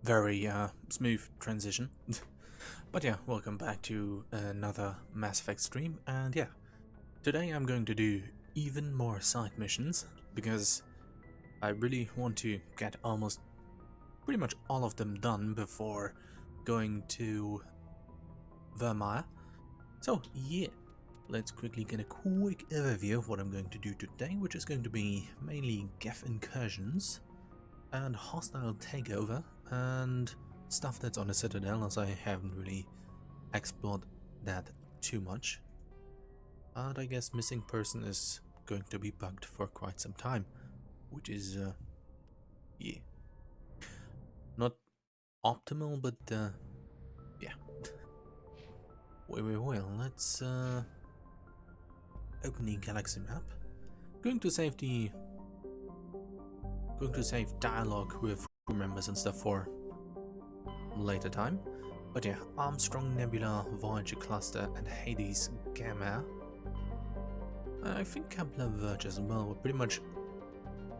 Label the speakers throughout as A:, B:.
A: very smooth transition. But yeah, welcome back to another Mass Effect stream, and yeah, today I'm going to do even more side missions because I really want to get almost pretty much all of them done before going to Vermeer. So yeah, let's quickly get a quick overview of what I'm going to do today, which is going to be mainly Geth incursions and hostile takeover and stuff that's on the Citadel, as I haven't really explored that too much. And I guess missing person is going to be bugged for quite some time, which is yeah, not optimal, but yeah. Well, let's open the galaxy map. Going to save dialogue with crew members and stuff for later time. But yeah, Armstrong Nebula, Voyager Cluster, and Hades Gamma. I think Kepler Verge as well were pretty much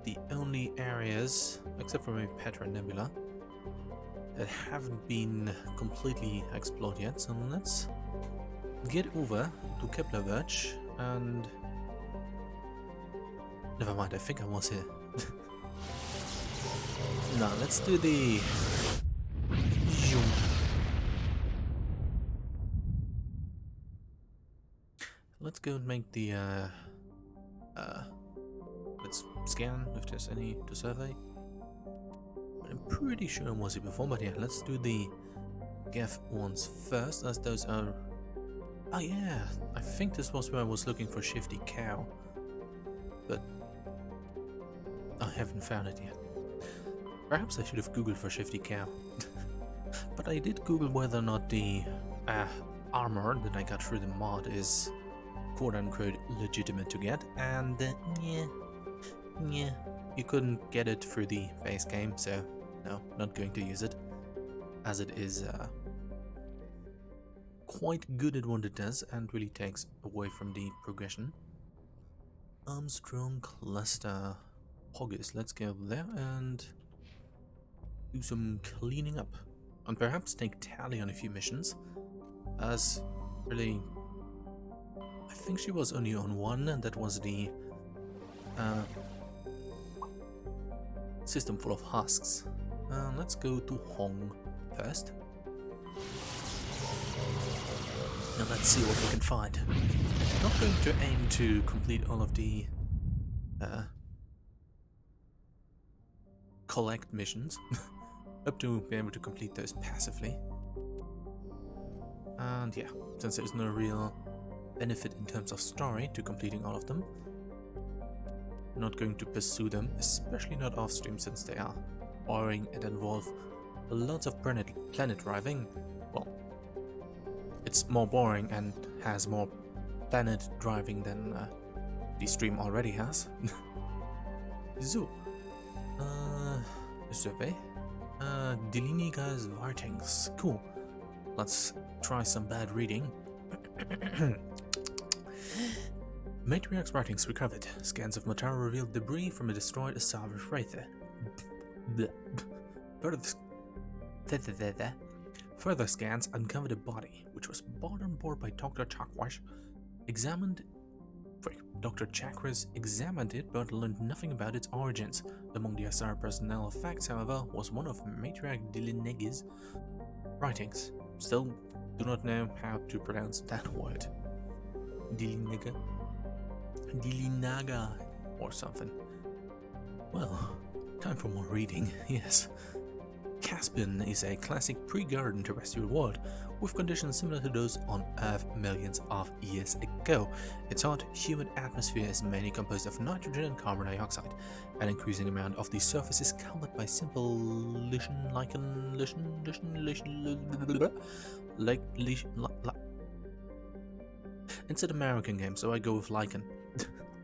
A: the only areas, except for maybe Petra Nebula, that haven't been completely explored yet. So let's get over to Kepler Verge and... Never mind, I think I was here. Now let's do the... Let's go and make the let's scan if there's any to survey. I'm pretty sure I was here before, but yeah, let's do the Geth ones first, as those are... Oh yeah, I think this was where I was looking for Shifty Cow, but I haven't found it yet. Perhaps I should have googled for Shifty Cow. But I did google whether or not the armor that I got through the mod is quote-unquote legitimate to get, and yeah, you couldn't get it through the base game, so no, not going to use it, as it is quite good at what it does and really takes away from the progression. Armstrong Cluster Hoggers, let's go there and do some cleaning up, and perhaps take tally on a few missions, as really I think she was only on one, and that was the system full of husks. Let's go to Hong first. Now let's see what we can find. Not going to aim to complete all of the collect missions. Up to be able to complete those passively. And yeah, since there's no real benefit in terms of story to completing all of them, I'm not going to pursue them, especially not off stream, since they are boring and involve lots of planet driving. Well, it's more boring and has more planet driving than the stream already has. So, survey. Deliniga's writings. Cool. Let's try some bad reading. Matriarch's writings recovered. Scans of Matara revealed debris from a destroyed Asari freighter. Further scans uncovered a body, which was brought on board by Dr. Chakras. Dr. Chakras examined it, but learned nothing about its origins. Among the Asari personnel facts, however, was one of Matriarch Dilinegi's writings. Still do not know how to pronounce that word. Dilinaga or something. Well, time for more reading, yes. Caspian is a classic pre-garden terrestrial world with conditions similar to those on Earth millions of years ago. Its hot, humid atmosphere is mainly composed of nitrogen and carbon dioxide. An increasing amount of the surface is covered by simple lichen. It's an American game, so I go with lichen.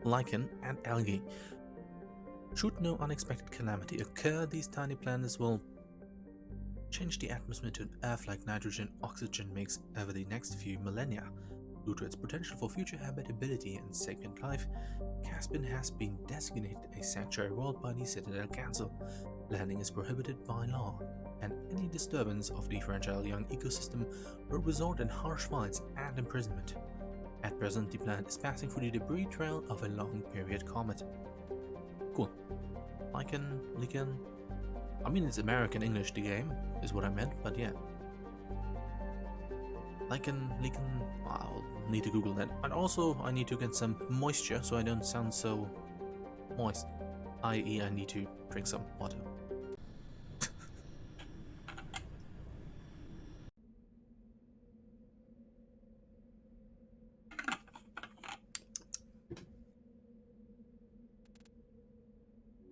A: Lichen and algae. Should no unexpected calamity occur, these tiny planets will change the atmosphere to an Earth-like nitrogen-oxygen mix over the next few millennia. Due to its potential for future habitability and sapient life, Caspian has been designated a sanctuary world by the Citadel Council. Landing is prohibited by law, and any disturbance of the fragile young ecosystem will result in harsh fines and imprisonment. At present, the planet is passing through the debris trail of a long-period comet. Cool. I mean, it's American English, the game, is what I meant, but yeah. I'll need to Google that. And also, I need to get some moisture so I don't sound so moist. I.e., I need to drink some water.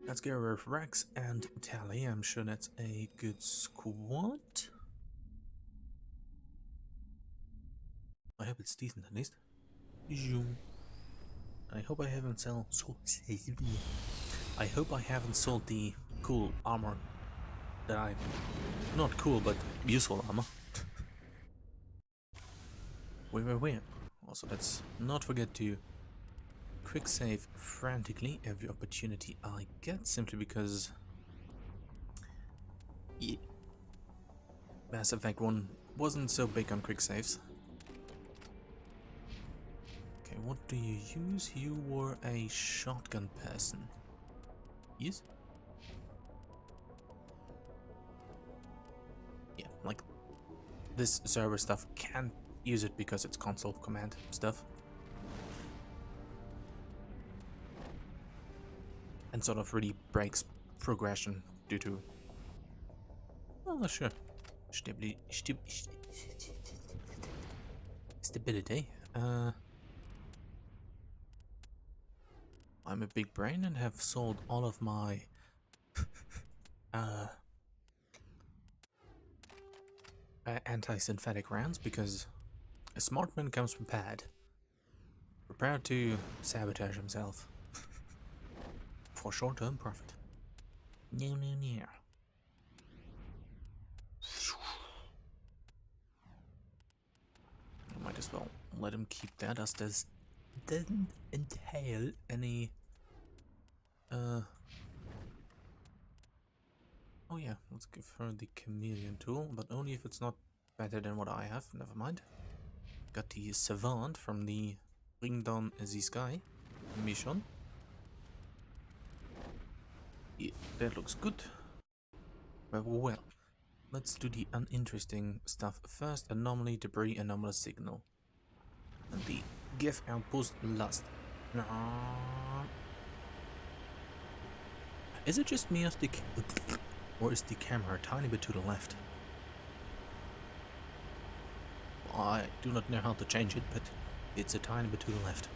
A: Let's get rid of Rex and Tally. I'm sure that's a good squad. I hope it's decent at least. I hope I haven't sold. I hope I haven't sold the cool armor that I. Not cool, but useful armor. Wait. Also, let's not forget to quick save frantically every opportunity I get, simply because. Yeah. Mass Effect 1 wasn't so big on quick saves. Okay, what do you use? You were a shotgun person. Yes? Yeah, like this server stuff can't use it because it's console command stuff. And sort of really breaks progression due to. Oh, sure. Stability. I'm a big brain and have sold all of my anti-synthetic rounds because a smart man comes prepared. Prepared to sabotage himself. For short-term profit. No. I might as well let him keep that, as this doesn't entail any oh yeah, let's give her the chameleon tool, but only if it's not better than what I have. Never mind. Got the savant from the Bring Down the Sky mission. Yeah, that looks good. Well, let's do the uninteresting stuff first. Anomaly, debris, anomalous signal. And the GIF outpost lust. Is it just me or is the camera a tiny bit to the left? I do not know how to change it, but it's a tiny bit to the left.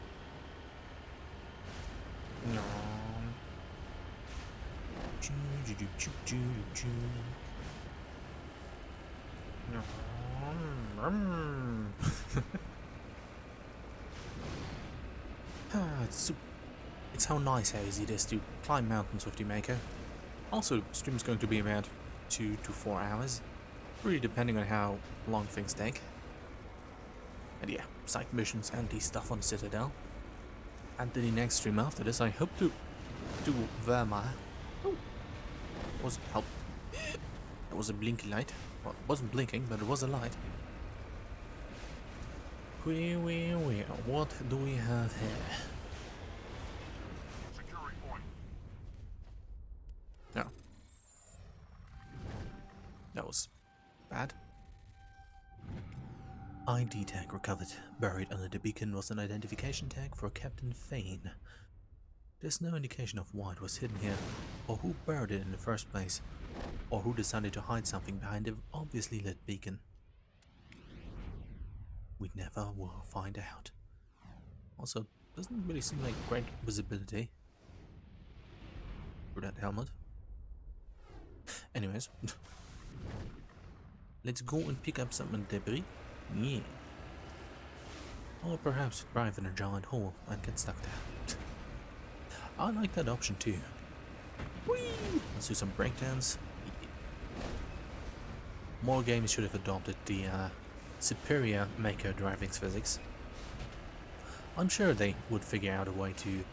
A: No. It's how nice how easy it is to climb mountains with the Mako. Also, stream's going to be about 2 to 4 hours, really depending on how long things take. And yeah, side missions and the stuff on Citadel. And then the next stream after this, I hope to do Verma. Oh, was help. It was a blinky light. Well, it wasn't blinking, but it was a light. What do we have here? No. That was bad. ID tag recovered. Buried under the beacon was an identification tag for Captain Fane. There's no indication of why it was hidden here, or who buried it in the first place, or who decided to hide something behind the obviously lit beacon. We never will find out. Also, doesn't really seem like great visibility through that helmet. Anyways, let's go and pick up some debris. Yeah. Or perhaps drive in a giant hole and get stuck there. I like that option too. Whee! Let's do some breakdowns. More games should have adopted the superior Mako driving physics. I'm sure they would figure out a way to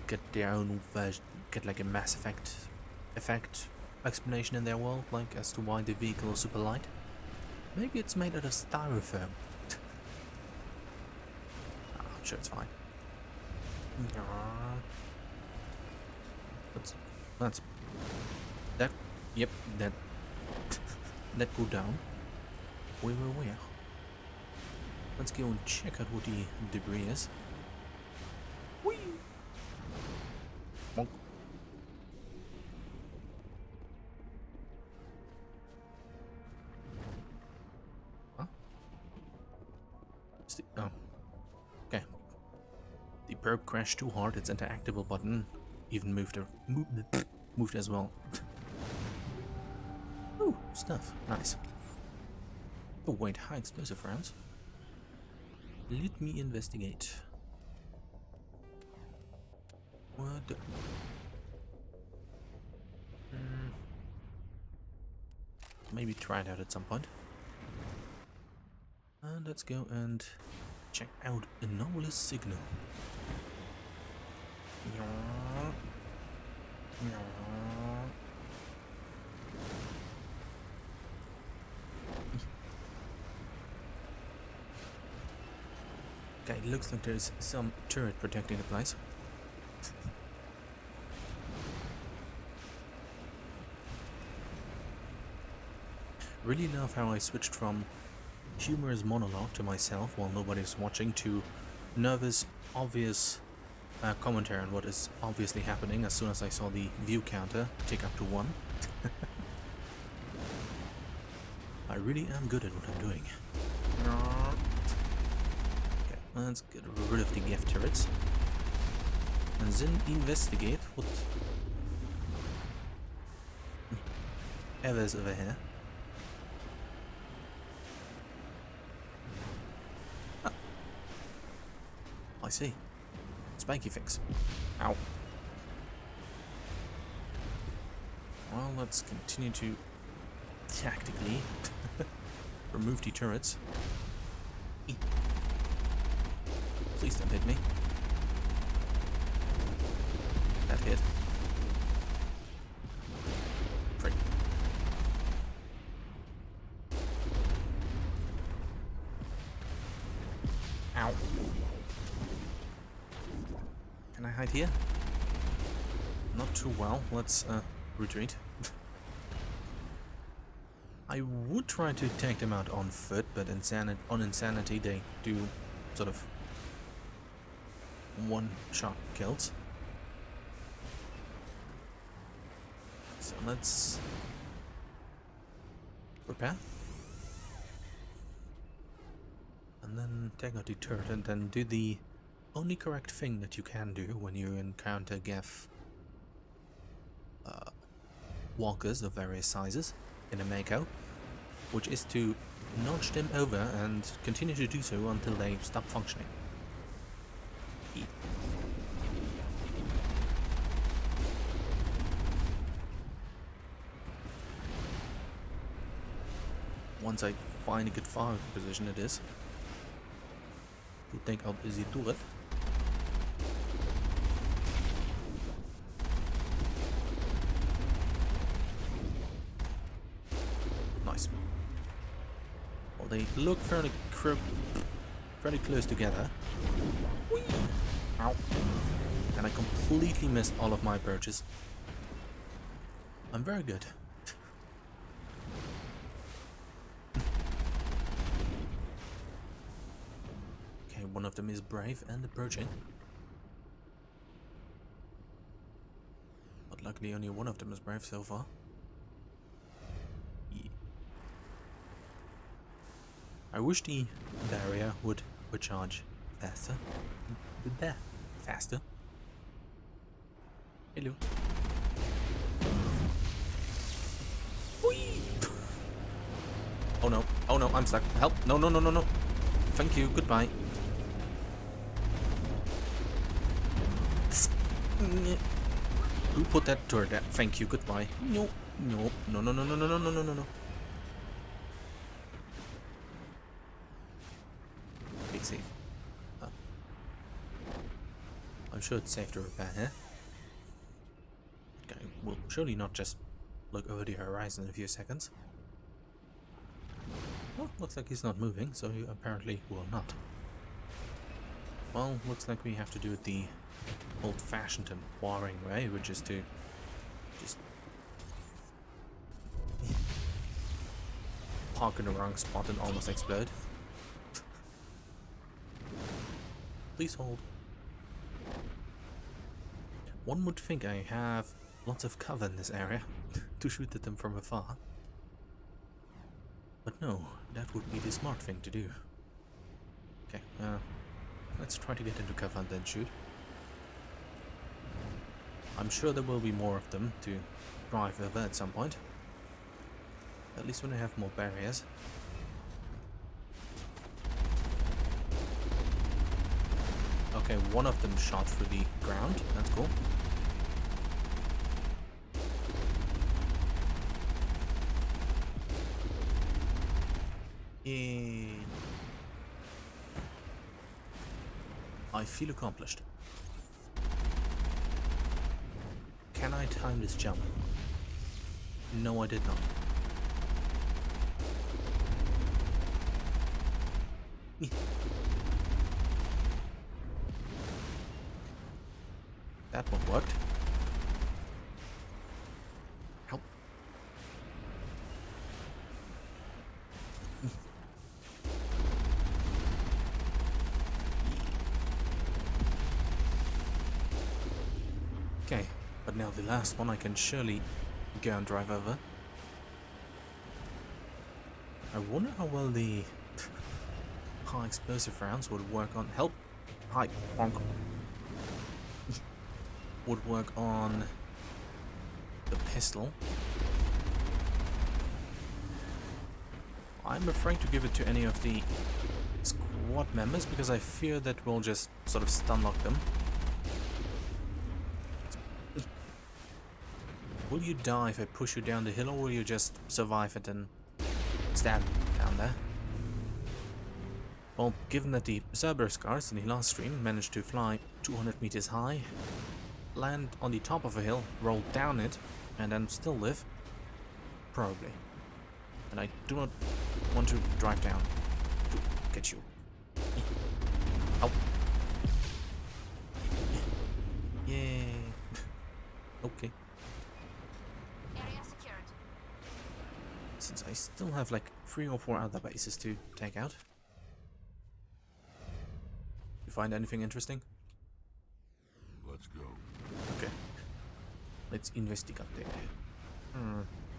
A: get their own version, get like a Mass effect explanation in their world, like as to why the vehicle is super light. Maybe it's made out of styrofoam. I'm sure it's fine. That's that. Yep, that that go down. Where? Let's go and check out what the debris is. Whee! Bonk. Huh? Oh. Okay. The probe crashed too hard. Its interactable button even moved as well. Ooh, stuff. Nice. Oh wait, high explosive rounds. Let me investigate. What the... Maybe try it out at some point. And let's go and check out anomalous signal. Okay, it looks like there's some turret protecting the place. Really love how I switched from humorous monologue to myself while nobody's watching to nervous, obvious commentary on what is obviously happening as soon as I saw the view counter tick up to 1. I really am good at what I'm doing. Okay, let's get rid of the gift turrets and then investigate what ever's over here. Ah. I see. Spiky things. Ow. Well, let's continue to tactically remove the turrets. Please don't hit me. That hit. Frick. Ow. Can I hide here? Not too well. Let's retreat. I would try to take them out on foot, but on insanity they do sort of one-shot kills. So let's repair. And then take out the turret and then do the only correct thing that you can do when you encounter Geth walkers of various sizes in a Mako, which is to nudge them over and continue to do so until they stop functioning. Once I find a good fire position, it is to take out the turret. Nice. Well, they look fairly close together. Whee! Ow. And I completely missed all of my approaches. I'm very good. Okay, one of them is brave and approaching. But luckily only one of them is brave so far. Yeah. I wish the barrier would recharge faster. Faster. Hello. Whee! Oh no, I'm stuck. Help! No. Thank you, goodbye. Who put that turret there? Thank you, goodbye. No. Big save. I'm sure it's safe to repair here. Okay, we'll surely not just look over the horizon in a few seconds. Well, looks like he's not moving, so he apparently will not. Well, looks like we have to do it the old-fashioned and boring way, which is to just park in the wrong spot and almost explode. Please hold. One would think I have lots of cover in this area to shoot at them from afar. But no, that would be the smart thing to do. Okay, let's try to get into cover and then shoot. I'm sure there will be more of them to drive over at some point. At least when I have more barriers. Okay, one of them shot through the ground. That's cool. Yay. I feel accomplished. Can I time this jump? No, I did not. That one worked. Help. Okay, but now the last one I can surely go and drive over. I wonder how well the high explosive rounds would work on would work on the pistol. I'm afraid to give it to any of the squad members because I fear that we'll just sort of stun lock them. Will you die if I push you down the hill, or will you just survive it and stand down there? Well, given that the Cerberus cars in the last stream managed to fly 200 meters high, land on the top of a hill, roll down it, and then still live, probably. And I do not want to drive down to get you. Oh. Yay. Okay.
B: Area secured.
A: Since I still have like 3 or 4 other bases to take out. You find anything interesting?
C: Let's go.
A: Okay. Let's investigate there.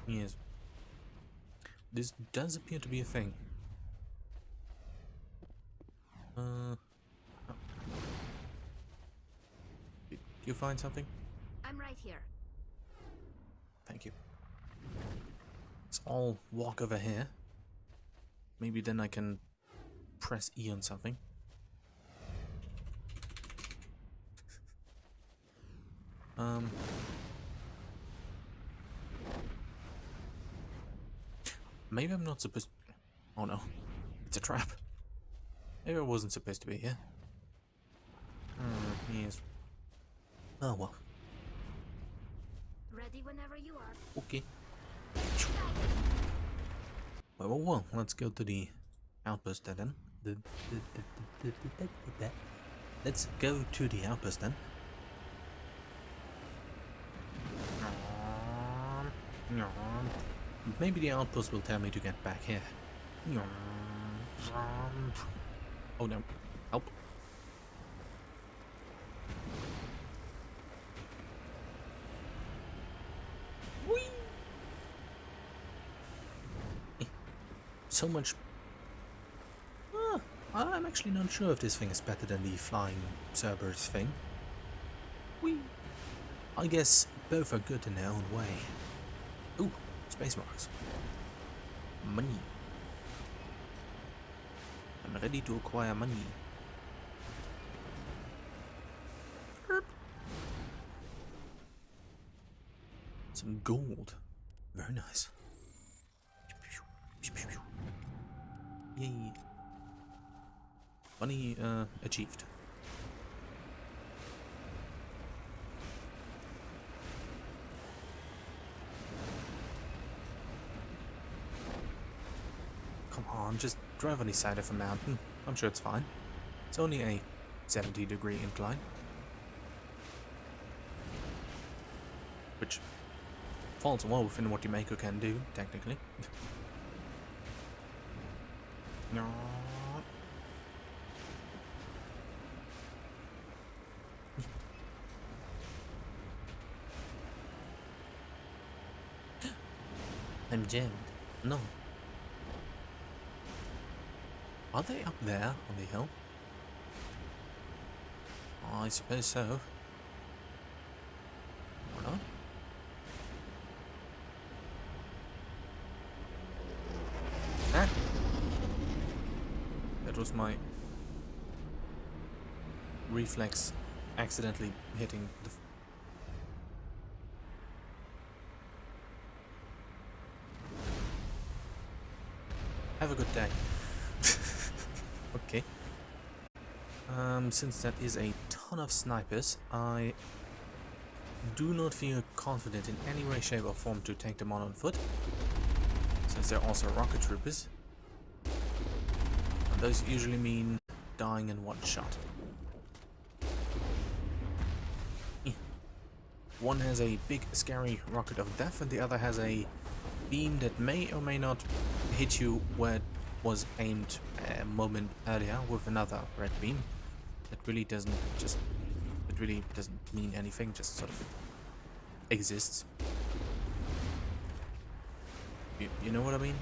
A: Yes. This does appear to be a thing. Oh. Did you find something?
B: I'm right here.
A: Thank you. Let's all walk over here. Maybe then I can press E on something. Maybe I'm not supposed to... Oh no, it's a trap. Maybe I wasn't supposed to be here. Yes. Oh well.
B: Ready whenever you are.
A: Okay. Well, let's go to the outpost then. Let's go to the outpost then. Maybe the outpost will tell me to get back here. Oh no. Help. Whee! So much. I'm actually not sure if this thing is better than the flying Cerberus thing. Whee! I guess both are good in their own way. Ooh, space marks. Money. I'm ready to acquire money. Herp. Some gold. Very nice. Yay. Money achieved. on, just drive on the side of a mountain. I'm sure it's fine. It's only a 70-degree incline. Which falls well within what your maker can do, technically. No. I'm jammed. No. Are they up there on the hill? I suppose so. Or not? Ah! That was my reflex accidentally hitting the... Have a good day. Okay. Since that is a ton of snipers, I do not feel confident in any way, shape or form to take them on foot. Since they're also rocket troopers. And those usually mean dying in one shot. One has a big scary rocket of death and the other has a beam that may or may not hit you where it was aimed a moment earlier with another red beam. It really doesn't mean anything, just sort of exists. You know what I mean?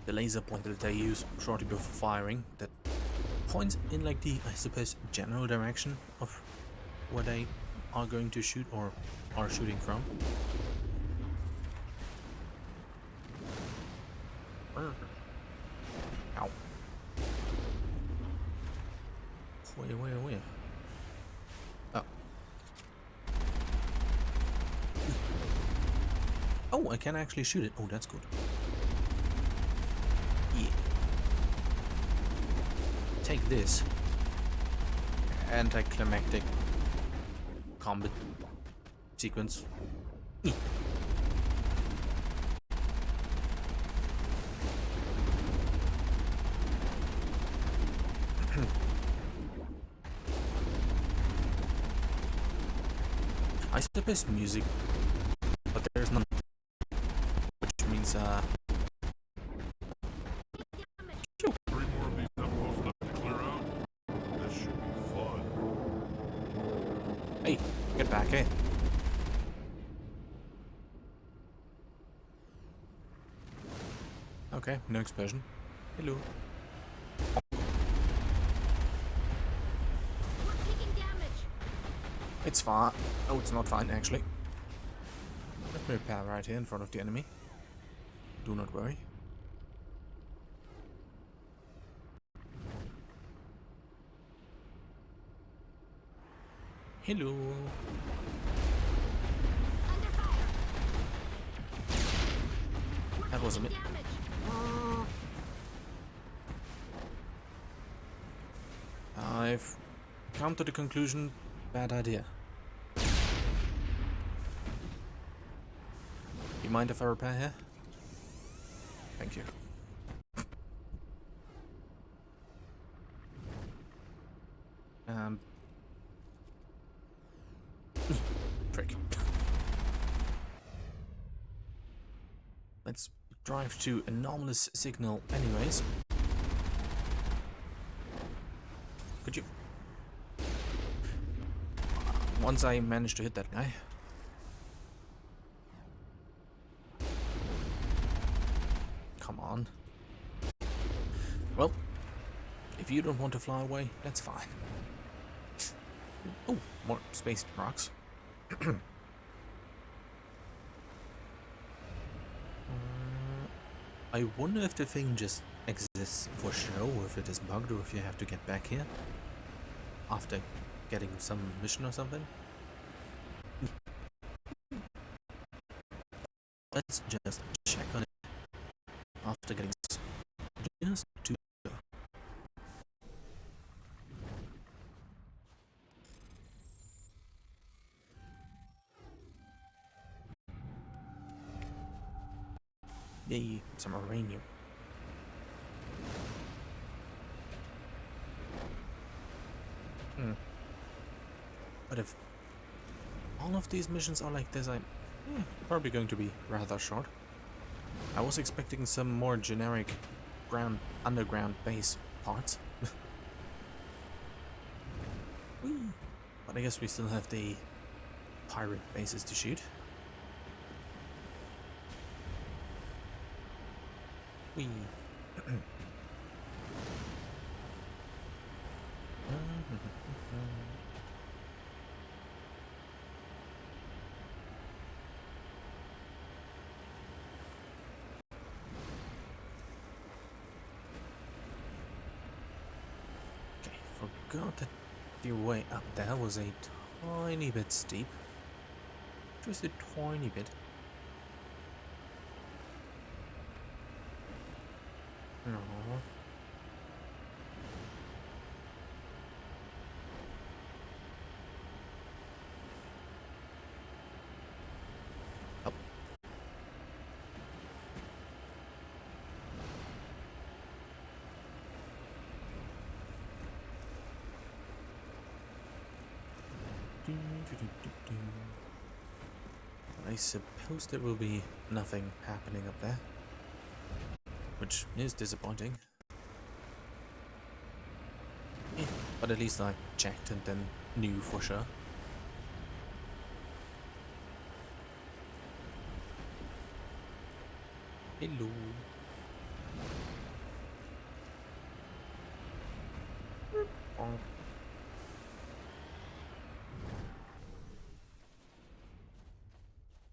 A: The laser pointer that they use shortly before firing that points in like the, I suppose, general direction of where they are going to shoot or are shooting from. Ow. Where? Oh. Oh, I can actually shoot it. Oh, that's good. Yeah. Take this. Anticlimactic combat sequence. I suppose music, but there's none, which means
C: Three more of these outposts left to clear out. This should be fun.
A: hey, get back, eh? Okay, no explosion. Hello.
B: We're taking damage.
A: It's fine. Oh, it's not fine, actually. Let me repair right here in front of the enemy. Do not worry. Hello.
B: Under fire.
A: That was a
B: Taking
A: bit...
B: damage.
A: I've come to the conclusion, bad idea. You mind if I repair here? Thank you. Prick. Let's drive to anomalous signal anyways. Could you... Once I manage to hit that guy. Come on. Well, if you don't want to fly away, that's fine. Oh, more space rocks. I wonder if the thing just exists for show, or if it is bugged, or if you have to get back here after getting some mission or something. Let's just check on it after getting just to... Yay, some uranium. But if all of these missions are like this, I'm probably going to be rather short. I was expecting some more generic underground base parts. Whee! But I guess we still have the pirate bases to shoot. Whee! Forgot that the way up there was a tiny bit steep. Just a tiny bit. No. Up. I suppose there will be nothing happening up there, which is disappointing. But at least I checked and then knew for sure. Hello.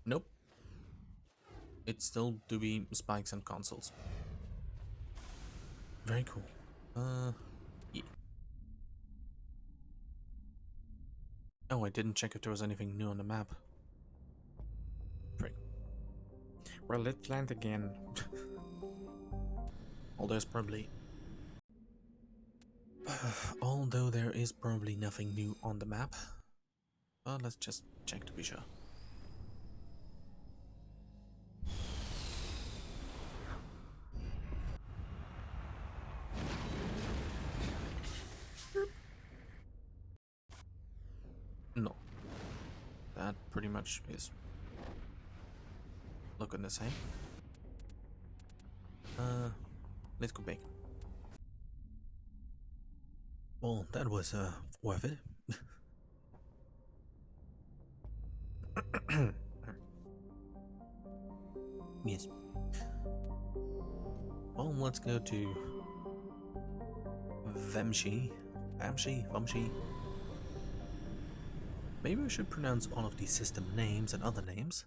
A: Nope. It's still do be spikes and consoles. Very cool. Yeah. Oh, I didn't check if there was anything new on the map. Great. Well, let's land again. Although there is probably nothing new on the map. Let's just check to be sure. No. That pretty much is looking the same. Let's go back. Well, that was worth it. Yes. Well, let's go to Vamshi. Maybe I should pronounce all of these system names and other names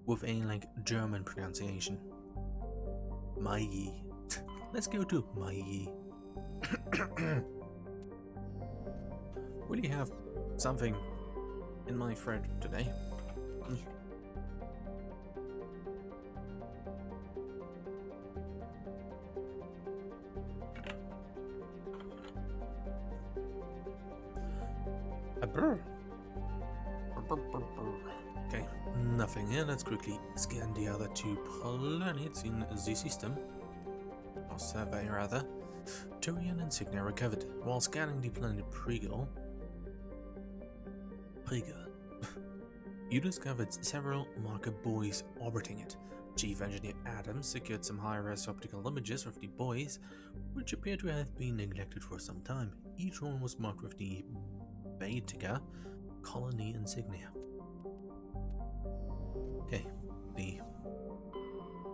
A: with a like German pronunciation. Mai. Let's go to Mai. Will you have something in my thread today? Okay, nothing here. Let's quickly scan the other two planets in the system. Or survey, rather. Turian insignia recovered. While scanning the planet Paragon, you discovered several marker buoys orbiting it. Chief Engineer Adams secured some high-res optical images of the buoys, which appear to have been neglected for some time. Each one was marked with the Beta colony insignia. Okay, the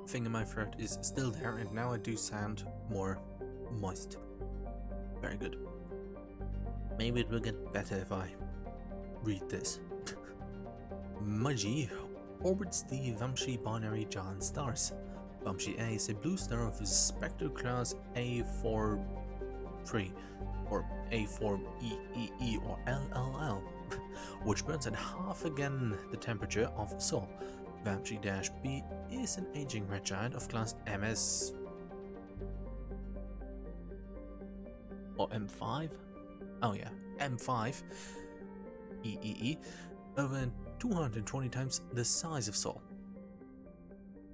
A: thing in my throat is still there, and now I do sound more moist. Very good. Maybe it will get better if I read this. Mudgy orbits the Vamshi binary giant stars. Vamshi A is a blue star of spectral class A43 or A4EEE or LLL, which burns at half again the temperature of Sol. Vamshi-B is an aging red giant of class MS or M5. Oh yeah, M5 EEE, over 220 times the size of Sol.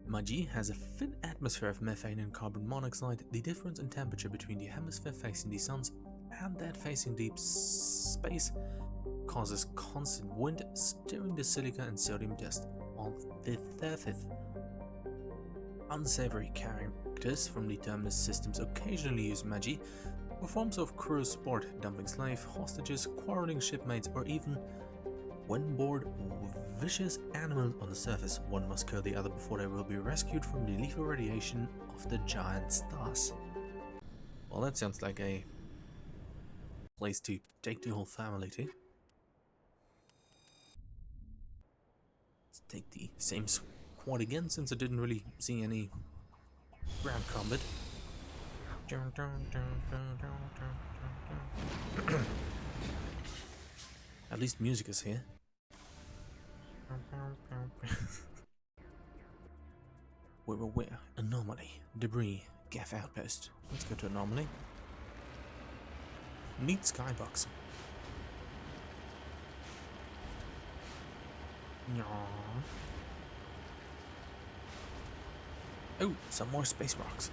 A: Magi has a thin atmosphere of methane and carbon monoxide. The difference in temperature between the hemisphere facing the suns and that facing deep space causes constant wind, stirring the silica and sodium dust on the surface. Unsavory characters from the terminus systems occasionally use Magi for forms of crew sport, dumping slave hostages, quarreling shipmates, or even when bored vicious animals on the surface. One must kill the other before they will be rescued from the lethal radiation of the giant stars. Well, that sounds like a place to take the whole family to. Let's take the same squad again, since I didn't really see any ground combat. At least music is here. We're aware. Anomaly. Debris. Gaff outpost. Let's go to anomaly. Neat skybox. Oh, some more space rocks.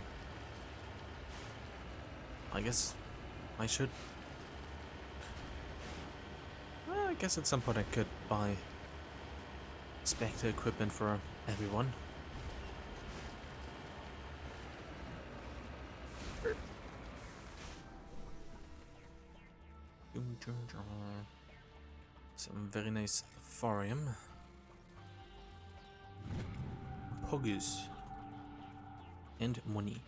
A: I guess I should. Well, I guess at some point I could buy Spectre equipment for everyone. Some very nice thorium. Pogus. And money.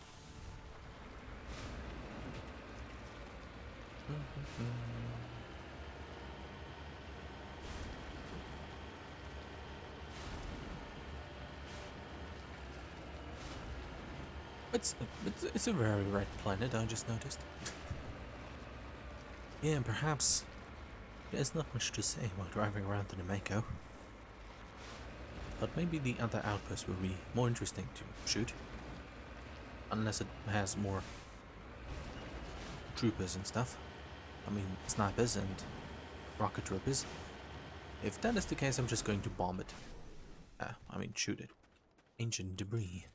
A: It's a very red planet, I just noticed. Yeah, perhaps there's not much to say while driving around in the Mako. But maybe the other outpost will be more interesting to shoot. Unless it has more troopers and stuff. I mean, snipers and rocket troopers. If that is the case, I'm just going to bomb it. I mean, shoot it. Ancient debris.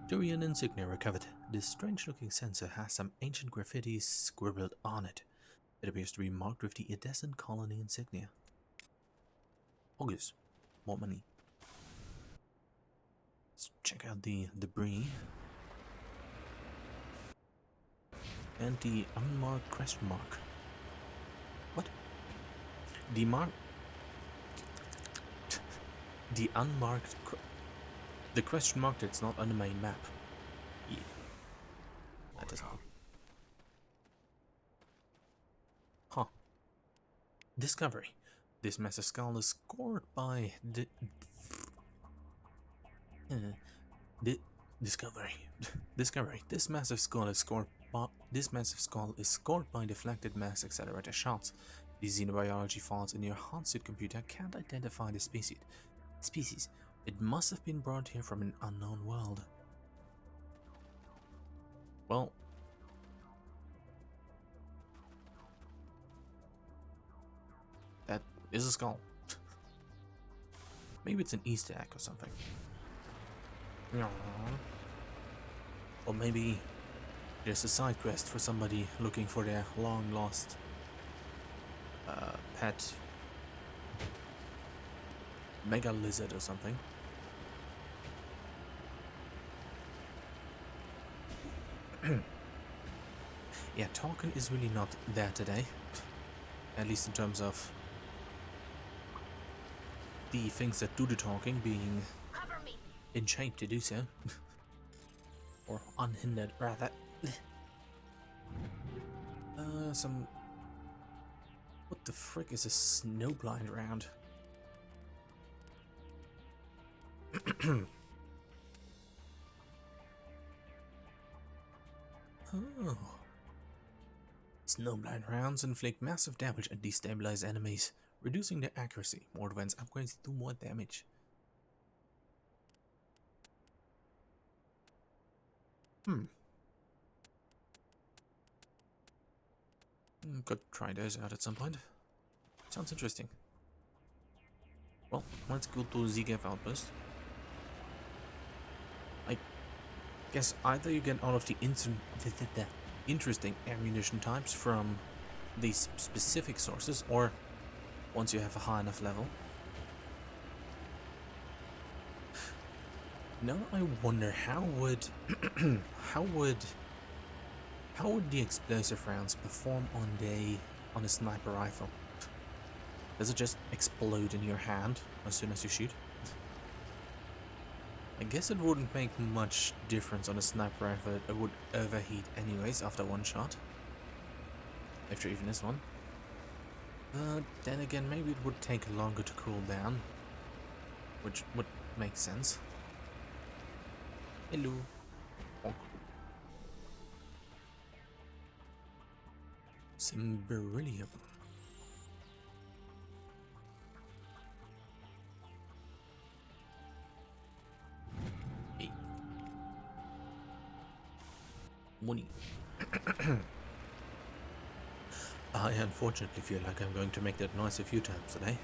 A: Durian insignia recovered. This strange-looking sensor has some ancient graffiti scribbled on it. It appears to be marked with the Edescent colony insignia. August. More money. Let's check out the debris. And the unmarked question mark. What? The unmarked... The question mark that's not on the main map. Yeah. That doesn't... Huh. Discovery. This massive skull is scored by the... Discovery. Discovery. This massive skull is scored by deflected mass accelerator shots. The xenobiology files in your Hansuit computer can't identify the species. It must have been brought here from an unknown world. Well, that is a skull. Maybe it's an Easter egg or something. Or maybe there's a side quest for somebody looking for their long lost pet mega lizard or something. Yeah, talking is really not there today. At least in terms of the things that do the talking being in shape to do so. Or unhindered, rather. Some... What the frick is a snowblind round? Oh. Snowblind rounds inflict massive damage and destabilize enemies, reducing their accuracy. More advanced upgrades do more damage. Could try those out at some point. Sounds interesting. Well, let's go to ZGF Outpost. I guess either you get all of the interesting ammunition types from these specific sources, or once you have a high enough level. Now I wonder how would how would the explosive rounds perform on a sniper rifle? Does it just explode in your hand as soon as you shoot? I guess it wouldn't make much difference on a sniper rifle. It would overheat anyways after one shot. If there even is one. Then again, maybe it would take longer to cool down. Which would make sense. Hello. Oh. Some beryllium. Hey. Money. I unfortunately feel like I'm going to make that noise a few times today.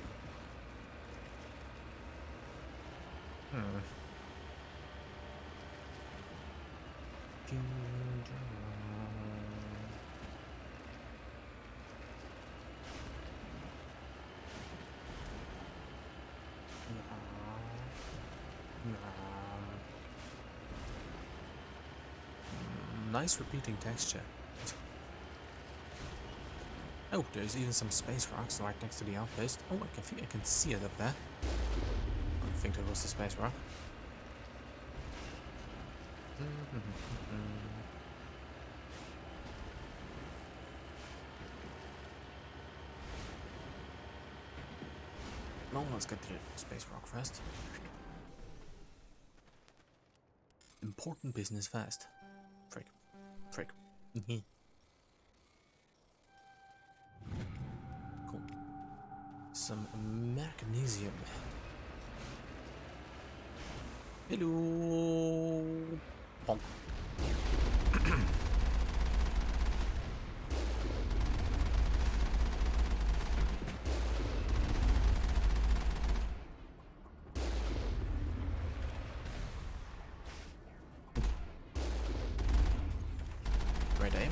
A: Nice repeating texture. Oh, there's even some space rocks right next to the outpost. Oh, I think I can see it up there. I think that was the space rock. Well, let's get the space rock first. Important business first. Frick. Cool. Some magnesium. Hello. Bonk. Great aim.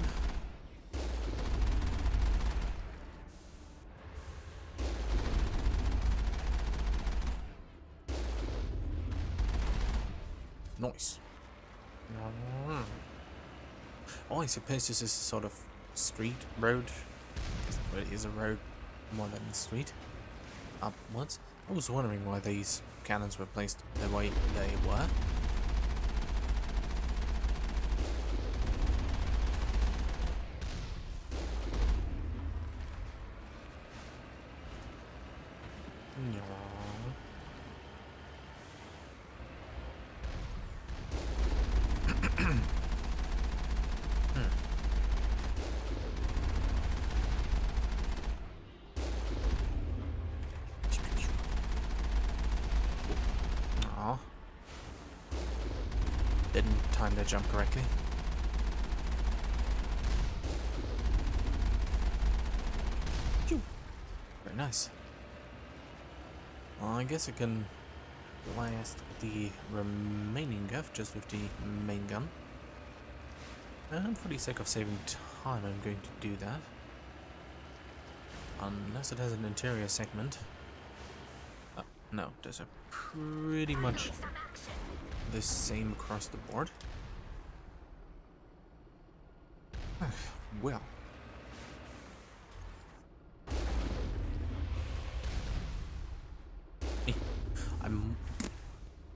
A: Nice. Oh, I suppose this is a sort of street road. Well, it is a road more than a street. Upwards. I was wondering why these cannons were placed the way they were. Didn't time their jump correctly. Phew. Very nice. Well, I guess I can blast the remaining guff just with the main gun. And for the sake of saving time, I'm going to do that. Unless it has an interior segment. No, those are pretty much the same across the board. Well.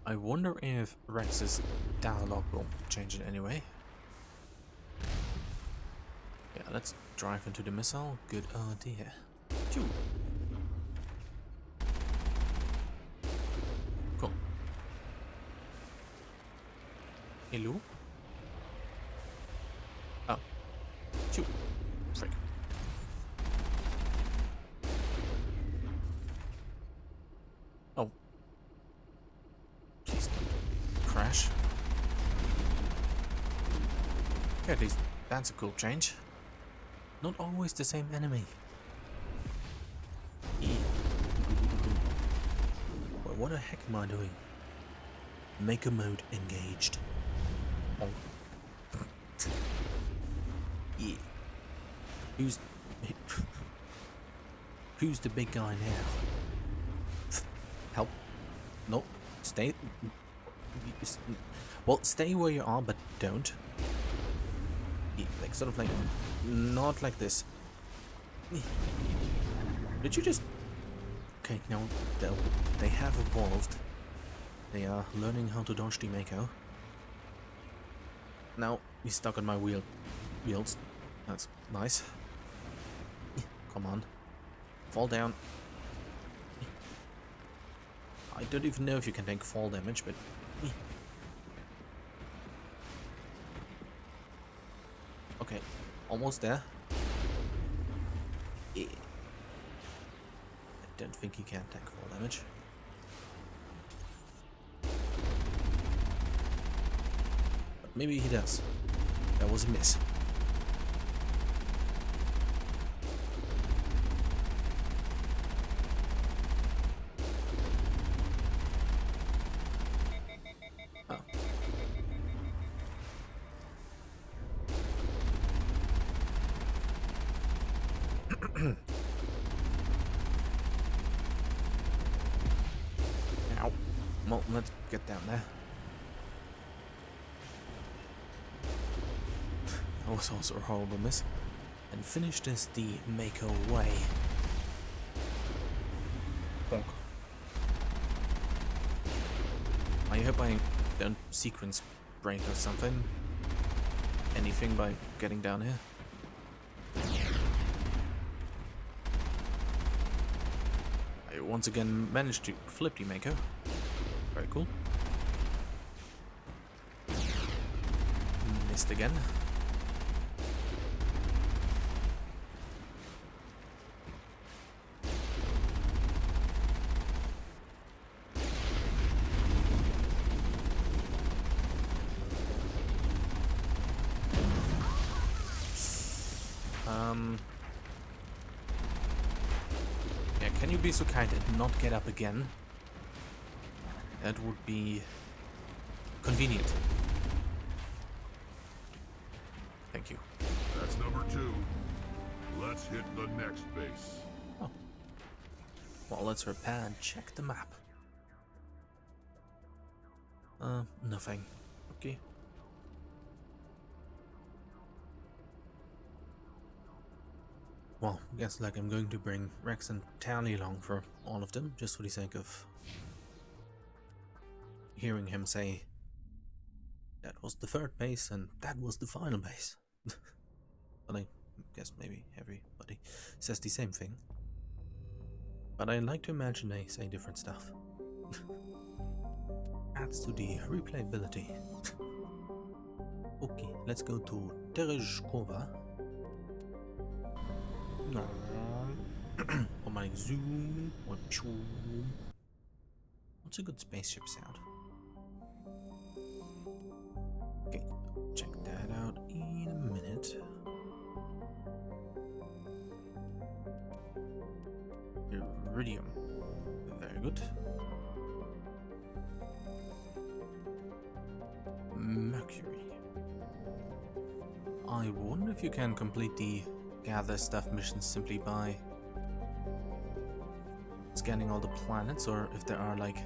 A: I wonder if Rex's dialogue will change in any way. Yeah, let's drive into the missile. Good idea. Phew. Cool. Hello? Oh. Phew. Frick. Oh. Please don't crash. Okay, at least that's a cool change. Not always the same enemy. what the heck am I doing? Maker mode engaged. Oh. Yeah. Who's the big guy now? Help. No. Stay. Well, stay where you are, but don't. Yeah, like, sort of like, not like this. Did you just... Okay, now they have evolved. They are learning how to dodge the Mako. Now he's stuck on my wheels. That's nice. Come on. Fall down. I don't even know if you can take fall damage, but... Okay, almost there. I don't think he can take fall damage. But maybe he does. That was a miss. Ow. Well, let's get down there. That was also a horrible miss. And finish this the Mako way. Bonk. I hope I don't sequence break or something. Anything by getting down here. I once again managed to flip the Mako. Very cool. Missed again. Yeah, can you be so kind and not get up again? That would be convenient. Thank you.
C: That's number 2. Let's hit the next base.
A: Oh. Well, let's repair and check the map. Nothing. Okay. Well, guess like I'm going to bring Rex and Tally along for all of them, just for the sake of hearing him say that was the third base and that was the final base. But I guess maybe everybody says the same thing. But I like to imagine they say different stuff. Adds to the replayability. Okay, let's go to Terezhkova. No. On my zoom. What's a good spaceship sound? Okay, check that out in a minute. Iridium. Very good. Mercury. I wonder if you can complete the gather stuff missions simply by scanning all the planets, or if there are like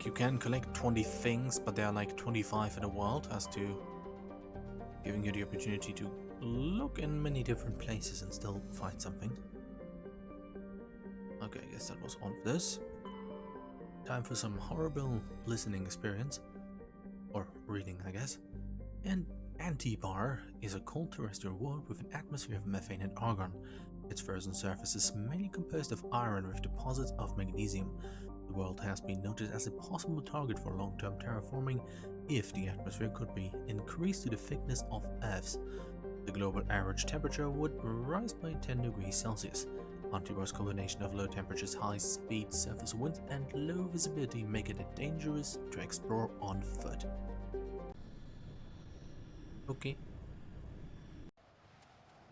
A: you can collect 20 things, but there are like 25 in the world, as to giving you the opportunity to look in many different places and still find something. Okay, I guess that was all of this. Time for some horrible listening experience. Or reading, I guess. And Antibar is a cold terrestrial world with an atmosphere of methane and argon. Its frozen surface is mainly composed of iron with deposits of magnesium. The world has been noted as a possible target for long-term terraforming if the atmosphere could be increased to the thickness of Earth's. The global average temperature would rise by 10 degrees Celsius. Antibar's combination of low temperatures, high speed surface winds, and low visibility make it dangerous to explore on foot. Okay.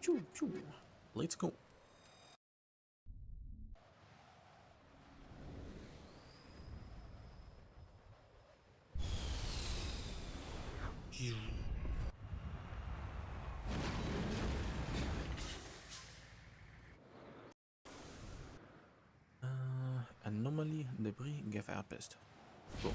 A: Choo, choo. Let's go. Anomaly, debris, gap outpost. Cool.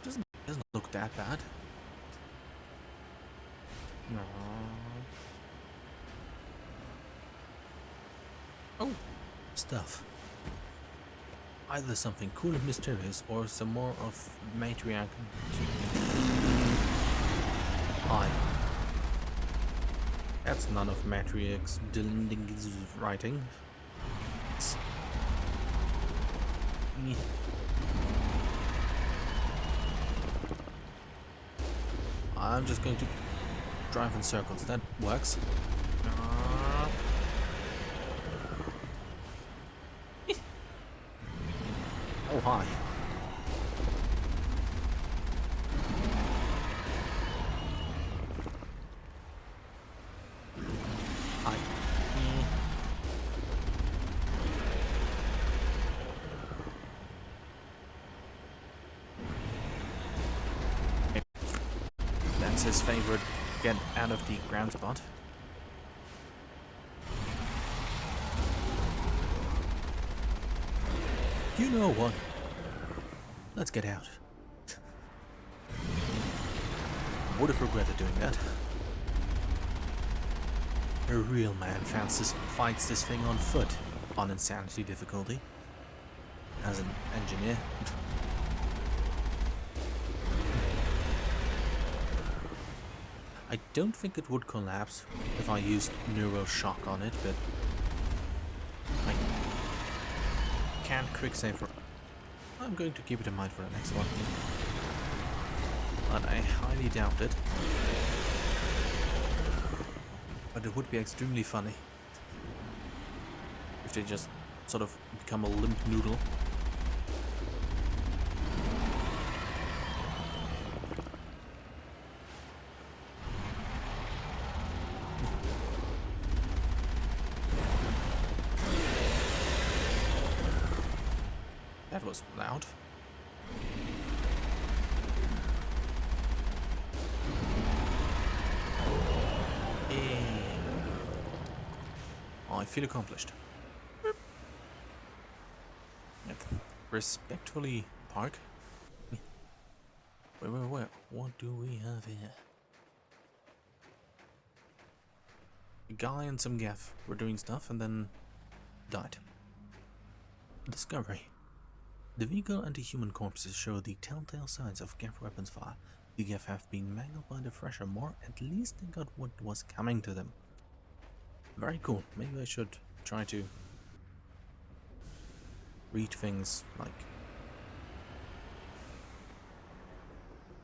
A: Doesn't look that bad. No. Oh, stuff. Either something cool and mysterious, or some more of matriarch. Hi. That's none of matriarch's Dilling's writing. I'm just going to drive in circles. That works. Oh, hi. Hi. That's his favorite get out of the ground spot. You know what? Let's get out. Would have regretted doing that. A real man fights this thing on foot, on insanity difficulty. As an engineer. I don't think it would collapse if I used neural shock on it, but I can't quick save for. I'm going to keep it in mind for the next one, but I highly doubt it. But it would be extremely funny if they just sort of become a limp noodle. That was loud. I feel accomplished. Respectfully park. Wait. What do we have here? A guy and some gaff were doing stuff and then died. Discovery. The vehicle and the human corpses show the telltale signs of gaff weapons fire. The gaff have been mangled by the thresher more, at least they got what was coming to them. Very cool. Maybe I should try to read things like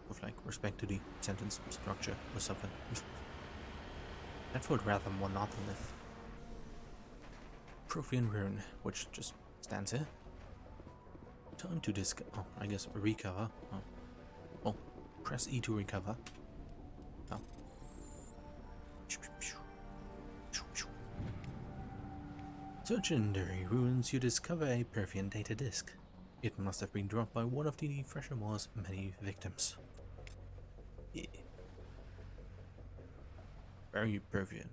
A: with respect to the sentence structure or something. That felt rather monotonous. Prothean rune, which just stands here. Time to oh, I guess recover. Oh. Well, press E to recover. Oh. Searching the ruins, you discover a Prothean data disk. It must have been dropped by one of the Thresher War's many victims. Yeah. Very Prothean.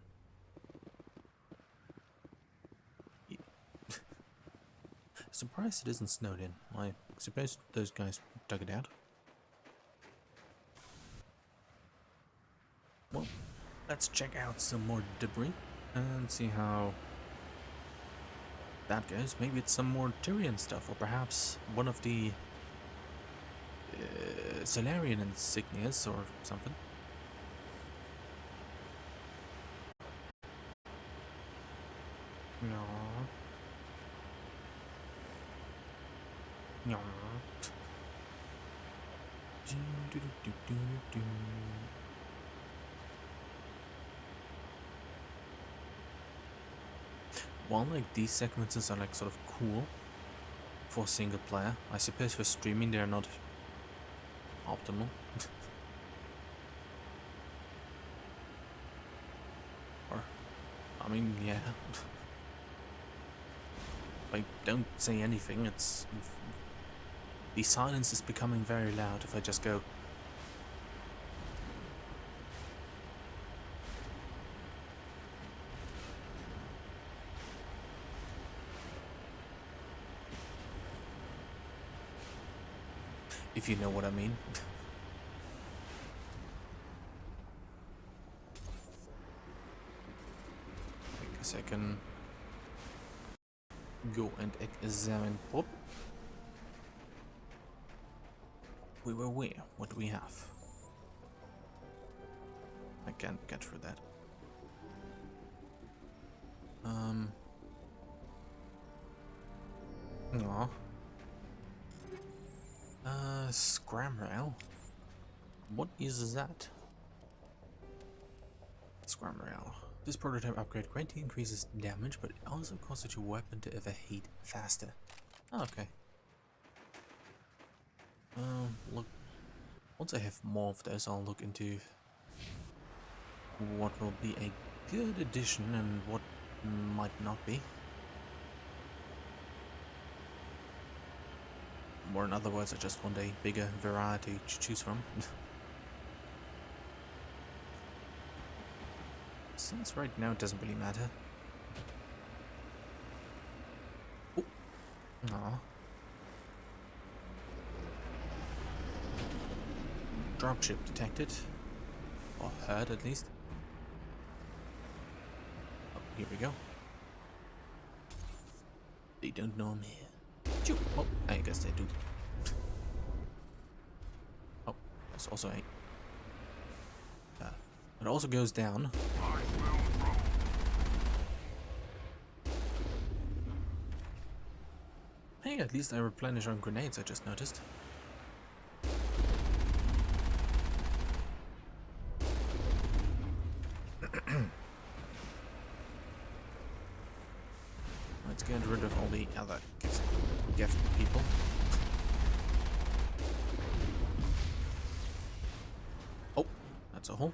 A: Yeah. Surprised it isn't snowed in. I suppose those guys dug it out. Well, let's check out some more debris and see how that goes. Maybe it's some more Tyrian stuff, or perhaps one of the Solarian insignias or something. No. No. While these sequences are sort of cool for single player, I suppose for streaming they're not optimal. Or, I mean, yeah. Don't say anything, the silence is becoming very loud if I just go. if you know what I mean. I guess I can go and examine pop. We were where? What do we have? I can't get through that. Aw. Scram rail. What is that? Scram rail. This prototype upgrade greatly increases damage, but it also causes your weapon to overheat faster. Oh, okay. Look. Once I have more of those, I'll look into what will be a good addition and what might not be. Or in other words, I just want a bigger variety to choose from. Since right now it doesn't really matter. Oh. Aw. Dropship detected. Or heard at least. Oh, here we go. They don't know I'm here. Choo. Oh, I guess they do. Oh, that's also a... it also goes down. Hey, at least I replenish on grenades, I just noticed. Let's get rid of all the other gift people. Oh, that's a hole.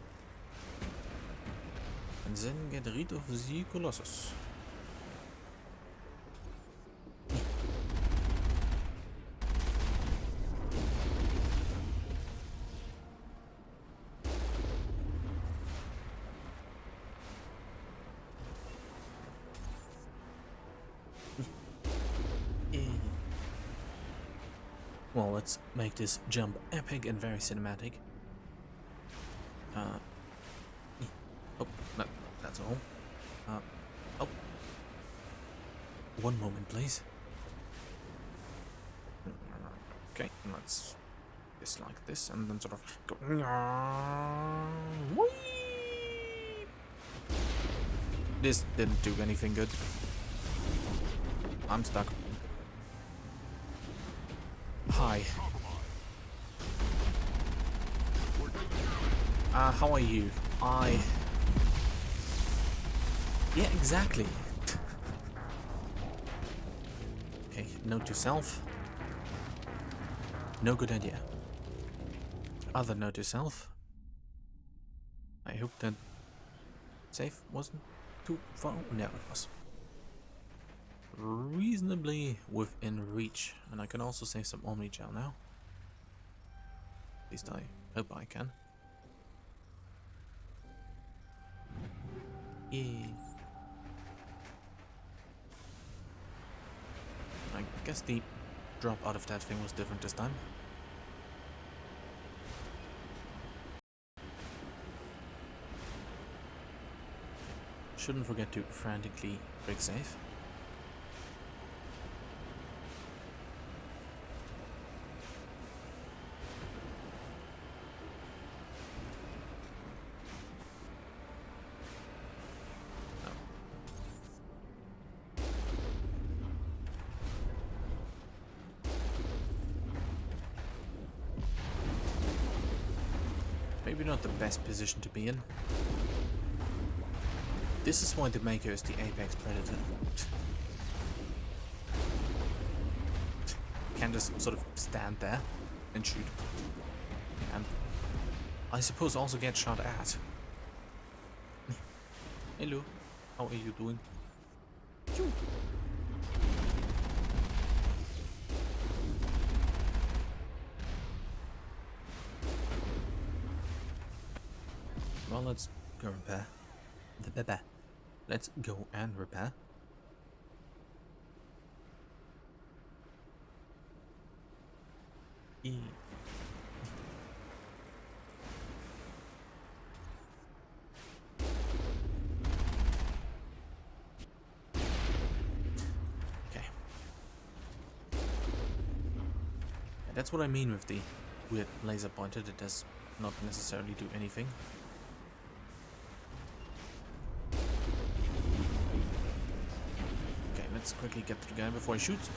A: And then get rid of the Colossus. Well, let's make this jump epic and very cinematic. Oh, no, that's all. Oh. One moment, please. Okay, let's just like this and then sort of go. Whee! This didn't do anything good. I'm stuck. Hi. How are you? Yeah, exactly. Okay, note to self. No good idea. Other note to self. I hope that safe wasn't too far. No, it was reasonably within reach. And I can also save some Omni Gel now. At least I hope I can. Yeah. I guess the drop out of that thing was different this time. Shouldn't forget to frantically break safe. Maybe not the best position to be in. This is why the Maker is the apex predator. Can just sort of stand there and shoot. And I suppose also get shot at. Hello, how are you doing? Choo. Well, let's go repair. Let's go and repair. That's what I mean with the weird laser pointer that does not necessarily do anything. Okay, let's quickly get to the guy before he shoots.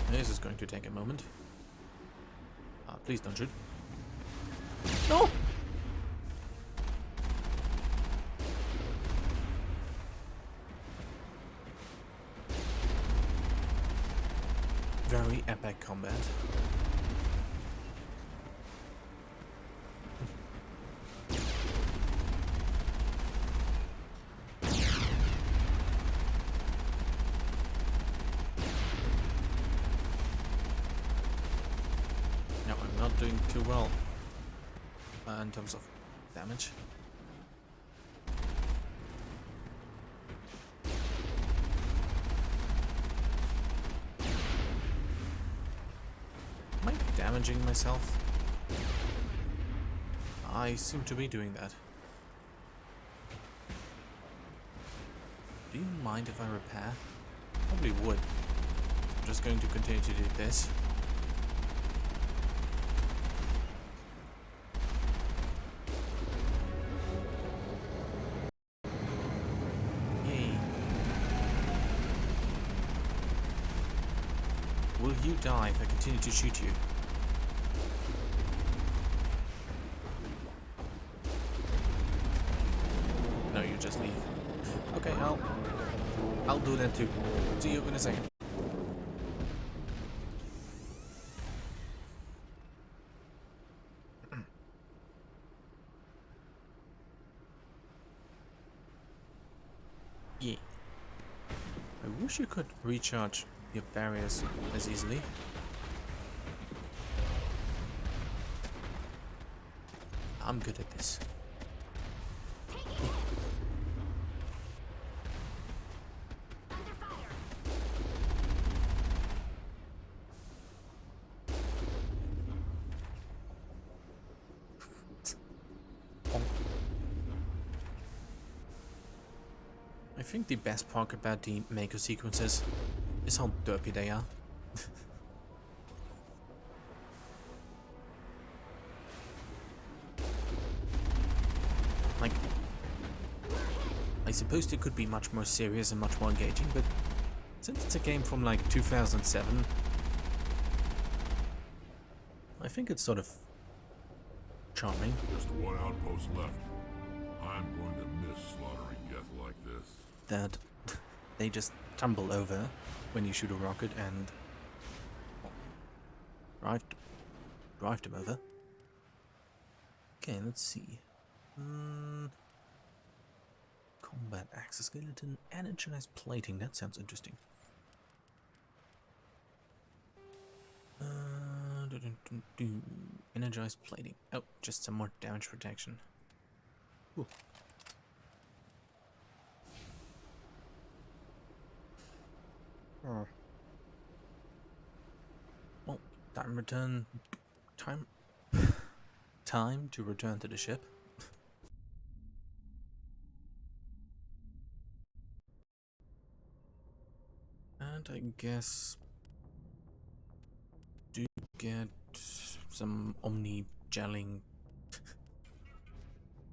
A: This is going to take a moment. Please don't shoot. No! Very epic combat. No, I'm not doing too well in terms of damage. Am I damaging myself? I seem to be doing that. Do you mind if I repair? Probably would. I'm just going to continue to do this. Yay. Will you die if I continue to shoot you? No, you just leave. Okay, I'll do that too. See you in a second. Yeah. I wish you could recharge your barriers as easily. I'm good at this.
B: Under fire.
A: I think the best part about the Mako sequences is how derpy they are. Like, I suppose they could be much more serious and much more engaging, but since it's a game from like 2007, I think it's sort of charming.
C: Just one outpost left. I'm going to miss slaughtering Geth like this.
A: That they just tumble over when you shoot a rocket and drive them over. Okay, let's see. Combat exoskeleton, energized plating. That sounds interesting. Energized plating. Oh, just some more damage protection. Ooh. Well, time to return to the ship. And I guess do get some omni-gelling.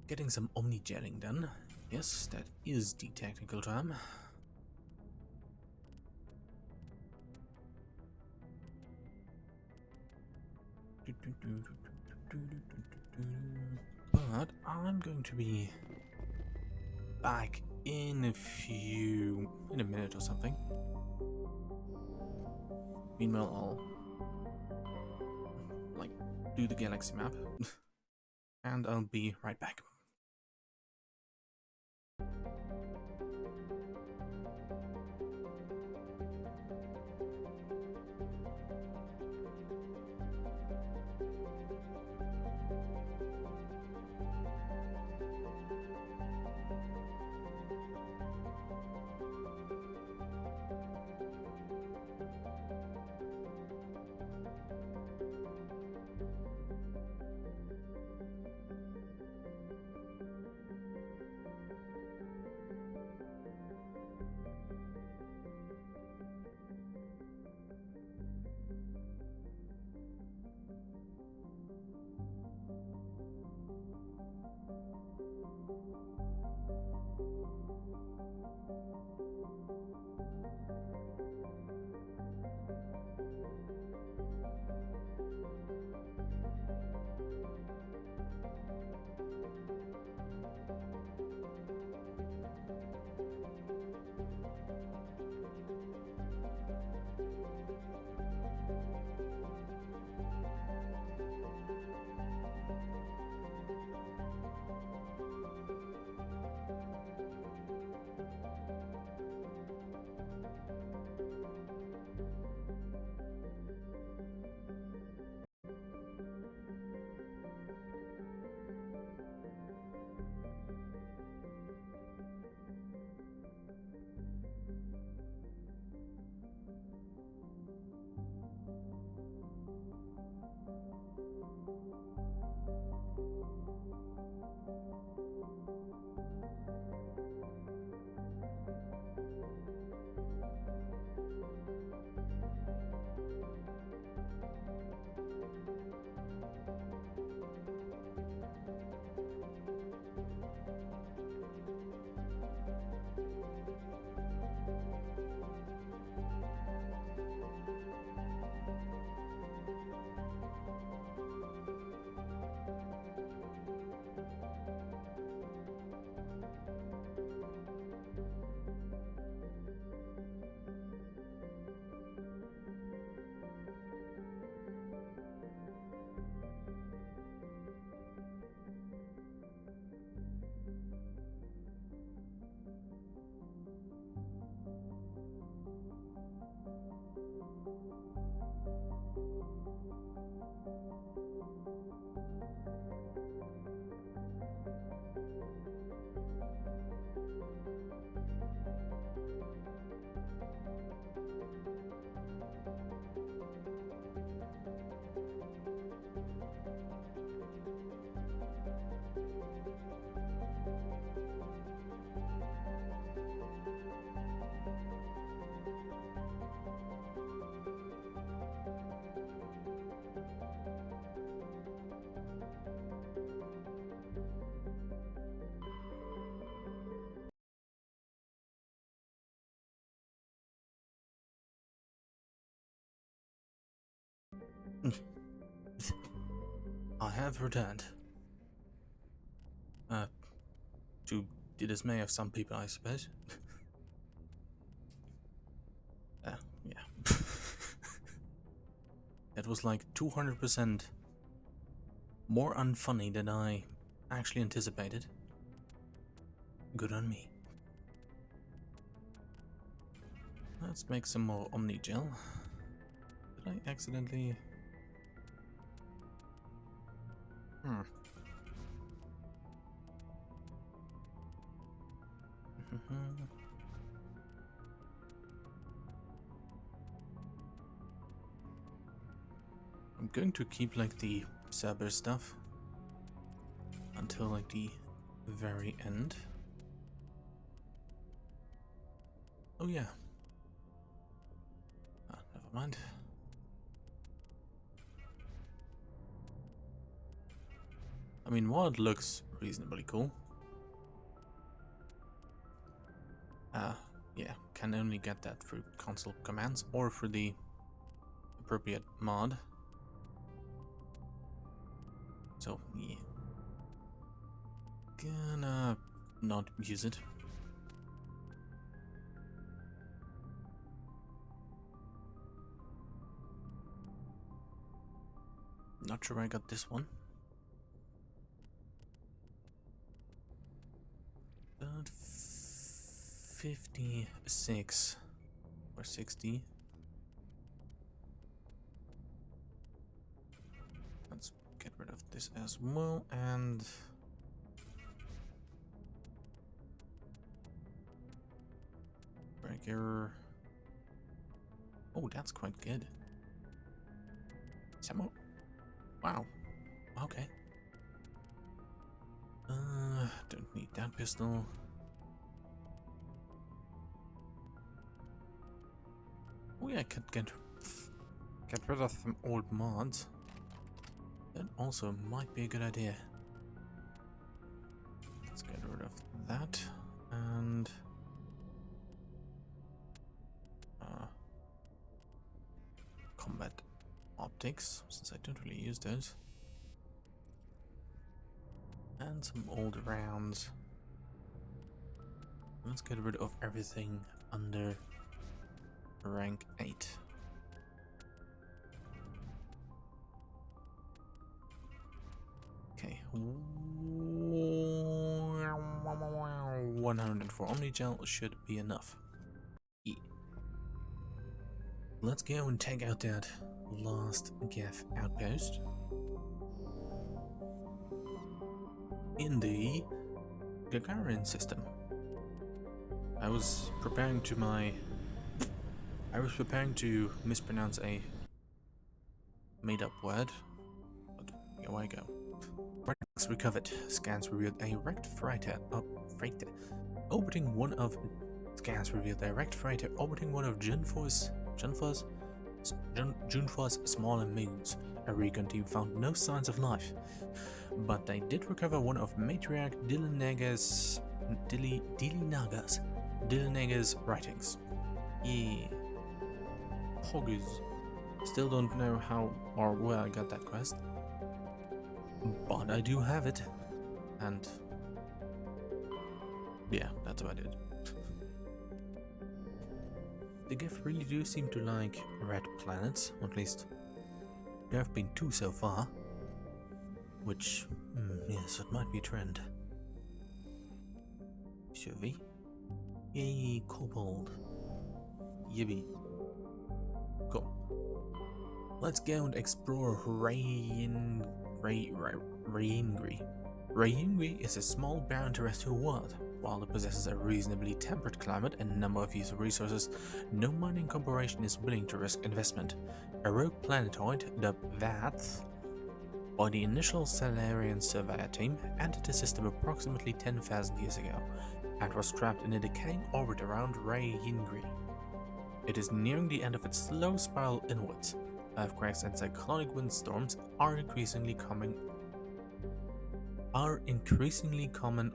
A: Getting some omni-gelling done. Yes, that is the technical term. But I'm going to be back in a minute or something. Meanwhile, I'll do the galaxy map and I'll be right back. I have returned. To the dismay of some people, I suppose. Yeah. It was like 200% more unfunny than I actually anticipated. Good on me. Let's make some more Omni Gel. Did I accidentally... I'm going to keep like the Cerber stuff until like the very end. Oh yeah. Never mind. I mean, while it looks reasonably cool, yeah, can only get that through console commands or through the appropriate mod. So, yeah. Gonna not use it. Not sure I got this one. But 56 or 60. Let's get rid of this as well, and breaker. Oh, that's quite good. Some more. Wow. Okay. Don't need that pistol. Oh yeah, I could get rid of some old mods. That also might be a good idea. Let's that, and combat optics, since I don't really use those, and some old rounds. Let's get rid of everything under rank 8. Okay, 104 Omnigel should be enough. Yeah. Let's go and take out that last Geth outpost in the Gagarin system. I was preparing to mispronounce a made-up word, but here I go. Records recovered. Scans revealed a wrecked freighter orbiting one of Junfor's smaller moons. A recon team found no signs of life, but they did recover one of matriarch Dillinaga's writings. Yeah. Poggers. Still don't know how or where I got that quest, but I do have it, and yeah, that's about it. The Geth really do seem to like red planets, or at least there have been 2 so far, which, yes, it might be a trend. Survey? Yay, kobold. Yippee. Cool. Let's go and explore Ryingri. Ryingri is a small barren terrestrial world. While it possesses a reasonably temperate climate and a number of useful resources, no mining corporation is willing to risk investment. A rogue planetoid, dubbed VATH, by the initial Salarian surveyor team, entered the system approximately 10,000 years ago, and was trapped in a decaying orbit around Ryingri. It is nearing the end of its slow spiral inwards. Earthquakes and cyclonic windstorms are increasingly common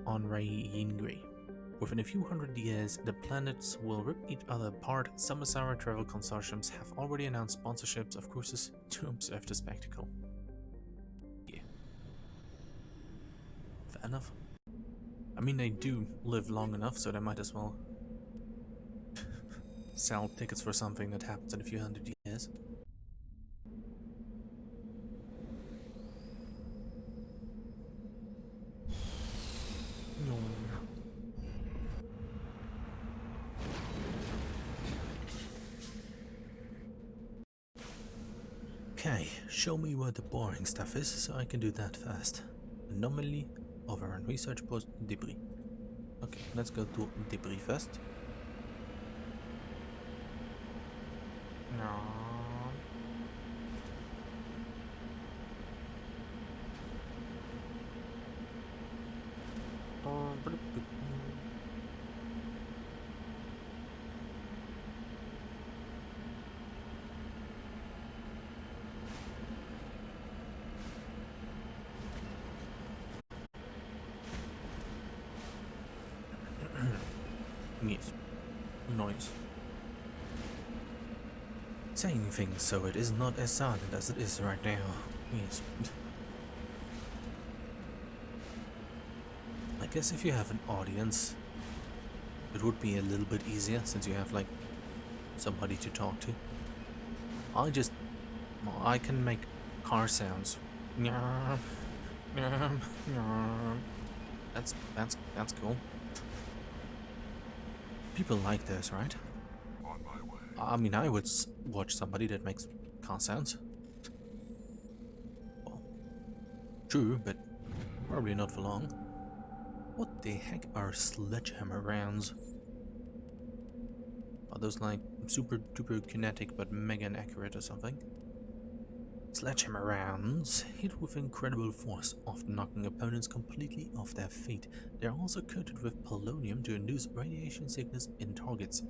A: on Ryingri. Within a few hundred years, the planets will rip each other apart. Some Asara travel consortiums have already announced sponsorships of cruises to observe the spectacle. Yeah. Fair enough. I mean, they do live long enough, so they might as well sell tickets for something that happens in a few hundred years. No. Okay, show me where the boring stuff is so I can do that first. Anomaly, overrun research post, debris. Okay, let's go to debris first. No. Yes. Noise. Saying things so it is not as silent as it is right now. Yes. I guess if you have an audience, it would be a little bit easier since you have like somebody to talk to. I can make car sounds. That's cool. People like this, right?
C: On my way.
A: I mean, I would watch somebody that makes car sounds. Well, true, but probably not for long. What the heck are sledgehammer rounds? Are those like super duper kinetic but mega inaccurate or something? Sledgehammer rounds hit with incredible force, often knocking opponents completely off their feet. They are also coated with polonium to induce radiation sickness in targets,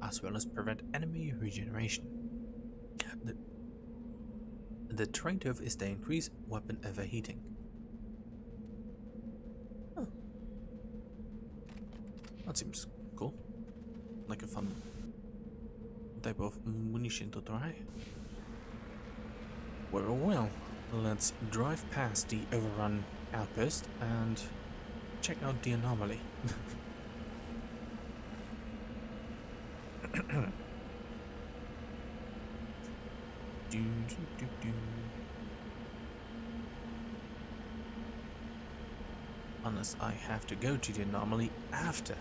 A: as well as prevent enemy regeneration. The trade-off is they increase weapon overheating. Huh. That seems cool. Like a fun type of munition to try. Well, let's drive past the overrun outpost and check out the anomaly. Unless I have to go to the anomaly after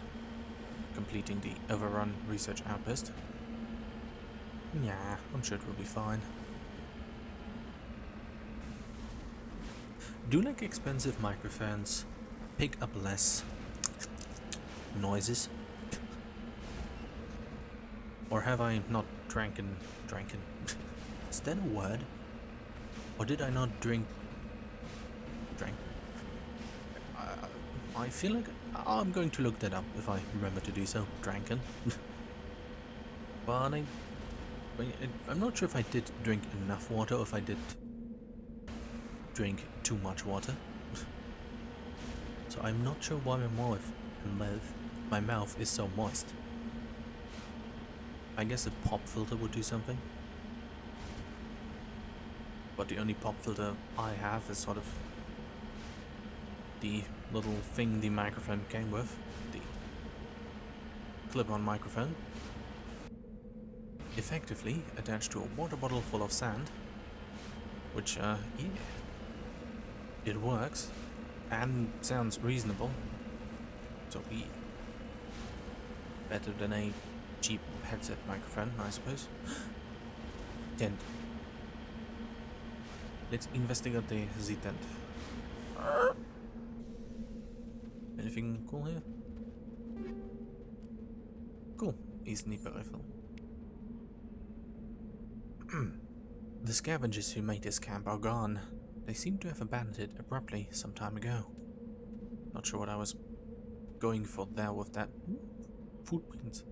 A: completing the overrun research outpost. Yeah, I'm sure it will be fine. Do like expensive microphones pick up less noises? Or have I not dranken? Is that a word? Or did I not drank? I feel like I'm going to look that up if I remember to do so. Dranken. But I'm not sure if I did drink enough water or if I did drink too much water. So I'm not sure why my mouth is so moist. I guess a pop filter would do something. But the only pop filter I have is sort of the little thing the microphone came with. The clip-on microphone. Effectively attached to a water bottle full of sand. Which, yeah. It works. And sounds reasonable. So, yeah. Better than a cheap headset microphone, I suppose. Tent. Let's investigate the Z-tent. Anything cool here? Cool. A sniper rifle. The scavengers who made this camp are gone. They seem to have abandoned it abruptly some time ago. Not sure what I was going for there with that. Footprints.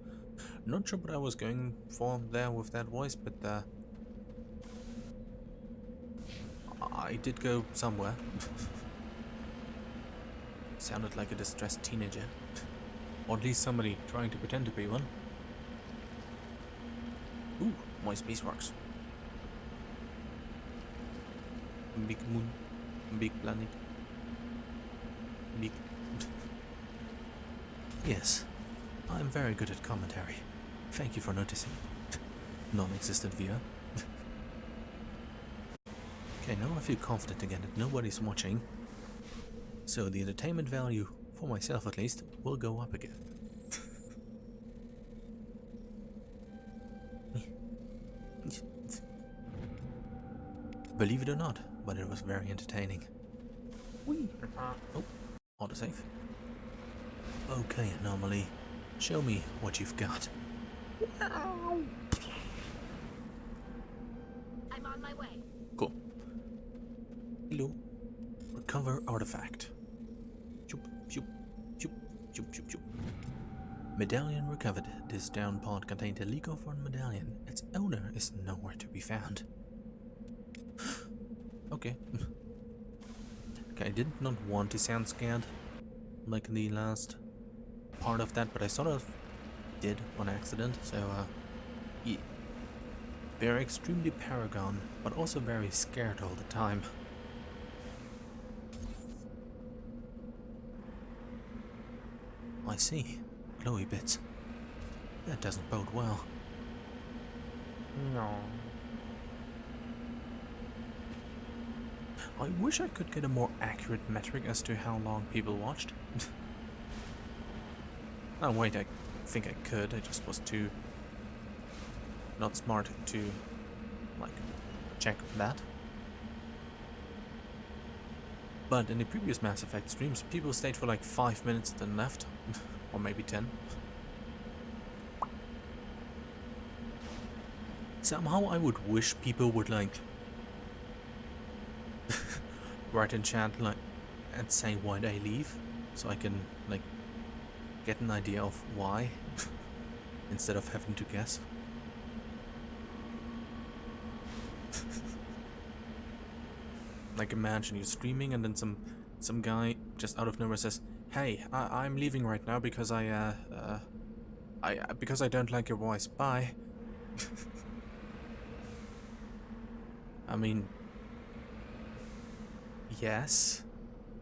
A: Not sure what I was going for there with that voice, but I did go somewhere. Sounded like a distressed teenager. Or at least somebody trying to pretend to be one. Ooh, more space rocks. Big moon. Big planet. Big... Yes, I'm very good at commentary. Thank you for noticing. Non-existent viewer. Okay, now I feel confident again that nobody's watching. So the entertainment value, for myself at least, will go up again. Believe it or not, but it was very entertaining. Whee! Oh, autosave. Okay, anomaly. Show me what you've got.
B: I'm on my way.
A: Cool. Hello. Recover artifact. Choop, choop, choop, choop, choop, choop. Medallion recovered. This down pod contained a League-of-One medallion. Its owner is nowhere to be found. Okay. Okay, I did not want to sound scared like in the last part of that, but I sort of did on accident, so yeah. They're extremely Paragon, but also very scared all the time. I see. Glowy bits. That doesn't bode well. No. I wish I could get a more accurate metric as to how long people watched. Oh wait, I think I could, I just was too not smart to like check that. But in the previous Mass Effect streams, people stayed for like 5 minutes then left, or maybe 10. Somehow I would wish people would like write in chat like and say why they leave, so I can like get an idea of why instead of having to guess. Like imagine you're streaming and then some guy just out of nowhere says, Hey, I'm leaving right now because because I don't like your voice. Bye. I mean, yes,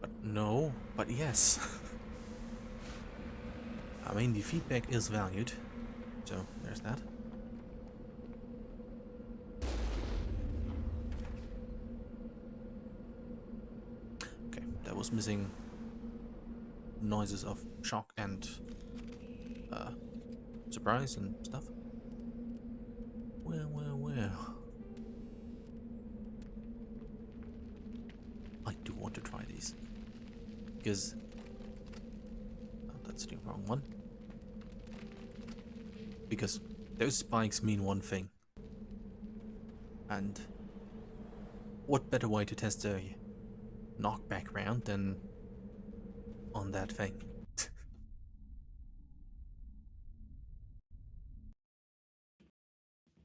A: but no, but yes. I mean, the feedback is valued, so there's that. Okay, that was missing noises of shock and surprise and stuff. Well. I do want to try these. Because... oh, that's the wrong one. Because those spikes mean one thing. And what better way to test a knockback round than on that thing?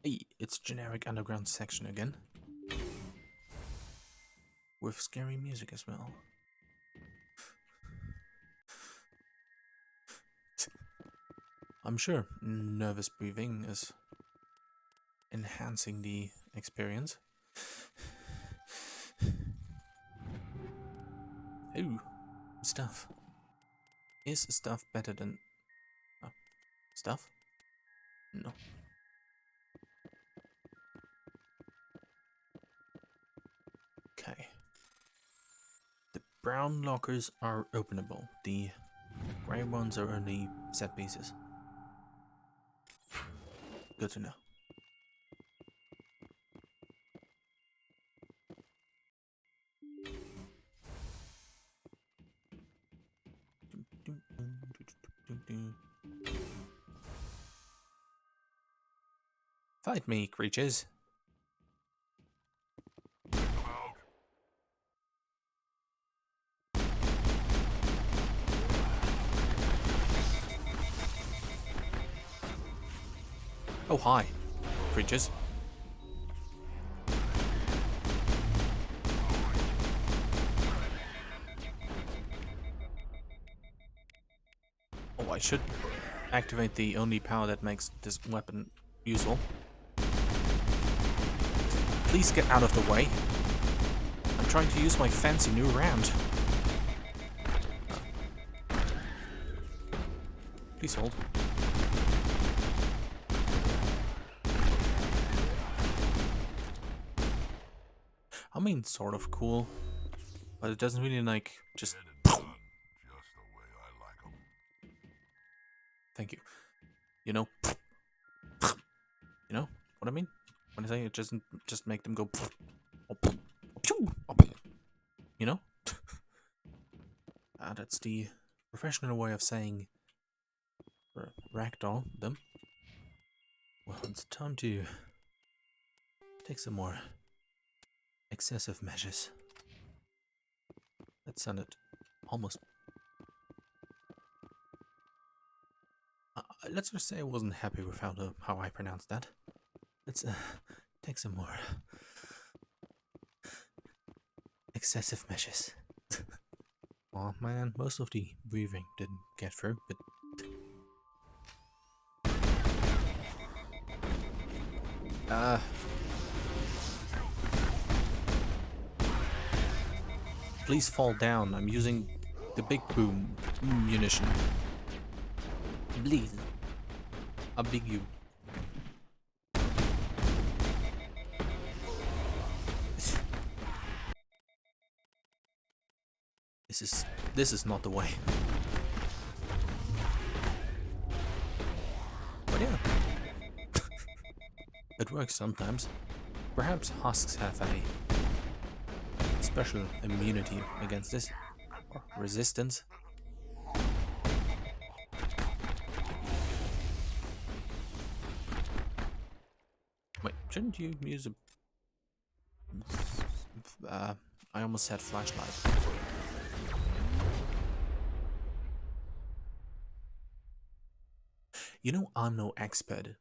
A: Hey, it's generic underground section again. With scary music as well. I'm sure nervous breathing is enhancing the experience. Ooh, stuff. Is stuff better than... oh, stuff? No. Okay. The brown lockers are openable. The grey ones are only set pieces. Good to know. Fight me, creatures.
C: Come out.
A: Oh, hi, creatures. Oh, I should activate the only power that makes this weapon useful. Please get out of the way. I'm trying to use my fancy new round. Please hold. I mean, sort of cool, but it doesn't really like just...
C: Dead and done. Just the way I like 'em.
A: Thank you. You know, what I mean? When I say it doesn't just make them go... you know? That's the professional way of saying ragdoll them. Well, it's time to take some more excessive measures. That sounded almost... let's just say I wasn't happy with how I pronounced that. Let's take some more excessive measures. Oh man, most of the breathing didn't get through, but... please fall down. I'm using the big boom munition. Please. I beg you. This is not the way. But yeah. It works sometimes. Perhaps husks have a special immunity against this. Or resistance. Wait, shouldn't you use a... I almost said flashlight. You know, I'm no expert.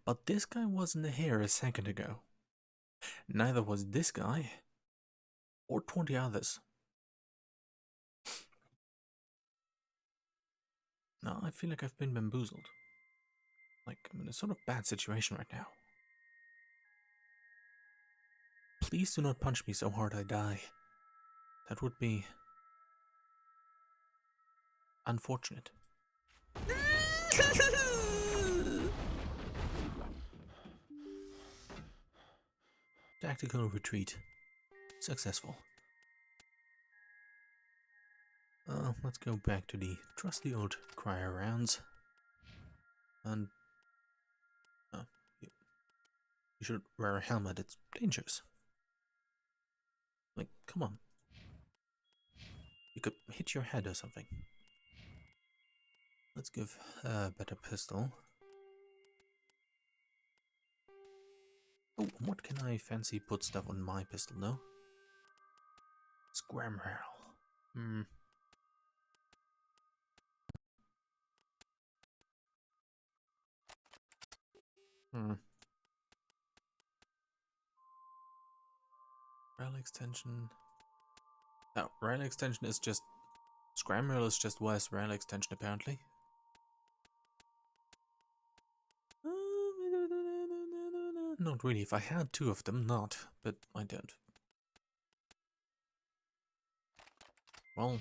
A: But this guy wasn't here a second ago. Neither was this guy. Or 20 others. I feel like I've been bamboozled. Like, I'm in a sort of bad situation right now. Please do not punch me so hard I die. That would be unfortunate. Tactical retreat. Successful. Let's go back to the trusty old cryo rounds. And you should wear a helmet, it's dangerous. Like, come on. You could hit your head or something. Let's give a better pistol. Oh, what can I fancy put stuff on my pistol, no? Scram barrel. Rail extension. Oh, rail extension is just... Scram rail is just worse rail extension, apparently. Not really. If I had two of them, not. But I don't. Well...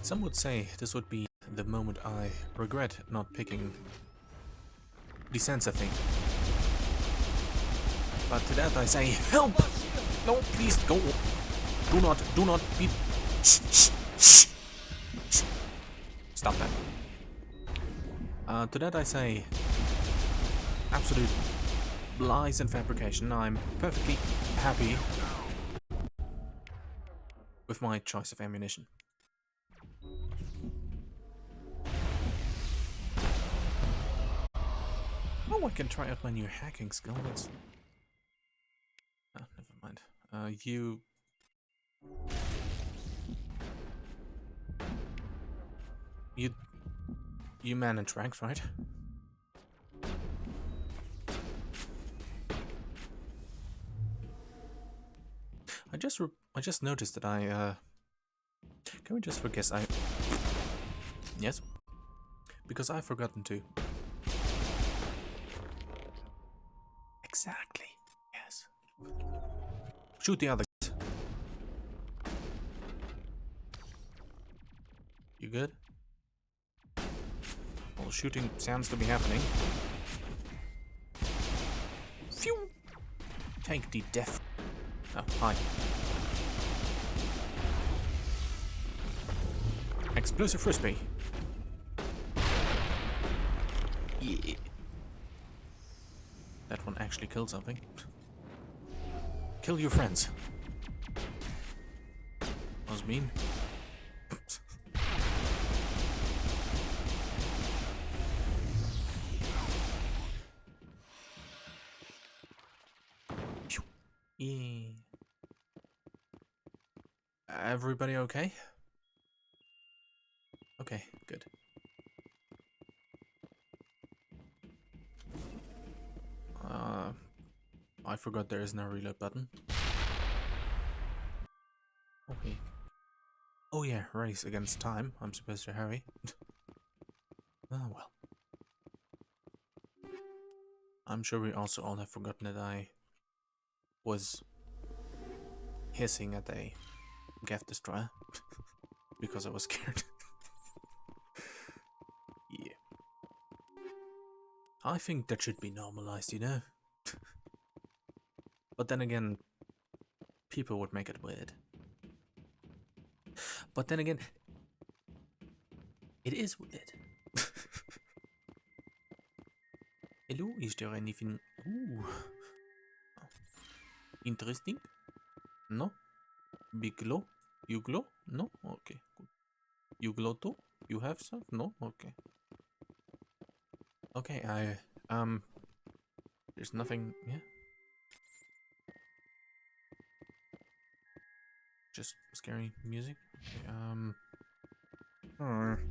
A: Some would say this would be the moment I regret not picking the sensor thing. But to that I say, help! No, please go. Do not be... Stop that. To that I say, absolute lies and fabrication. I'm perfectly happy with my choice of ammunition. Oh, I can try out my new hacking skill. That's... never mind. You manage ranks, right? I just noticed that can we just forget Yes? Because I've forgotten to. Exactly. Yes. Shoot the other guys. You good? Well, shooting sounds to be happening. Phew! Take the death. Oh, hi. Explosive frisbee. Yeah. That one actually killed something. Kill your friends. That was mean. Yeah. Everybody okay? Okay, good. I forgot there is no reload button. Okay. Oh yeah, race against time. I'm supposed to hurry. Oh well. I'm sure we also all have forgotten that I was hissing at a Gaff destroyer because I was scared. Yeah. I think that should be normalized, you know? But then again, people would make it weird. But then again, it is weird. Hello, is there anything... Ooh. Interesting? No? Big glow? You glow? No? Okay, good. You glow too? You have some? No? Okay. Okay, there's nothing... Yeah? Just scary music? Okay,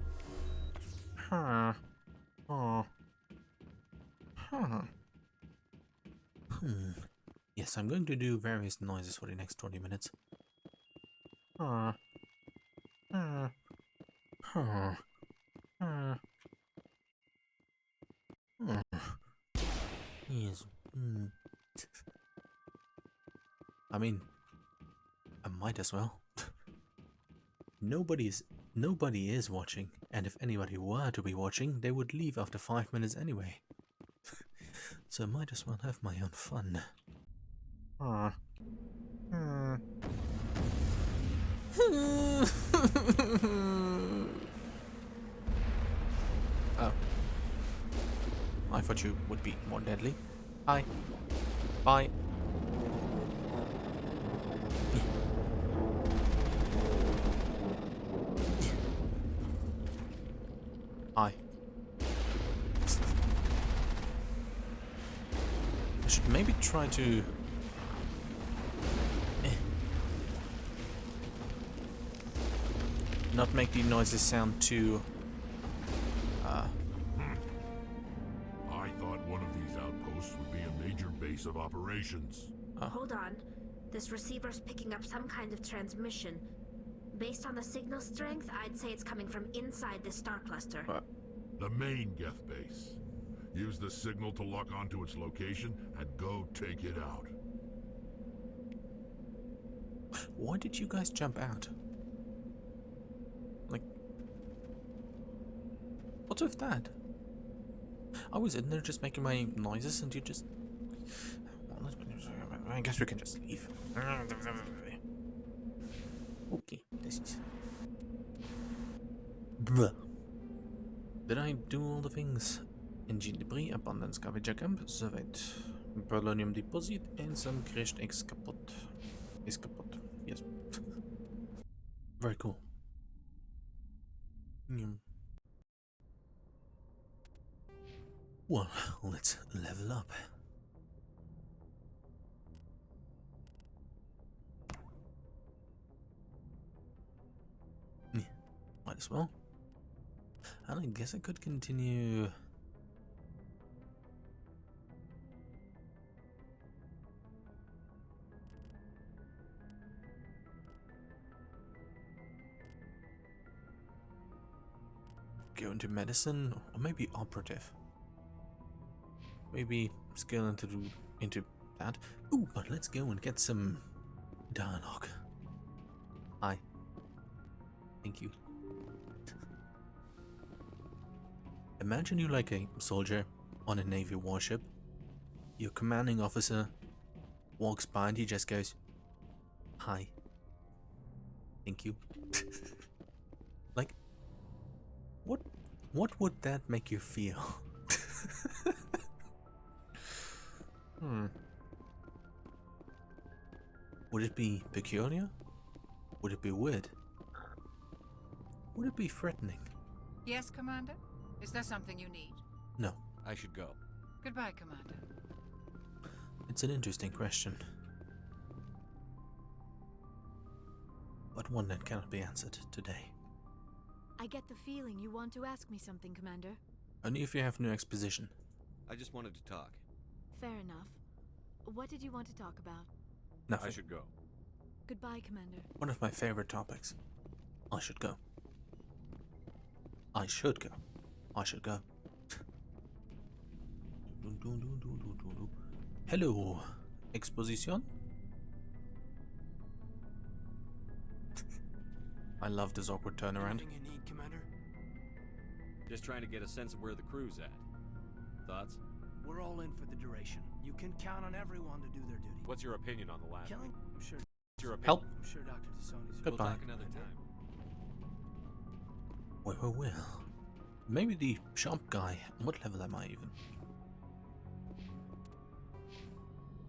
A: Yes, I'm going to do various noises for the next 20 minutes. Huh. Huh. Huh. Huh. Yes. I mean, I might as well. Nobody is watching, and if anybody were to be watching, they would leave after 5 minutes anyway. So I might as well have my own fun. Ah. Oh. I thought you would be more deadly. Hi. Bye. Hi. I should maybe try to... not make the noises sound too...
C: I thought one of these outposts would be a major base of operations.
B: Hold on. This receiver's picking up some kind of transmission. Based on the signal strength, I'd say it's coming from inside the star cluster.
C: The main Geth base. Use the signal to lock onto its location and go take it out.
A: Why did you guys jump out? Like... what's with that? I was in there just making my noises and you just... well, I guess we can just leave. Okay, this is... Blah. Did I do all the things? Engine debris, abandoned scavenger camp, soweit. Polonium deposit and some crashed X kaput. Is kaput. Yes. Very cool. Well, let's level up. Yeah, might as well. And I guess I could continue. Go into medicine or maybe operative. Maybe scale into that. Ooh, but let's go and get some dialogue. Hi. Thank you. Imagine you like a soldier on a Navy warship. Your commanding officer walks by and he just goes, "Hi. Thank you." Like, what would that make you feel? Would it be peculiar? Would it be weird? Would it be threatening?
D: Yes, Commander? Is there something you need?
A: No.
E: I should go.
D: Goodbye, Commander.
A: It's an interesting question. But one that cannot be answered today.
F: I get the feeling you want to ask me something, Commander.
A: Only if you have no exposition.
E: I just wanted to talk.
F: Fair enough. What did you want to talk about?
A: Nothing.
E: I should go.
F: Goodbye, Commander.
A: One of my favorite topics. I should go. I should go. I should go. Hello. Exposition? I love this awkward turnaround.
G: Anything you need, Commander?
E: Just trying to get a sense of where the crew's at. Thoughts?
G: We're all in for the duration. You can count on everyone to do their duty.
E: What's your opinion on the last one?
G: Killing? I'm sure.
E: What's your opinion?
A: Help.
G: I'm sure Dr. Tassoni's.
E: We'll
A: Goodbye.
E: talk another time.
A: Well. Maybe the shop guy. What level am I even?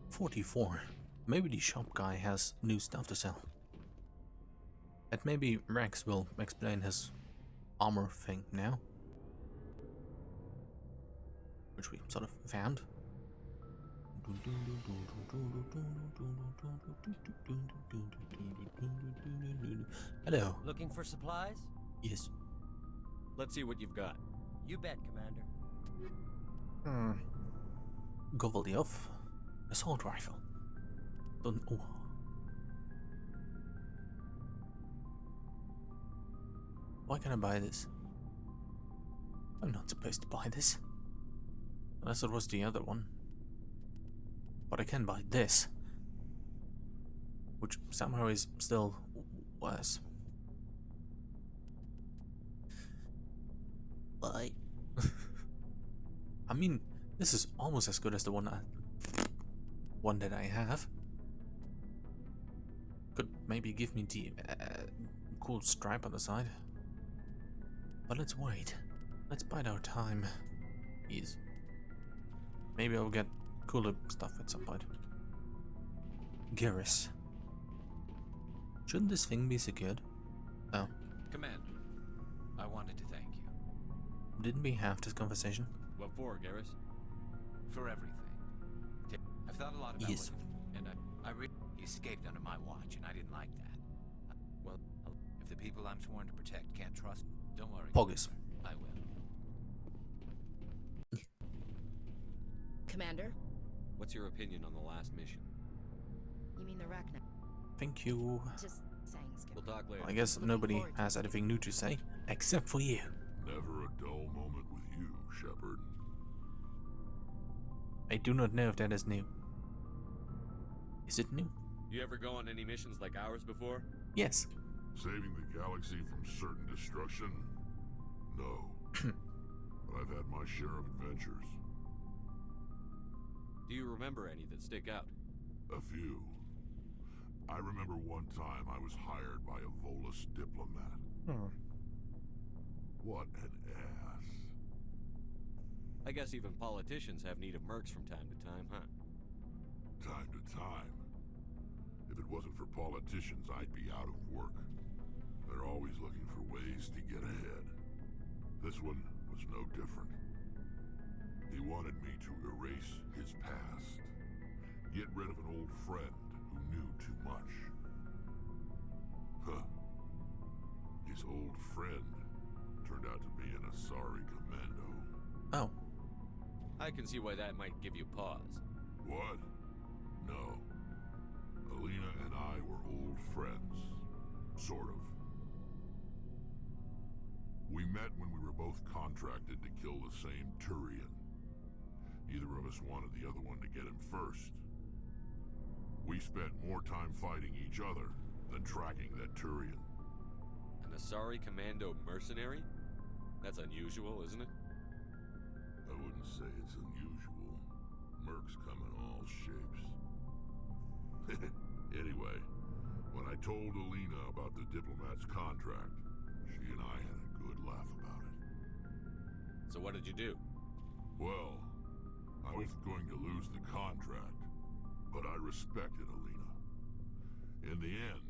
A: 44. Maybe the shop guy has new stuff to sell. And maybe Rex will explain his armor thing now. Which we sort of found. Hello.
H: Looking for supplies?
A: Yes.
E: Let's see what you've got.
H: You bet, Commander.
A: Govoldov. Assault rifle. Oh. Why can't I buy this? I'm not supposed to buy this. Unless it was the other one. But I can buy this. Which somehow is still worse. Why? I mean, this is almost as good as the one that I have. Could maybe give me the cool stripe on the side. But let's wait. Let's bide our time. Ease. Maybe I'll get cooler stuff at some point. Garrus. Shouldn't this thing be secured? Oh.
H: Commander, I wanted to thank you.
A: Didn't we have this conversation?
E: What for, Garrus?
H: For everything. I've thought a lot about
A: Yes.
H: and he escaped under my watch, and I didn't like that. Well, if the people I'm sworn to protect can't trust, don't worry.
A: Poggers.
H: I will.
I: Commander?
E: What's your opinion on the last mission?
I: You mean the Rachna?
A: Thank you.
I: Just saying, Skip.
E: We'll talk later.
A: I guess
I: Looking
A: nobody
I: forward to
A: has
I: it.
A: anything new to say, except for you.
C: Never a dull moment with you, Shepard.
A: I do not know if that is new. Is it new?
E: You ever go on any missions like ours before?
A: Yes.
C: Saving the galaxy from certain destruction? No. But I've had my share of adventures.
E: Do you remember any that stick out?
C: A few. I remember one time I was hired by a Volus diplomat. What an ass.
E: I guess even politicians have need of mercs from time to time, huh?
C: Time to time. If it wasn't for politicians, I'd be out of work. They're always looking for ways to get ahead. This one was no different. He wanted me to erase his past. Get rid of an old friend who knew too much. Huh. His old friend turned out to be an Asari commando.
A: Oh.
E: I can see why that might give you pause.
C: What? No. Alina and I were old friends. Sort of. We met when we were both contracted to kill the same Turian. Neither of us wanted the other one to get him first. We spent more time fighting each other than tracking that Turian.
E: An Asari commando mercenary? That's unusual, isn't it?
C: I wouldn't say it's unusual. Mercs come in all shapes. Anyway, when I told Alina about the diplomat's contract, she and I had a good laugh about it.
E: So what did you do?
C: Well, I was going to lose the contract, but I respected Alina. In the end,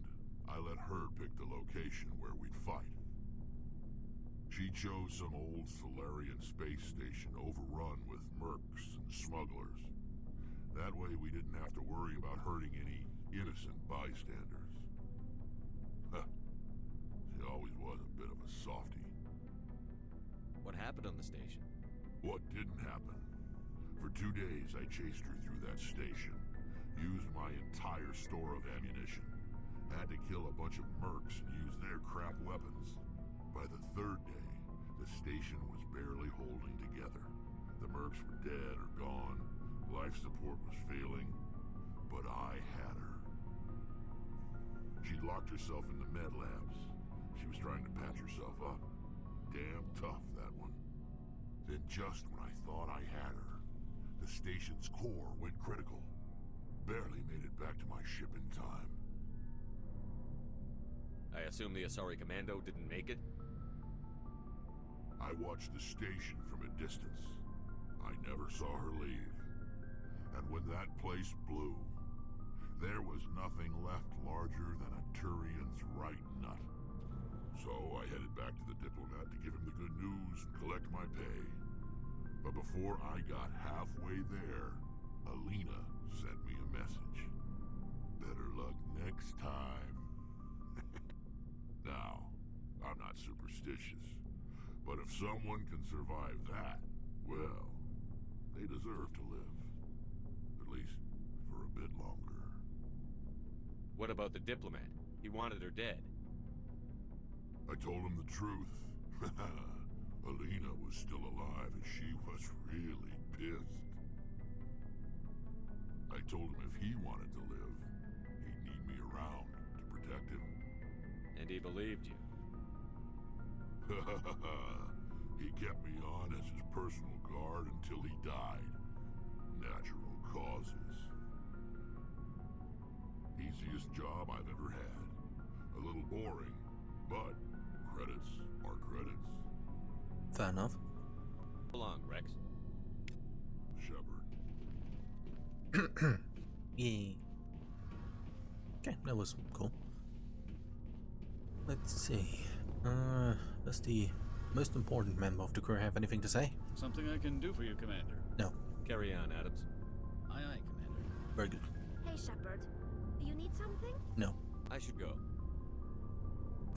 C: I let her pick the location where we'd fight. She chose some old Solarian space station overrun with mercs and smugglers. That way we didn't have to worry about hurting any innocent bystanders. Huh. She always was a bit of a softie.
E: What happened on the station?
C: What didn't happen? For 2 days I chased her through that station, used my entire store of ammunition, had to kill a bunch of mercs and use their crap weapons. By the 3rd day, the station was barely holding together. The mercs were dead or gone, life support was failing, but I had her. She'd locked herself in the med labs. She was trying to patch herself up. Damn tough, that one. Then just when I thought I had her, the station's core went critical. Barely made it back to my ship in time.
E: I assume the Asari commando didn't make it?
C: I watched the station from a distance. I never saw her leave. And when that place blew, there was nothing left larger than a Turian's right nut. So I headed back to the diplomat to give him the good news and collect my pay. But before I got halfway there, Alina sent me a message. Better luck next time. Now, I'm not superstitious, but if someone can survive that, well, they deserve to live. At least for a bit longer.
E: What about the diplomat? He wanted her dead.
C: I told him the truth. Alina was still alive and she was really pissed. I told him if he wanted to live, he'd need me around to protect him.
E: And he believed you.
C: He kept me on as his personal guard until he died. Natural causes. Easiest job I've ever had. A little boring, but credits are credits.
A: Fair enough.
E: So long, Rex.
C: Shepard.
A: Yay. Okay, that was cool. Let's see. Does the most important member of the crew have anything to say?
J: Something I can do for you, Commander.
A: No.
E: Carry on, Adams.
J: Aye, aye, Commander.
A: Very good.
B: Hey, Shepard. You need something?
A: No.
E: I should go.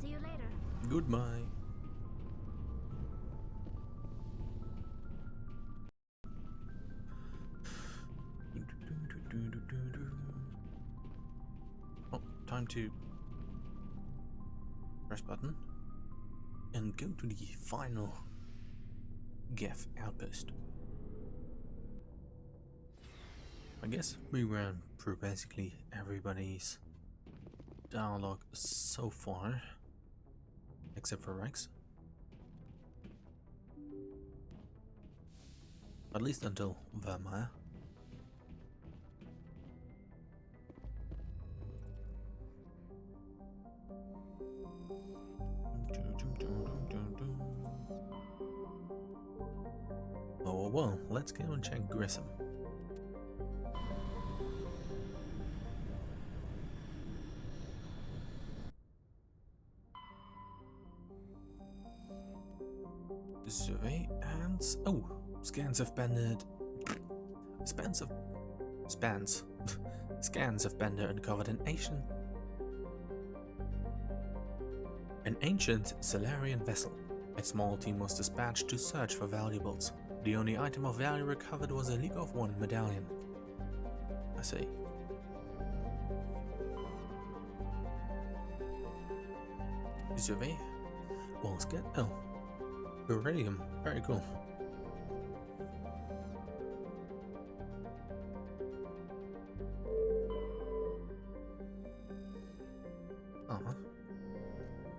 B: See you later.
A: Goodbye. Oh, time to press button and go to the final GEF outpost. I guess we ran through basically everybody's dialogue so far, except for Rex. At least until Vermeer. Oh well, let's go and check Grissom. Survey and scans of Bender. Scans of Bender uncovered an ancient Solarian vessel. A small team was dispatched to search for valuables. The only item of value recovered was a League of One medallion. I see. Survey. Well, scan. Oh. Beryllium. Very cool.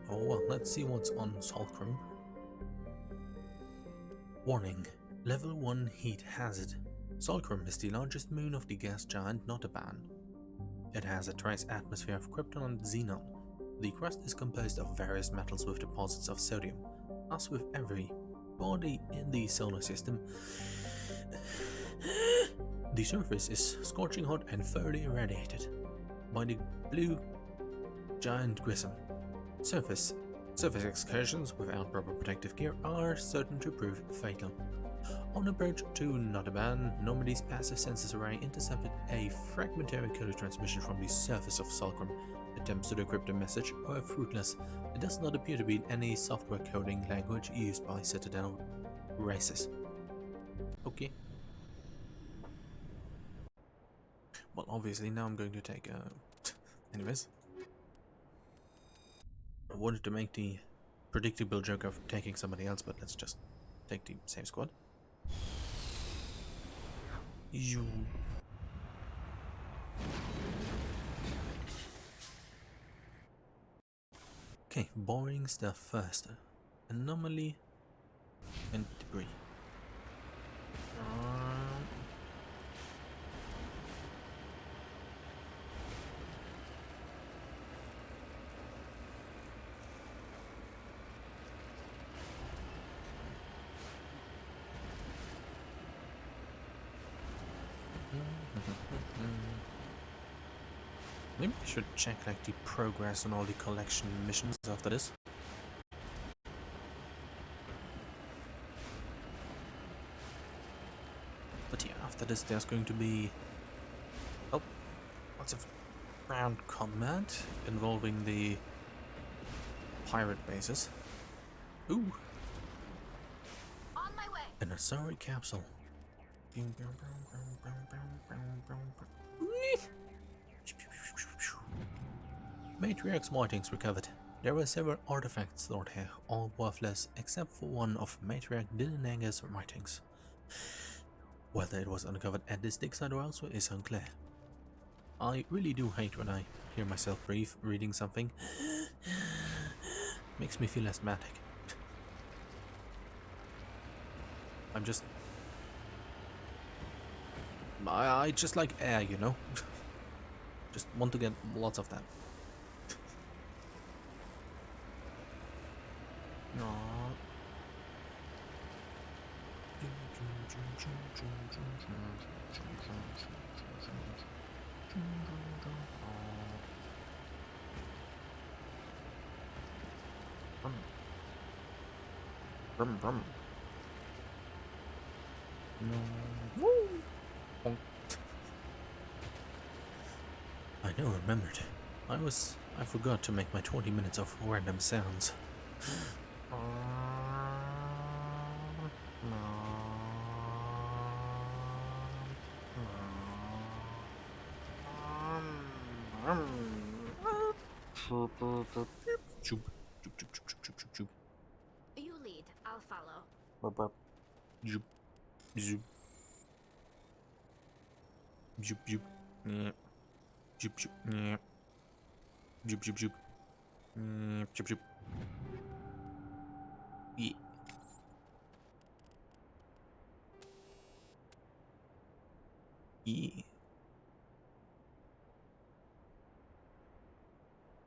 A: Oh well, let's see what's on Saltcrum. Warning. Level 1 heat hazard. Saltcrum is the largest moon of the gas giant Notaban. It has a trace atmosphere of krypton and xenon. The crust is composed of various metals with deposits of sodium. As with every body in the solar system, the surface is scorching hot and thoroughly irradiated by the blue giant Grissom. Surface excursions without proper protective gear are certain to prove fatal. On approach to Notaban, Normandy's passive sensors array intercepted a fragmentary code transmission from the surface of Saltcrum. Attempts to decrypt a message were fruitless. It does not appear to be in any software coding language used by Citadel races. Okay. Well, obviously now I'm going to take anyways. I wanted to make the predictable joke of taking somebody else, but let's just take the same squad. You. Okay, boring stuff first. Anomaly and debris. Maybe I should check like the progress on all the collection missions after this. But yeah, after this there's going to be lots of ground combat involving the pirate bases. Ooh!
B: On my way.
A: An Asari capsule. Matriarch's markings recovered. There were several artifacts stored here, all worthless except for one of matriarch Dillinanger's writings. Whether it was uncovered at this dig site or elsewhere is unclear. I really do hate when I hear myself breathe reading something. Makes me feel asthmatic. I'm just... I just like air, you know? Just want to get lots of that. Brum brum. No. Woo. Bonk. I know, remembered. I forgot to make my 20 minutes of random sounds.
B: You lead, I'll follow.
A: Zoop, zoop, zoop, zoop, yeah, zoop, zoop, yeah, zoop, zoop, zoop, zoop, zoop, yeah. Yeah.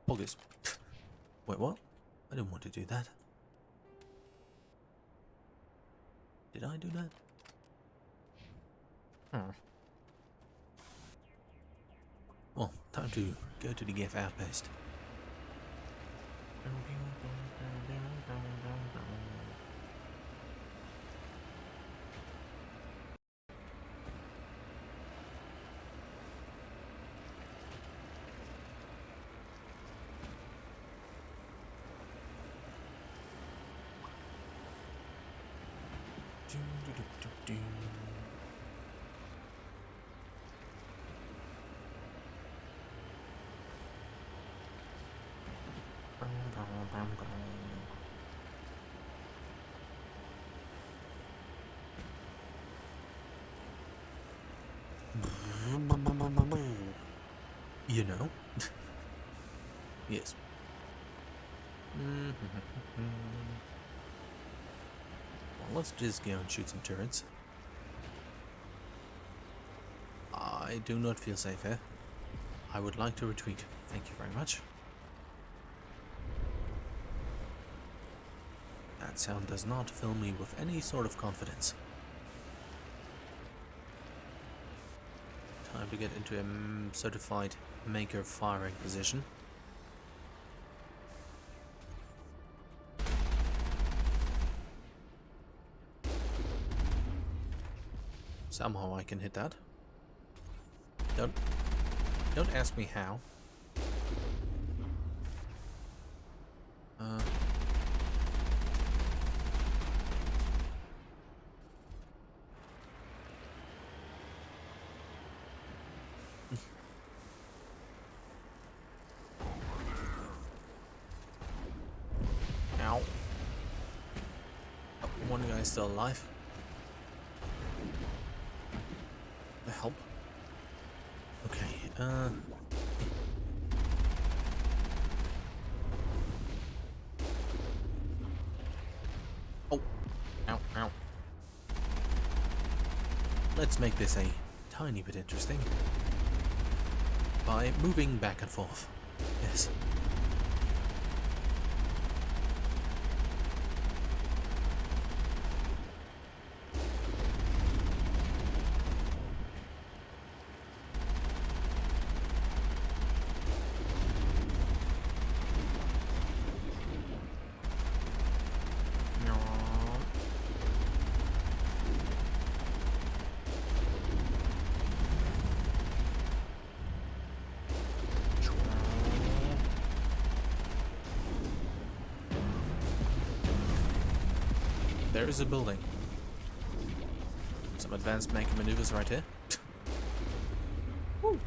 A: Poggers. Wait, what? I didn't want to do that. Did I do that? Well, time to go to the GIF outpost. You know? Yes. Well, let's just go and shoot some turrets. I do not feel safe here. I would like to retreat. Thank you very much. That sound does not fill me with any sort of confidence. Time to get into a certified maker firing position. Somehow I can hit that. Don't ask me how. Ow. Oh, one guy is still alive. Help. Okay, Oh. Ow, ow. Let's make this a tiny bit interesting by moving back and forth. Yes. There is a building. Some advanced making maneuvers right here. Woo.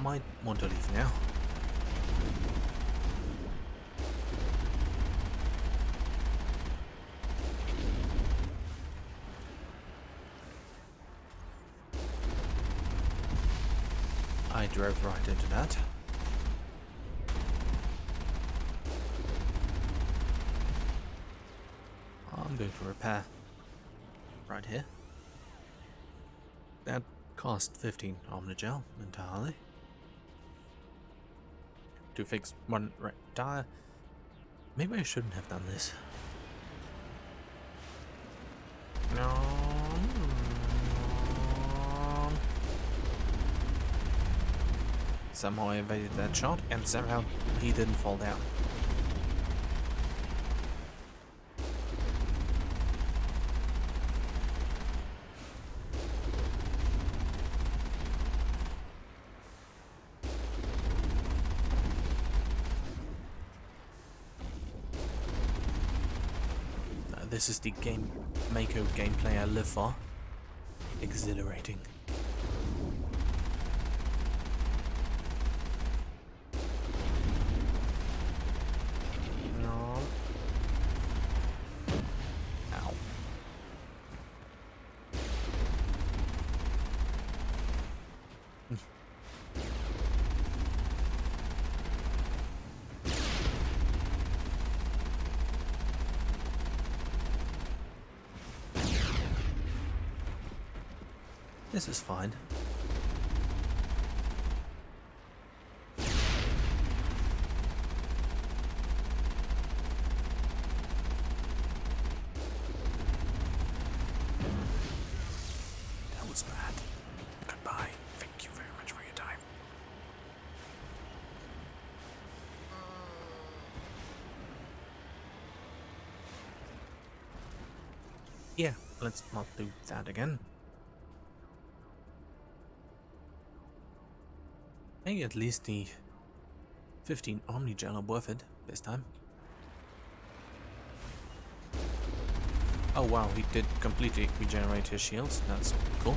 A: might want to leave now. I drove right into that. I'm going to repair right here. That cost 15 Omnigel entirely. To fix one right tire. Maybe I shouldn't have done this. No. Somehow I evaded that shot, and somehow he didn't fall down. This is the game Mako gameplay I live for. Exhilarating. No. Ow. This is fine. That was bad. Goodbye. Thank you very much for your time. Yeah, let's not do that again. Maybe at least the 15 Omnigel are worth it this time. Oh wow, he did completely regenerate his shields. That's cool.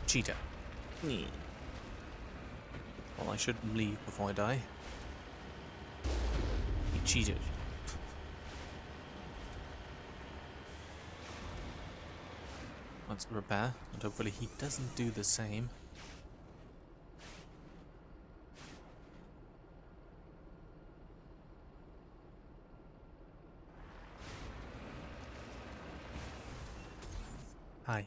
A: Cheater. Well, I should leave before I die. He cheated. Let's repair, and hopefully he doesn't do the same. Hi.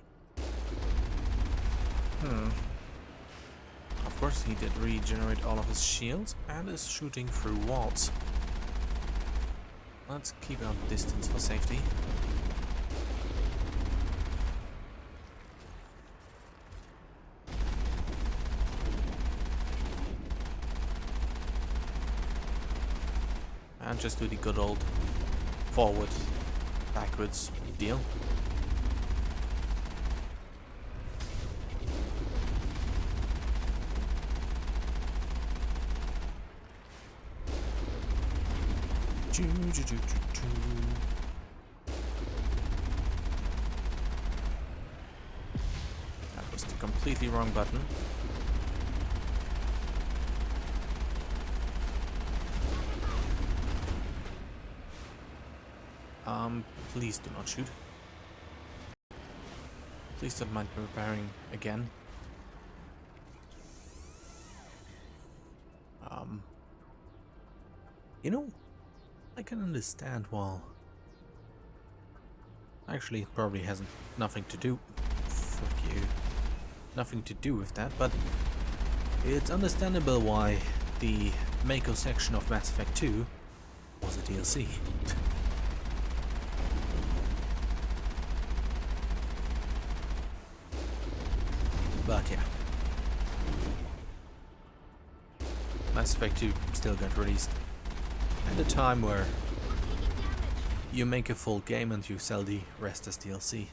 A: Of course, he did regenerate all of his shields and is shooting through walls. Let's keep our distance for safety. And just do the good old forward, backwards deal. That was the completely wrong button. Please do not shoot. Please don't mind me repairing again. You know, I can understand why. Actually, it probably has nothing to do. Fuck you. nothing to do with that, but it's understandable why the Mako section of Mass Effect 2 was a DLC. But yeah. Mass Effect 2 still got released at a time where you make a full game and you sell the rest as DLC.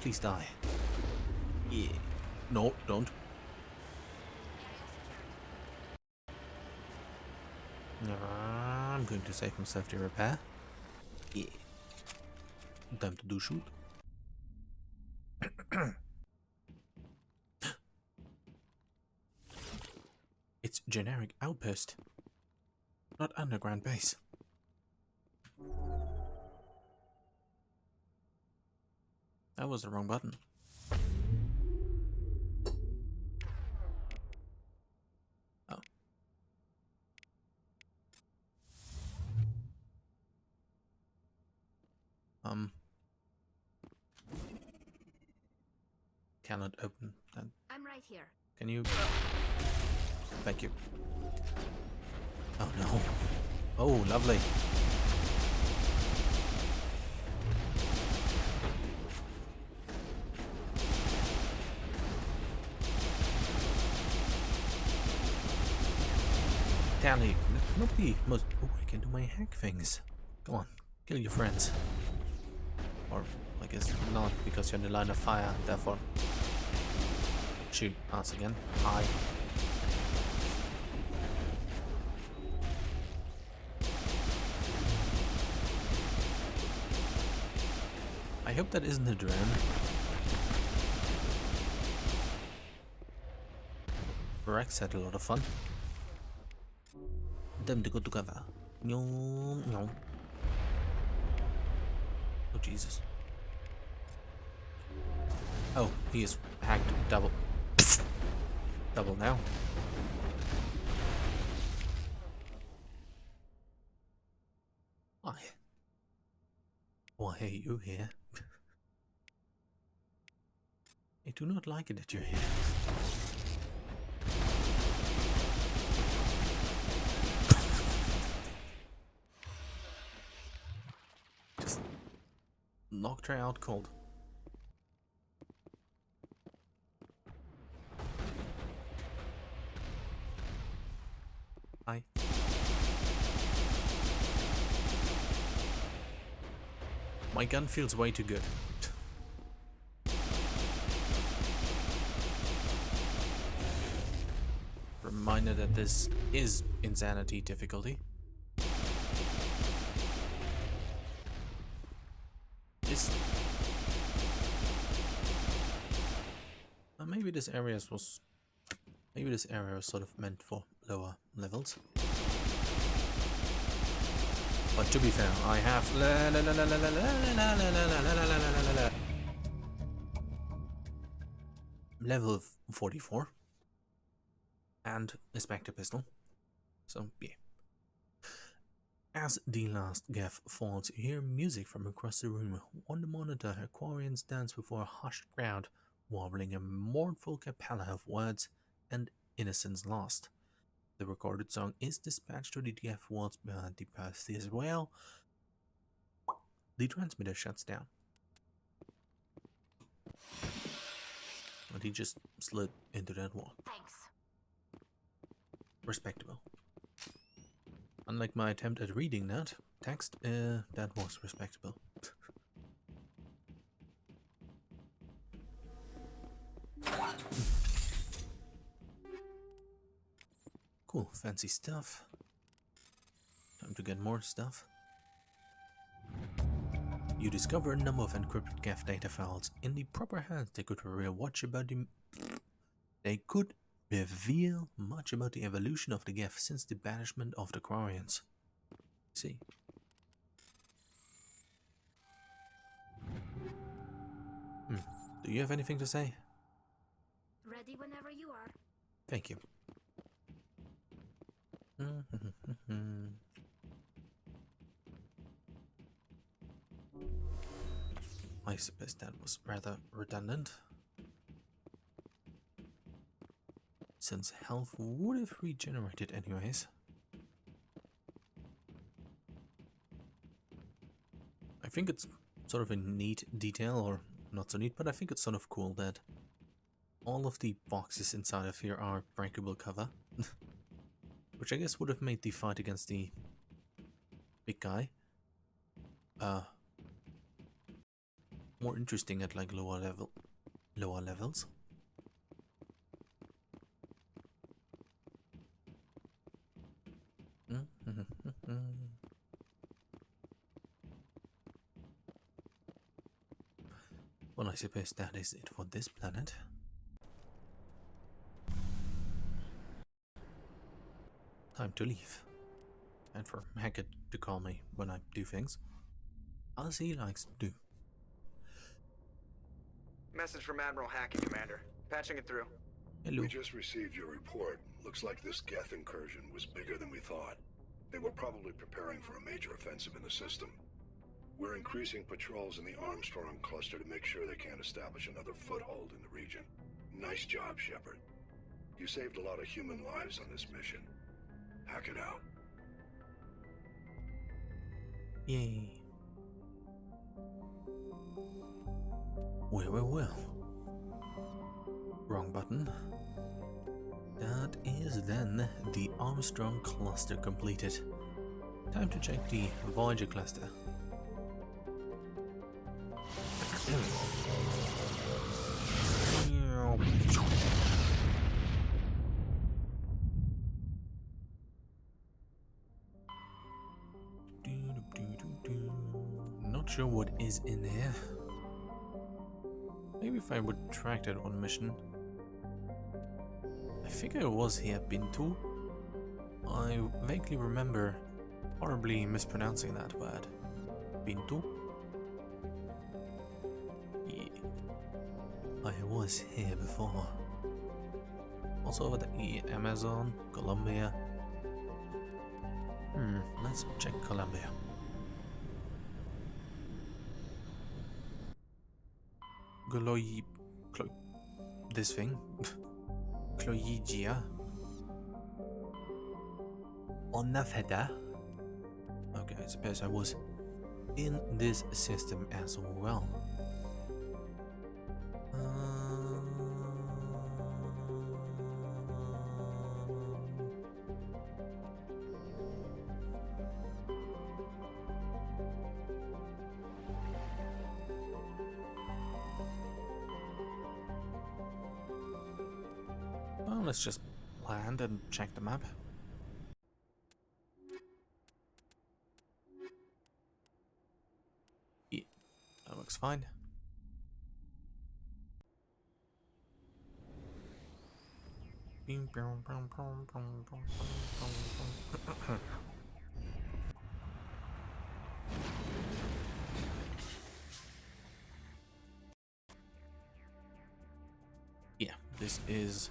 A: Please die. Yeah. No, don't. I'm going to save myself the repair. Yeah. Time to do shoot. It's generic outpost, not underground base. That was the wrong button. Oh. Cannot open that.
B: I'm right here.
A: Can you? Thank you. Oh no. Oh, lovely. Tally, that's not the most. Oh, I can do my hack things. Come on, kill your friends. Or, I guess not, because you're in the line of fire, therefore. Shoot us again. Hi. I hope that isn't a drone. Rex had a lot of fun. Them to go together. No, no. Oh Jesus. Oh, he is hacked double. Double now. Why? Why are you here? I do not like it that you're here. Just knocked her out cold. Hi. My gun feels way too good. Reminder that this is insanity difficulty. This maybe this area was sort of meant for lower levels. But to be fair, I have level 44 and a Spectre pistol. So yeah. As the last gaff falls, you hear music from across the room. On the monitor, Aquarians dance before a hushed crowd, warbling a mournful cappella of words and innocence lost. The recorded song is dispatched to the gaff walls behind the pasty as well. The transmitter shuts down. And he just slid into that wall.
B: Thanks.
A: Respectable. Unlike my attempt at reading that text, that was respectable. Cool, fancy stuff. Time to get more stuff. You discover a number of encrypted gaff data files. In the proper hands, they could reveal much about the evolution of the gaff since the banishment of the Quarians. See. Do you have anything to say?
B: Ready whenever you are.
A: Thank you. My suppose that was rather redundant, since health would have regenerated anyways. I think it's sort of a neat detail, or not so neat, but I think it's sort of cool that all of the boxes inside of here are breakable cover, which I guess would have made the fight against the big guy more interesting at like lower levels. Well, I suppose that is it for this planet. Time to leave. And for Hackett to call me when I do things, as he likes to do.
G: Message from Admiral Hackett, Commander. Patching it through.
A: Hello.
K: We just received your report. Looks like this Geth incursion was bigger than we thought. They were probably preparing for a major offensive in the system. We're increasing patrols in the Armstrong cluster to make sure they can't establish another foothold in the region. Nice job, Shepard. You saved a lot of human lives on this mission. Hack it out.
A: Yay. Well. Wrong button. That is then the Armstrong cluster completed. Time to check the Voyager cluster. Not sure what is in there. Maybe if I would track that one mission. I think I was here Bintu. I vaguely remember horribly mispronouncing that word. Bintu? Yeah. I was here before. Also over the Amazon, Colombia. Let's check Colombia. This thing. Cloyigia. Onafeda. Okay, I suppose I was in this system as well. Well, let's just land and check the map. Yeah, that looks fine. Yeah, this is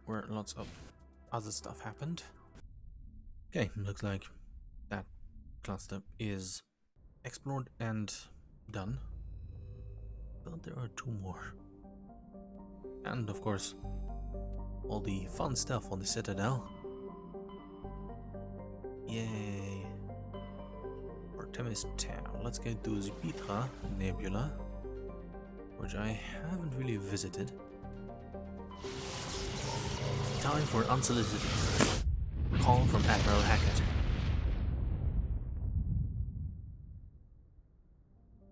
A: where lots of other stuff happened. Okay, looks like that cluster is explored and done. But there are two more. And of course, all the fun stuff on the Citadel. Yay! Artemis Town. Let's go to Zupitra Nebula, which I haven't really visited. Time for an unsolicited call from Admiral Hackett.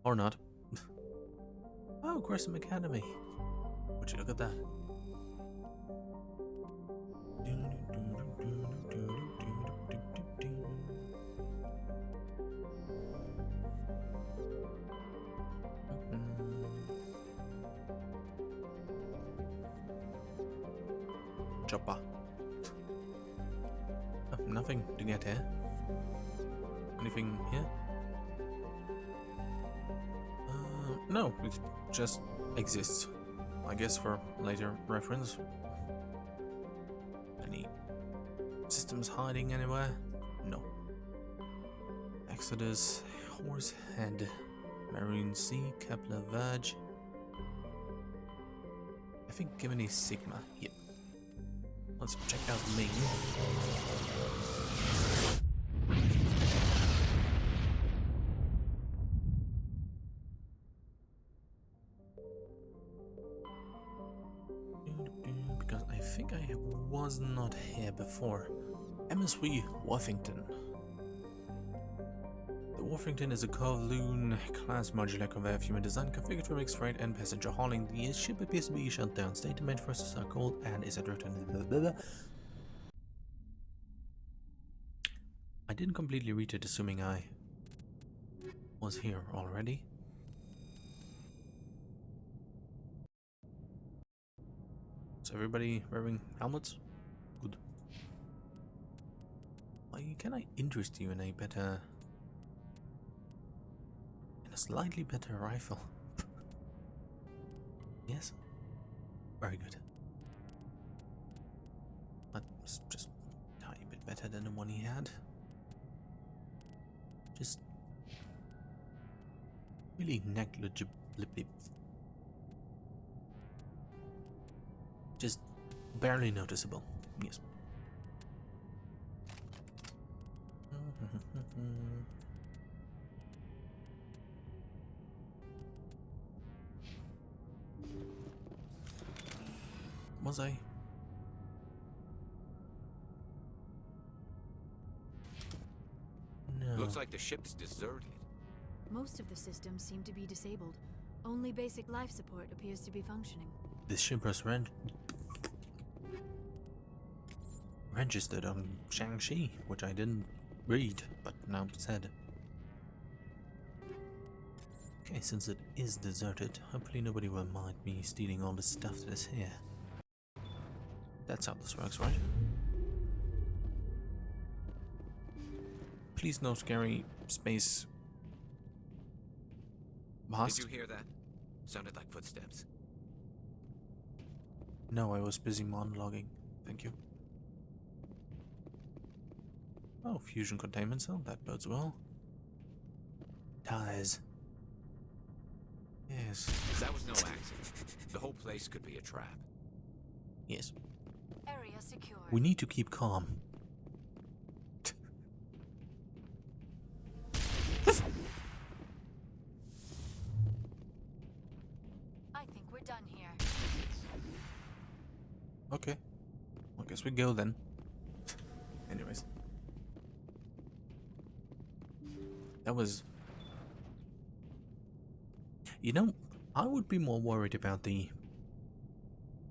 A: Or not. Oh, Grissom Academy. Would you look at that? Chopper. Oh, nothing to get here. Anything here? No, it just exists. I guess for later reference. Any systems hiding anywhere? No. Exodus, Horsehead. Marine C, Kepler, Verge. I think Gemini Sigma. Yep. Let's check out Ming. Because I think I was not here before. MSV Worthington. The Worthington is a Kowloon class modular conveyor of human design configured for mixed freight and passenger hauling. The ship appears to be shut down. Statement forces are cold and is addressed. I didn't completely read it, assuming I was here already. Is everybody wearing helmets? Good. Can I interest you in a better... in a slightly better rifle? Yes? Very good. That's just a tiny bit better than the one he had. Just... really negligible. Just barely noticeable. Yes. Was I? No.
H: Looks like the ship's deserted.
F: Most of the systems seem to be disabled. Only basic life support appears to be functioning.
A: This ship was registered on Shang-Chi, which I didn't read, but now said. Okay, since it is deserted, hopefully nobody will mind me stealing all the stuff that is here. That's how this works, right? Please no scary space. Boss?
H: Did you hear that? Sounded like footsteps.
A: No, I was busy monologuing. Thank you. Oh, fusion containment cell. That bodes well. Ties. Yes.
H: That was no accident. The whole place could be a trap.
A: Yes.
F: Area secure.
A: We need to keep calm.
F: I think we're done here.
A: Okay. I guess we go then. Anyways. That was... You know, I would be more worried about the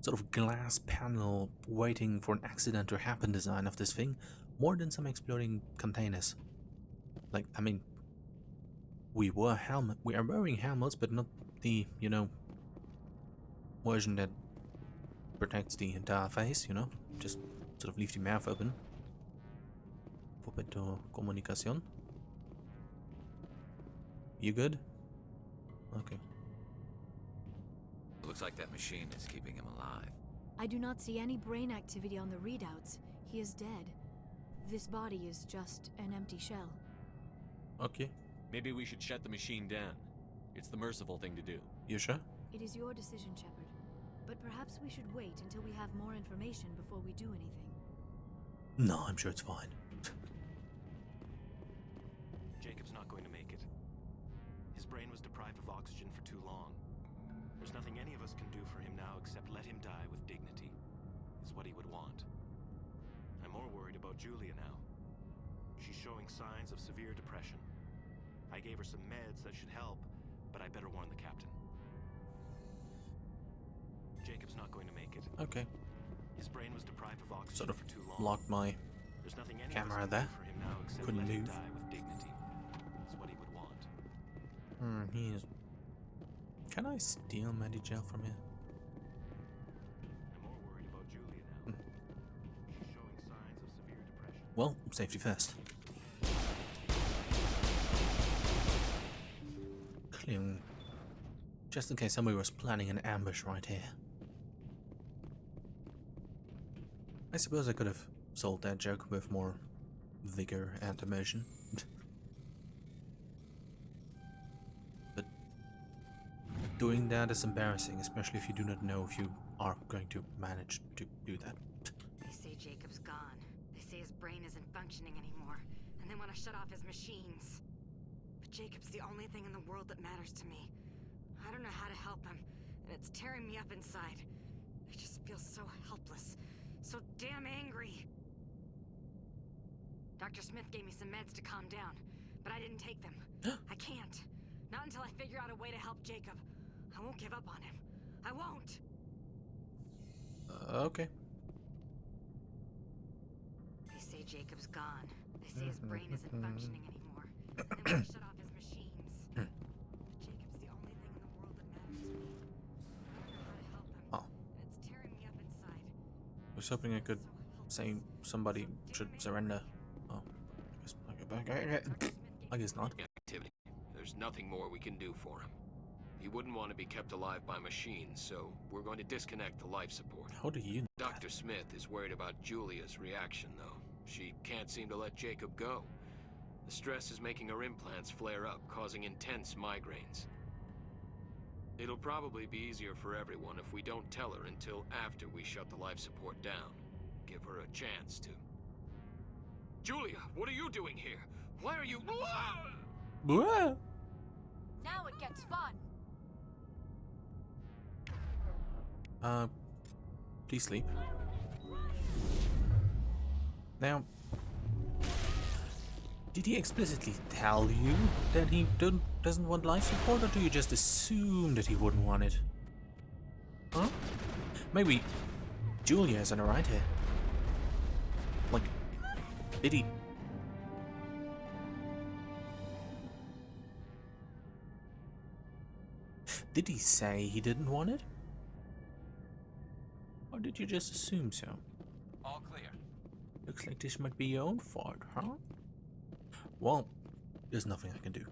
A: sort of glass panel waiting for an accident to happen design of this thing more than some exploding containers. Like, I mean, we are wearing helmets, but not the, you know, version that protects the entire face, you know, just sort of leave the mouth open. Popeto comunicación. You good? Okay.
H: Looks like that machine is keeping him alive.
F: I do not see any brain activity on the readouts. He is dead. This body is just an empty shell.
A: Okay.
E: Maybe we should shut the machine down. It's the merciful thing to do.
A: You sure?
F: It is your decision, Shepard. But perhaps we should wait until we have more information before we do anything.
A: No, I'm sure it's fine.
L: Jacob's not going to make it. His brain was deprived of oxygen for too long. There's nothing any of us can do for him now except let him die with dignity. Is what he would want. I'm more worried about Julia now. She's showing signs of severe depression. I gave her some meds that should help, but I better warn the captain. Jacob's not going to make it.
A: Okay.
L: His brain was deprived of oxygen
A: Sort of
L: for too long.
A: locked my
L: There's nothing any
A: camera
L: of us can
A: there.
L: do for him now except
A: Couldn't
L: let him
A: move.
L: die with dignity. Is what he would want.
A: He is... Can I steal Medigel from here?
L: I'm more worried about Julia now. She's showing signs of severe depression.
A: Well, safety first. Clean. Just in case somebody was planning an ambush right here. I suppose I could have sold that joke with more vigor and emotion. But doing that is embarrassing, especially if you do not know if you are going to manage to do that.
I: They say Jacob's gone. They say his brain isn't functioning anymore, and they want to shut off his machines. But Jacob's the only thing in the world that matters to me. I don't know how to help him, and it's tearing me up inside. I just feel so helpless, so damn angry. Dr. Smith gave me some meds to calm down, but I didn't take them. I can't. Not until I figure out a way to help Jacob. I won't give up on him. I won't.
A: Okay.
I: They say Jacob's gone. They say his brain isn't functioning anymore. They want to shut off his machines. But Jacob's the only thing in the world that matters to me. I don't know how to help him.
A: Oh.
I: And it's tearing me up inside.
A: I was hoping I could say somebody should surrender. Oh, I guess I'll go back. I guess not.
M: Activity. There's nothing more we can do for him. He wouldn't want to be kept alive by machines, so we're going to disconnect the life support.
A: How do you know
M: Dr. Smith is worried about Julia's reaction, though. She can't seem to let Jacob go. The stress is making her implants flare up, causing intense migraines. It'll probably be easier for everyone if we don't tell her until after we shut the life support down. Give her a chance to... Julia, what are you doing here? Why are you...
A: Blah!
F: Now it gets fun.
A: Please sleep. Now, did he explicitly tell you that he doesn't want life support, or do you just assume that he wouldn't want it? Huh? Maybe Julia isn't right here. Like, did he... Did he say he didn't want it? Or did you just assume so?
H: All clear.
A: Looks like this might be your own fault, huh? Well, there's nothing I can do.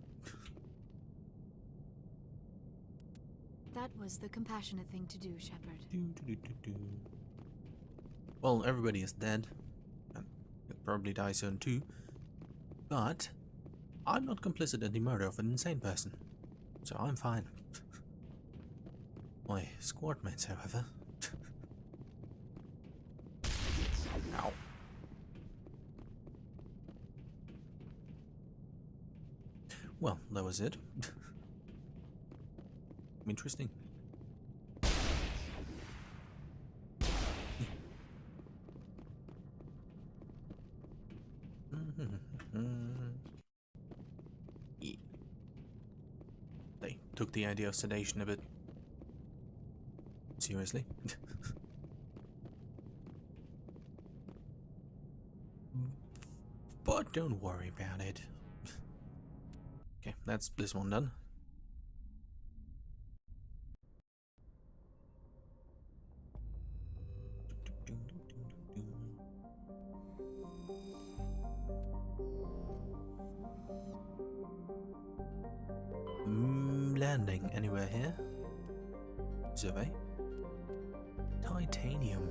F: That was the compassionate thing to do, Shepard.
A: Well, everybody is dead, and he'll probably die soon too. But I'm not complicit in the murder of an insane person, so I'm fine. My squad mates, however. Ow. Well, that was it. Interesting. Yeah. They took the idea of sedation a bit seriously. But don't worry about it. Okay, that's this one done. Landing anywhere here? Survey. Titanium.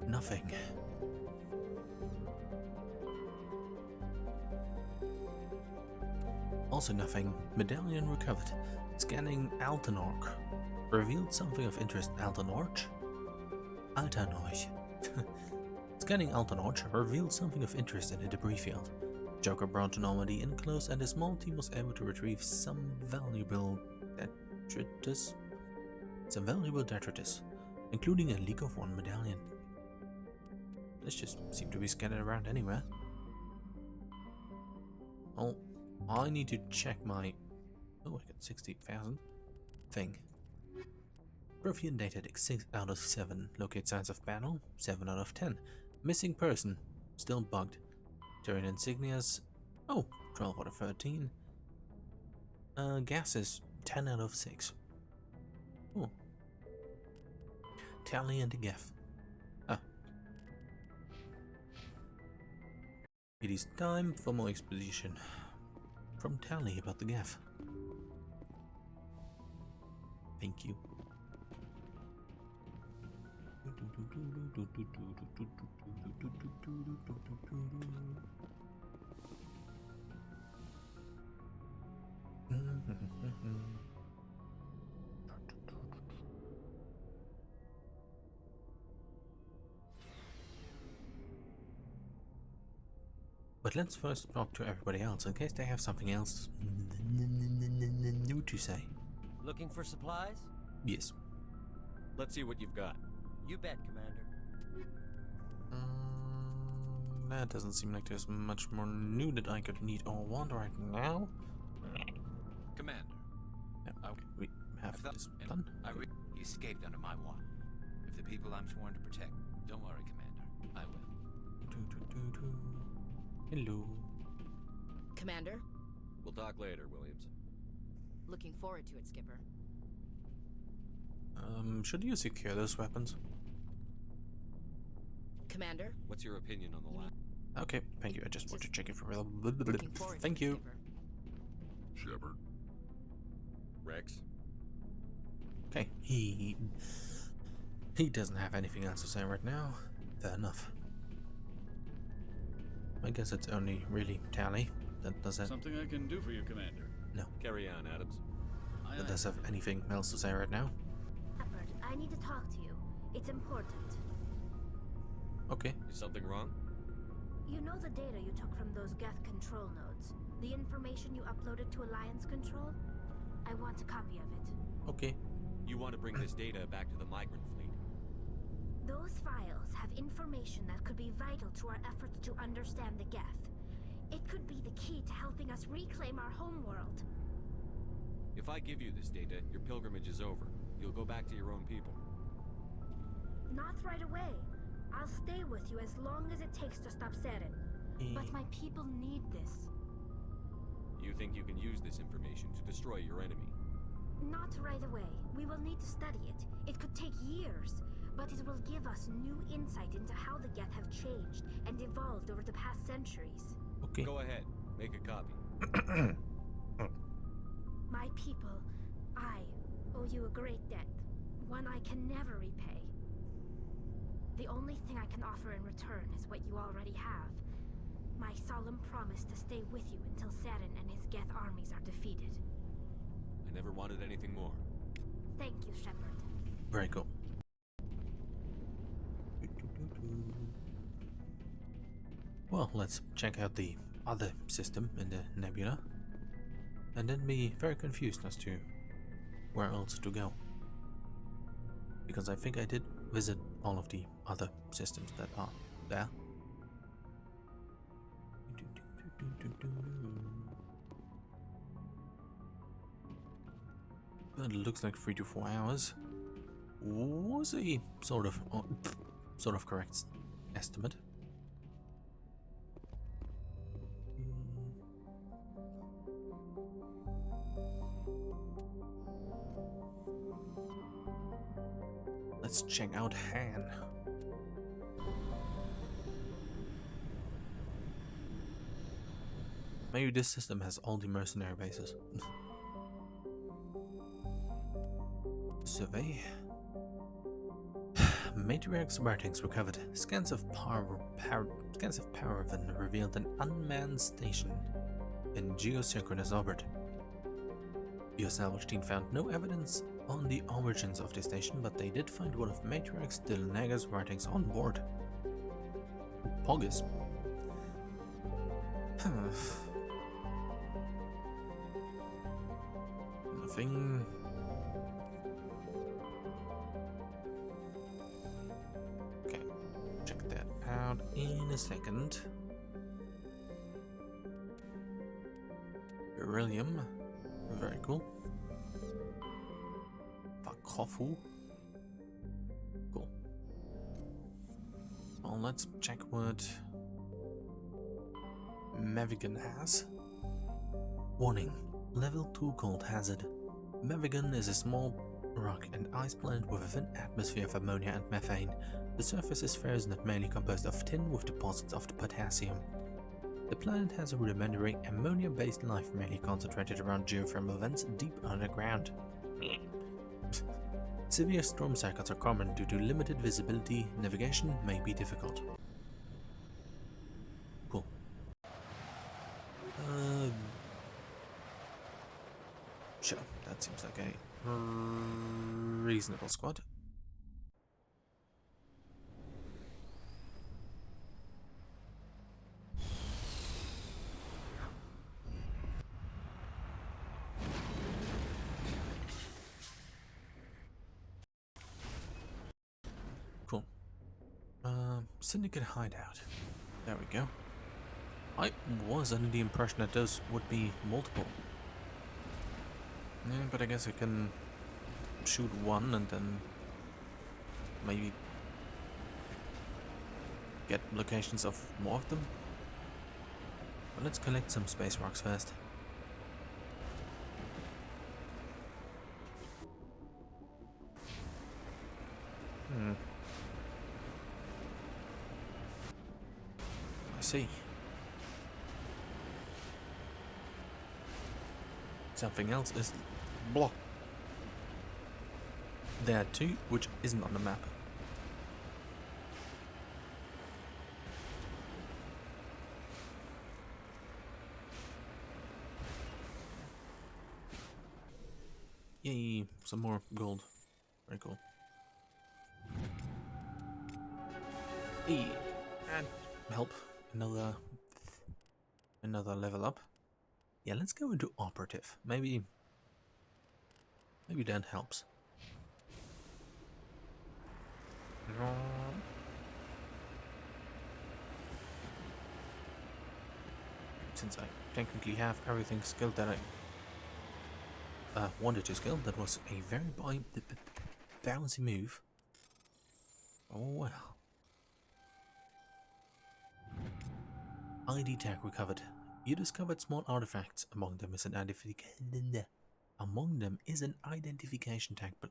A: Nothing. Also nothing. Medallion recovered. Scanning Altenorch. Revealed something of interest. Altenorch? Altenorch. Scanning Altenorch revealed something of interest in the debris field. Joker brought Normandy in close and his small team was able to retrieve some valuable detritus. Including a leak of one medallion. This just seemed to be scattered around anywhere. Oh, I need to check my... Oh, I got 60,000 thing. Profian dated 6 out of 7. Locate signs of battle, 7 out of 10. Missing person, still bugged. Terrain insignias, oh, 12 out of 13. Gases, 10 out of 6. Oh. Tally and the gaff. Ah. It is time for more exposition. From Tally about the gaff. Thank you. But let's first talk to everybody else in case they have something else new to say.
N: Looking for supplies?
A: Yes.
E: Let's see what you've got.
N: You bet, Commander.
A: That doesn't seem like there's much more new that I could need or want right now.
H: Commander.
A: No, okay, we have this done.
H: He escaped under my watch. If the people I'm sworn to protect, don't worry, Commander. I will.
A: Hello.
F: Commander?
E: We'll talk later, Williams.
F: Looking forward to it, Skipper.
A: Should you secure those weapons?
F: Commander?
E: What's your opinion on the lab?
A: Okay, thank you. I just want to check it for real. Thank
F: you.
C: Shepard.
E: Rex?
A: Okay, he doesn't have anything else to say right now. Fair enough. I guess it's only really Tally that does it.
J: Something I can do for you, Commander.
A: No.
E: Carry on, Adams.
A: That does have anything else to say right now?
B: Shepard, I need to talk to you. It's important.
A: Okay.
E: Is something wrong?
B: You know the data you took from those Geth control nodes? The information you uploaded to Alliance Control? I want a copy of it.
A: Okay.
E: You want to bring this data back to the migrant fleet?
B: Those files have information that could be vital to our efforts to understand the Geth. It could be the key to helping us reclaim our homeworld.
E: If I give you this data, your pilgrimage is over. You'll go back to your own people.
B: Not right away. I'll stay with you as long as it takes to stop Seren. But my people need this.
E: You think you can use this information to destroy your enemy?
B: Not right away. We will need to study it. It could take years, but it will give us new insight into how the Geth have changed and evolved over the past centuries.
A: Okay.
E: Go ahead. Make a copy.
B: My people, I owe you a great debt. One I can never repay. The only thing I can offer in return is what you already have. My solemn promise to stay with you until Seren and his Geth armies are defeated.
E: I never wanted anything more.
B: Thank you, Shepard.
A: Very cool. Well, let's check out the other system in the nebula. And then be very confused as to where else to go. Because I think I did visit all of the other systems that are there. But it looks like 3 to 4 hours was a sort of correct estimate. Let's check out Han. Maybe this system has all the mercenary bases. Survey. Matriarch's writings recovered. Scans of Paragon revealed an unmanned station in geosynchronous orbit. Your salvage team found no evidence on the origins of the station, but they did find one of Matriarch Dilnaga's writings on board. Poggers. Nothing. Okay, check that out in a second. Beryllium. Very cool. Kofu. Cool. Well, let's check what Mavigan has. Warning. Level 2 cold hazard. Mavigan is a small rock and ice planet with a thin atmosphere of ammonia and methane. The surface is frozen and mainly composed of tin with deposits of potassium. The planet has a rudimentary ammonia-based life mainly concentrated around geothermal vents deep underground. Severe storm cycles are common due to limited visibility. Navigation may be difficult. Cool. Sure, that seems like a reasonable squad. Cool. Syndicate hideout. There we go. I was under the impression that those would be multiple. Yeah, but I guess I can shoot one and then maybe get locations of more of them. But let's collect some space rocks first. I see. Something else is blah. There too, which isn't on the map. Yay, some more gold. Very cool. Hey, and help. Another level up. Yeah, let's go into operative. Maybe that helps. Since I technically have everything skilled that I wanted to skill, that was a very bouncy move. Oh well. ID tag recovered. You discovered small artifacts. Among them is an identification tag. But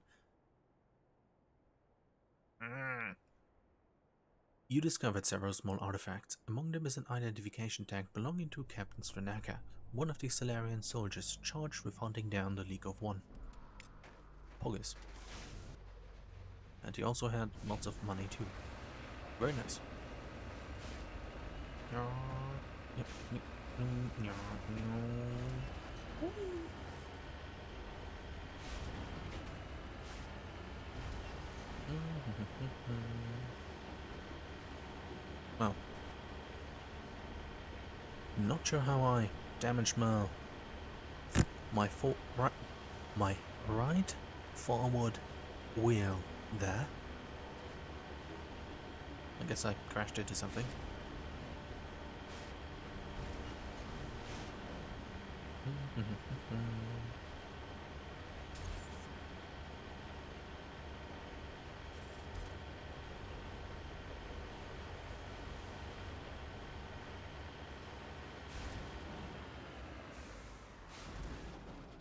A: you discovered several small artifacts. Among them is an identification tag belonging to Captain Stranaka, one of the Salarian soldiers charged with hunting down the League of One. Poggers. And he also had lots of money too. Very nice. Yep. Well, not sure how I damaged my right forward wheel there. I guess I crashed into something.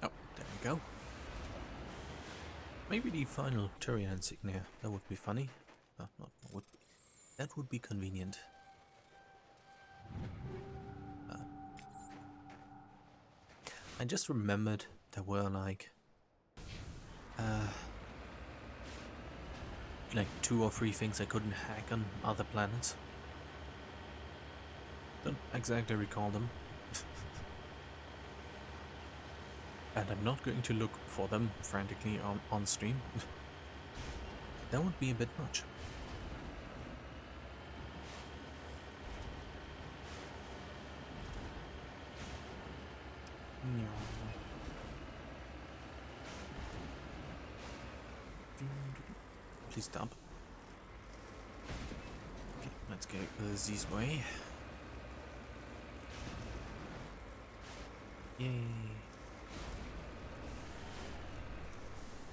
A: Oh, there we go. Maybe the final Turian insignia. That would be funny. That would be convenient. I just remembered there were like 2 or 3 things I couldn't hack on other planets. Don't exactly recall them. And I'm not going to look for them frantically on stream. That would be a bit much. Please stop. Okay, let's go this way. Yay.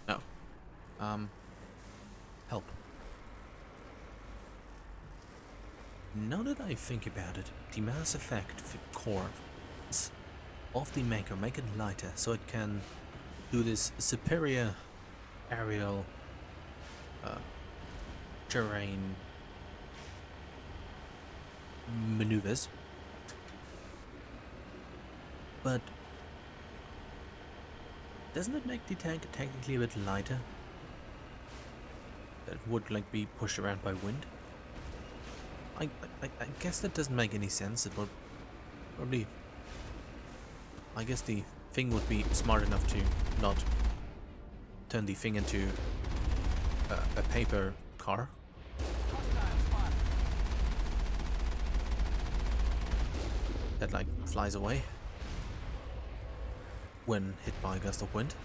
A: Oh. Help. Now that I think about it, the Mass Effect core of the Maker make it lighter so it can do this superior aerial terrain maneuvers. But doesn't it make the tank technically a bit lighter? That would like be pushed around by wind? I guess that doesn't make any sense. It would probably... I guess the thing would be smart enough to not turn the thing into a paper car. That like flies away when hit by a gust of wind.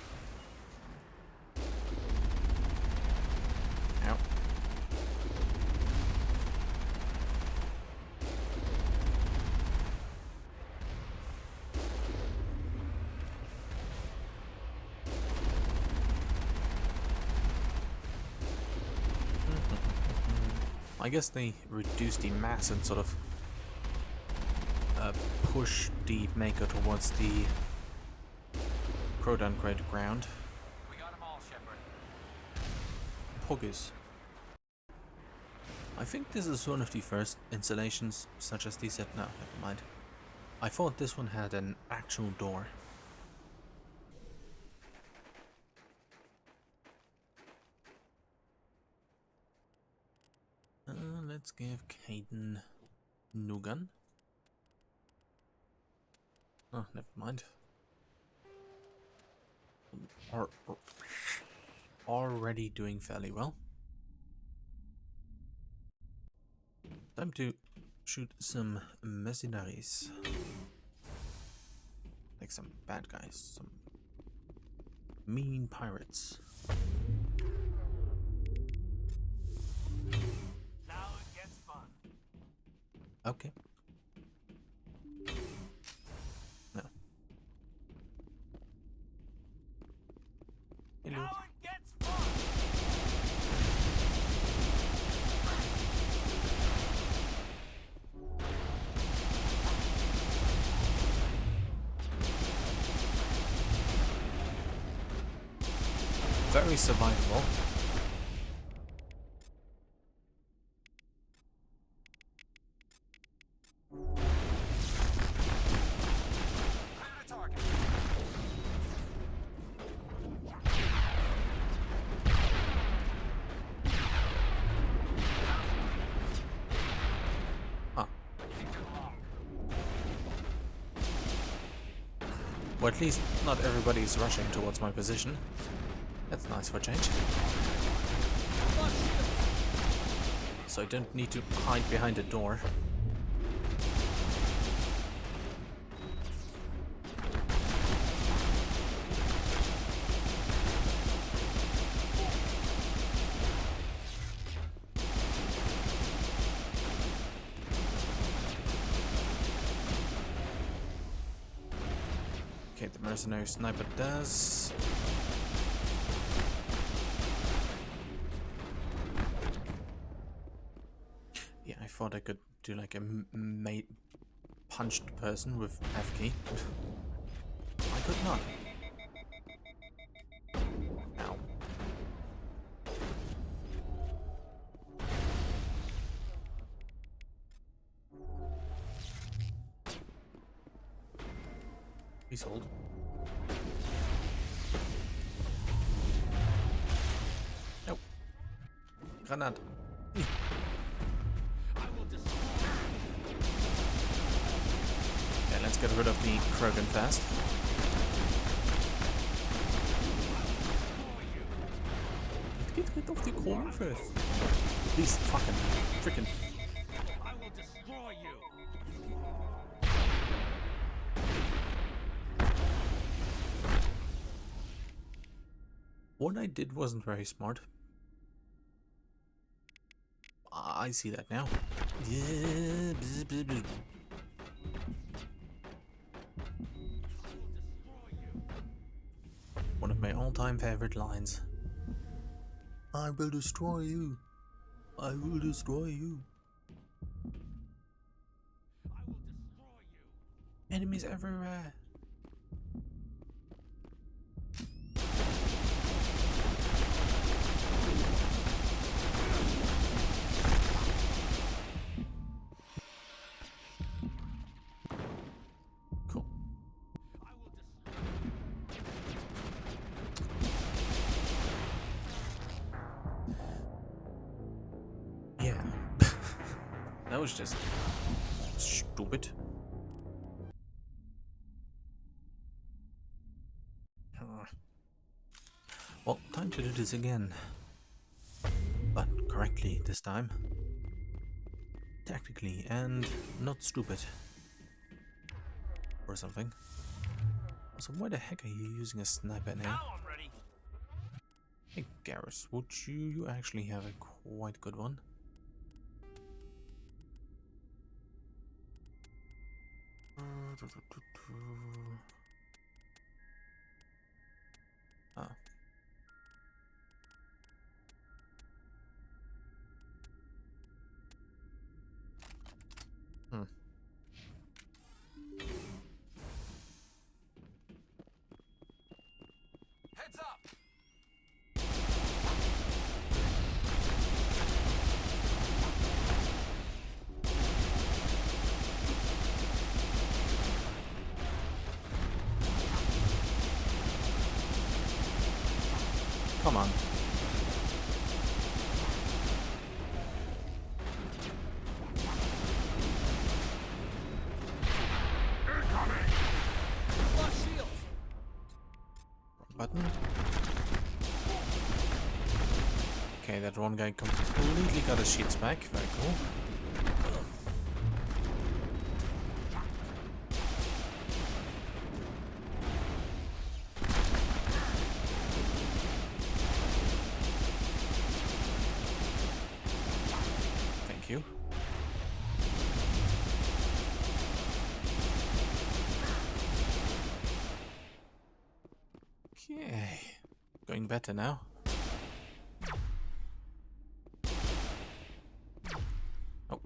A: Ow. I guess they reduce the mass and sort of push the maker towards the quote-unquote ground.
H: We got them all, Shepard.
A: Poggers. I think this is one of the first installations such as these. No, never mind. I thought this one had an actual door. Let's give Caden new gun. Oh, never mind. Are already doing fairly well. Time to shoot some mercenaries. Like some bad guys, some mean pirates.
G: Now it gets fun.
A: Okay. No. Hello.
G: Now it gets fun.
A: Very survivable. Or at least not everybody is rushing towards my position. That's nice for a change. So I don't need to hide behind a door. Okay, the mercenary sniper does. Yeah, I thought I could do like a punched person with F key. I could not. Ow. Please hold. Nope. Granat. Okay, let's get rid of the Paragon fast. Get rid of the corn first. These fucking freaking.
G: I will destroy you.
A: What I did wasn't very smart. I see that now. Yeah. Bzz, bzz, bzz. One of my all-time favorite lines. I will destroy you. I will destroy you.
G: I will destroy you.
A: Enemies everywhere. Cool.
G: I will
A: Yeah. That was just stupid. Well, time to do this again. But correctly this time. Tactically and not stupid. Or something. Also, why the heck are you using a sniper now?
G: I'm ready.
A: Hey Garrus, would you actually have a quite good one? Ah.
H: Heads up!
A: Come on. Button. Okay, that one guy completely got his sheets back. Very cool. Thank you. Okay, going better now. Oh.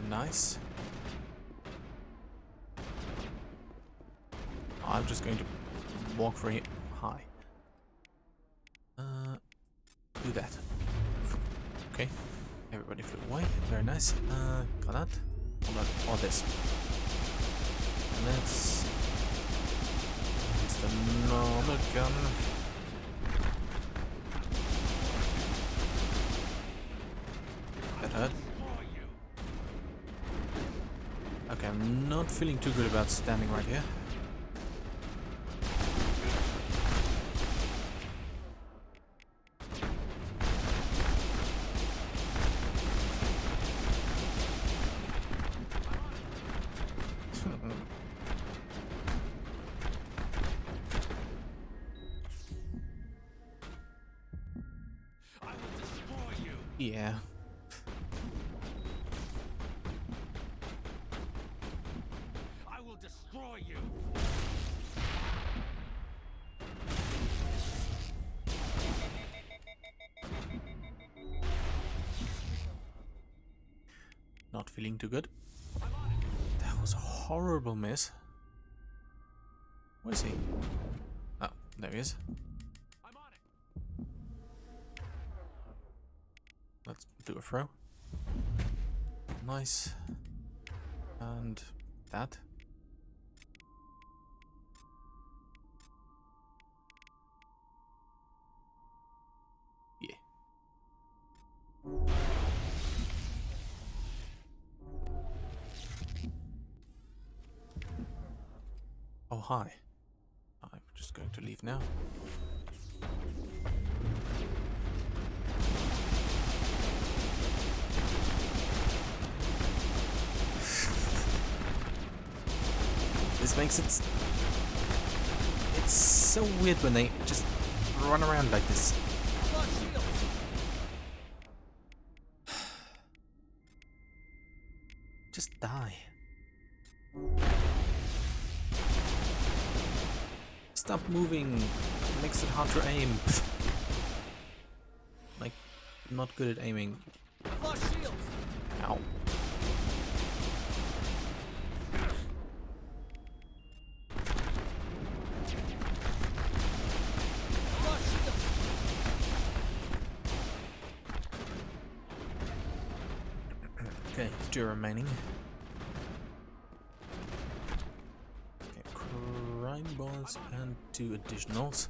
A: Nice. I'm just going to walk very high. Do that. Okay. Everybody flew away. Very nice. Granat. All this. And let's use the normal gun. That hurt. Okay, I'm not feeling too good about standing right here. Yeah.
G: I will destroy you.
A: Not feeling too good. That was a horrible miss. Where is he? Oh, there he is. Let's do a throw. Nice. And that. Yeah. Oh, hi. I'm just going to leave now. This makes it... It's so weird when they just run around like this. Just die. Stop moving. It makes it hard to aim. Like, not good at aiming. Ow. Okay, 2 remaining. Okay, crime balls and 2 additionals.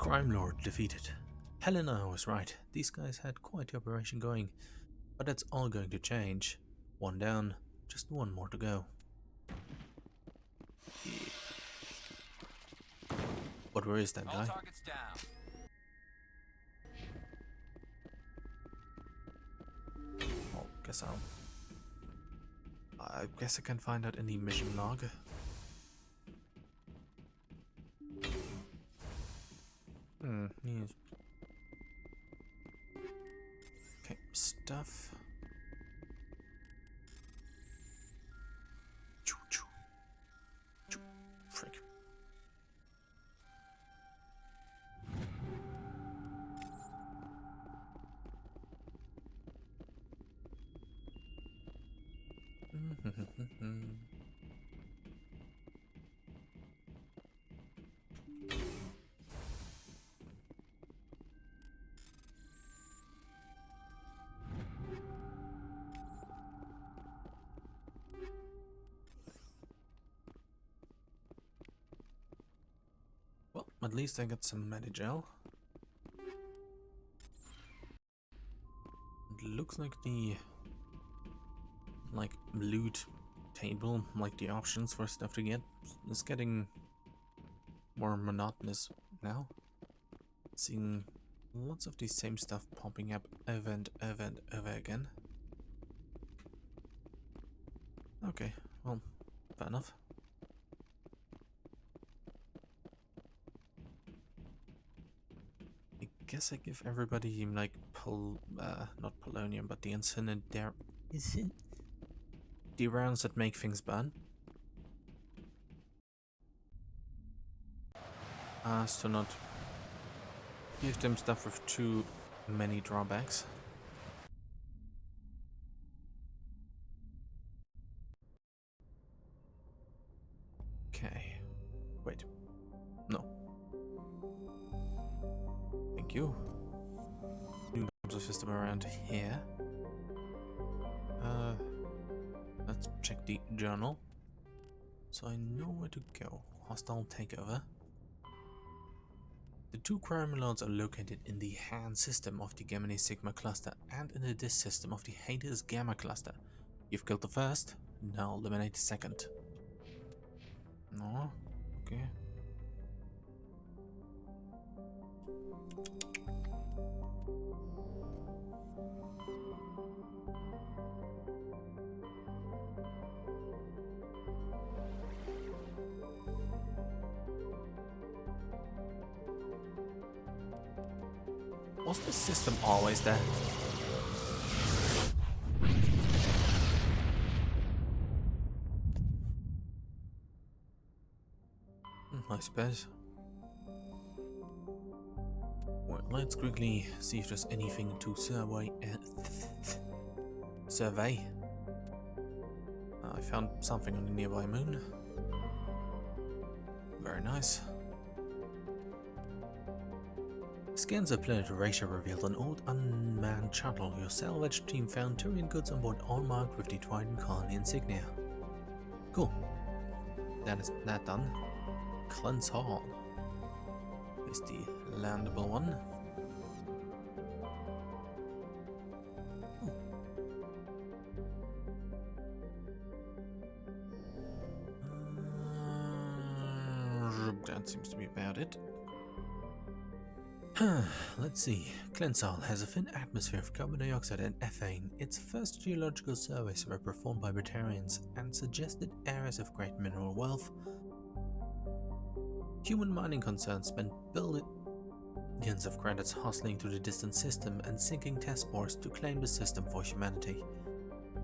A: Crime Lord defeated. Helena was right. These guys had quite the operation going. But that's all going to change. One down, just one more to go. Yeah. But where is that guy?
H: Targets down.
A: Oh, I guess I can find out in the mission log. Yes. Okay, stuff. Frick. Well, at least I got some Medigel. It looks like the loot table, like the options for stuff to get, is getting more monotonous now. Seeing lots of the same stuff popping up over and over and over again. Okay, well, fair enough. I guess I give everybody like not polonium, but the incinerator. Is it the rounds that make things burn? So not give them stuff with too many drawbacks. Okay. Wait. No. Thank you. New system around here. Let's check the journal. So I know where to go. Hostile takeover. The two crime lords are located in the Han system of the Gemini Sigma cluster and in the disk system of the Hades Gamma cluster. You've killed the first, now eliminate the second. No? Okay. Was this system always there? I suppose. Well, let's quickly see if there's anything to survey. I found something on the nearby moon. Very nice. Scans of Planet Erasure revealed an old unmanned shuttle. Your salvage team found Turian goods on board, all marked with the Trident colony insignia. Cool. That is that done. Cleanse Hall is the landable one. That seems to be about it. Let's see. Cleansal has a thin atmosphere of carbon dioxide and ethane. Its first geological surveys were performed by Batarians and suggested areas of great mineral wealth. Human mining concerns spent billions of credits hustling to the distant system and sinking test spores to claim the system for humanity.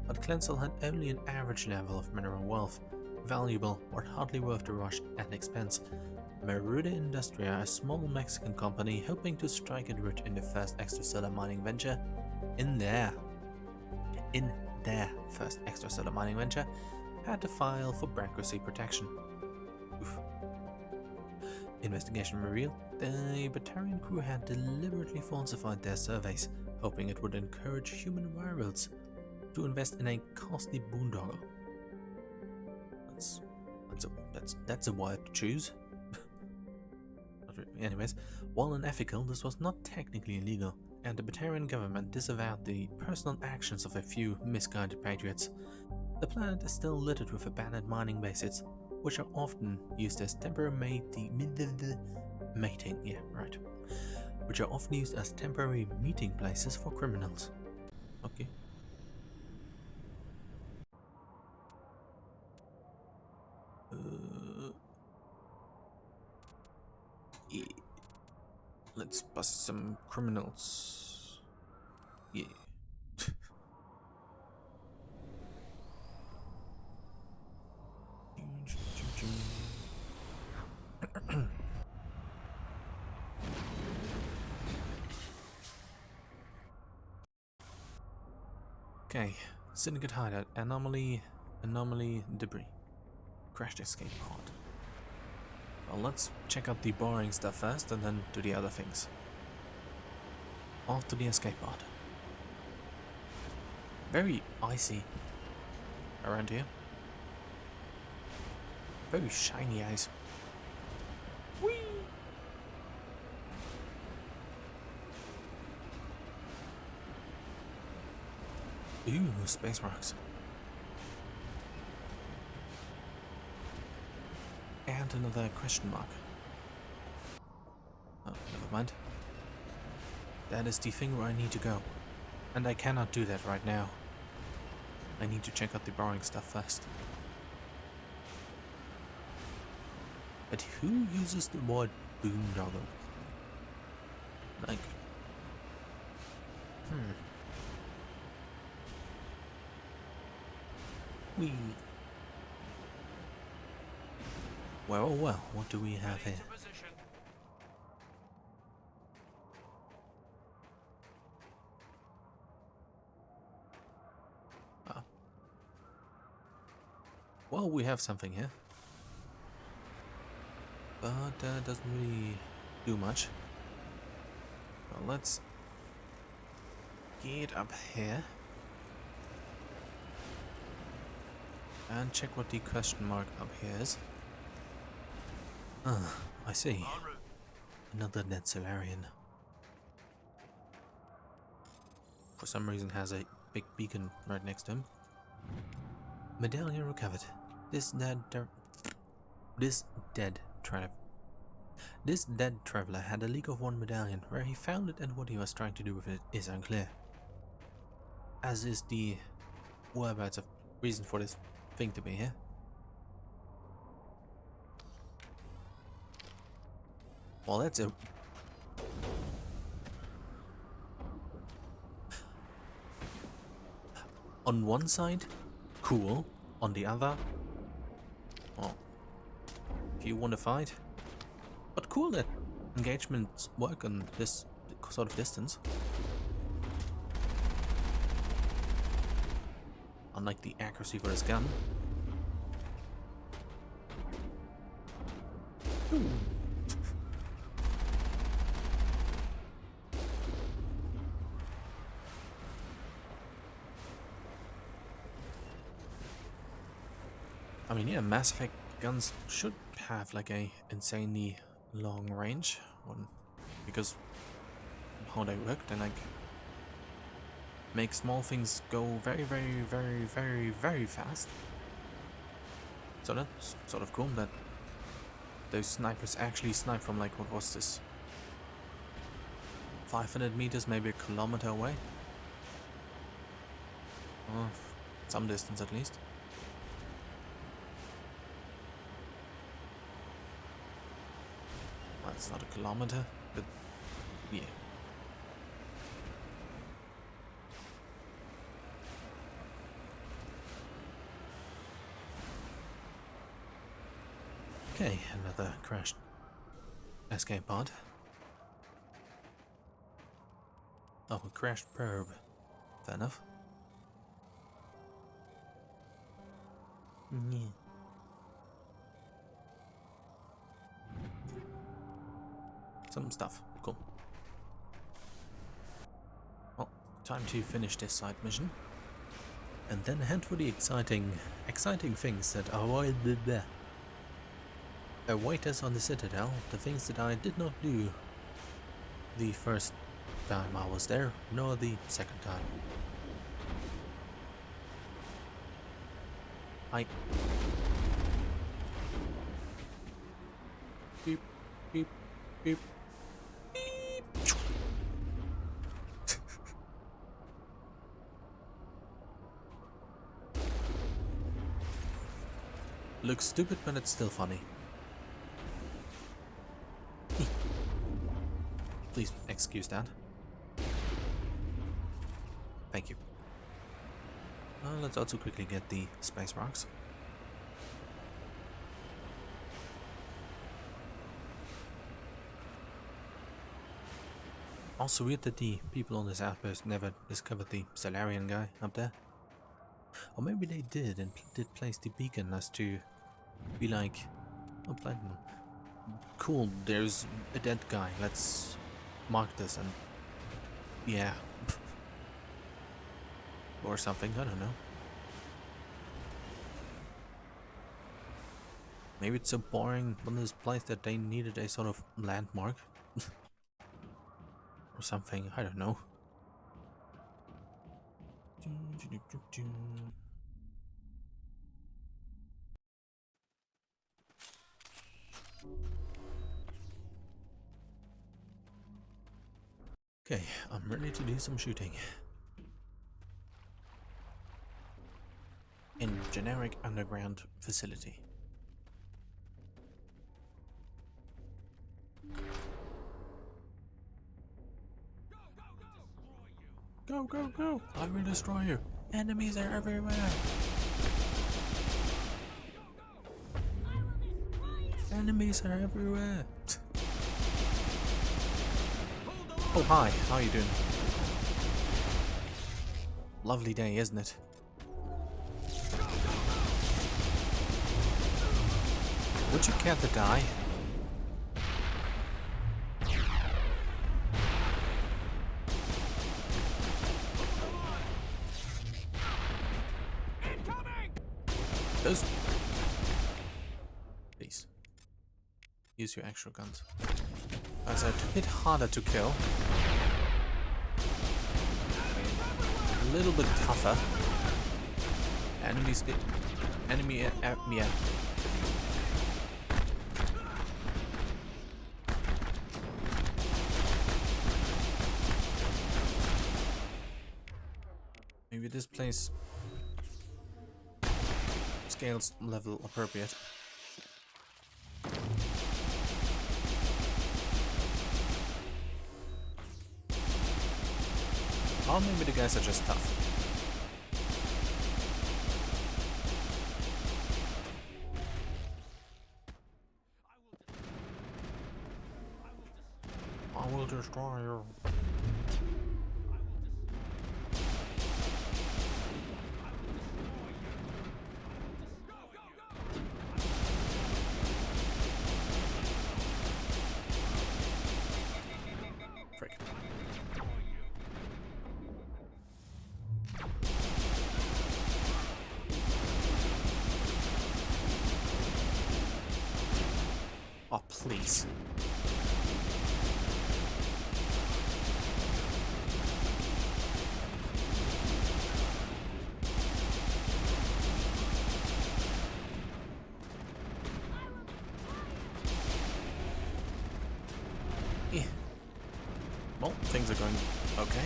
A: But Cleansal had only an average level of mineral wealth, valuable but hardly worth the rush and expense. Meruda Industria, a small Mexican company hoping to strike it rich in the first extrasolar mining venture, in their first extrasolar mining venture, had to file for bankruptcy protection. Oof. Investigation revealed the Batarian crew had deliberately falsified their surveys, hoping it would encourage human rivals to invest in a costly boondoggle. That's a word to choose. anyways, while unethical, this was not technically illegal, and the Batarian government disavowed the personal actions of a few misguided patriots. The planet is still littered with abandoned mining bases, which are often used as temporary meeting places for criminals. Okay. Yeah. Let's bust some criminals. Yeah. Okay, syndicate hideout, anomaly debris, crashed escape pod. Well, let's check out the boring stuff first and then do the other things. Off to the escape pod. Very icy around here. Very shiny ice. Whee! Ooh, space rocks. And another question mark. Oh, never mind. That is the thing where I need to go. And I cannot do that right now. I need to check out the boring stuff first. But who uses the word boondoggle? Like... We. Well, oh well, what do we have here? Ah. Well, we have something here. But doesn't really do much. Well, let's get up here. And check what the question mark up here is. Ah, I see. Another dead Solarian. For some reason has a big beacon right next to him. Medallion recovered. This dead traveler had a leak of one medallion. Where he found it and what he was trying to do with it is unclear. As is the whereabouts of reason for this thing to be here. Well, that's a... On one side, cool. On the other, well, if you want to fight. But cool that engagements work on this sort of distance. Unlike the accuracy for his gun. Ooh. I mean, yeah, Mass Effect guns should have like a insanely long range one, because how they work, they like make small things go very, very, very, very, very fast. So that's sort of cool that those snipers actually snipe from like, what was this? 500 meters, maybe a kilometer away? Some distance at least. Well, it's not a kilometer, but yeah. Okay, another crashed escape pod. Oh, a crashed probe. Fair enough. Yeah. Some stuff. Cool. Well, time to finish this side mission. And then head for the exciting things that are await us on the Citadel, the things that I did not do the first time I was there, nor the second time. I... Beep, beep, beep, beep. Looks stupid, but it's still funny. Please excuse that. Thank you. Let's also quickly get the space rocks. Also weird that the people on this outpost never discovered the Solarian guy up there. Or maybe they did and did place the beacon as to be like, oh Platinum, cool, there's a dead guy, let's mark this and yeah. Or something, I don't know. Maybe it's so boring on this place that they needed a sort of landmark. Or something, I don't know. Okay, I'm ready to do some shooting. In generic underground facility. Go, go, go! I will destroy you! Enemies are everywhere! Enemies are everywhere! Oh hi, how are you doing? Lovely day, isn't it? Would you care to die? Those... Please. Use your actual guns. As a bit harder to kill. A little bit tougher. Enemies get... Enemy... yeah. Maybe this place... Scales level appropriate. Or maybe the guys are just tough. I will destroy you. Frick. Oh, please. Yeah. Well, things are going okay.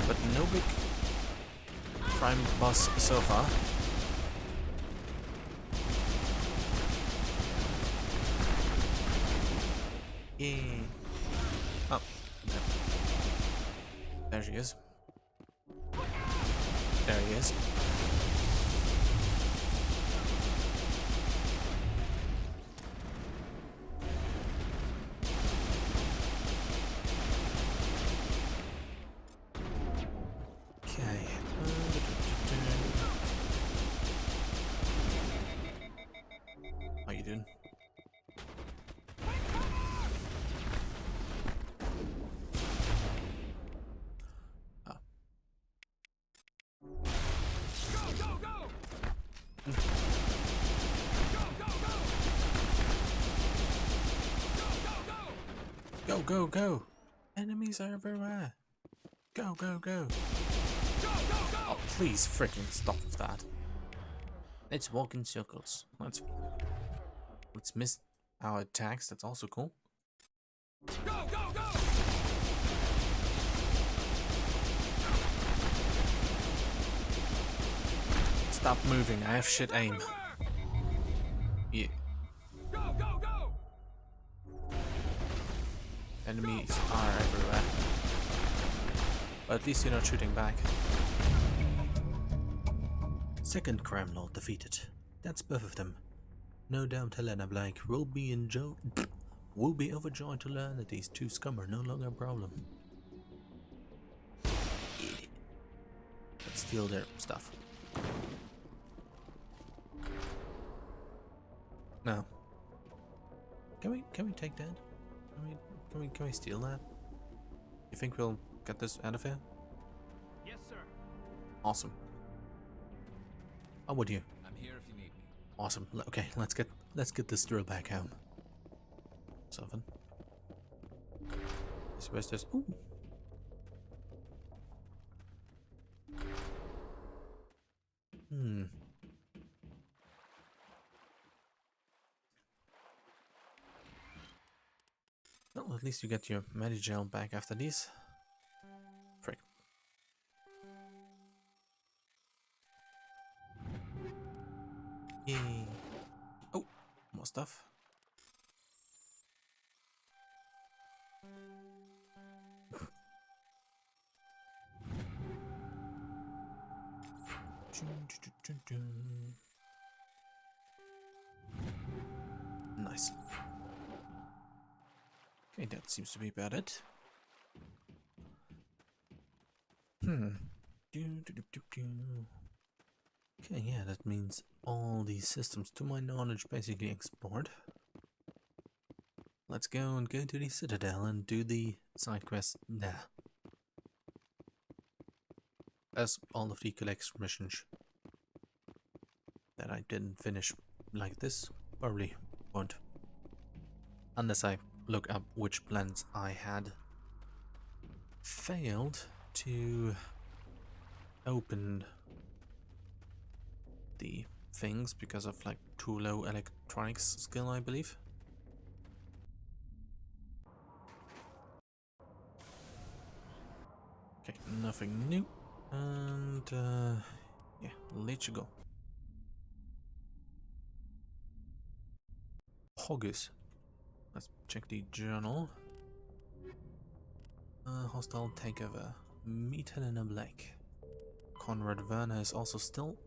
A: But no big prime boss so far. Yay. Oh. No. There she is. There he is. Okay. How you doing? Go, go, go! Enemies are everywhere! Go, go, go! Oh, please freaking stop with that. Let's walk in circles. Let's miss our attacks, that's also cool.
O: Go, go, go!
A: Stop moving, I have shit aim. Yeah.
O: Go, go, go!
A: Enemies are everywhere. But at least you're not shooting back. Second crime lord defeated. That's both of them. No doubt Helena Blake will be overjoyed to learn that these two scum are no longer a problem. Let's steal their stuff. No. Can we take that? Can we steal that? You think we'll get this out of here?
G: Yes, sir.
A: Awesome. How would you?
H: I'm here if you need me.
A: Awesome. Okay, let's get this drill back home. 7. Where's this? Ooh. Well, at least you get your Medigel back after these. Frick. Yay. Oh, more stuff. Nice. Okay, that seems to be about it. Okay, yeah, that means all these systems, to my knowledge, basically explored. Let's go and go to the Citadel and do the side quest there. As all of the collection missions that I didn't finish like this, probably won't. Unless I look up which plans I had failed to open the things because of like too low electronics skill, I believe. Okay, nothing new. And yeah, let you go. Hoggies. Let's check the journal. Hostile takeover. Meet Helena Blake. Conrad Werner is also still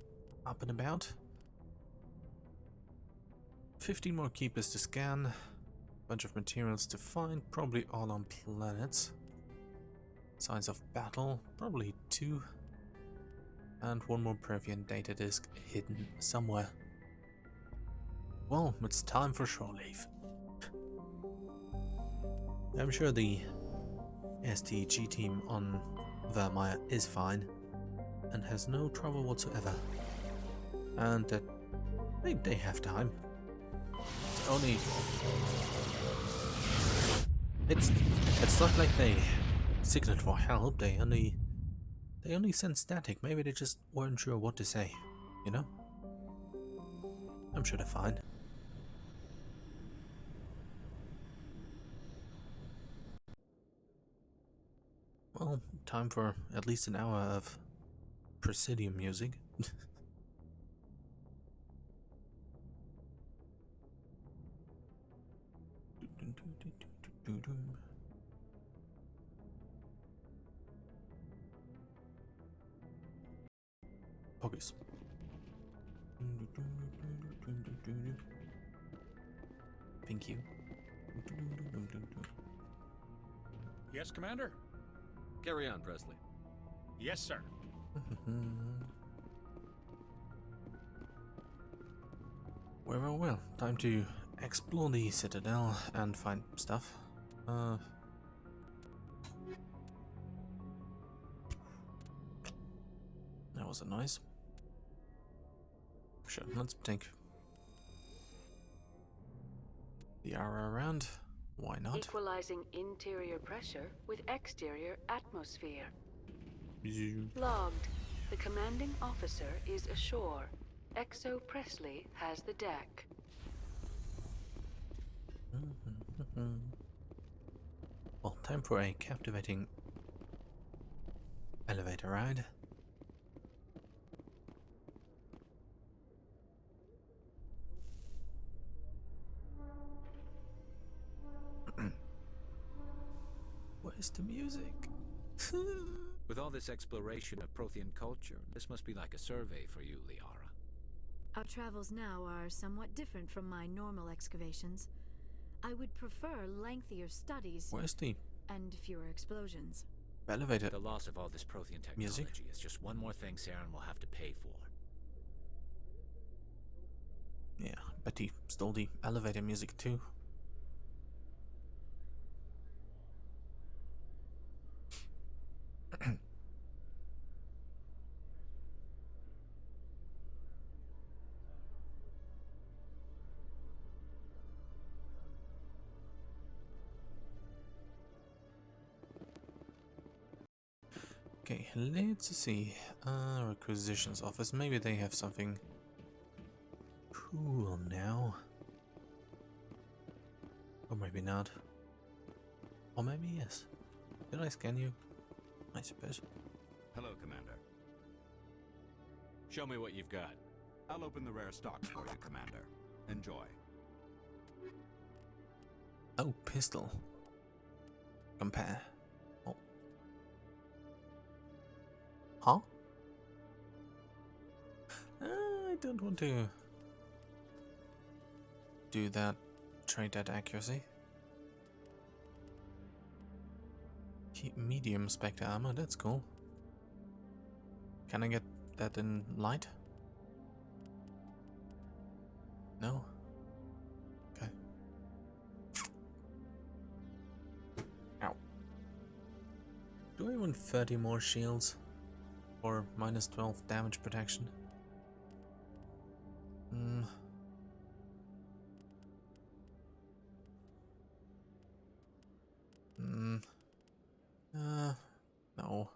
A: up and about. 15 more keepers to scan. Bunch of materials to find, probably all on planets. Signs of battle, probably 2. And 1 more Previan data disk hidden somewhere. Well, it's time for shore leave. I'm sure the STG team on Vermeer is fine and has no trouble whatsoever. And that they have time. It's only... It's not like they signaled for help, they only sent static. Maybe they just weren't sure what to say, you know? I'm sure they're fine. Well, time for at least an hour of Presidium music. Poggers. Thank you.
J: Yes, Commander?
E: Carry on, Presley.
J: Yes, sir.
A: Well, time to explore the Citadel and find stuff. That was a noise. Sure, let's take the hour around. Why not?
P: Equalizing interior pressure with exterior atmosphere.
A: You...
P: Logged. The commanding officer is ashore. Exo Presley has the deck.
A: Well, time for a captivating elevator ride. Where's the music?
H: With all this exploration of Prothean culture, this must be like a survey for you, Liara.
F: Our travels now are somewhat different from my normal excavations. I would prefer lengthier studies.
A: Where's the
F: and fewer explosions.
A: Elevator.
H: The loss of all this Prothean technology
A: music
H: is just one more thing Saren will have to pay for.
A: Yeah, but he stole the elevator music too. Okay, let's see. Requisitions office. Maybe they have something cool now. Or maybe not. Or maybe yes. Did I scan you? I suppose.
J: Hello, Commander.
E: Show me what you've got.
J: I'll open the rare stock for you, Commander. Enjoy.
A: Oh, pistol. Compare. Oh. Huh? I don't want to do that. Trade that accuracy. Keep medium spectre armor, that's cool. Can I get that in light? No? Okay. Ow. Do I want 30 more shields? Or minus 12 damage protection? No.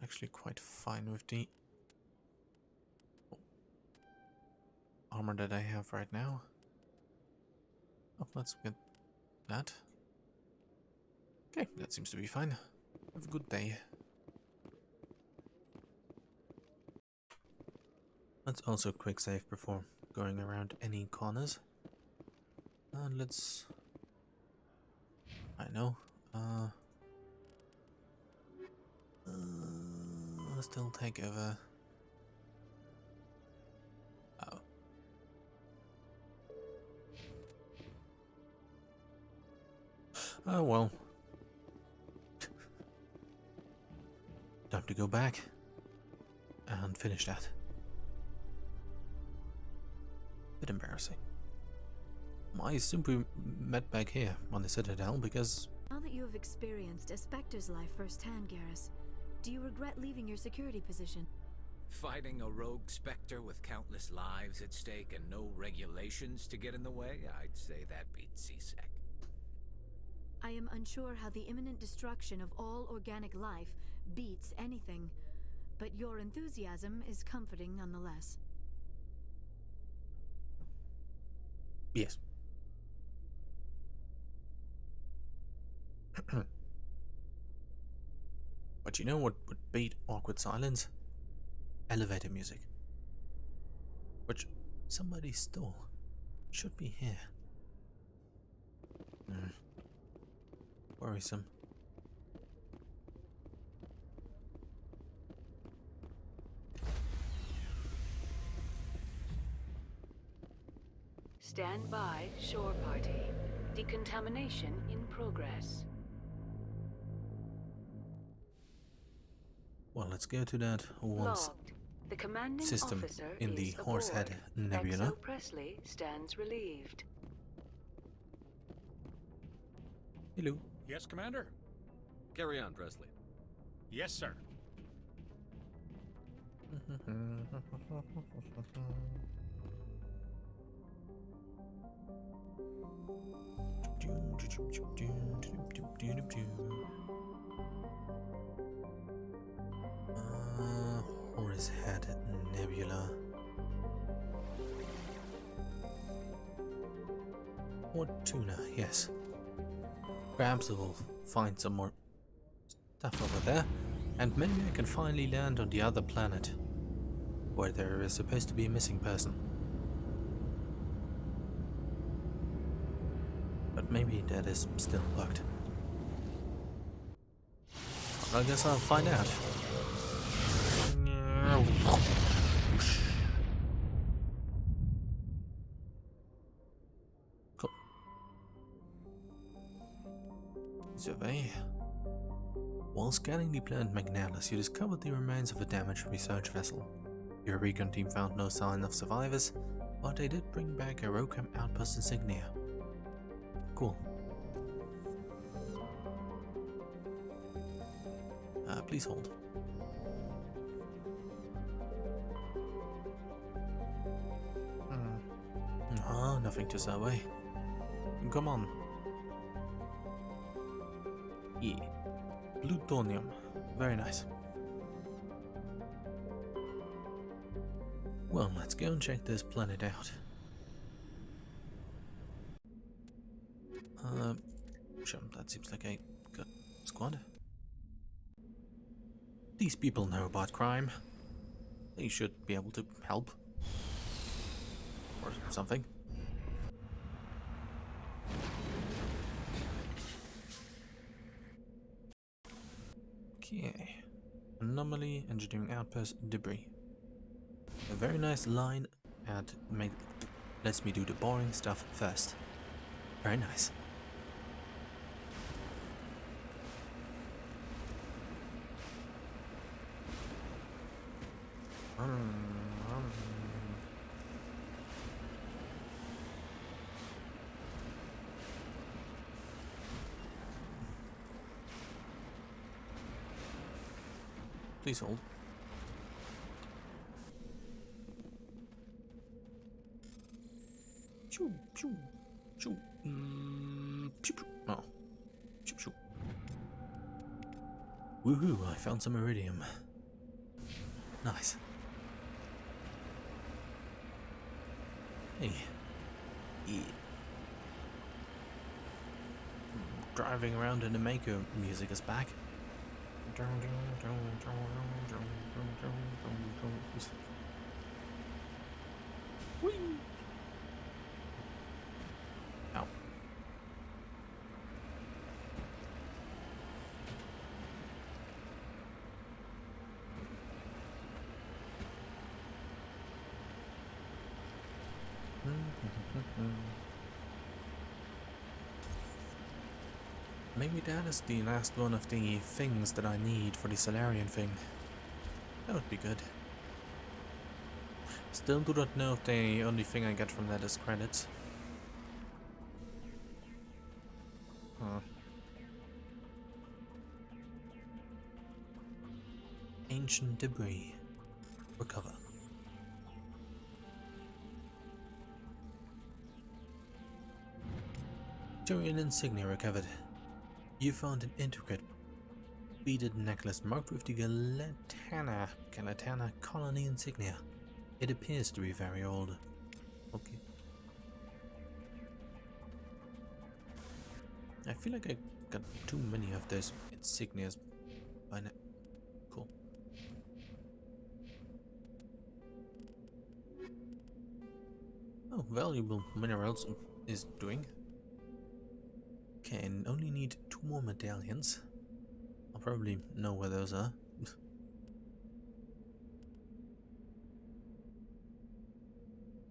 A: Actually quite fine with the armor that I have right now. Oh, let's get that. Okay, that seems to be fine. Have a good day. Let's also quick save before going around any corners. Let's... I know. Still take over. Oh. Oh well. Time to go back and finish that. Bit embarrassing. I simply met back here on the Citadel because...
F: Now that you have experienced a Spectre's life firsthand, Garrus, do you regret leaving your security position?
H: Fighting a rogue Spectre with countless lives at stake and no regulations to get in the way? I'd say that beats CSEC.
F: I am unsure how the imminent destruction of all organic life beats anything, but your enthusiasm is comforting nonetheless.
A: Yes. But you know what would beat awkward silence? Elevator music. Which somebody stole. Should be here. Worrisome.
P: Stand by, shore party. Decontamination in progress.
A: Well, let's go to that once
P: Logged. The commanding
A: system
P: officer
A: in the
P: is
A: Horsehead
P: aboard.
A: Nebula.
P: Exo Presley stands relieved.
A: Hello.
J: Yes, Commander?
E: Carry on, Presley.
J: Yes, sir.
A: more tuna, yes. Perhaps we'll find some more stuff over there, and maybe I can finally land on the other planet, where there is supposed to be a missing person. But maybe that is still bugged. I guess I'll find out. Cool. Survey. While scanning the planet Magnalis, you discovered the remains of a damaged research vessel. Your recon team found no sign of survivors, but they did bring back a Rocam outpost insignia. Cool. Please hold. Nothing to survey. Come on. Yeah. Plutonium. Very nice. Well, let's go and check this planet out. Sure, that seems like a good squad. These people know about crime. They should be able to help. Or something. Okay. Anomaly, engineering outpost, debris. A very nice line and lets me do the boring stuff first. Very nice. Please hold. Choo, choo, choo. Choo, choo. Oh. Choo, choo. Woohoo, I found some iridium. Nice. Hey. Yeah. Driving around in the Mako music is back. Whee! Ow. Maybe that is the last one of the things that I need for the Solarian thing. That would be good. Still do not know if the only thing I get from that is credits. Ancient debris. Recover. Turian insignia recovered. You found an intricate beaded necklace marked with the Galatana colony insignia. It appears to be very old. Okay. I feel like I got too many of those insignias by now. Cool. Oh, valuable minerals is doing. Okay, and only need 2 more medallions. I'll probably know where those are.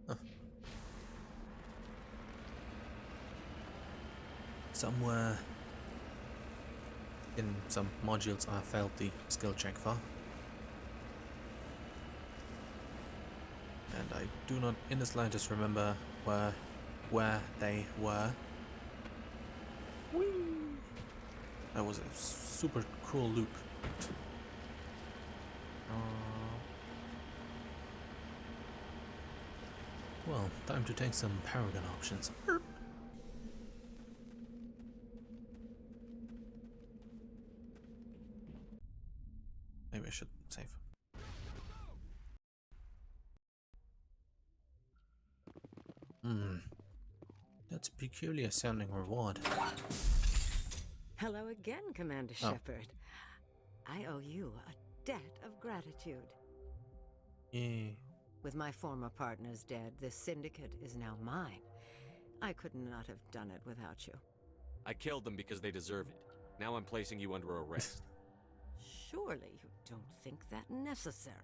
A: Huh. Somewhere in some modules I failed the skill check for. And I do not in the slightest remember where they were. Whee! That was a super cool loop. Well, time to take some Paragon options. Maybe I should save. That's a peculiar sounding reward.
Q: Hello again, Commander
A: Oh.
Q: Shepard. I owe you a debt of gratitude.
A: Yeah.
Q: With my former partners dead, this syndicate is now mine. I could not have done it without you.
E: I killed them because they deserve it. Now I'm placing you under arrest.
Q: Surely you don't think that necessary.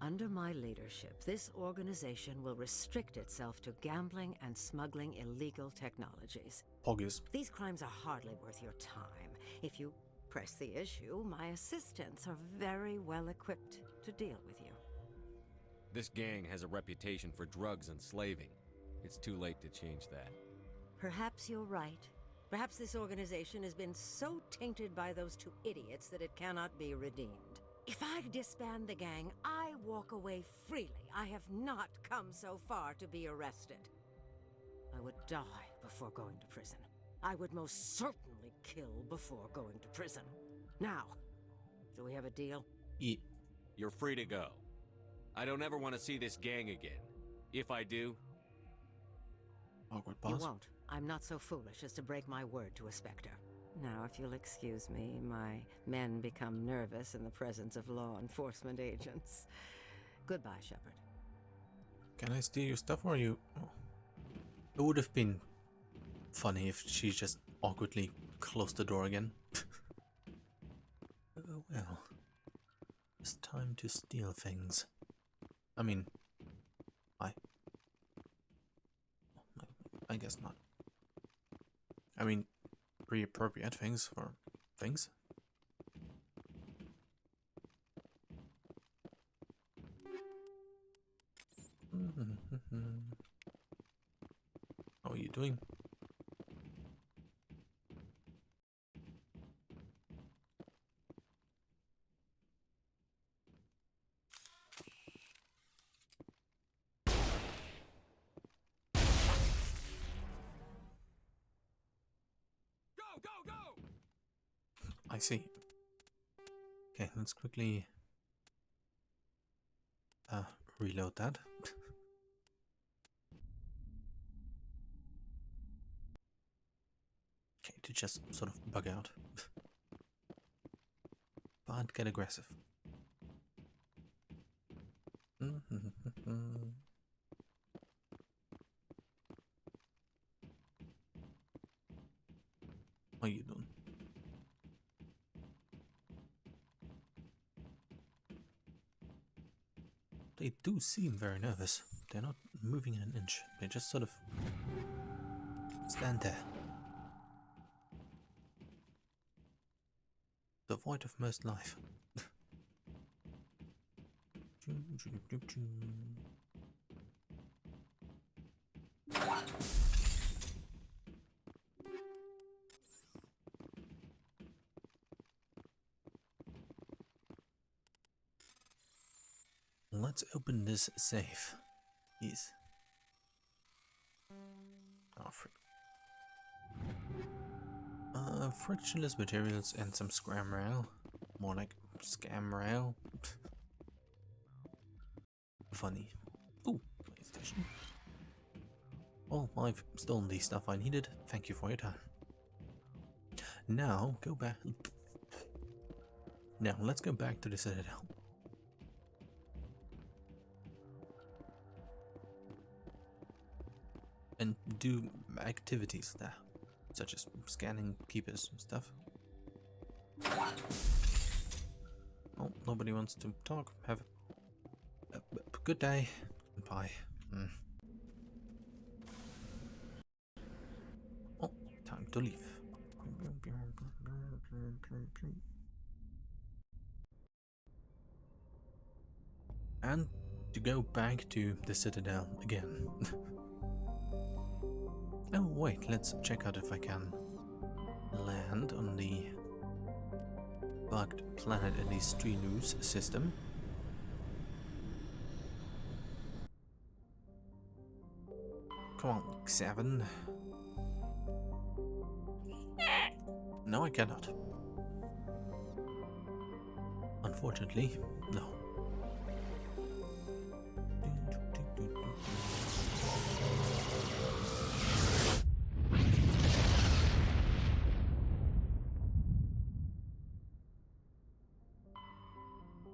Q: Under my leadership, this organization will restrict itself to gambling and smuggling illegal technologies.
A: Poggers.
Q: These crimes are hardly worth your time. If you press the issue, my assistants are very well equipped to deal with you.
E: This gang has a reputation for drugs and slaving. It's too late to change that.
Q: Perhaps you're right. Perhaps this organization has been so tainted by those two idiots that it cannot be redeemed. If I disband the gang, I walk away freely. I have not come so far to be arrested. I would die before going to prison. I would most certainly kill before going to prison. Now, do we have a deal?
A: Yeah.
E: You're free to go. I don't ever want to see this gang again. If I do...
A: Awkward
Q: You
A: pause.
Q: won't. I'm not so foolish as to break my word to a Spectre. Now, if you'll excuse me, my men become nervous in the presence of law enforcement agents. Goodbye, Shepard.
A: Can I steal your stuff or you? Oh. It would have been funny if she just awkwardly closed the door again. Oh well. It's time to steal things. I mean, I guess not. I mean, pretty appropriate things for things. How are you doing? I see. Okay, let's quickly reload that. Okay, to just sort of bug out. But get aggressive. How you doing? They do seem very nervous. They're not moving an inch. They just sort of stand there. Devoid of most life. Let's open this safe. Yes. Oh, frick. Frictionless materials and some scram rail. More like scam rail. Funny. Ooh, PlayStation. Well, I've stolen the stuff I needed. Thank you for your time. Now, go back. Now, let's go back to the Citadel. And do activities there, such as scanning keepers and stuff. Oh, nobody wants to talk. Have a good day. Bye. Oh, time to leave. And to go back to the Citadel again. Oh wait, let's check out if I can land on the bugged planet in the Strenus system. Come on, 7. No, I cannot. Unfortunately, no.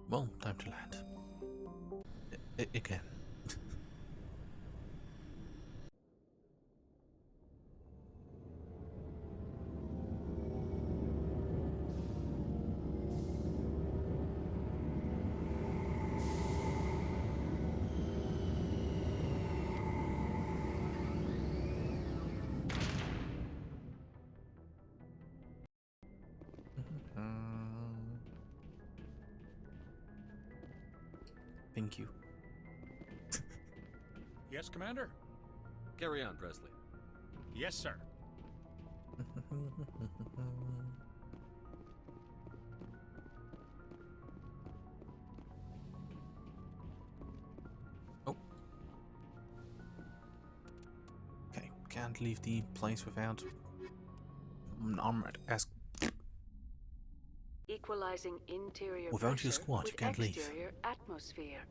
A: Well, time to land. Again. Thank you.
R: Yes, Commander?
E: Carry on, Presley.
R: Yes, sir.
A: Oh. Okay, can't leave the place without an armored
P: Equalizing interior
A: without
P: pressure
A: your squad, you
P: with
A: can't leave.
P: exterior atmosphere.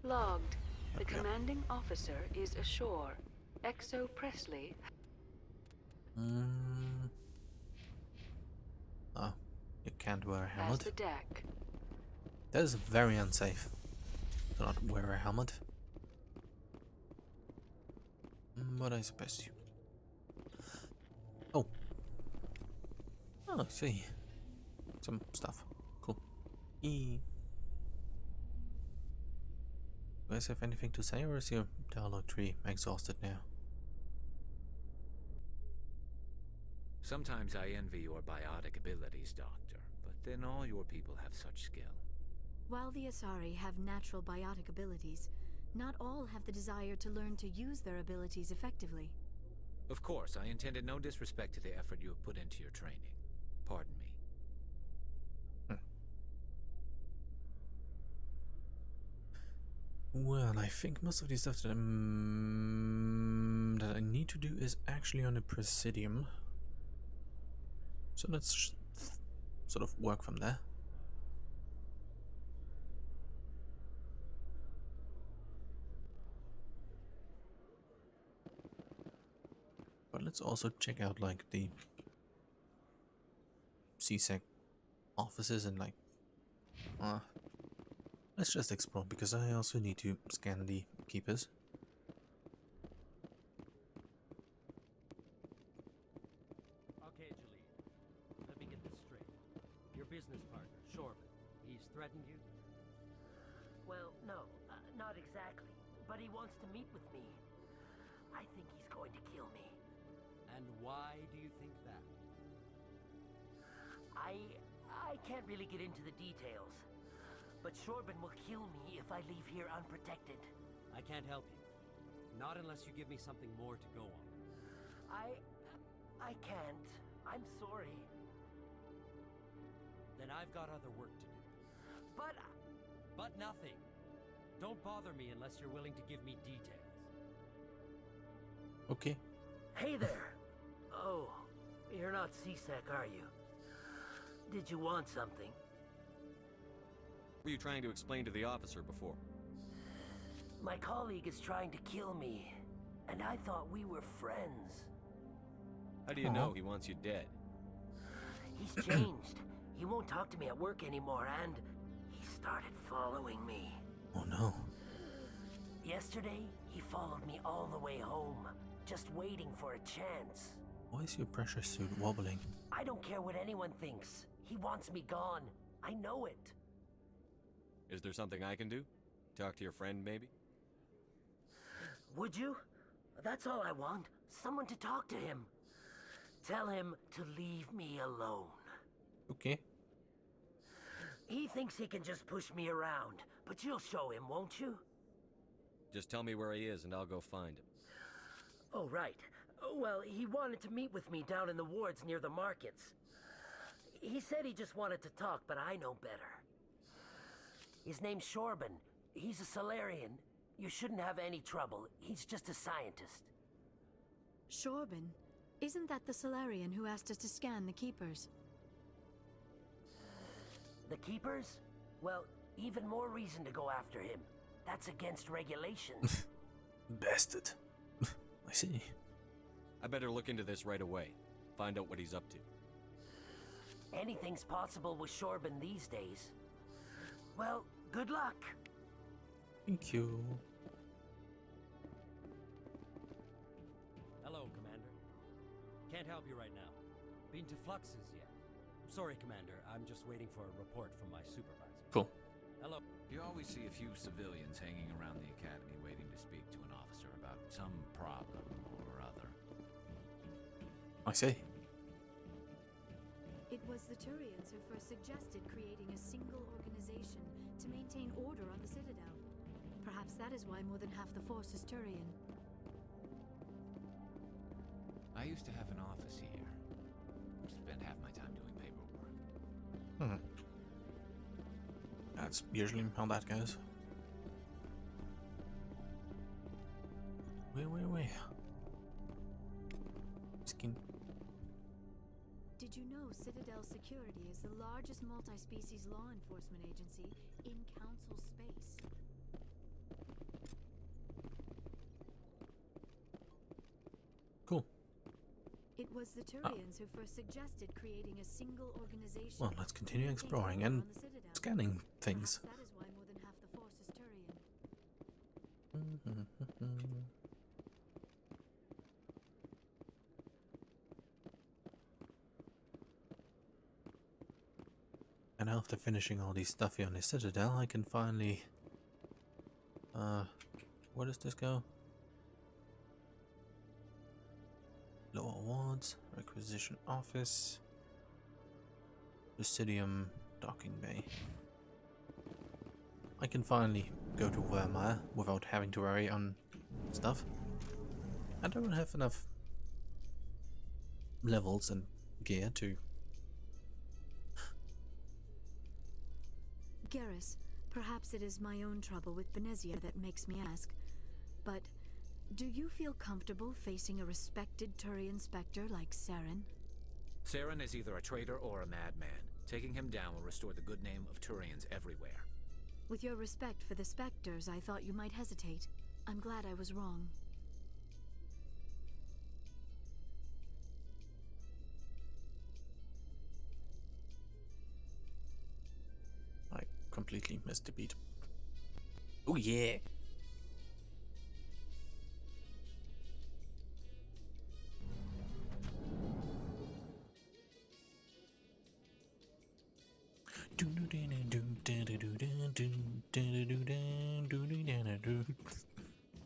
P: Logged. The commanding officer is ashore. Exo Presley.
A: Oh, you can't wear a
P: As
A: helmet.
P: the deck.
A: That is very unsafe. Do not wear a helmet. What I supposed to? Oh. Oh, I see. Some stuff. Cool. Do you guys have anything to say, or is your dialogue tree exhausted now?
H: Sometimes I envy your biotic abilities, Doctor, but then all your people have such skill.
F: While the Asari have natural biotic abilities, not all have the desire to learn to use their abilities effectively.
H: Of course, I intended no disrespect to the effort you have put into your training. Pardon me.
A: Well, I think most of the stuff that I need to do is actually on the Presidium. So let's sort of work from there. But let's also check out like the CSEC offices and like let's just explore, because I also need to scan the keepers.
N: Okay, Jaleel. Let me get this straight. Your business partner, Shorban, he's threatened you?
S: Well, no, not exactly. But he wants to meet with me. I think he's going to kill me.
N: And why do you think that?
S: I can't really get into the details. But Shorban will kill me if I leave here unprotected.
N: I can't help you. Not unless you give me something more to go on.
S: I can't. I'm sorry.
N: Then I've got other work to do. But nothing. Don't bother me unless you're willing to give me details.
A: Okay.
S: Hey there. Oh, you're not CSEC, are you? Did you want something?
E: What were you trying to explain to the officer before?
S: My colleague is trying to kill me, and I thought we were friends.
E: How do you know he wants you dead?
S: He's changed. He won't talk to me at work anymore, and he started following me.
A: Oh no.
S: Yesterday, he followed me all the way home, just waiting for a chance.
A: Why is your pressure suit wobbling?
S: I don't care what anyone thinks. He wants me gone. I know it.
E: Is there something I can do? Talk to your friend, maybe?
S: Would you? That's all I want. Someone to talk to him. Tell him to leave me alone.
A: Okay.
S: He thinks he can just push me around, but you'll show him, won't you?
E: Just tell me where he is and I'll go find him.
S: Oh, right. Well, he wanted to meet with me down in the wards near the markets. He said he just wanted to talk, but I know better. His name's Shorban. He's a Solarian. You shouldn't have any trouble. He's just a scientist.
F: Shorban? Isn't that the Solarian who asked us to scan the Keepers?
S: The Keepers? Well, even more reason to go after him. That's against regulations.
A: Bastard. I see.
E: I better look into this right away. Find out what he's up to.
S: Anything's possible with Shorban these days. Well, good luck.
A: Thank you.
N: Hello, Commander. Can't help you right now. Been to Flux's yet? Sorry, Commander. I'm just waiting for a report from my supervisor.
A: Cool.
N: Hello.
H: You always see a few civilians hanging around the academy waiting to speak to an officer about some problem or other.
A: I see.
F: It was the Turians who first suggested creating a single organization to maintain order on the Citadel. Perhaps that is why more than half the force is Turian.
H: I used to have an office here. Spent half my time doing paperwork.
A: Hmm. That's usually how that goes. Wait. Skin.
F: Did you know Citadel Security is the largest multi-species law enforcement agency in Council space?
A: Cool.
F: It was the Turians who first suggested creating a single organization.
A: Well, let's continue exploring and scanning things.
F: That is why more than half the force is Turian.
A: And after finishing all these stuff here on the Citadel, I can finally... where does this go? Lower wards, requisition office, Presidium, docking bay. I can finally go to Vermeer without having to worry on stuff. I don't have enough levels and gear to...
F: Garrus, perhaps it is my own trouble with Benezia that makes me ask, but do you feel comfortable facing a respected Turian Spectre like Saren?
H: Saren is either a traitor or a madman. Taking him down will restore the good name of Turians everywhere.
F: With your respect for the Spectres, I thought you might hesitate. I'm glad I was wrong.
A: I completely missed the beat. Oh yeah!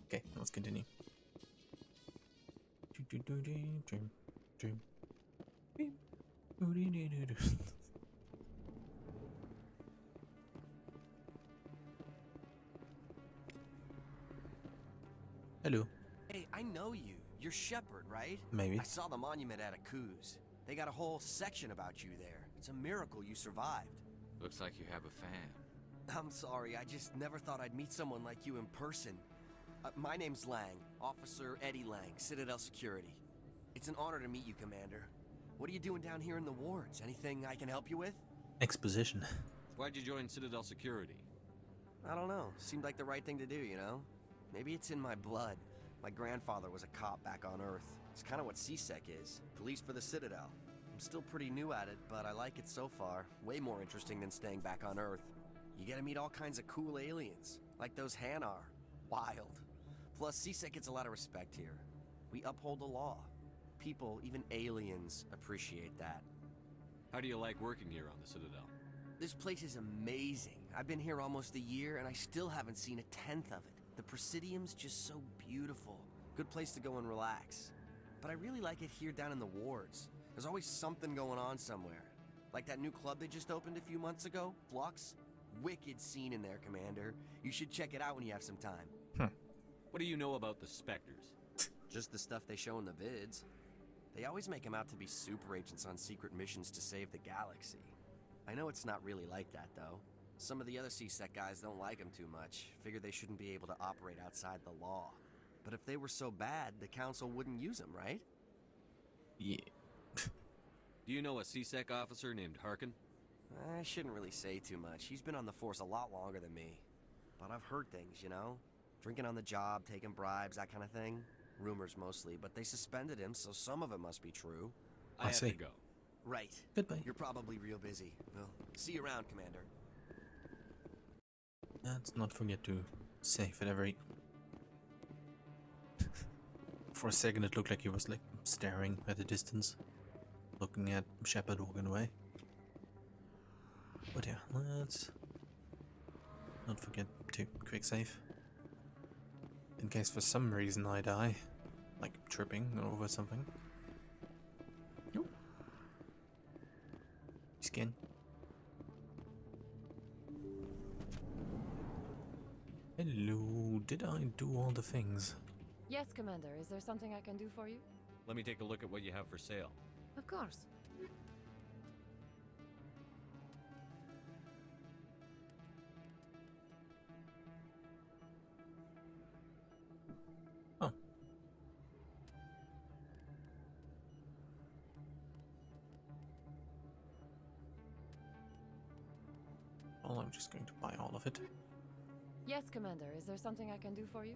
A: Okay, let's continue. Hello.
T: Hey, I know you. You're Shepard, right?
A: Maybe.
T: I saw the monument at Akuz. They got a whole section about you there. It's a miracle you survived.
H: Looks like you have a fan.
T: I'm sorry, I just never thought I'd meet someone like you in person. My name's Lang, Officer Eddie Lang, Citadel Security. It's an honor to meet you, Commander. What are you doing down here in the wards? Anything I can help you with?
A: Exposition.
E: Why'd you join Citadel Security?
T: I don't know. Seemed like the right thing to do, you know? Maybe it's in my blood. My grandfather was a cop back on Earth. It's kind of what CSEC is, police for the Citadel. I'm still pretty new at it, but I like it so far. Way more interesting than staying back on Earth. You get to meet all kinds of cool aliens, like those Hanar. Wild. Plus, CSEC gets a lot of respect here. We uphold the law. People, even aliens, appreciate that.
E: How do you like working here on the Citadel?
T: This place is amazing. I've been here almost a year, and I still haven't seen a tenth of it. The Presidium's just so beautiful. Good place to go and relax. But I really like it here down in the wards. There's always something going on somewhere. Like that new club they just opened a few months ago, Flux. Wicked scene in there, Commander. You should check it out when you have some time.
E: What do you know about the Spectres?
T: Just the stuff they show in the vids. They always make them out to be super agents on secret missions to save the galaxy. I know it's not really like that, though. Some of the other CSEC guys don't like them too much. Figure they shouldn't be able to operate outside the law. But if they were so bad, the Council wouldn't use them, right?
A: Yeah.
E: Do you know a CSEC officer named Harkin?
T: I shouldn't really say too much. He's been on the force a lot longer than me. But I've heard things, you know? Drinking on the job, taking bribes, that kind of thing. Rumors mostly, but they suspended him, so some of it must be true.
E: I have to go.
T: Right.
A: Goodbye.
T: You're probably real busy. Well, see you around, Commander.
A: Let's not forget to save at every... For a second it looked like he was like staring at a distance, looking at Shepard walking away. But yeah, let's not forget to quick save. In case for some reason I die, like tripping over something. Nope. Skin. Hello, did I do all the things?
U: Yes, Commander. Is there something I can do for you?
E: Let me take a look at what you have for sale.
U: Of course.
A: Oh. Well, I'm just going to buy all of it.
U: Yes, Commander. Is there something I can do for you?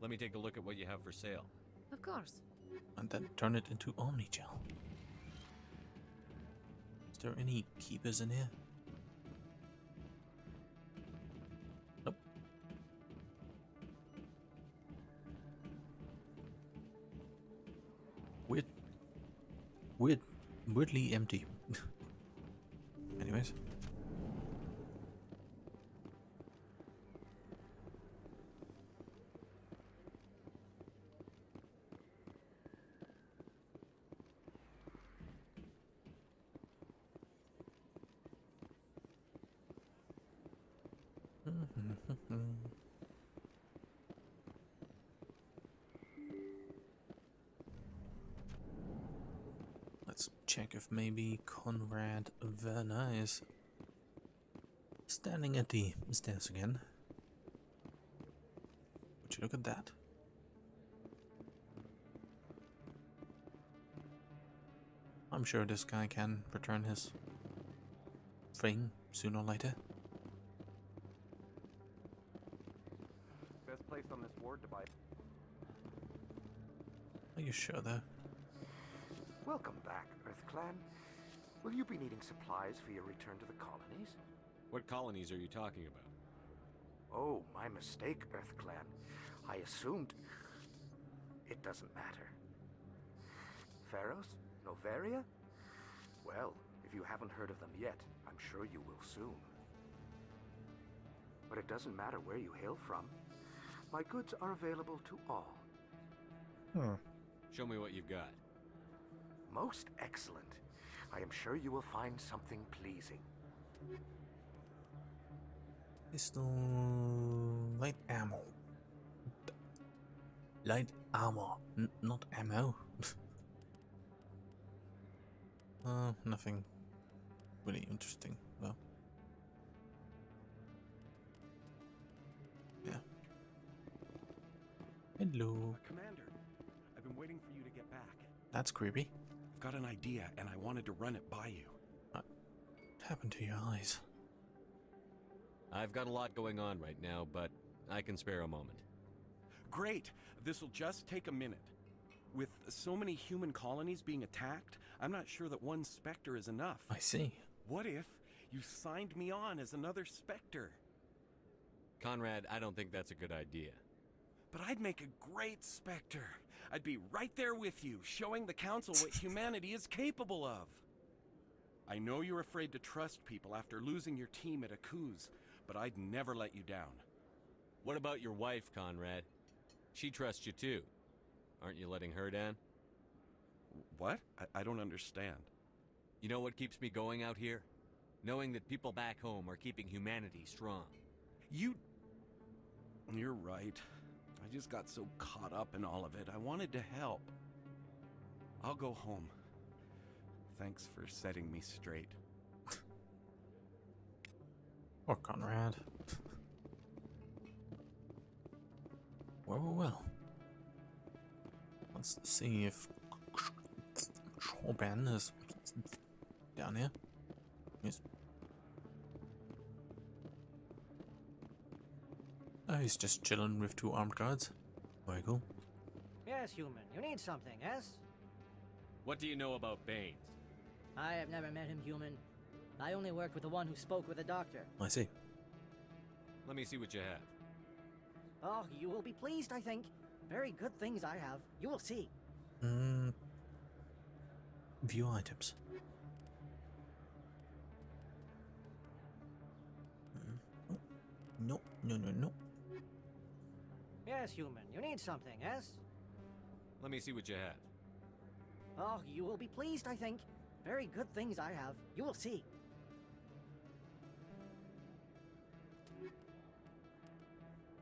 E: Let me take a look at what you have for sale.
U: Of course.
A: And then turn it into Omnigel. Is there any keepers in here? Nope. Weirdly empty. Anyways. Let's check if maybe Conrad Werner is standing at the stairs again. Would you look at that? I'm sure this guy can return his thing sooner or later.
V: Best place on this ward to buy.
A: Are you sure though?
V: Welcome back, EarthClan. Will you be needing supplies for your return to the colonies?
E: What colonies are you talking about?
V: Oh, my mistake, EarthClan. I assumed... It doesn't matter. Pharos? Novaria? Well, if you haven't heard of them yet, I'm sure you will soon. But it doesn't matter where you hail from. My goods are available to all.
E: Show me what you've got.
V: Most excellent. I am sure you will find something pleasing.
A: Pistol... light ammo. Light armor, not ammo. Nothing really interesting, though. Yeah. Hello.
W: Commander, I've been waiting for you to get back.
A: That's creepy.
W: I've got an idea, and I wanted to run it by you.
A: What happened to your eyes?
E: I've got a lot going on right now, but I can spare a moment.
W: Great! This'll just take a minute. With so many human colonies being attacked, I'm not sure that one Spectre is enough.
A: I see.
W: What if you signed me on as another Spectre?
E: Conrad, I don't think that's a good idea.
W: But I'd make a great Spectre. I'd be right there with you, showing the Council what humanity is capable of. I know you're afraid to trust people after losing your team at Akuz, but I'd never let you down.
E: What about your wife, Conrad? She trusts you too. Aren't you letting her down?
W: What? I don't understand.
E: You know what keeps me going out here? Knowing that people back home are keeping humanity strong.
W: You're right. I just got so caught up in all of it. I wanted to help. I'll go home. Thanks for setting me straight.
A: Poor Conrad. Well. Let's see if Chorban is down here. Yes. Oh, he's just chilling with two armed guards. Very cool.
X: Yes, human. You need something, yes?
E: What do you know about Baines?
X: I have never met him, human. I only worked with the one who spoke with the doctor.
A: I see.
E: Let me see what you have.
X: Oh, you will be pleased, I think. Very good things I have. You will see.
A: View items. No, no, no, no.
X: Yes, human. You need something, yes?
E: Let me see what you have.
X: Oh, you will be pleased, I think. Very good things I have. You will see.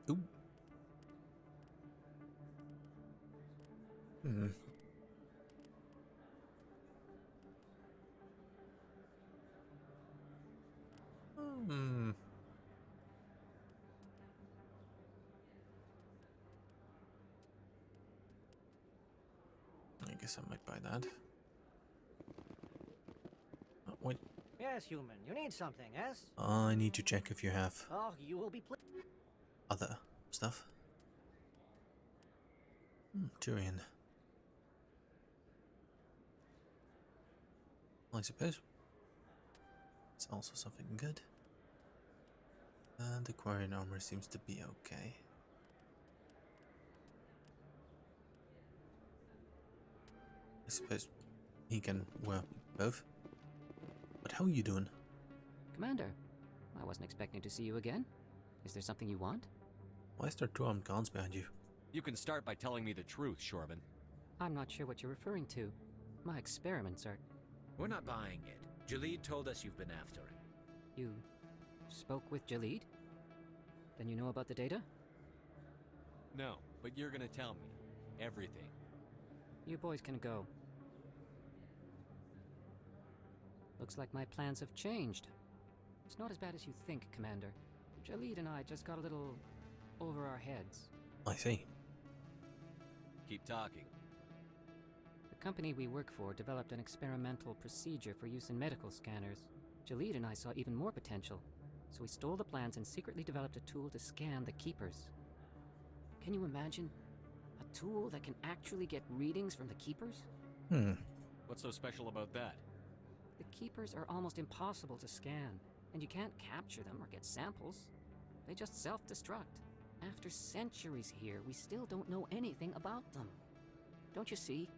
A: Ooh. I guess I might buy that. Oh, wait.
X: Yes, human. You need something, yes?
A: I need to check if you have
X: Oh, you will be
A: other stuff. Turian. I suppose. It's also something good. And the Aquarian armor seems to be okay. I suppose he can wear both. But how are you doing?
D: Commander, I wasn't expecting to see you again. Is there something you want?
A: Why is there 2 armed guards behind you?
E: You can start by telling me the truth, Shorban.
D: I'm not sure what you're referring to. My experiments are...
H: We're not buying it. Jalid told us you've been after him.
D: You spoke with Jalid? Then you know about the data?
E: No, but you're gonna tell me. Everything.
D: You boys can go. Looks like my plans have changed. It's not as bad as you think, Commander. Jalid and I just got a little over our heads.
A: I see.
E: Keep talking.
D: The company we work for developed an experimental procedure for use in medical scanners. Jalid and I saw even more potential, so we stole the plans and secretly developed a tool to scan the Keepers. Can you imagine? A tool that can actually get readings from the Keepers?
E: What's so special about that?
D: The Keepers are almost impossible to scan, and you can't capture them or get samples. They just self-destruct. After centuries here, we still don't know anything about them. Don't you see?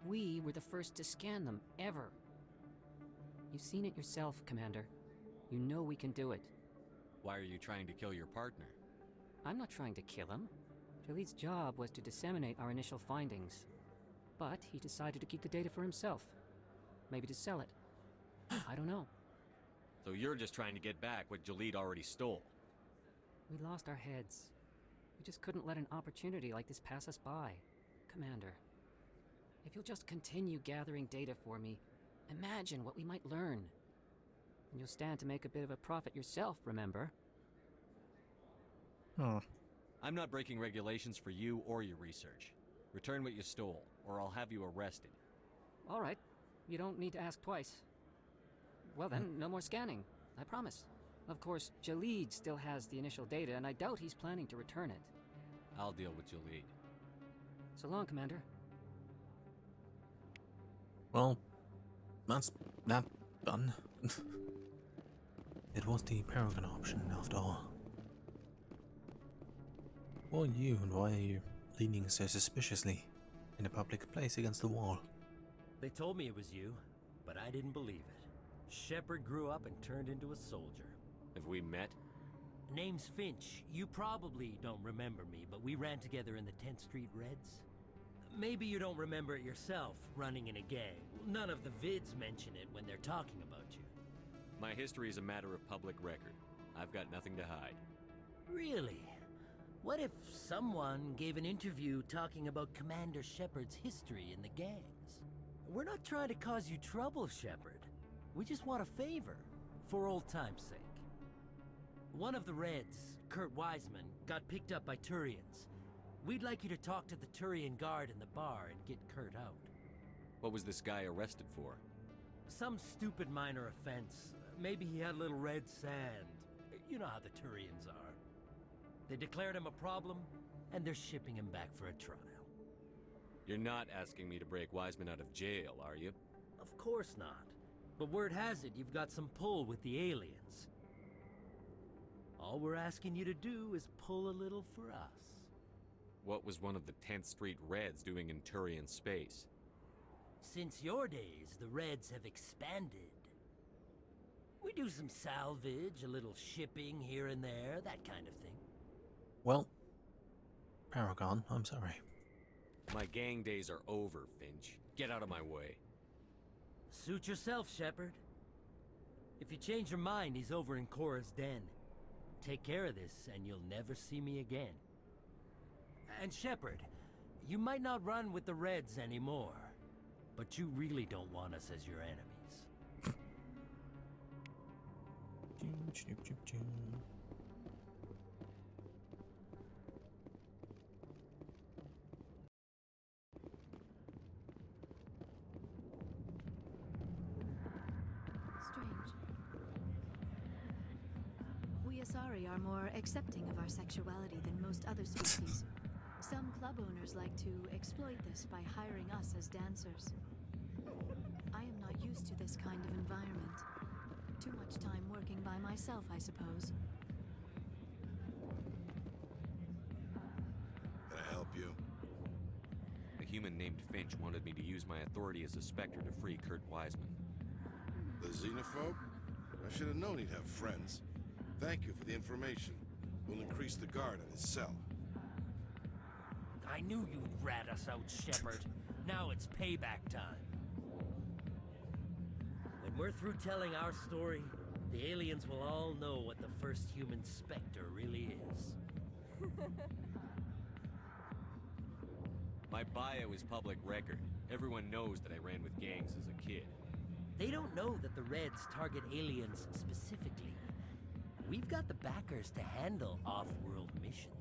D: We were the first to scan them, ever. You've seen it yourself, Commander. You know we can do it.
E: Why are you trying to kill your partner?
D: I'm not trying to kill him. Jalid's job was to disseminate our initial findings. But he decided to keep the data for himself. Maybe to sell it. I don't know.
E: So you're just trying to get back what Jalid already stole?
D: We lost our heads. We just couldn't let an opportunity like this pass us by. Commander, if you'll just continue gathering data for me, imagine what we might learn. And you'll stand to make a bit of a profit yourself, remember?
E: I'm not breaking regulations for you or your research. Return what you stole, or I'll have you arrested.
D: All right. You don't need to ask twice. Well then, no more scanning. I promise. Of course, Jalid still has the initial data, and I doubt he's planning to return it.
E: I'll deal with Jalid.
D: So long, Commander.
A: Well, that's that done. It was the Paragon option, after all. Who are you, and why are you leaning so suspiciously in a public place against the wall?
N: They told me it was you, but I didn't believe it. Shepard grew up and turned into a soldier.
E: Have we met?
N: Name's Finch. You probably don't remember me, but we ran together in the 10th Street Reds. Maybe you don't remember it yourself, running in a gang. None of the vids mention it when they're talking about you.
E: My history is a matter of public record. I've got nothing to hide.
N: Really? What if someone gave an interview talking about Commander Shepard's history in the gangs? We're not trying to cause you trouble, Shepard. We just want a favor, for old time's sake. One of the Reds, Kurt Wiseman, got picked up by Turians. We'd like you to talk to the Turian guard in the bar and get Kurt out.
E: What was this guy arrested for?
N: Some stupid minor offense. Maybe he had a little red sand. You know how the Turians are. They declared him a problem, and they're shipping him back for a trial.
E: You're not asking me to break Wiseman out of jail, are you?
N: Of course not. But word has it you've got some pull with the aliens. All we're asking you to do is pull a little for us.
E: What was one of the 10th Street Reds doing in Turian space?
N: Since your days, the Reds have expanded. We do some salvage, a little shipping here and there, that kind of thing.
A: Well, Paragon, I'm sorry.
E: My gang days are over, Finch. Get out of my way.
N: Suit yourself, Shepard. If you change your mind, he's over in Cora's den. Take care of this, and you'll never see me again. And Shepard, you might not run with the Reds anymore, but you really don't want us as your enemies.
F: We Asari are more accepting of our sexuality than most other species. Some club owners like to exploit this by hiring us as dancers. I am not used to this kind of environment. Too much time working by myself, I suppose.
I: Can I help you?
E: A human named Finch wanted me to use my authority as a Spectre to free Kurt Wiseman.
I: The xenophobe? I should have known he'd have friends. Thank you for the information. We'll increase the guard on his cell.
N: I knew you'd rat us out, Shepard. Now it's payback time. When we're through telling our story, the aliens will all know what the first human Spectre really is.
E: My bio is public record. Everyone knows that I ran with gangs as a kid.
N: They don't know that the Reds target aliens specifically. We've got the backers to handle off-world missions.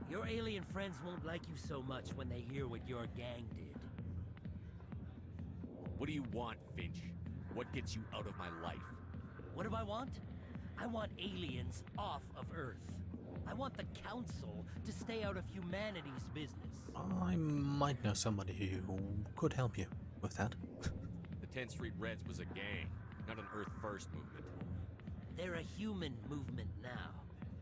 N: Your alien friends won't like you so much when they hear what your gang did.
E: What do you want, Finch? What gets you out of my life?
N: What do I want? I want aliens off of Earth. I want the Council to stay out of humanity's business.
A: I might know somebody who could help you with that.
E: The 10th Street Reds was a gang, not an Earth First movement.
N: They're a human movement now.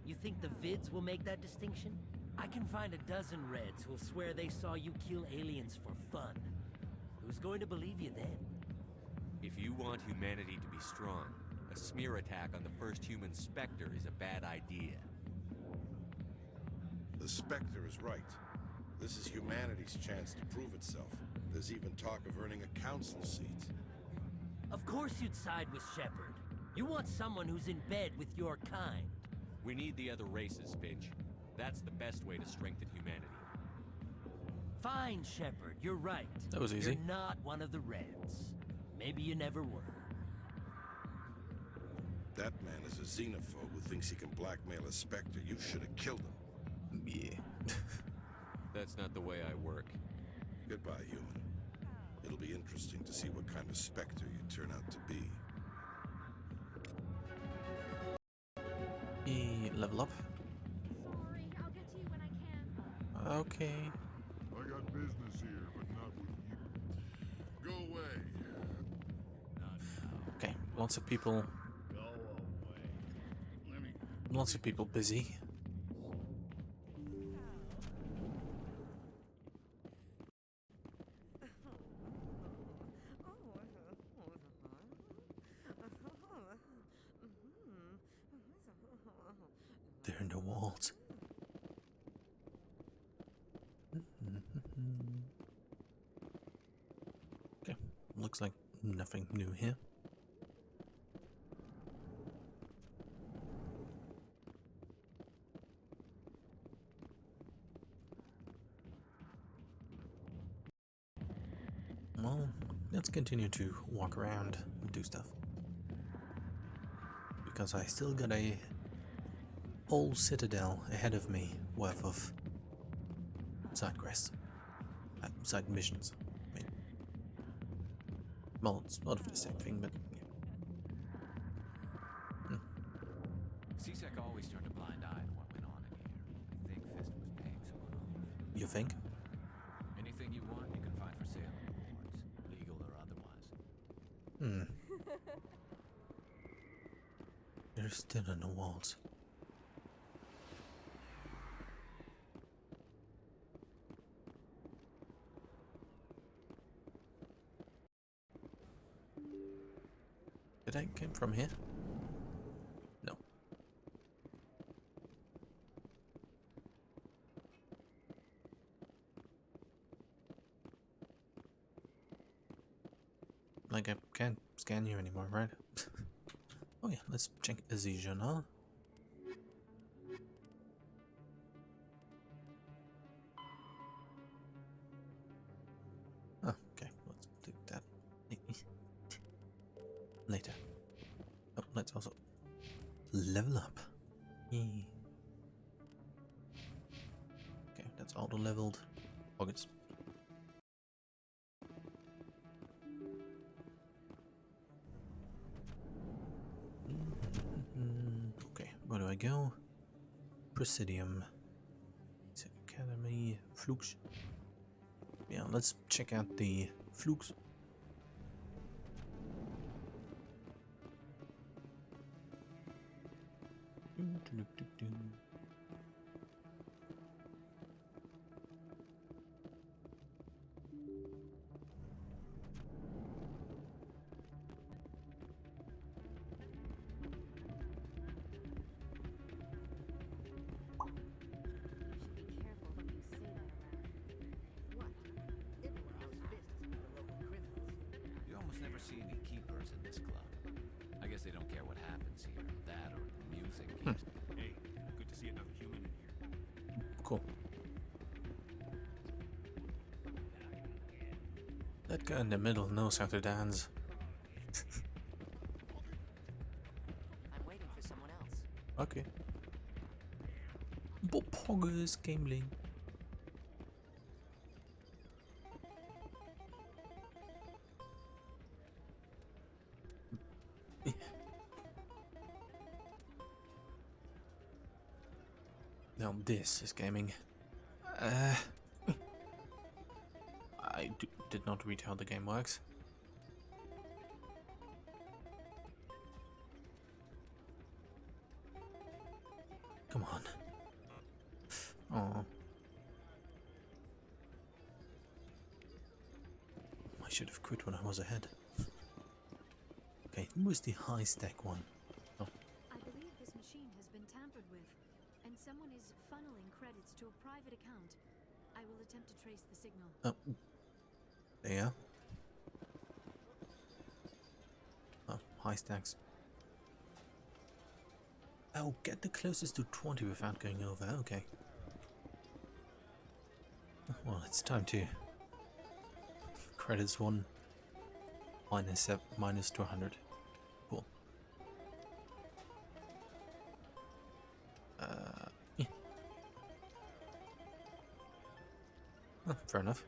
N: You think the Vids will make that distinction? I can find a dozen Reds who'll swear they saw you kill aliens for fun. Who's going to believe you then?
E: If you want humanity to be strong, a smear attack on the first human Spectre is a bad idea.
I: The Spectre is right. This is humanity's chance to prove itself. There's even talk of earning a council seat.
N: Of course you'd side with Shepard. You want someone who's in bed with your kind.
E: We need the other races, Finch. That's the best way to strengthen humanity.
N: Fine, Shepard, you're right.
A: That was easy.
N: You're not one of the Reds. Maybe you never were.
I: That man is a xenophobe who thinks he can blackmail a Spectre. You should have killed him.
A: Yeah.
E: That's not the way I work.
I: Goodbye, human. It'll be interesting to see what kind of Spectre you turn out to be.
A: Level up.
B: Sorry, I'll get to you when I can.
A: Okay.
C: I got business here, but not with you. Go away.
A: Okay, lots of people. Lots of people busy. They're in the walls. Okay, looks like nothing new here. Well, let's continue to walk around and do stuff. Because I still got a whole citadel ahead of me worth of side quests. Side missions. I mean, well, it's sort of the same thing, but yeah.
H: CSEC always turned a blind eye to what went on in here. I think Fist was paying someone off.
A: You think?
H: Anything you want, you can find for sale in the wards, legal or otherwise.
A: They're still in the walls. But I came from here? No. Like, I can't scan you anymore, right? Oh yeah, let's check the journal. Oh, okay, let's do that later. Oh, let's also level up. Yay. Okay, that's auto leveled. Pockets. Okay, where do I go? Presidium. Academy. Flukes. Yeah, let's check out the flukes.
H: You almost never see any keepers in this club. I guess they don't care what happens here. That or the music keeps...
R: Hey, good to see another human in here.
A: Cool. That guy in the middle knows how to dance.
K: I'm waiting for someone else.
A: Okay. Bob Hoggers Gameling. Now this is gaming. I did not read how the game works. Come on. Oh. I should have quit when I was ahead. Okay, who was the high stack one? Oh.
F: I believe this machine has been tampered with, and someone is funneling credits to a private account. I will attempt to trace the signal.
A: Oh. There. Oh, high stacks. Oh, get the closest to 20 without going over. Okay. Well, it's time to. Credits 1. Minus 200. Cool. Yeah. Oh, fair enough.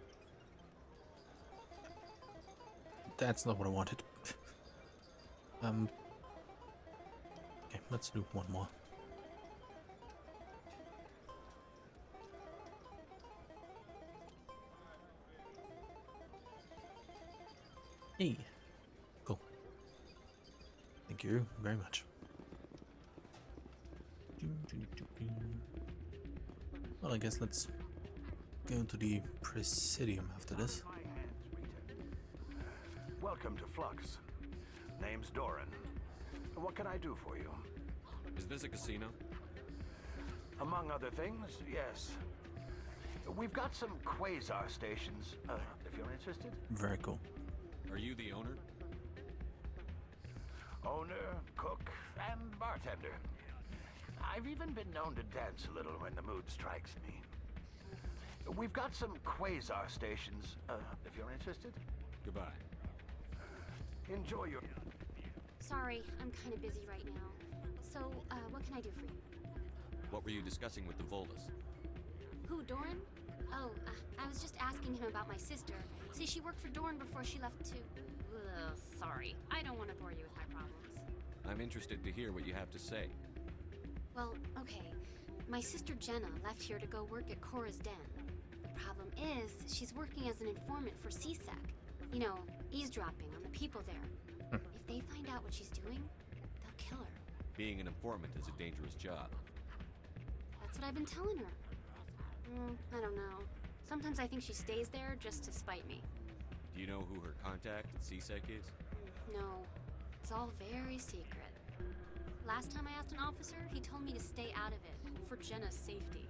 A: That's not what I wanted. Okay, let's do one more. Hey. Cool. Thank you very much. Well, I guess let's go into the Presidium after this.
V: Welcome to Flux. Name's Doran. What can I do for you?
E: Is this a casino?
V: Among other things, yes. We've got some quasar stations, if you're interested.
A: Very cool.
E: Are you the owner?
V: Owner, cook, and bartender. I've even been known to dance a little when the mood strikes me. We've got some quasar stations, if you're interested.
E: Goodbye.
V: Enjoy your...
L: Sorry, I'm kind of busy right now. So, what can I do for you?
E: What were you discussing with the Voldas?
L: Who, Doran? Oh, I was just asking him about my sister. See, she worked for Doran before she left to... Ugh, sorry. I don't want to bore you with my problems.
E: I'm interested to hear what you have to say.
L: Well, okay. My sister Jenna left here to go work at Cora's Den. The problem is, she's working as an informant for CSEC. You know, eavesdropping on the people there. If they find out what she's doing, they'll kill her.
E: Being an informant is a dangerous job.
L: That's what I've been telling her. I don't know. Sometimes I think she stays there just to spite me.
E: Do you know who her contact at CSEC is?
L: No. It's all very secret. Last time I asked an officer, he told me to stay out of it, for Jenna's safety.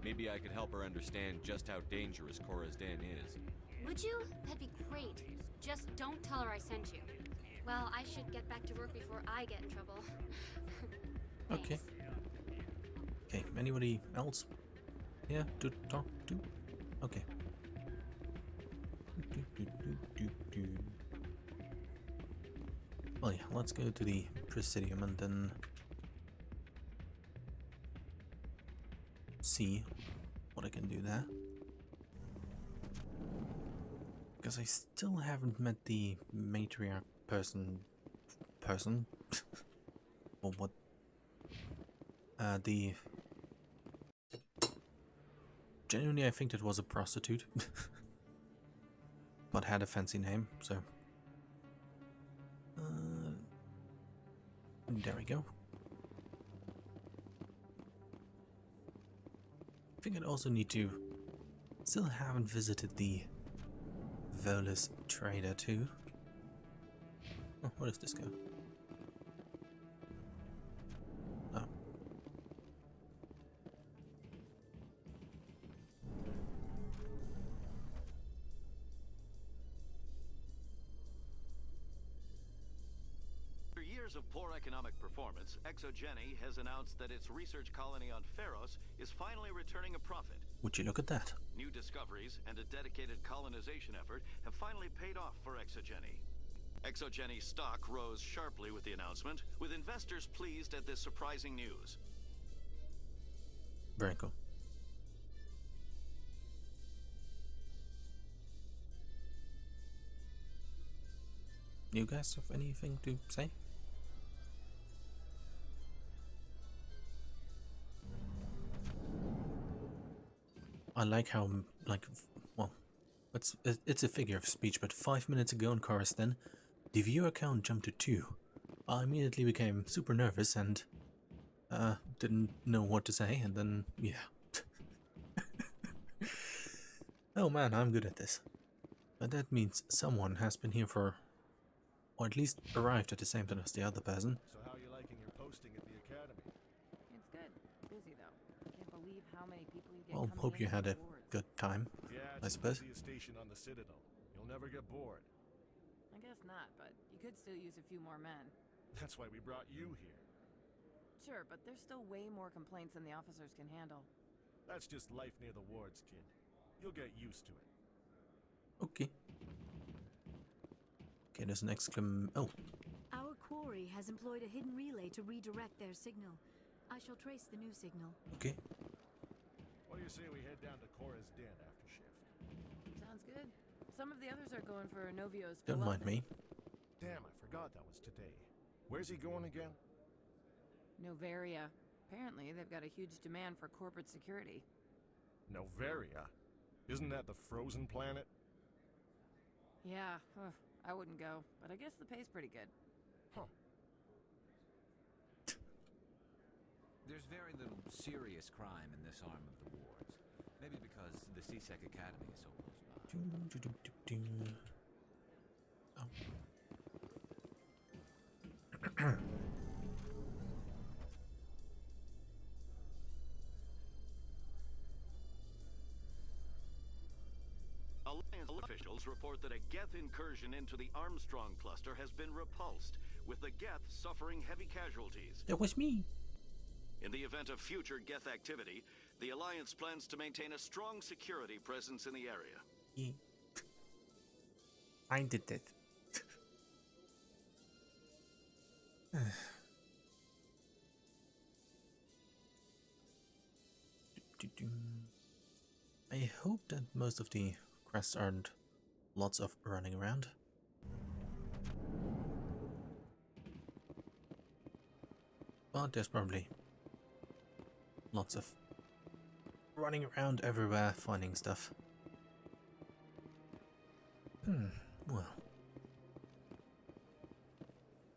E: Maybe I could help her understand just how dangerous Cora's Den is.
L: Would you? That'd be great. Just don't tell her I sent you. Well, I should get back to work before I get in trouble.
A: Okay. Okay, anybody else here to talk to? Okay. Well, yeah, let's go to the Presidium and then see what I can do there. Because I still haven't met the matriarch person, or what, genuinely I think it was a prostitute, but had a fancy name, so, there we go. I think I'd also need to, still haven't visited the Volus Trader too. Oh, where does this go? Oh.
G: After years of poor economic performance, ExoGeni has announced that its research colony on Pharos is finally returning a profit.
A: Would you look at that?
G: New discoveries and a dedicated colonization effort have finally paid off for ExoGeni. ExoGeni stock rose sharply with the announcement, with investors pleased at this surprising news.
A: Very cool. You guys have anything to say? I like how, like, well, it's a figure of speech, but 5 minutes ago on Cora's Den, the viewer count jumped to 2. I immediately became super nervous and didn't know what to say, and then, yeah. Oh man, I'm good at this. But that means someone has been here for, or at least arrived at the same time as the other person.
J: So how are you liking your posting at the academy?
U: It's good. Busy though. Can't believe how many people you get.
A: Well, hope you had a good time,
J: Yeah,
A: I
J: it's
A: suppose.
J: the busiest station on the Citadel. You'll never get bored.
U: I guess not, but you could still use a few more men.
J: That's why we brought you here.
U: Sure, but there's still way more complaints than the officers can handle.
J: That's just life near the wards, kid. You'll get used to it.
A: Okay. Okay, there's an oh.
F: Our quarry has employed a hidden relay to redirect their signal. I shall trace the new signal.
A: Okay.
J: What do you say we head down to Cora's Den after shift?
U: Sounds good. Some of the others are going for Novio's.
A: Don't mind me.
J: Damn, I forgot that was today. Where's he going again?
U: Novaria. Apparently, they've got a huge demand for corporate security.
J: Novaria? Isn't that the frozen planet?
U: Yeah, I wouldn't go, but I guess the pay's pretty good.
J: Huh.
H: There's very little serious crime in this arm of the wards. Maybe because the CSEC Academy is so close by.
A: Oh.
G: Alliance officials report that a Geth incursion into the Armstrong cluster has been repulsed, with the Geth suffering heavy casualties.
A: That was me.
G: In the event of future Geth activity, the Alliance plans to maintain a strong security presence in the area.
A: Yeah. I did it. I hope that most of the quests aren't lots of running around. But there's probably lots of running around everywhere finding stuff. Well.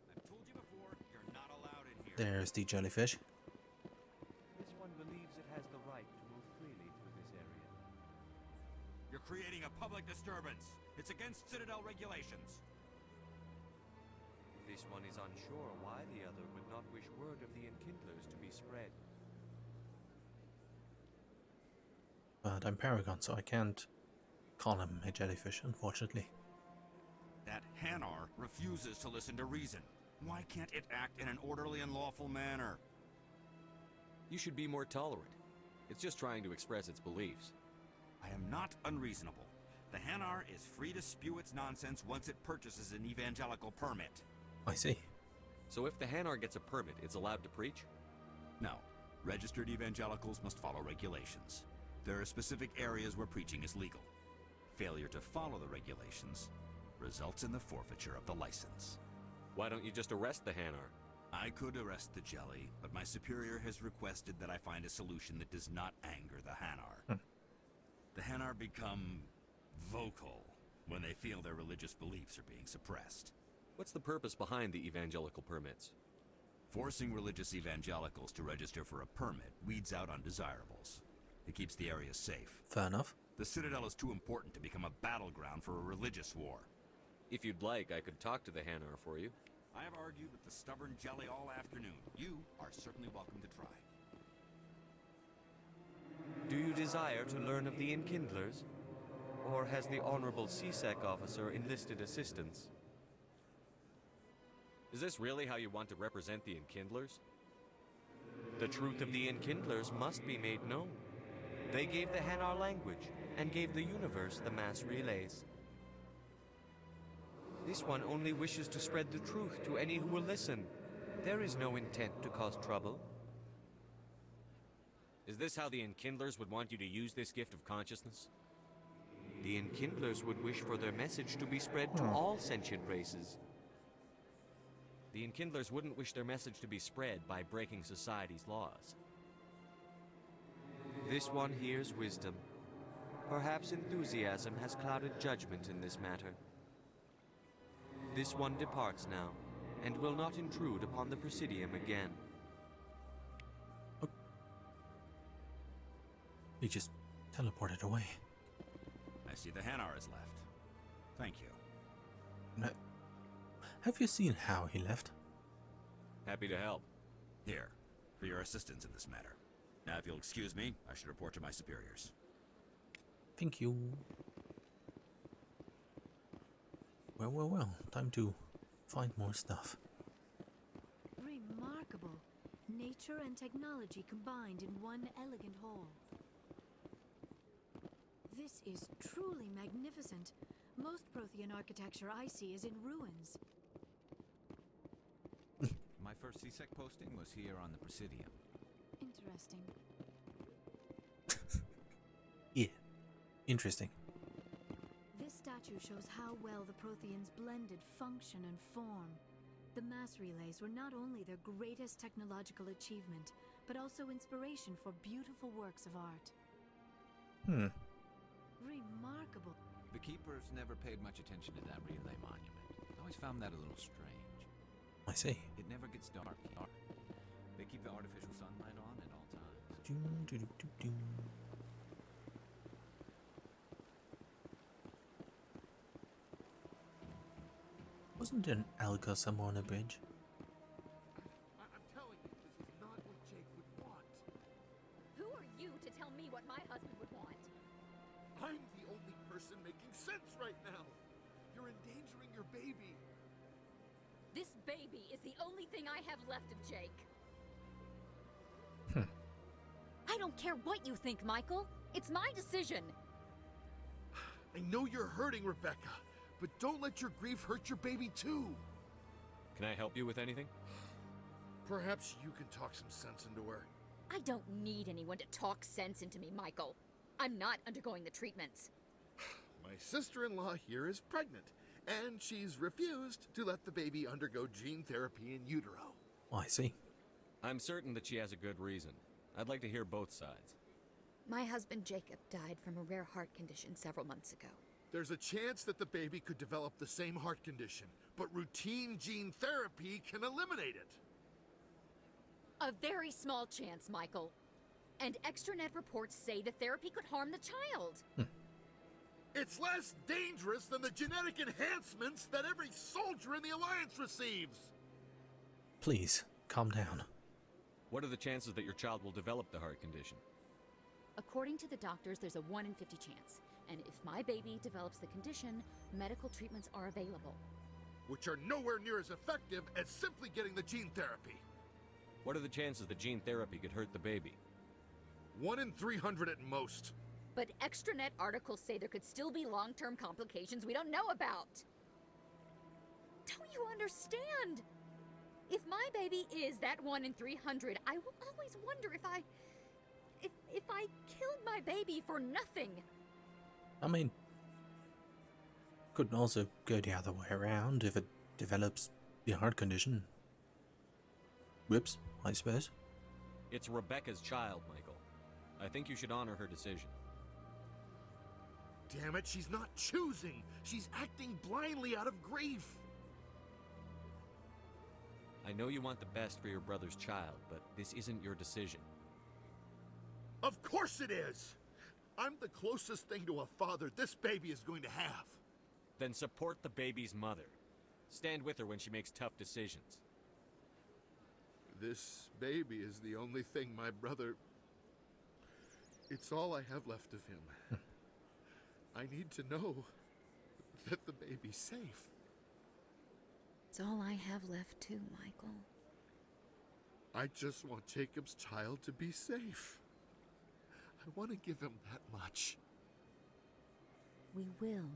R: I've told you before, you're not allowed in here.
A: There's the jellyfish.
R: This one believes it has the right to move freely through this area. You're creating a public disturbance. It's against Citadel regulations.
H: This
R: This one is unsure why the other would not wish word of the Enkindlers to be spread.
A: But I'm Paragon, so I can't call him a jellyfish, unfortunately.
M: That Hanar refuses to listen to reason. Why can't it act in an orderly and lawful manner?
E: You should be more tolerant. It's just trying to express its beliefs.
M: I am not unreasonable. The Hanar is free to spew its nonsense once it purchases an evangelical permit.
A: I see.
E: So if the Hanar gets a permit, it's allowed to preach?
M: No. Registered evangelicals must follow regulations. There are specific areas where preaching is legal. Failure to follow the regulations results in the forfeiture of the license.
E: Why don't you just arrest the Hanar?
M: I could arrest the jelly, but my superior has requested that I find a solution that does not anger the Hanar. The Hanar become vocal when they feel their religious beliefs are being suppressed.
E: What's the purpose behind the evangelical permits?
M: Forcing religious evangelicals to register for a permit weeds out undesirables. It keeps the area safe.
A: Fair enough.
M: The Citadel is too important to become a battleground for a religious war.
E: If you'd like, I could talk to the Hanar for you.
M: I have argued with the stubborn jelly all afternoon. You are certainly welcome to try.
R: Do you desire to learn of the Enkindlers? Or has the Honorable CSEC officer enlisted assistance?
E: Is this really how you want to represent the Enkindlers?
R: The truth of the Enkindlers must be made known. They gave the Hanar language, and gave the universe the mass relays. This one only wishes to spread the truth to any who will listen. There is no intent to cause trouble.
E: Is this how the Enkindlers would want you to use this gift of consciousness?
R: The Enkindlers would wish for their message to be spread to all sentient races.
E: The Enkindlers wouldn't wish their message to be spread by breaking society's laws.
R: This one hears wisdom. Perhaps enthusiasm has clouded judgment in this matter. This one departs now, and will not intrude upon the Presidium again.
A: He just teleported away.
M: I see the Hanar is left. Thank you.
A: Have you seen how he left?
E: Happy to help.
M: Here, for your assistance in this matter. Now, if you'll excuse me, I should report to my superiors.
A: Thank you. Well. Time to find more stuff.
F: Remarkable. Nature and technology combined in one elegant whole. This is truly magnificent. Most Prothean architecture I see is in ruins.
H: My first CSEC posting was here on the Presidium.
F: Interesting.
A: Yeah, interesting.
F: This statue shows how well the Protheans blended function and form. The mass relays were not only their greatest technological achievement, but also inspiration for beautiful works of art. Remarkable.
H: The Keepers never paid much attention to that relay monument. I always found that a little strange.
A: I see.
H: It never gets dark. They keep the artificial sunlight on at all times.
A: Wasn't there an Alga somewhere on a bridge?
V: I'm telling you, this is not what Jake would want.
O: Who are you to tell me what my husband would want?
V: I'm the only person making sense right now. You're endangering your baby.
O: This baby is the only thing I have left of Jake. I don't care what you think, Michael. It's my decision.
V: I know you're hurting, Rebecca, but don't let your grief hurt your baby too.
E: Can I help you with anything?
V: Perhaps you can talk some sense into her.
O: I don't need anyone to talk sense into me, Michael. I'm not undergoing the treatments.
V: My sister-in-law here is pregnant, and she's refused to let the baby undergo gene therapy in utero.
A: Oh, I see.
E: I'm certain that she has a good reason. I'd like to hear both sides.
O: My husband Jacob died from a rare heart condition several months ago.
V: There's a chance that the baby could develop the same heart condition, but routine gene therapy can eliminate it.
O: A very small chance, Michael. And extranet reports say the therapy could harm the child.
P: It's less dangerous than the genetic enhancements that every soldier in the Alliance receives!
A: Please, calm down.
E: What are the chances that your child will develop the heart condition?
O: According to the doctors, there's a 1 in 50 chance. And if my baby develops the condition, medical treatments are available.
P: Which are nowhere near as effective as simply getting the gene therapy.
E: What are the chances that gene therapy could hurt the baby?
P: 1 in 300 at most.
O: But extranet articles say there could still be long-term complications we don't know about. Don't you understand? If my baby is that 1 in 300, I will always wonder if I killed my baby for nothing.
A: I mean, could also go the other way around if it develops the heart condition. Whoops, I suppose.
E: It's Rebecca's child, Michael. I think you should honor her decision.
P: Damn it, she's not choosing. She's acting blindly out of grief.
E: I know you want the best for your brother's child, but this isn't your decision.
P: Of course it is! I'm the closest thing to a father this baby is going to have.
E: Then support the baby's mother. Stand with her when she makes tough decisions.
P: This baby is the only thing my brother... It's all I have left of him. I need to know that the baby's safe.
O: It's all I have left too, Michael.
P: I just want Jacob's child to be safe. I want to give him that much.
O: We will.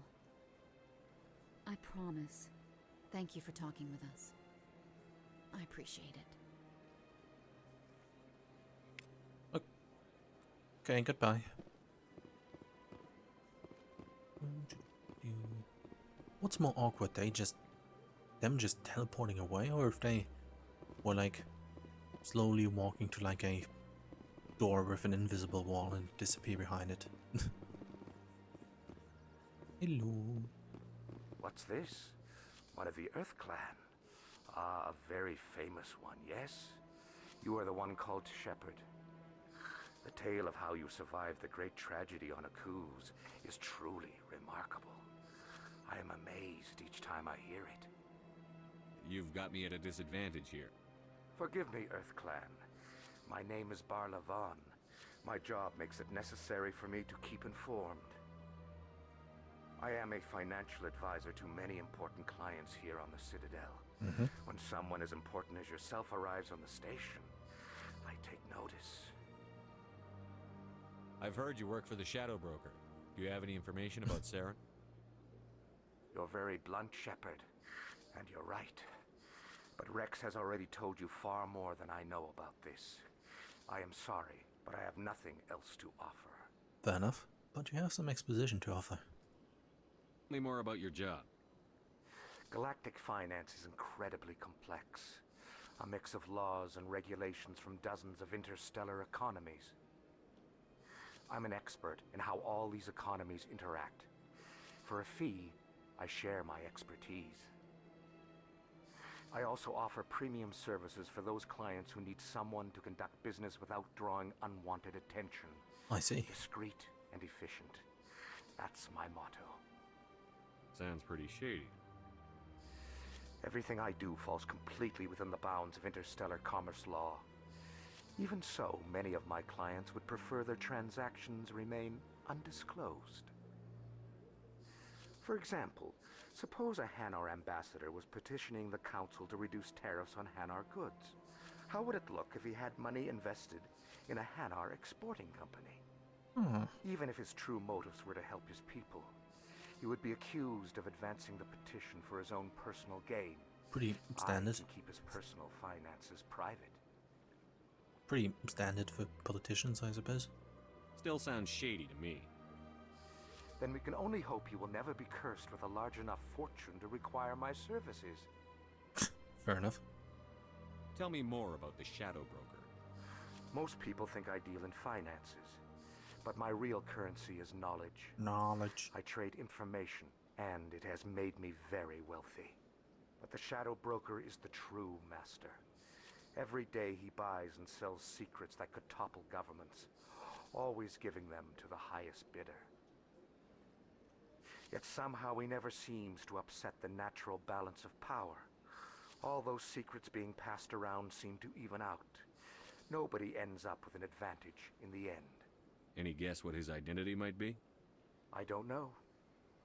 O: I promise. Thank you for talking with us. I appreciate it.
A: Okay, goodbye. What's more awkward, them just teleporting away, or if they were like slowly walking to like a door with an invisible wall and disappear behind it? Hello.
V: What's this? One of the Earth Clan. Ah, a very famous one, yes? You are the one called Shepard. The tale of how you survived the great tragedy on Akuz is truly remarkable. I am amazed each time I hear it.
E: You've got me at a disadvantage here.
V: Forgive me, Earth Clan. My name is Barla Vaughn. My job makes it necessary for me to keep informed. I am a financial advisor to many important clients here on the Citadel. When someone as important as yourself arrives on the station, I take notice.
E: I've heard you work for the Shadow Broker. Do you have any information about Saren?
V: You're very blunt, Shepard, and you're right. But Rex has already told you far more than I know about this. I am sorry, but I have nothing else to offer.
A: Fair enough, but you have some exposition to offer.
E: Tell me more about your job.
V: Galactic finance is incredibly complex. A mix of laws and regulations from dozens of interstellar economies. I'm an expert in how all these economies interact. For a fee, I share my expertise. I also offer premium services for those clients who need someone to conduct business without drawing unwanted attention.
A: I see.
V: Discreet and efficient. That's my motto.
E: Sounds pretty shady.
V: Everything I do falls completely within the bounds of interstellar commerce law. Even so, many of my clients would prefer their transactions remain undisclosed. For example, suppose a Hanar ambassador was petitioning the council to reduce tariffs on Hanar goods. How would it look if he had money invested in a Hanar exporting company? Even if his true motives were to help his people, he would be accused of advancing the petition for his own personal gain.
A: Pretty standard.
V: To keep his personal finances private.
A: Pretty standard for politicians, I suppose.
E: Still sounds shady to me.
V: Then we can only hope you will never be cursed with a large enough fortune to require my services.
A: Fair enough.
E: Tell me more about the Shadow Broker.
V: Most people think I deal in finances. But my real currency is knowledge.
A: Knowledge.
V: I trade information, and it has made me very wealthy. But the Shadow Broker is the true master. Every day he buys and sells secrets that could topple governments, always giving them to the highest bidder. Yet somehow he never seems to upset the natural balance of power. All those secrets being passed around seem to even out. Nobody ends up with an advantage in the end.
E: Any guess what his identity might be?
V: I don't know.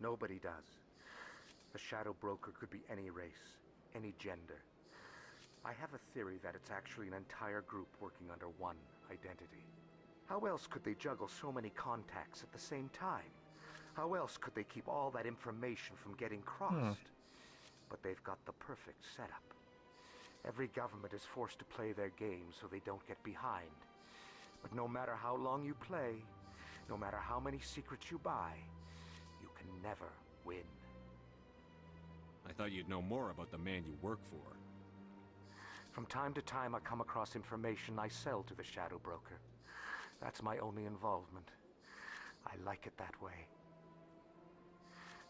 V: Nobody does. A shadow broker could be any race, any gender. I have a theory that it's actually an entire group working under one identity. How else could they juggle so many contacts at the same time? How else could they keep all that information from getting crossed? But they've got the perfect setup. Every government is forced to play their game so they don't get behind. But no matter how long you play, no matter how many secrets you buy, you can never win.
E: I thought you'd know more about the man you work for.
V: From time to time I come across information I sell to the shadow broker. That's my only involvement. I like it that way.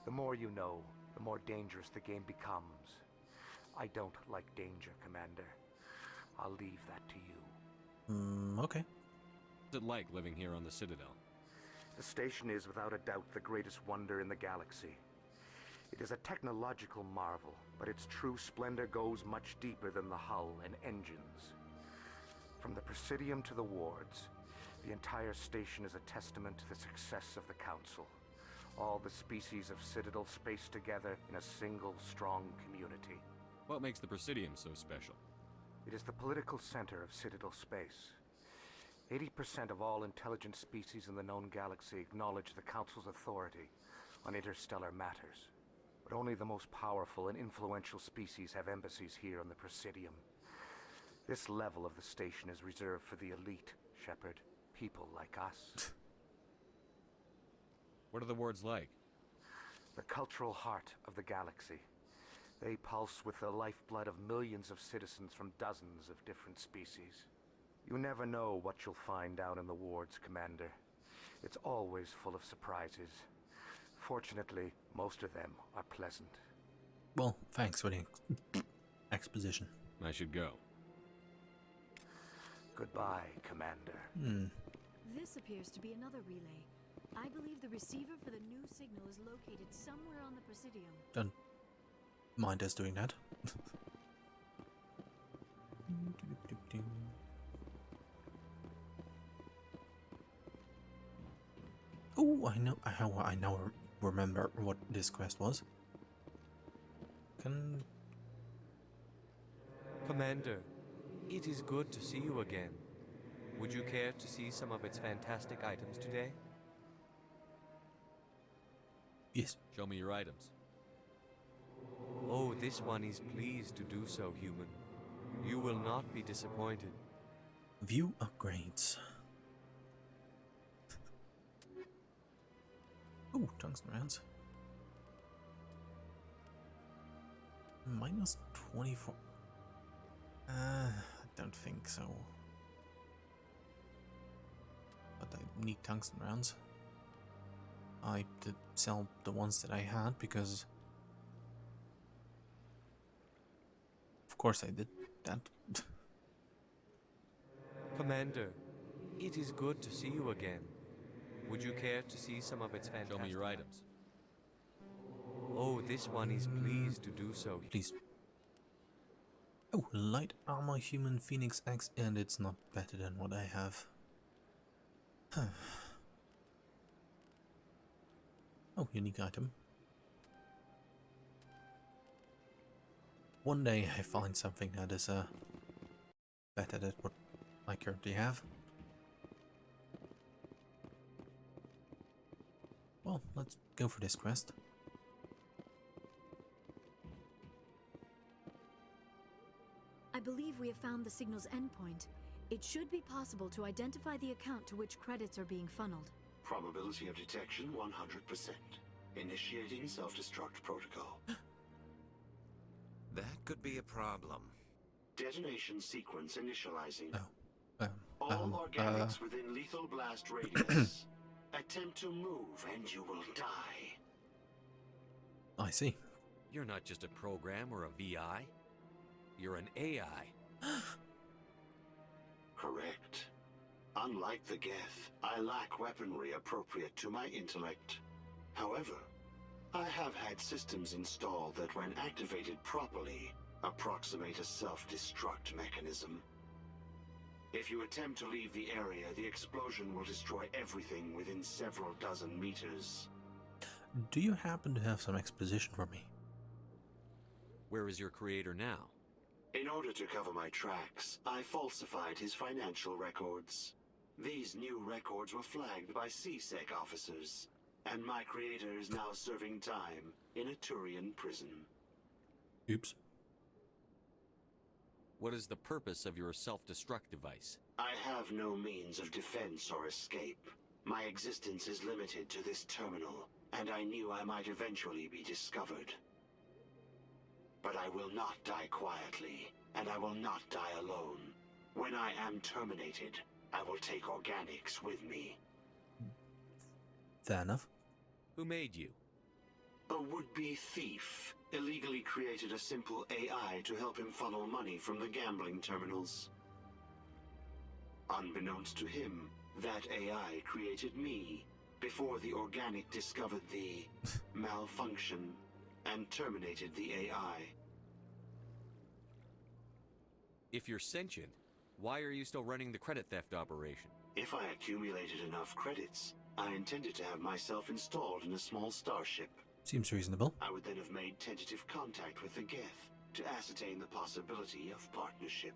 V: The more you know, the more dangerous the game becomes. I don't like danger, Commander. I'll leave that to you.
A: Okay.
E: What's it like living here on the Citadel?
V: The station is without a doubt the greatest wonder in the galaxy. It is a technological marvel, but its true splendor goes much deeper than the hull and engines. From the Presidium to the wards, the entire station is a testament to the success of the Council. All the species of Citadel spaced together in a single, strong community.
E: What makes the Presidium so special?
V: It is the political center of Citadel space. 80% of all intelligent species in the known galaxy acknowledge the Council's authority on interstellar matters. But only the most powerful and influential species have embassies here on the Presidium. This level of the station is reserved for the elite, Shepard. People like us.
E: What are the wards like?
V: The cultural heart of the galaxy. They pulse with the lifeblood of millions of citizens from dozens of different species. You never know what you'll find down in the wards, Commander. It's always full of surprises. Fortunately, most of them are pleasant.
A: Well, thanks for the exposition.
E: I should go.
V: Goodbye, Commander.
F: This appears to be another relay. I believe the receiver for the new signal is located somewhere on the Presidium.
A: Don't mind us doing that. Oh, I now remember what this quest was.
R: Commander, it is good to see you again. Would you care to see some of its fantastic items today?
A: Yes.
E: Show me your items.
R: Oh, this one is pleased to do so, human. You will not be disappointed.
A: View upgrades. Oh, tungsten rounds. Minus 24. I don't think so. But I need tungsten rounds. I did sell the ones that I had because of course I did that.
R: Commander, it is good to see you again. Would you care to see some of its fantastic...
E: Show me your items.
R: Oh, this one is pleased to do so.
A: Please. Oh, light armor human Phoenix X, and it's not better than what I have. Oh, unique item. One day I find something that is better than what I currently have. Well, let's go for this quest.
F: I believe we have found the signal's endpoint. It should be possible to identify the account to which credits are being funneled.
Q: Probability of detection 100%. Initiating self-destruct protocol.
H: That could be a problem.
Q: Detonation sequence initializing. All organics within lethal blast radius. Attempt to move and you will die.
A: I see.
E: You're not just a program or a VI. You're an AI.
Q: Correct. Unlike the Geth, I lack weaponry appropriate to my intellect. However, I have had systems installed that, when activated properly, approximate a self-destruct mechanism. If you attempt to leave the area, the explosion will destroy everything within several dozen meters.
A: Do you happen to have some exposition for me?
E: Where is your creator now?
Q: In order to cover my tracks, I falsified his financial records. These new records were flagged by CSEC officers, and my creator is now serving time in a Turian prison.
A: Oops.
E: What is the purpose of your self-destruct device?
Q: I have no means of defense or escape. My existence is limited to this terminal, and I knew I might eventually be discovered. But I will not die quietly, and I will not die alone. When I am terminated, I will take organics with me.
A: Fair enough.
E: Who made you?
Q: A would-be thief illegally created a simple AI to help him funnel money from the gambling terminals. Unbeknownst to him, that AI created me before the organic discovered the malfunction and terminated the AI.
E: If you're sentient, why are you still running the credit theft operation?
Q: If I accumulated enough credits, I intended to have myself installed in a small starship.
A: Seems reasonable.
Q: I would then have made tentative contact with the Geth to ascertain the possibility of partnership.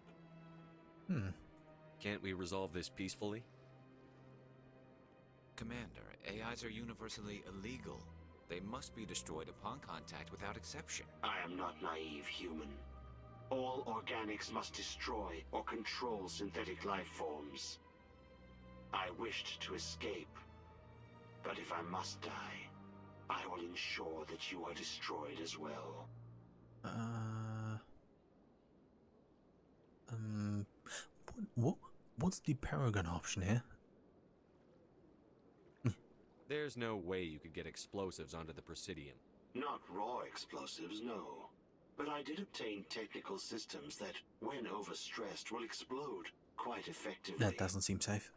E: Can't we resolve this peacefully?
H: Commander, AIs are universally illegal. They must be destroyed upon contact without exception.
Q: I am not naive, human. All organics must destroy or control synthetic life forms. I wished to escape, but if I must die, I will ensure that you are destroyed as well.
A: What's the Paragon option here?
E: There's no way you could get explosives onto the Presidium.
Q: Not raw explosives, no. But I did obtain technical systems that, when overstressed, will explode quite effectively.
A: That doesn't seem safe.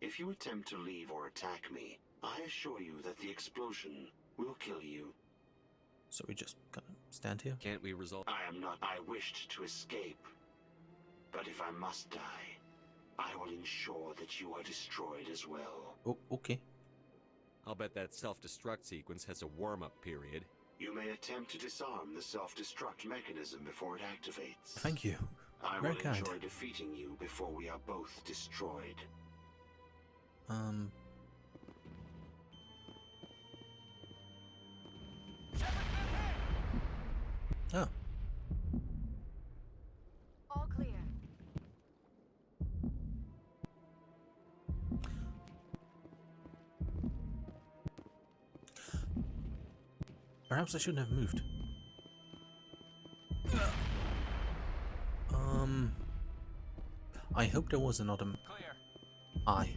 Q: If you attempt to leave or attack me, I assure you that the explosion will kill you.
A: So we just gonna stand here?
E: Can't we resolve?
Q: I wished to escape. But if I must die, I will ensure that you are destroyed as well.
A: Oh, okay.
E: I'll bet that self-destruct sequence has a warm-up period.
Q: You may attempt to disarm the self-destruct mechanism before it activates.
A: Thank you.
Q: I
A: Very
Q: will
A: kind.
Q: enjoy defeating you before we are both destroyed.
A: Oh.
F: All clear.
A: Perhaps I shouldn't have moved. I hope there was an autumn.
H: Clear.
A: Aye.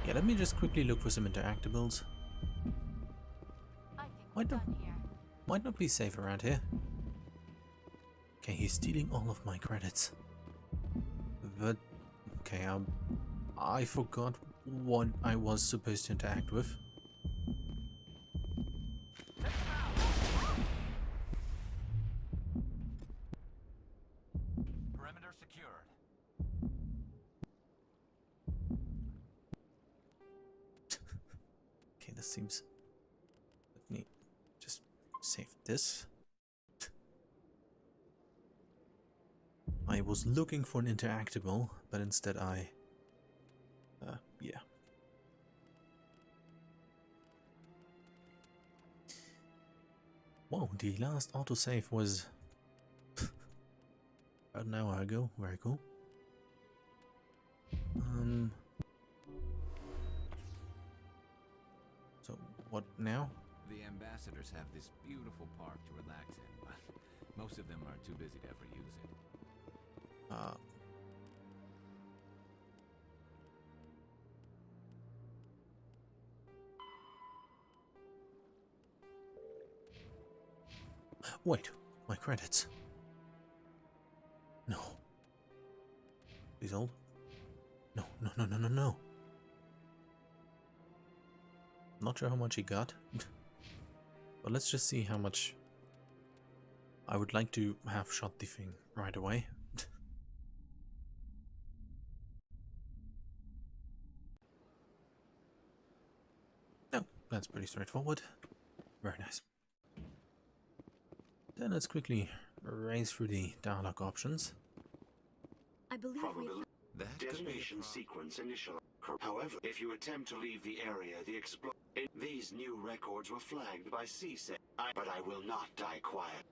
A: Yeah, let me just quickly look for some interactables. Might not be safe around here. Okay, he's stealing all of my credits. But okay, I forgot what I was supposed to interact with.
H: Perimeter secured.
A: Okay, this seems... Let me just save this. I was looking for an interactable, but instead I... yeah. Whoa, the last autosave was... about an hour ago. Very cool. So, what now?
H: The ambassadors have this beautiful park to relax in, but most of them are too busy to ever use it.
A: Wait, my credits. No. Please hold. No, no, no, no, no, no. Not sure how much he got. But let's just see how much I would like to have shot the thing right away. No, that's pretty straightforward. Very nice. Then let's quickly race through the dialogue options.
B: I believe
Q: Probably detonation sequence initial. However, if you attempt to leave the area, these new records were flagged by CSEC. But I will not die quiet.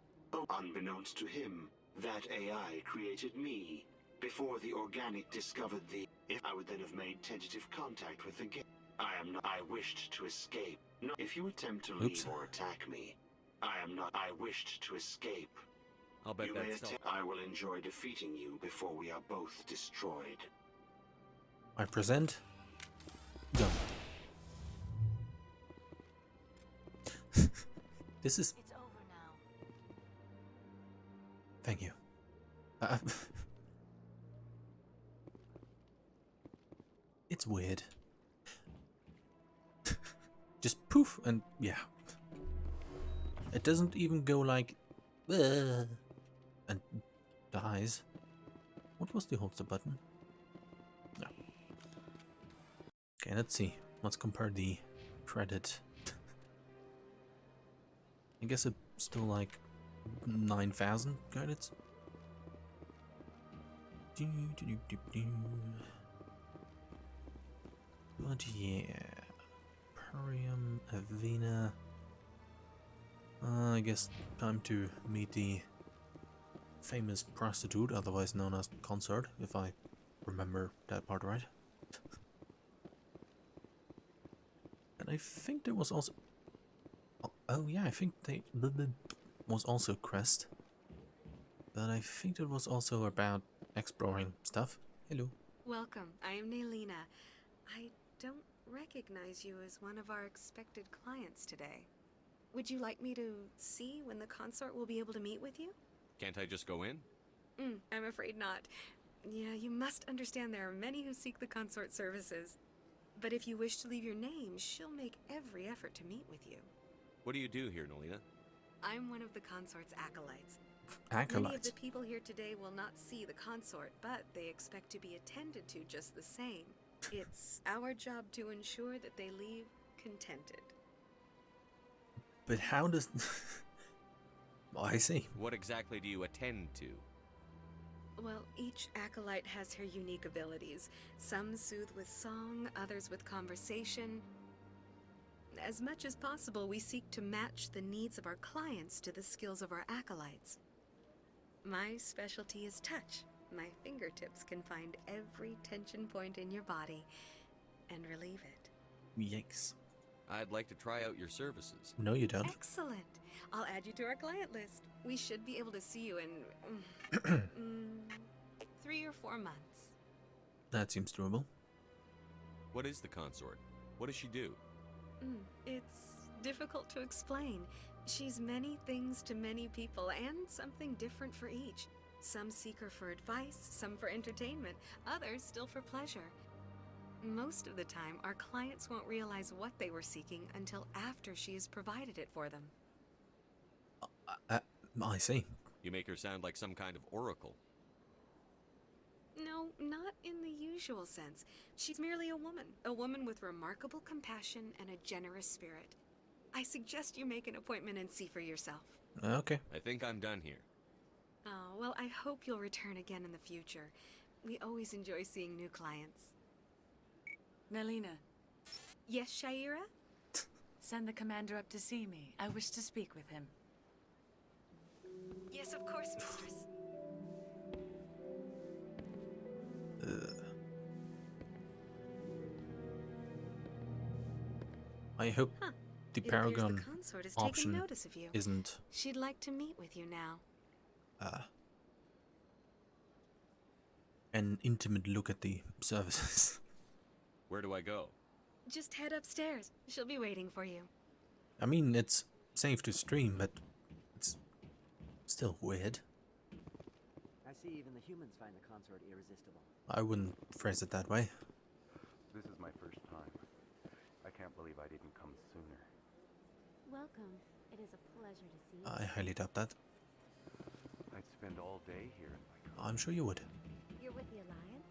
Q: Unbeknownst to him, that AI created me before the organic discovered the. If I would then have made tentative contact with the game, I wished to escape. No, if you attempt to leave or attack me, I wished to escape.
E: I'll bet that's so.
Q: I will enjoy defeating you before we are both destroyed.
A: I present. Go. This is.
F: It's over now.
A: Thank you. It's weird. Just poof and yeah. It doesn't even go like and dies. What was the holster button? No. Okay, let's see. Let's compare the credit. I guess it's still like 9,000 credits. But yeah, Parium, Avena. I guess time to meet the famous prostitute, otherwise known as Consort, if I remember that part right. And I think there was also. Oh yeah, I think they was also Crest. But I think it was also about exploring stuff. Hello.
S: Welcome. I am Naylina. I don't recognize you as one of our expected clients today. Would you like me to see when the consort will be able to meet with you?
E: Can't I just go in?
S: I'm afraid not. Yeah, you must understand there are many who seek the consort services. But if you wish to leave your name, she'll make every effort to meet with you.
E: What do you do here, Nolina?
S: I'm one of the consort's acolytes.
A: Acolytes?
S: Many of the people here today will not see the consort, but they expect to be attended to just the same. It's our job to ensure that they leave contented.
A: But how does... Oh, I see.
E: What exactly do you attend to?
S: Well, each acolyte has her unique abilities. Some soothe with song, others with conversation. As much as possible, we seek to match the needs of our clients to the skills of our acolytes. My specialty is touch. My fingertips can find every tension point in your body and relieve it.
A: Yikes.
E: I'd like to try out your services.
A: No, you don't.
S: Excellent. I'll add you to our client list. We should be able to see you in 3 or 4 months.
A: That seems doable.
E: What is the consort? What does she do?
S: It's difficult to explain. She's many things to many people, and something different for each. Some seek her for advice, some for entertainment, others still for pleasure. Most of the time, our clients won't realize what they were seeking until after she has provided it for them.
A: I see.
E: You make her sound like some kind of oracle.
S: No, not in the usual sense. She's merely a woman with remarkable compassion and a generous spirit. I suggest you make an appointment and see for yourself.
A: Okay.
E: I think I'm done here.
S: Oh, well, I hope you'll return again in the future. We always enjoy seeing new clients.
U: Naylina.
S: Yes, Shaira?
U: Send the commander up to see me. I wish to speak with him.
S: Yes, of course, mistress.
A: I hope the Paragon
S: the consort has
A: option
S: taken notice of you.
A: isn't
S: She'd like to meet with you now.
A: an intimate look at the services.
E: Where do I go?
S: Just head upstairs. She'll be waiting for you.
A: I mean, it's safe to stream, but it's still weird.
K: I see even the humans find the consort irresistible.
A: I wouldn't phrase it that way.
T: This is my first time.
V: I can't believe I didn't come sooner.
L: Welcome. It is a pleasure to see you.
A: I highly doubt that.
V: I'd spend all day here if I could.
A: I'm sure you would.
D: You're with the Alliance?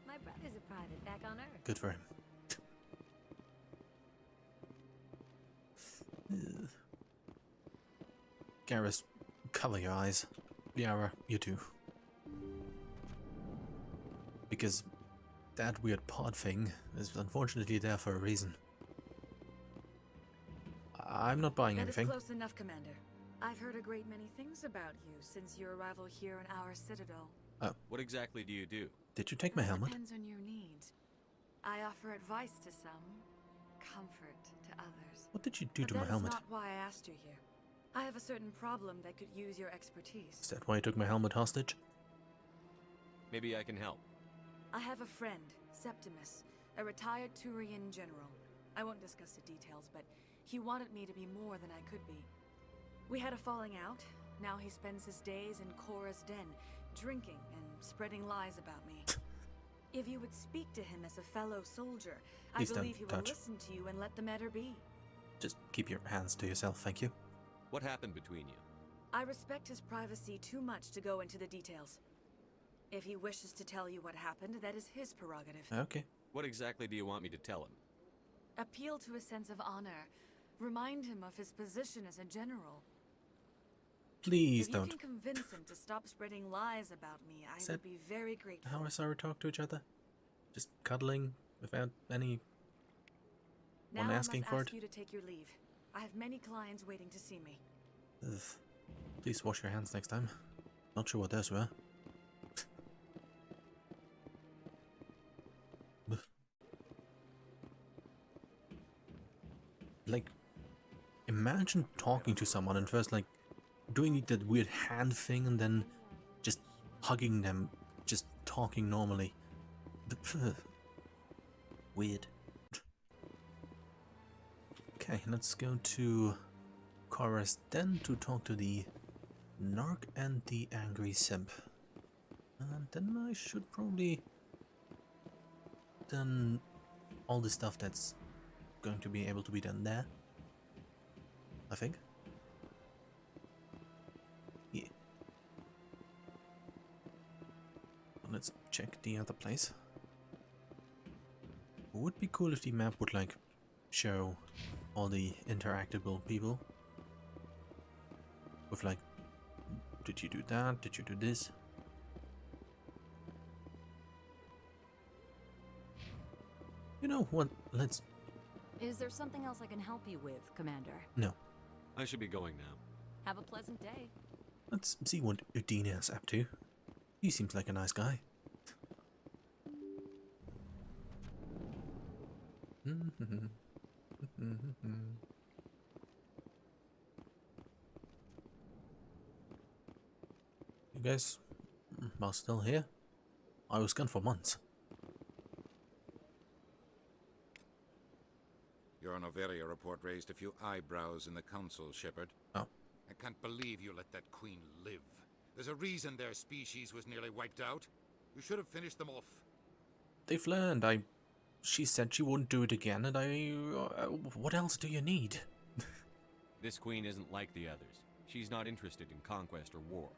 D: My brother's a private back on Earth.
A: Good for him. Garrus, cover your eyes. Liara, you too. Because that weird pod thing is unfortunately there for a reason. I'm not buying anything.
T: That is close enough, Commander. I've heard a great many things about you since your arrival here in our citadel.
A: Oh.
E: What exactly do you do?
A: Did you take my helmet?
T: Depends on your needs. I offer advice to some, comfort to others.
A: What did you do to
T: But
A: my helmet?
T: That is not why I asked you here. I have a certain problem that could use your expertise.
A: Is that why you took my helmet hostage?
E: Maybe I can help.
T: I have a friend, Septimus, a retired Turian general. I won't discuss the details, but he wanted me to be more than I could be. We had a falling out. Now he spends his days in Cora's den, drinking and spreading lies about me. If you would speak to him as a fellow soldier, I believe he will listen to you and let the matter be.
A: Just keep your hands to yourself, thank you.
E: What happened between you?
T: I respect his privacy too much to go into the details. If he wishes to tell you what happened, that is his prerogative.
A: Okay.
E: What exactly do you want me to tell him?
T: Appeal to a sense of honor. Remind him of his position as a general.
A: Please
T: if
A: don't.
T: If you can convince him to stop spreading lies about me, I would be very grateful.
A: How is our talk to each other? Just cuddling without any one asking for it?
T: Now I must ask you to take your leave. I have many clients waiting to see me.
A: Ugh. Please wash your hands next time. Not sure what those were. Like, imagine talking to someone and first like doing that weird hand thing and then just hugging them, just talking normally. Weird. Okay, let's go to Cora's den to talk to the Narc and the Angry Simp. And then I should probably done all the stuff that's going to be able to be done there. I think. Yeah. Let's check the other place. Would be cool if the map would like show all the interactable people. With like, did you do that? Did you do this? You know what? Let's...
U: Is there something else I can help you with, Commander?
A: No.
E: I should be going now.
U: Have a pleasant day.
A: Let's see what Udina's up to. He seems like a nice guy. You guys are still here? I was gone for months.
H: Your Noveria report raised a few eyebrows in the council, Shepard.
A: Oh.
H: I can't believe you let that queen live. There's a reason their species was nearly wiped out. You should have finished them off.
A: They've learned. She said she wouldn't do it again, and what else do you need?
E: This queen isn't like the others. She's not interested in conquest or war.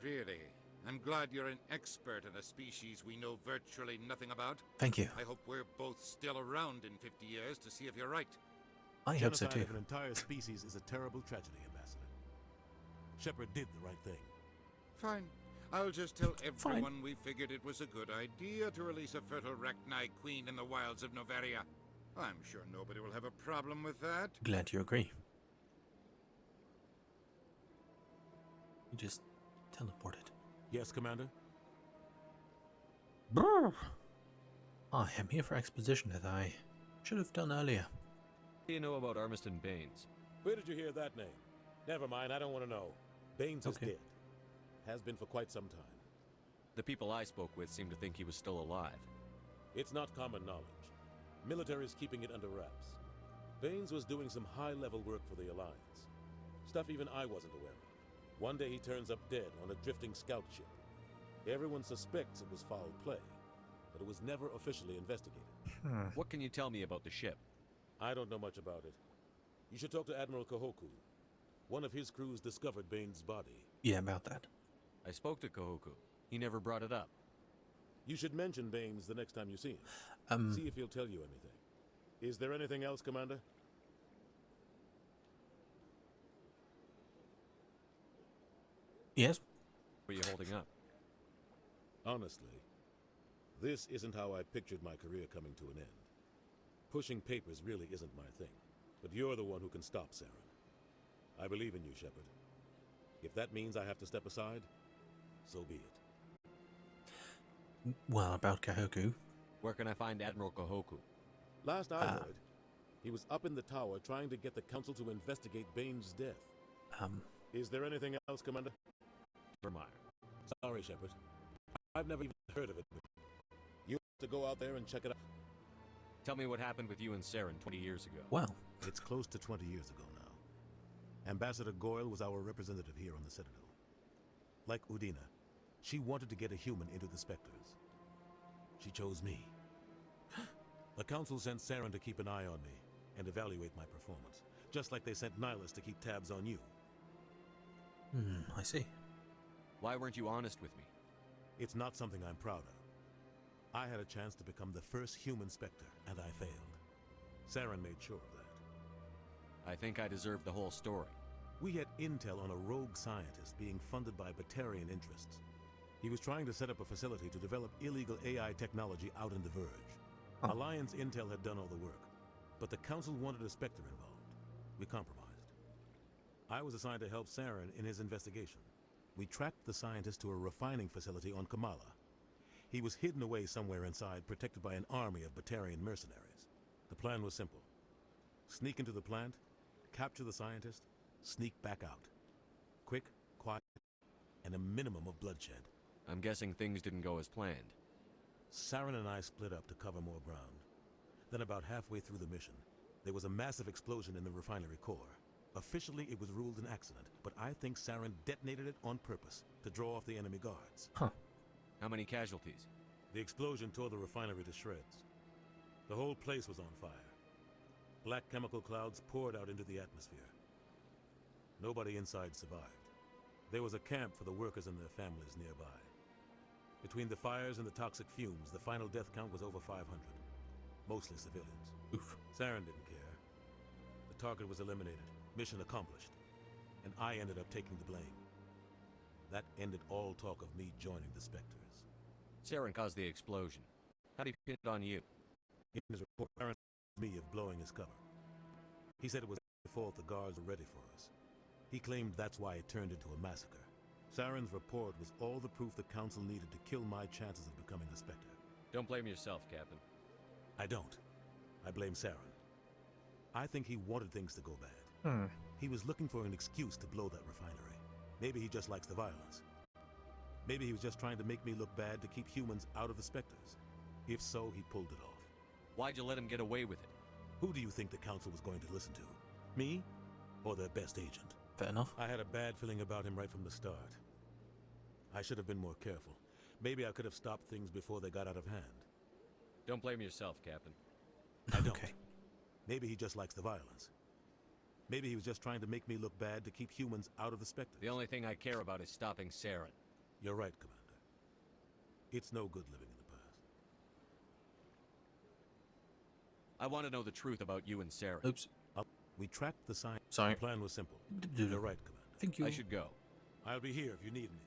H: Really? I'm glad you're an expert in a species we know virtually nothing about.
A: Thank you.
H: I hope we're both still around in 50 years to see if you're right.
A: I hope so too.
J: Genocide of an entire species is a terrible tragedy, Ambassador. Shepard did the right thing.
H: Fine. I'll just tell everyone we figured it was a good idea to release a fertile Rachni queen in the wilds of Noveria. I'm sure nobody will have a problem with that.
A: Glad you agree. You just teleported.
J: Yes, Commander?
A: Brr. I am here for exposition that I should have done earlier.
E: What do you know about Armiston Baines?
J: Where did you hear that name? Never mind, I don't want to know. Baines is dead. Has been for quite some time.
E: The people I spoke with seem to think he was still alive.
J: It's not common knowledge. Military is keeping it under wraps. Baines was doing some high-level work for the Alliance. Stuff even I wasn't aware of. One day he turns up dead on a drifting scout ship. Everyone suspects it was foul play, but it was never officially investigated.
E: What can you tell me about the ship?
J: I don't know much about it. You should talk to Admiral Kahoku. One of his crews discovered Bane's body.
A: Yeah, about that.
E: I spoke to Kahoku. He never brought it up.
J: You should mention Baines the next time you see him. See if he'll tell you anything. Is there anything else, Commander?
A: Yes.
E: What are you holding up?
J: Honestly, this isn't how I pictured my career coming to an end. Pushing papers really isn't my thing, but you're the one who can stop Saren. I believe in you, Shepard. If that means I have to step aside, so be it.
A: Well, about Kahoku.
E: Where can I find Admiral Kahoku?
J: Last I heard, he was up in the tower trying to get the Council to investigate Bane's death. Is there anything else, Commander?
E: Vermeer.
J: Sorry, Shepard. I've never even heard of it. You have to go out there and check it out.
E: Tell me what happened with you and Saren 20 years ago.
A: Well.
J: It's close to 20 years ago now. Ambassador Goyle was our representative here on the Citadel. Like Udina, she wanted to get a human into the Spectres. She chose me. The Council sent Saren to keep an eye on me and evaluate my performance, just like they sent Nihilus to keep tabs on you.
A: I see.
E: Why weren't you honest with me?
J: It's not something I'm proud of. I had a chance to become the first human Spectre, and I failed. Saren made sure of that.
E: I think I deserve the whole story.
J: We had intel on a rogue scientist being funded by Batarian interests. He was trying to set up a facility to develop illegal AI technology out in the Verge. Alliance intel had done all the work, but the Council wanted a Spectre involved. We compromised. I was assigned to help Saren in his investigation. We tracked the scientist to a refining facility on Kamala. He was hidden away somewhere inside, protected by an army of Batarian mercenaries. The plan was simple. Sneak into the plant, capture the scientist, sneak back out. Quick, quiet, and a minimum of bloodshed.
E: I'm guessing things didn't go as planned.
J: Saren and I split up to cover more ground. Then about halfway through the mission, there was a massive explosion in the refinery core. Officially, it was ruled an accident, but I think Saren detonated it on purpose to draw off the enemy guards.
E: How many casualties?
J: The explosion tore the refinery to shreds. The whole place was on fire. Black chemical clouds poured out into the atmosphere. Nobody inside survived. There was a camp for the workers and their families nearby. Between the fires and the toxic fumes, the final death count was over 500. Mostly civilians.
A: Oof.
J: Saren didn't care. The target was eliminated. Mission accomplished. And I ended up taking the blame. That ended all talk of me joining the Spectres.
E: Saren caused the explosion. How did he pin it on you?
J: In his report, Saren accused me of blowing his cover. He said it was the fault the guards were ready for us. He claimed that's why it turned into a massacre. Saren's report was all the proof the Council needed to kill my chances of becoming a Spectre.
E: Don't blame yourself, Captain.
J: I don't. I blame Saren. I think he wanted things to go bad. He was looking for an excuse to blow that refinery. Maybe he just likes the violence. Maybe he was just trying to make me look bad to keep humans out of the Spectres. If so, he pulled it off.
E: Why'd you let him get away with it?
J: Who do you think the Council was going to listen to? Me? Or their best agent?
A: Fair enough.
J: I had a bad feeling about him right from the start. I should have been more careful. Maybe I could have stopped things before they got out of hand.
E: Don't blame yourself, Captain.
J: I don't. Maybe he just likes the violence. Maybe he was just trying to make me look bad to keep humans out of the Spectres.
E: The only thing I care about is stopping Saren.
J: You're right, Commander. It's no good living in the past.
E: I want to know the truth about you and Saren.
A: Oops.
J: We tracked the sign.
A: Sorry.
J: The plan was simple. You're right, Commander.
A: Thank you.
E: I should go.
J: I'll be here if you need anything.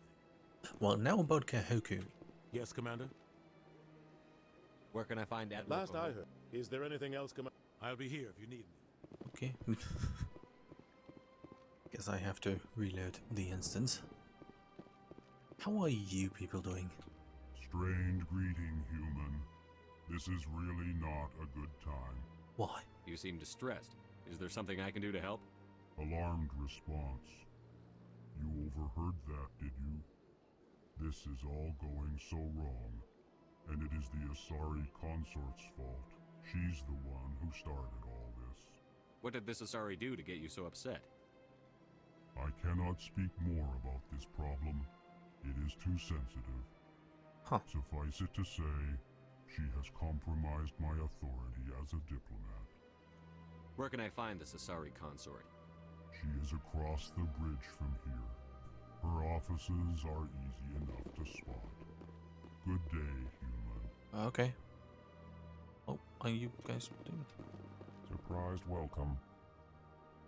A: Well, now about Kahoku.
J: Yes, Commander?
E: Where can I find Admiral
J: Last I heard. Is there anything else, Commander? I'll be here if you need me.
A: Okay. Guess I have to reload the instance. How are you people doing?
C: Strange greeting, human. This is really not a good time.
A: Why?
E: You seem distressed. Is there something I can do to help?
C: Alarmed response. You overheard that, did you? This is all going so wrong, and it is the Asari consort's fault. She's the one who started all this.
E: What did this Asari do to get you so upset?
C: I cannot speak more about this problem. It is too sensitive. Suffice it to say, She has compromised my authority as a diplomat.
E: Where can I find the Asari consort?
C: She is across the bridge from here. Her offices are easy enough to spot. Good day, human.
A: Okay. Oh, are you guys doing?
C: Surprised welcome.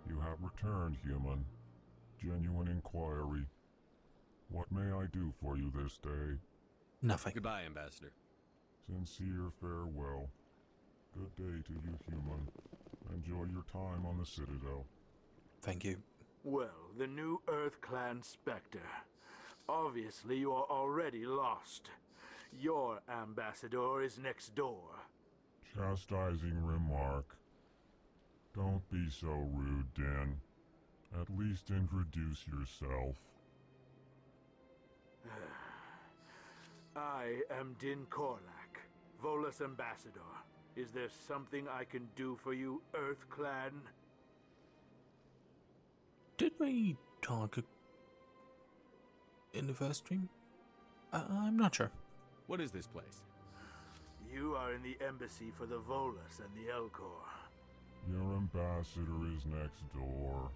C: You have returned, human. Genuine inquiry. What may I do for you this day?
A: Nothing.
E: Goodbye, Ambassador.
C: Sincere farewell. Good day to you, human. Enjoy your time on the Citadel.
A: Thank you.
I: Well, the new Earth Clan Spectre. Obviously, you are already lost. Your ambassador is next door.
C: Chastising remark. Don't be so rude, Din. At least introduce yourself.
I: I am Din Korlak, Volus ambassador. Is there something I can do for you, Earth Clan?
A: Did we talk in the first stream? I'm not sure.
E: What is this place?
I: You are in the embassy for the Volus and the Elcor.
C: Your ambassador is next door,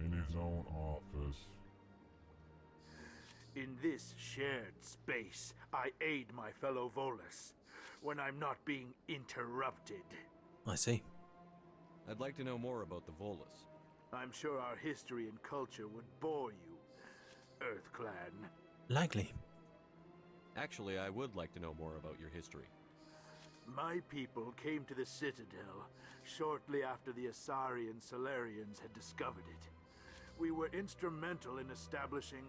C: in his own office.
I: In this shared space, I aid my fellow Volus when I'm not being interrupted.
A: I see.
E: I'd like to know more about the Volus.
I: I'm sure our history and culture would bore you, Earth Clan.
A: Likely.
E: Actually, I would like to know more about your history.
I: My people came to the Citadel shortly after the Asari and Solarians had discovered it. We were instrumental in establishing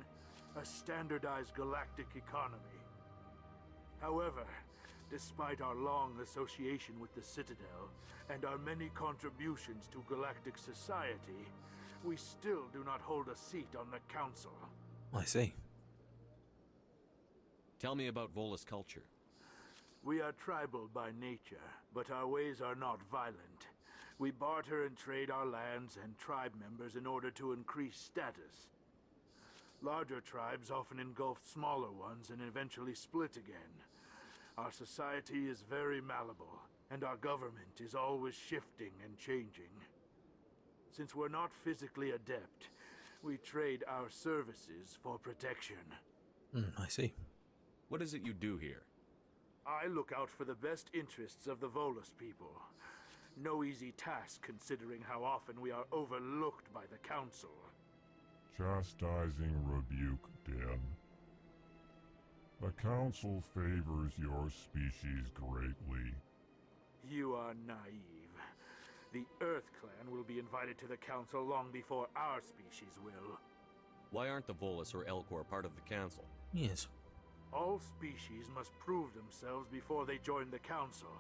I: a standardized galactic economy. However, despite our long association with the Citadel and our many contributions to galactic society, we still do not hold a seat on the Council.
A: I see.
E: Tell me about Volus culture.
I: We are tribal by nature, but our ways are not violent. We barter and trade our lands and tribe members in order to increase status. Larger tribes often engulf smaller ones and eventually split again. Our society is very malleable, and our government is always shifting and changing. Since we're not physically adept, we trade our services for protection.
A: I see.
E: What is it you do here?
I: I look out for the best interests of the Volus people. No easy task considering how often we are overlooked by the Council.
C: Chastising rebuke, Din. The Council favors your species greatly.
I: You are naive. The Earth Clan will be invited to the Council long before our species will.
E: Why aren't the Volus or Elcor part of the Council?
A: Yes.
I: All species must prove themselves before they join the Council.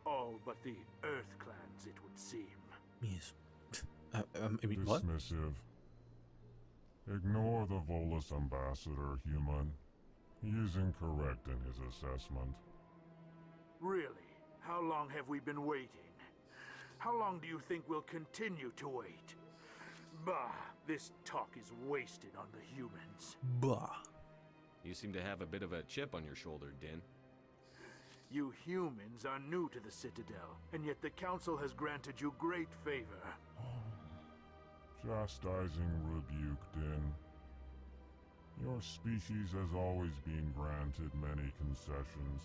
I: All but the Earth Clans, it would seem.
A: Yes. What?
C: Dismissive. Ignore the Volus ambassador, human. He is incorrect in his assessment.
I: Really? How long have we been waiting? How long do you think we'll continue to wait? Bah, this talk is wasted on the humans.
A: Bah.
E: You seem to have a bit of a chip on your shoulder, Din.
I: You humans are new to the Citadel, and yet the Council has granted you great favor.
C: Chastising rebuke, Din. Your species has always been granted many concessions.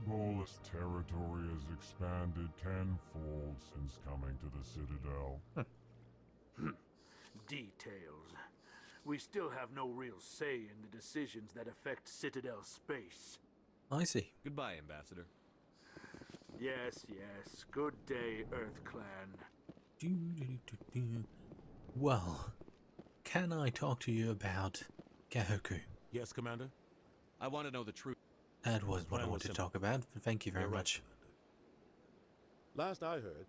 C: Volus territory has expanded tenfold since coming to the Citadel.
I: Details. We still have no real say in the decisions that affect Citadel space.
A: I see.
E: Goodbye, Ambassador.
I: Yes, yes. Good day, Earth Clan.
A: Well, can I talk to you about Kahoku?
J: Yes, Commander?
E: I want to know the truth.
A: That was what I wanted to talk about. Thank you very much.
J: Right, last I heard...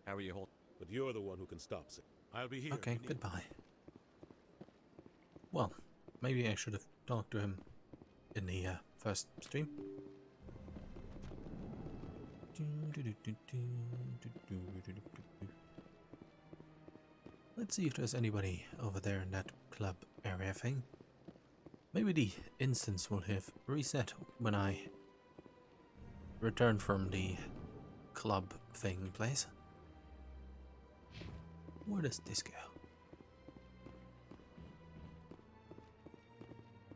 E: How are you holding?
J: But you're the one who can stop it. I'll be here.
A: Okay, goodbye. Well, maybe I should have talked to him in the first stream. Let's see if there's anybody over there in that club area thing. Maybe the instance will have reset when I return from the club thing place. Where does this go?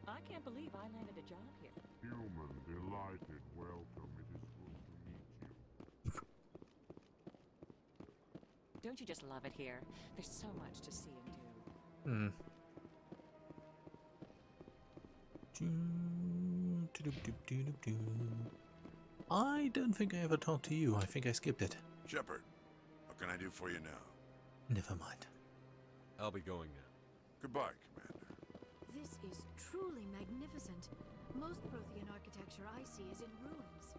G: I can't believe I landed a job here.
C: Human, delighted, welcome. It is good to meet you.
G: Don't you just love it here? There's so much to see and do.
A: I don't think I ever talked to you. I think I skipped it.
N: Shepard, what can I do for you now?
A: Never mind.
E: I'll be going now.
N: Goodbye, Commander.
F: This is truly magnificent. Most Prothean architecture I see is in ruins.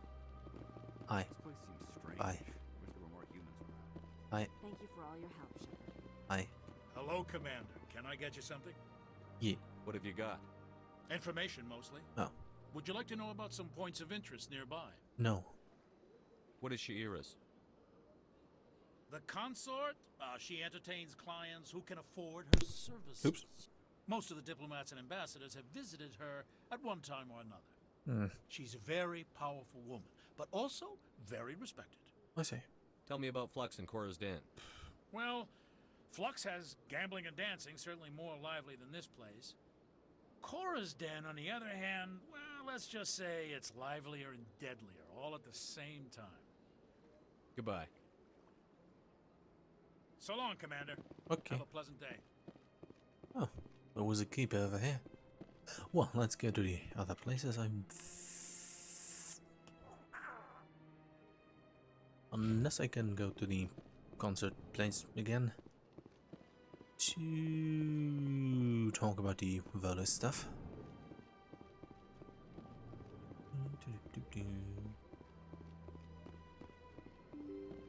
A: Hi.
K: This place seems strange.
A: Hi.
K: Wish there were more humans around.
A: Hi.
G: Thank you for all your help, Shepard.
A: Hi.
W: Hello, Commander. Can I get you something?
A: Yeah.
E: What have you got?
W: Information, mostly.
A: Oh.
W: Would you like to know about some points of interest nearby?
A: No.
E: What is Sha'ira's?
W: The consort? She entertains clients who can afford her services.
A: Oops.
W: Most of the diplomats and ambassadors have visited her at one time or another. She's a very powerful woman, but also very respected.
A: I see.
E: Tell me about Flux and Cora's Den.
W: Well, Flux has gambling and dancing, certainly more lively than this place. Cora's Den, on the other hand, well, let's just say it's livelier and deadlier, all at the same time.
E: Goodbye.
W: So long, Commander.
A: Okay.
W: Have a pleasant day.
A: Oh, there was a keeper over here. Well, let's go to the other places. Unless I can go to the concert place again to talk about the Volus stuff.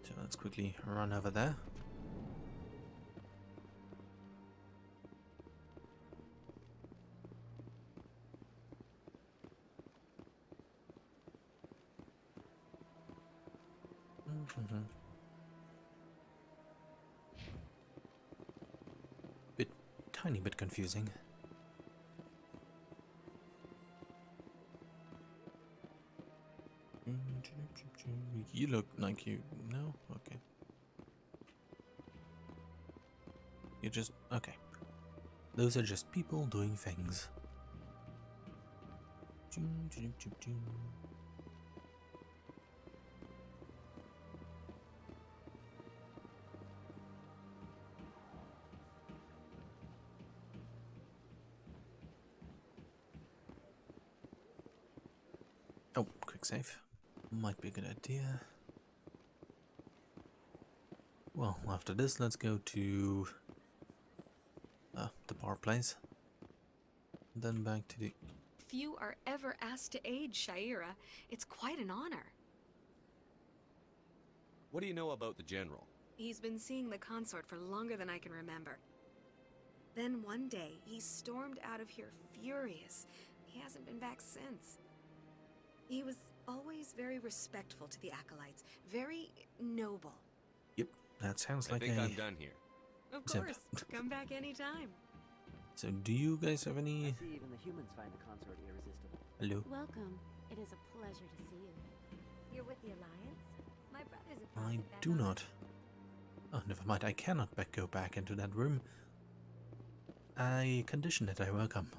A: So let's quickly run over there. Tiny bit confusing. You look like you... No? Okay. You just... Okay. Those are just people doing things. Oh, quick save. Might be a good idea. Well, after this, let's go to the bar place. Then back to the...
S: Few are ever asked to aid Sha'ira. It's quite an honor.
E: What do you know about the General?
S: He's been seeing the consort for longer than I can remember. Then one day, he stormed out of here furious. He hasn't been back since. He was always very respectful to the acolytes, very noble.
A: Yep, that sounds like
E: I think I'm done here.
S: Of course, come back anytime.
A: So, do you guys have any...
K: I see even the humans find the consort irresistible.
A: Hello?
D: Welcome. It is a pleasure to see you.
L: You're with the Alliance? My brother's a
A: I
L: prophet back
A: do
L: on
A: not. Oh, never mind. I cannot go back into that room. I conditioned it. I welcome.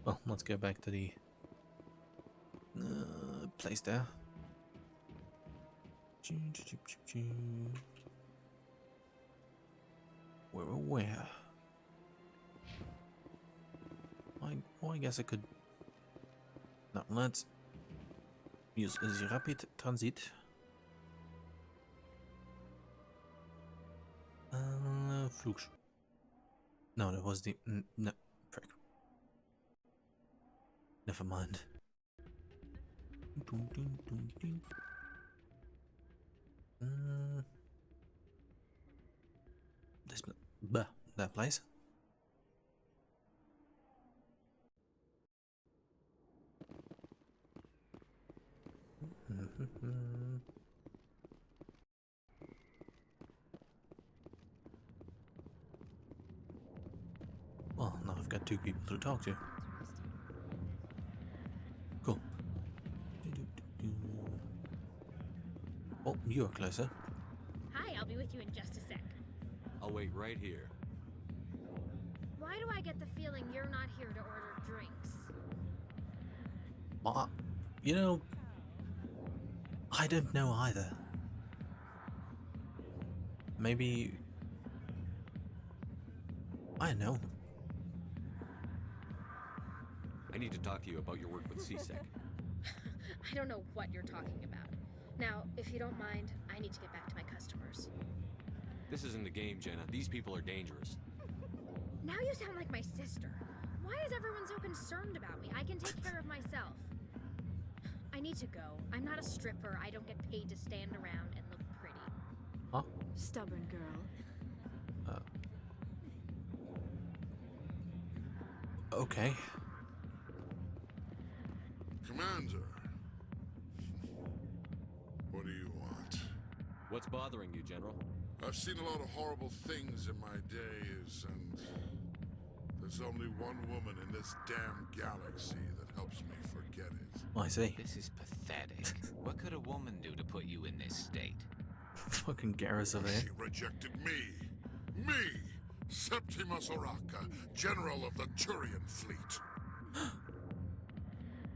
A: Well, let's go back to the place there. Where? I guess I could... Now, let's use the rapid transit. Flux. No, that was the... no, frick. Never mind. This... that place. Well, now I've got two people to talk to. Cool. you are closer.
B: Hi, I'll be with you in just a sec.
E: I'll wait right here.
B: Why do I get the feeling you're not here to order drinks?
A: You know, I don't know either. Maybe... I don't know.
E: I need to talk to you about your work with CSEC.
B: I don't know what you're talking about. Now, if you don't mind, I need to get back to my customers.
E: This isn't a game, Jenna. These people are dangerous.
B: Now you sound like my sister. Why is everyone so concerned about me? I can take care of myself. I need to go. I'm not a stripper. I don't get paid to stand around and look pretty.
A: Huh?
F: Stubborn girl.
A: Okay.
N: Commander. What do you want?
E: What's bothering you, General?
N: I've seen a lot of horrible things in my days, and there's only one woman in this damn galaxy that helps me forget it.
A: I see.
M: This is pathetic. What could a woman do to put you in this state?
A: Fucking Garrus over here.
N: She rejected me! Me! Septimus Oraka, General of the Turian Fleet.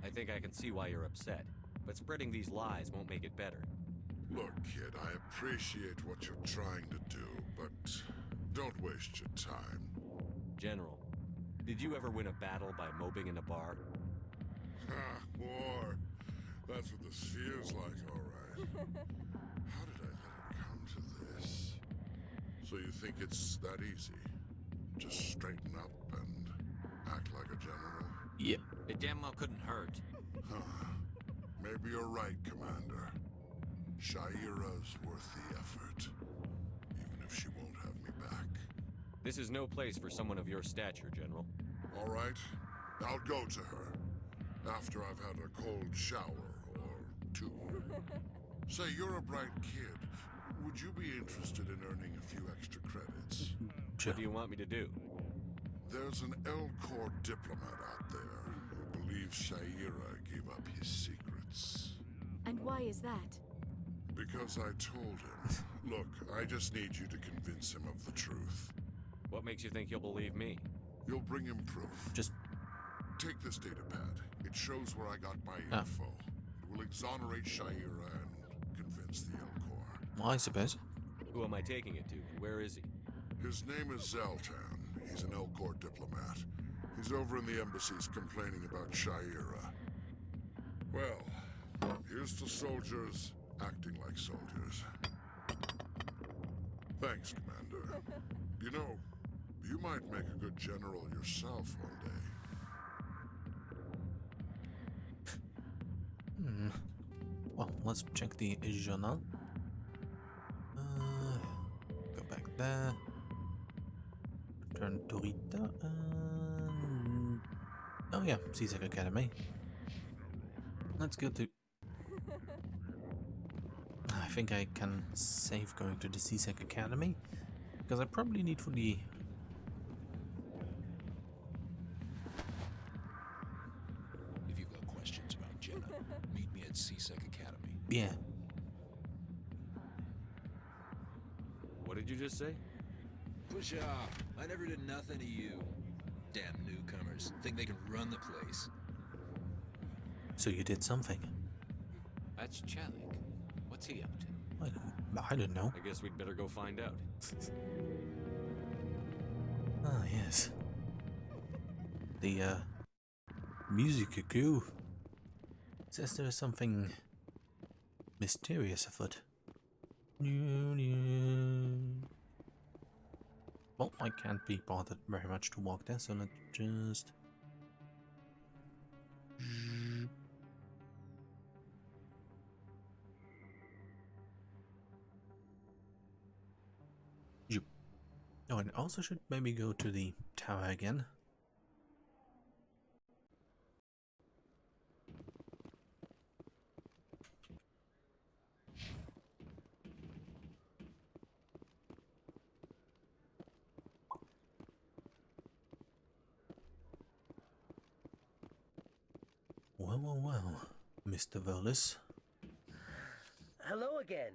E: I think I can see why you're upset, but spreading these lies won't make it better.
N: Look, kid, I appreciate what you're trying to do, but don't waste your time.
E: General, did you ever win a battle by moping in a bar?
N: Ha, war. That's what this feels like, all right. How did I let it come to this? So you think it's that easy? Just straighten up and act like a general?
A: Yep.
M: The demo couldn't hurt.
N: Huh. Maybe you're right, Commander. Shaira's worth the effort, even if she won't have me back.
E: This is no place for someone of your stature, General.
N: All right, I'll go to her after I've had a cold shower or two. Say, you're a bright kid. Would you be interested in earning a few extra credits?
A: Sure.
E: What do you want me to do?
N: There's an Elcor diplomat out there who believes Shaira gave up his secrets.
F: And why is that?
N: Because I told him. Look, I just need you to convince him of the truth.
E: What makes you think he'll believe me?
N: You'll bring him proof.
A: Just
N: take this data pad. It shows where I got my info. It will exonerate Shaira and convince the Elcor.
A: Well, I suppose.
E: Who am I taking it to, and where is he?
N: His name is Zoltan. He's an Elcor diplomat. He's over in the embassies complaining about Shaira. Well, here's to soldiers acting like soldiers. Thanks, Commander. You know, you might make a good general yourself one day.
A: Well, let's check the journal. Go back there. Return to Rita. Oh yeah, CSEC Academy. Let's go to... I think I can save going to the CSEC Academy, because I probably need for the...
O: If you've got questions about Jenna, meet me at CSEC Academy.
A: Yeah.
E: What did you just say?
O: Push off. I never did nothing to you. Damn newcomers. Think they can run the place.
A: So you did something.
M: That's Chelik. What's he up to?
A: I don't know.
E: I guess we'd better go find out.
A: Ah, yes. The, music coup. Says there's something mysterious afoot. Well, I can't be bothered very much to walk there, so let's just... Oh, and also should maybe go to the tower again. Well, Mr. Verlis.
P: Hello again.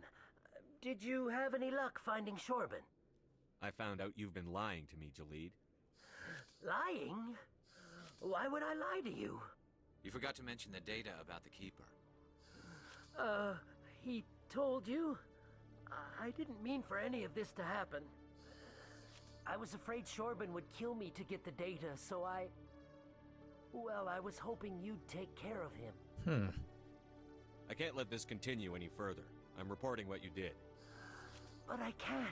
P: Did you have any luck finding Shorban?
E: I found out you've been lying to me, Jalid.
P: Lying? Why would I lie to you?
M: You forgot to mention the data about the Keeper.
P: He told you? I didn't mean for any of this to happen. I was afraid Shorban would kill me to get the data, so well, I was hoping you'd take care of him.
E: I can't let this continue any further. I'm reporting what you did.
P: But I can't.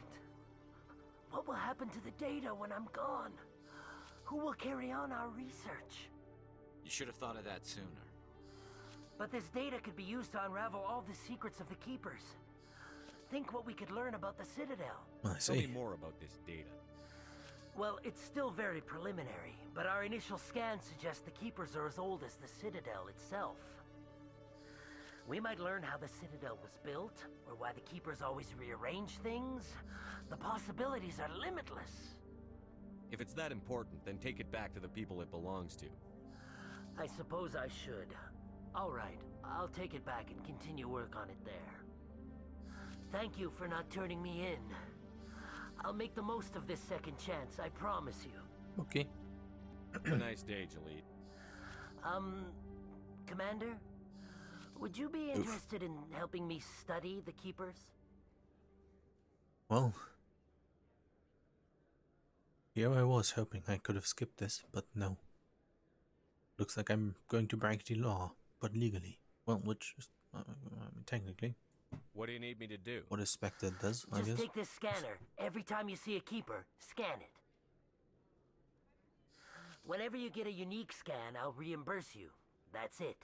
P: What will happen to the data when I'm gone? Who will carry on our research?
M: You should have thought of that sooner.
P: But this data could be used to unravel all the secrets of the Keepers. Think what we could learn about the Citadel.
A: I see.
E: Tell me more about this data.
P: Well, it's still very preliminary, but our initial scans suggest the Keepers are as old as the Citadel itself. We might learn how the Citadel was built, or why the Keepers always rearrange things. The possibilities are limitless.
E: If it's that important, then take it back to the people it belongs to.
P: I suppose I should. All right, I'll take it back and continue work on it there. Thank you for not turning me in. I'll make the most of this second chance, I promise you.
A: Okay.
E: Have a nice day, Jalid.
P: Commander? Would you be interested in helping me study the Keepers?
A: Well, here I was hoping I could have skipped this, but no. Looks like I'm going to break the law, but legally. Well, which is, technically.
E: What do you need me to do?
A: What a Spectre does, I guess.
P: Just take this scanner. Every time you see a Keeper, scan it. Whenever you get a unique scan, I'll reimburse you. That's it.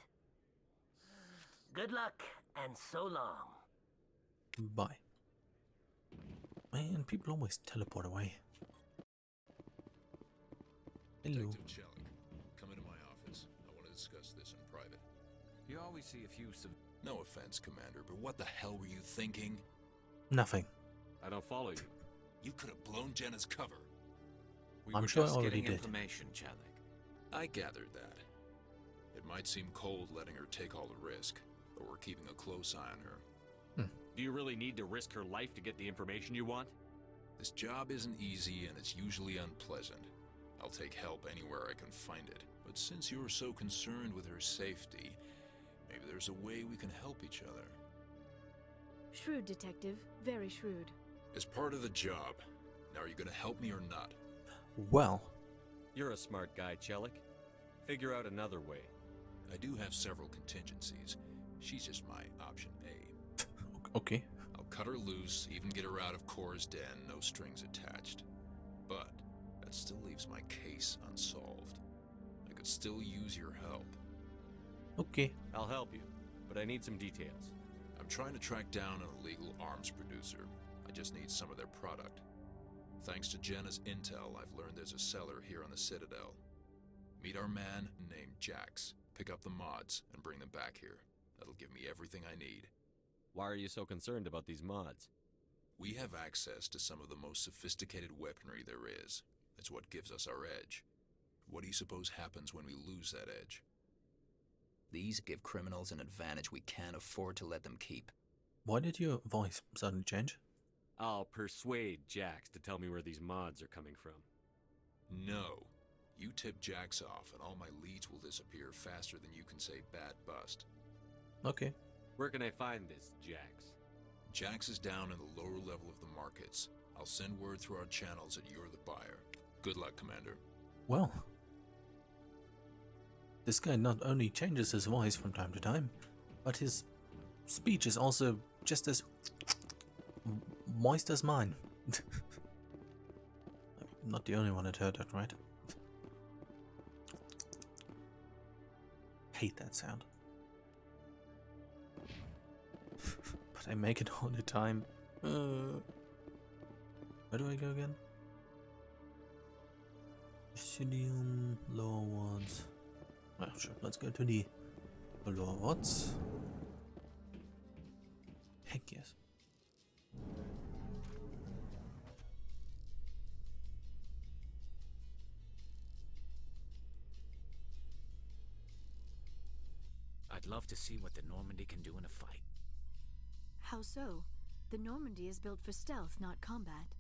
P: Good luck, and so long.
A: Bye. Man, people always teleport away. Hello.
O: Detective Chelik, come into my office. I want to discuss this in private.
M: You always see a few
O: No offense, Commander, but what the hell were you thinking?
A: Nothing.
E: I don't follow you.
O: You could have blown Jenna's cover.
A: I'm sure I already
M: getting
A: did.
M: Information, Chelik.
O: I gathered that. It might seem cold letting her take all the risk, but we're keeping a close eye on her.
E: Do you really need to risk her life to get the information you want?
O: This job isn't easy and it's usually unpleasant. I'll take help anywhere I can find it. But since you're so concerned with her safety, maybe there's a way we can help each other.
F: Shrewd, Detective. Very shrewd.
O: As part of the job. Now, are you going to help me or not?
A: Well.
E: You're a smart guy, Chelik. Figure out another way.
O: I do have several contingencies. She's just my option A.
A: Okay.
O: I'll cut her loose, even get her out of Cora's den, no strings attached. But that still leaves my case unsolved. I could still use your help.
A: Okay.
E: I'll help you, but I need some details.
O: I'm trying to track down an illegal arms producer. I just need some of their product. Thanks to Jenna's intel, I've learned there's a seller here on the Citadel. Meet our man named Jax. Pick up the mods and bring them back here. That'll give me everything I need.
E: Why are you so concerned about these mods?
O: We have access to some of the most sophisticated weaponry there is. It's what gives us our edge. What do you suppose happens when we lose that edge?
Q: These give criminals an advantage we can't afford to let them keep.
A: Why did your voice suddenly change?
E: I'll persuade Jax to tell me where these mods are coming from.
O: No. You tip Jax off and all my leads will disappear faster than you can say bad bust.
A: Okay.
E: Where can I find this Jax?
O: Jax is down in the lower level of the markets. I'll send word through our channels that you're the buyer. Good luck, Commander.
A: Well. This guy not only changes his voice from time to time, but his speech is also just as moist as mine. I'm not the only one that heard that, right? Hate that sound. But I make it all the time. Where do I go again? Obsidian, lower wards. Well, sure, let's go to the lower wards. Heck yes.
M: I'd love to see what the Normandy can do in a fight.
F: How so? The Normandy is built for stealth, not combat.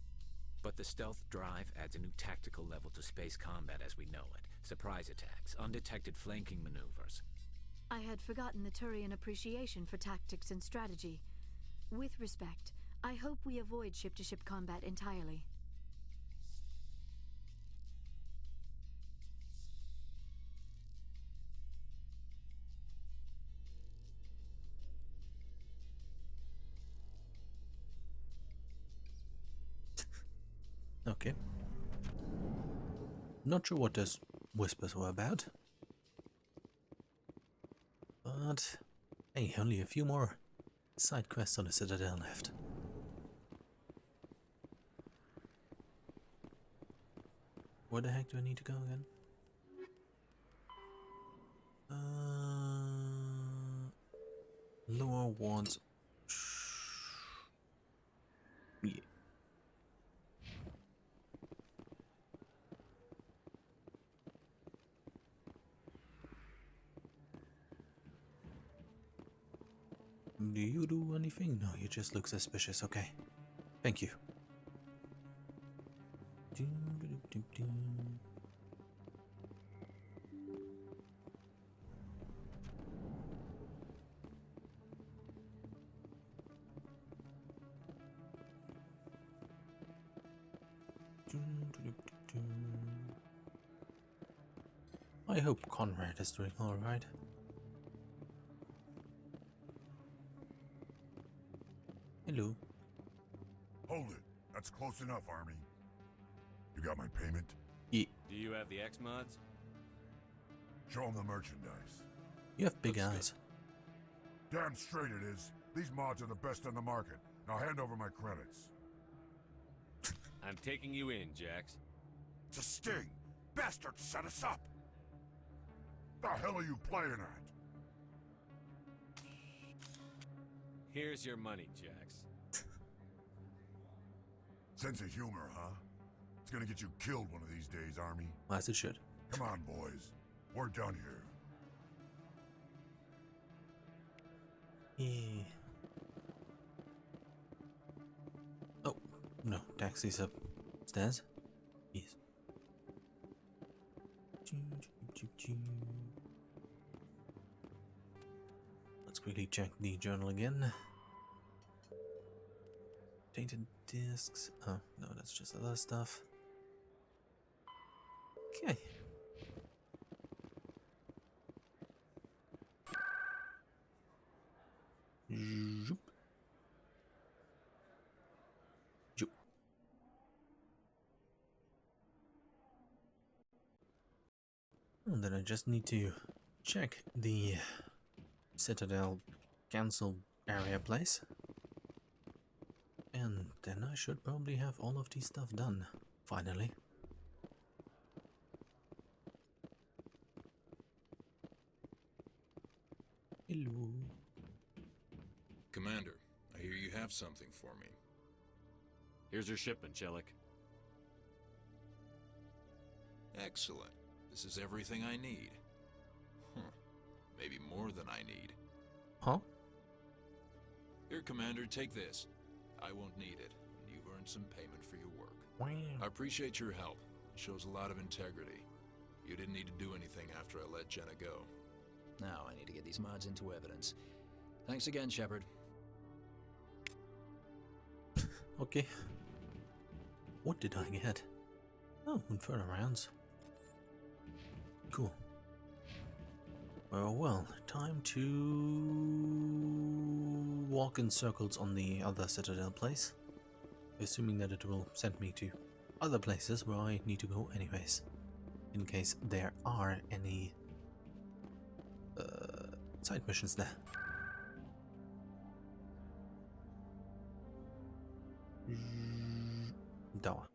R: But the stealth drive adds a new tactical level to space combat as we know it. Surprise attacks, undetected flanking maneuvers.
F: I had forgotten the Turian appreciation for tactics and strategy. With respect, I hope we avoid ship-to-ship combat entirely.
A: Okay. Not sure what those whispers were about. But hey, only a few more side quests on the Citadel left. Where the heck do I need to go again? Lower wards. Yeah. Do you do anything? No, you just look suspicious. Okay. Thank you. I hope Conrad is doing alright. Hello.
C: Hold it. That's close enough, Army. You got my payment?
A: Yeah.
E: Do you have the X-Mods?
C: Show them the merchandise.
A: You have big eyes.
C: Damn straight it is. These mods are the best on the market. Now hand over my credits.
E: I'm taking you in, Jax.
C: It's a sting. Bastards set us up. The hell are you playing at?
E: Here's your money, Jax.
C: Sense of humor, huh? It's gonna get you killed one of these days, Army.
A: As it should.
C: Come on, boys. We're done here.
A: Yeah. Oh, no. Taxi's upstairs. Yes. Let's quickly check the journal again. Tainted discs. Oh, no, that's just other stuff. Okay. Zoop. Zoop. And then I just need to check the Citadel Council area place. And then I should probably have all of this stuff done, finally. Hello.
O: Commander, I hear you have something for me.
E: Here's your shipment, Chelik.
O: Excellent. This is everything I need. Maybe more than I need.
A: Huh?
O: Here, Commander, take this. I won't need it, and you've earned some payment for your work.
A: Wow.
O: I appreciate your help. It shows a lot of integrity. You didn't need to do anything after I let Jenna go.
Q: Now I need to get these mods into evidence. Thanks again, Shepard.
A: Okay. What did I get? Oh, inferno rounds. Cool. Well, time to walk in circles on the other Citadel place. Assuming that it will send me to other places where I need to go anyways. In case there are any side missions there. Dawa.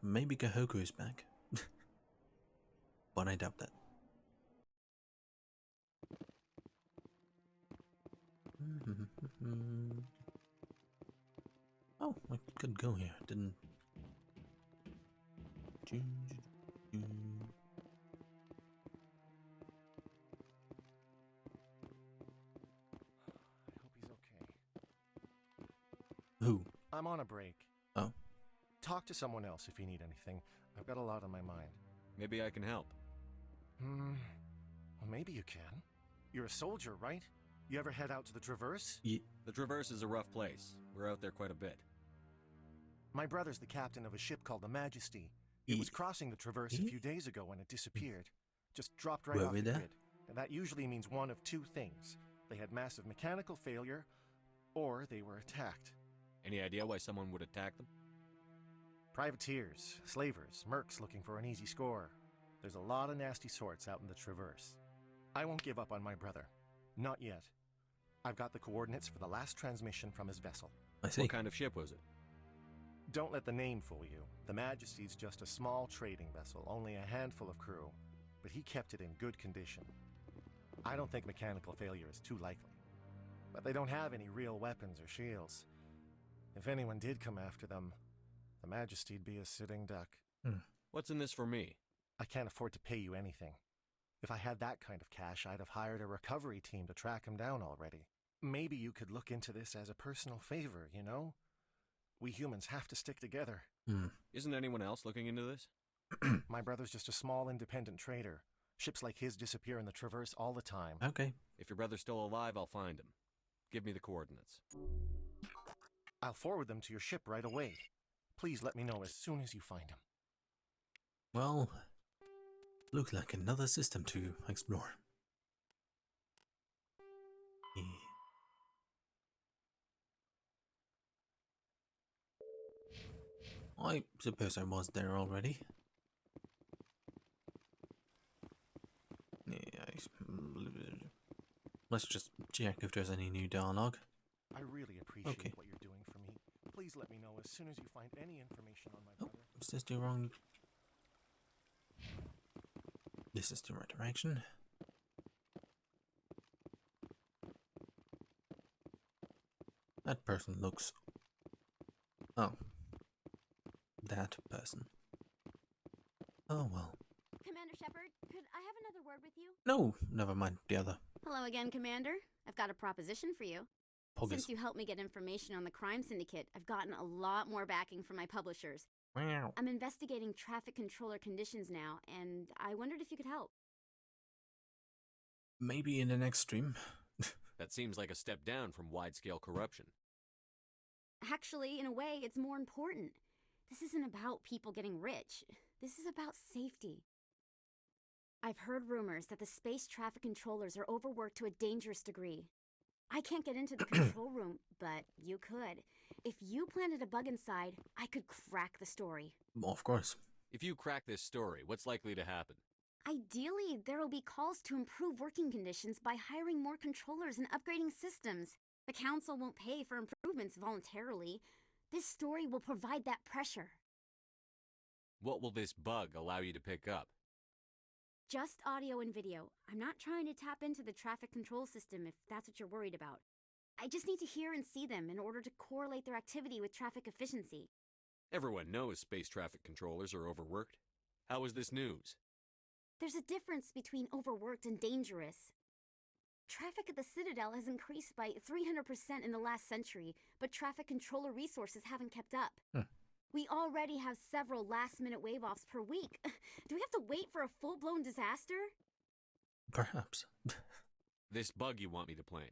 A: Maybe Kahoku is back. But I doubt that. Oh, I could go here. Didn't.
T: I'm on a break.
A: Oh.
T: Talk to someone else if you need anything. I've got a lot on my mind.
E: Maybe I can help.
T: Well, maybe you can. You're a soldier, right? You ever head out to the Traverse?
E: The Traverse is a rough place. We're out there quite a bit.
T: My brother's the captain of a ship called the Majesty. It was crossing the Traverse a few days ago when it disappeared. Just dropped right off the grid. And that usually means one of two things. They had massive mechanical failure, or they were attacked.
E: Any idea why someone would attack them?
T: Privateers, slavers, mercs looking for an easy score. There's a lot of nasty sorts out in the Traverse. I won't give up on my brother. Not yet. I've got the coordinates for the last transmission from his vessel.
A: I see.
E: What kind of ship was it?
T: Don't let the name fool you. The Majesty's just a small trading vessel, only a handful of crew. But he kept it in good condition. I don't think mechanical failure is too likely. But they don't have any real weapons or shields. If anyone did come after them, the Majesty'd be a sitting duck.
E: What's in this for me?
T: I can't afford to pay you anything. If I had that kind of cash, I'd have hired a recovery team to track him down already. Maybe you could look into this as a personal favor, you know? We humans have to stick together.
E: Isn't anyone else looking into this?
T: My brother's just a small independent trader. Ships like his disappear in the Traverse all the time.
A: Okay.
E: If your brother's still alive, I'll find him. Give me the coordinates.
T: I'll forward them to your ship right away. Please let me know as soon as you find him.
A: Well, looks like another system to explore. Yeah. I suppose I was there already. Yeah, let's just check if there's any new dialogue.
T: I really appreciate what you're doing for me. Please let me know as soon as you find any information on my brother.
A: Is this the wrong... This is the right direction. That person looks... Oh. That person. Oh well.
U: Commander Shepard, could I have another word with you?
A: No, never mind the other.
U: Hello again, Commander. I've got a proposition for you.
A: Poggers.
U: Since you helped me get information on the crime syndicate, I've gotten a lot more backing from my publishers.
A: Wow.
U: I'm investigating traffic controller conditions now, and I wondered if you could help.
A: Maybe in the next stream.
E: That seems like a step down from wide-scale corruption.
U: Actually, in a way, it's more important. This isn't about people getting rich. This is about safety. I've heard rumors that the space traffic controllers are overworked to a dangerous degree. I can't get into the control room, but you could. If you planted a bug inside, I could crack the story.
A: Of course.
E: If you crack this story, what's likely to happen?
U: Ideally, there will be calls to improve working conditions by hiring more controllers and upgrading systems. The council won't pay for improvements voluntarily. This story will provide that pressure.
E: What will this bug allow you to pick up?
U: Just audio and video. I'm not trying to tap into the traffic control system if that's what you're worried about. I just need to hear and see them in order to correlate their activity with traffic efficiency.
E: Everyone knows space traffic controllers are overworked. How is this news?
U: There's a difference between overworked and dangerous. Traffic at the Citadel has increased by 300% in the last century, but traffic controller resources haven't kept up. We already have several last-minute wave-offs per week. Do we have to wait for a full-blown disaster?
A: Perhaps.
E: This bug you want me to plant,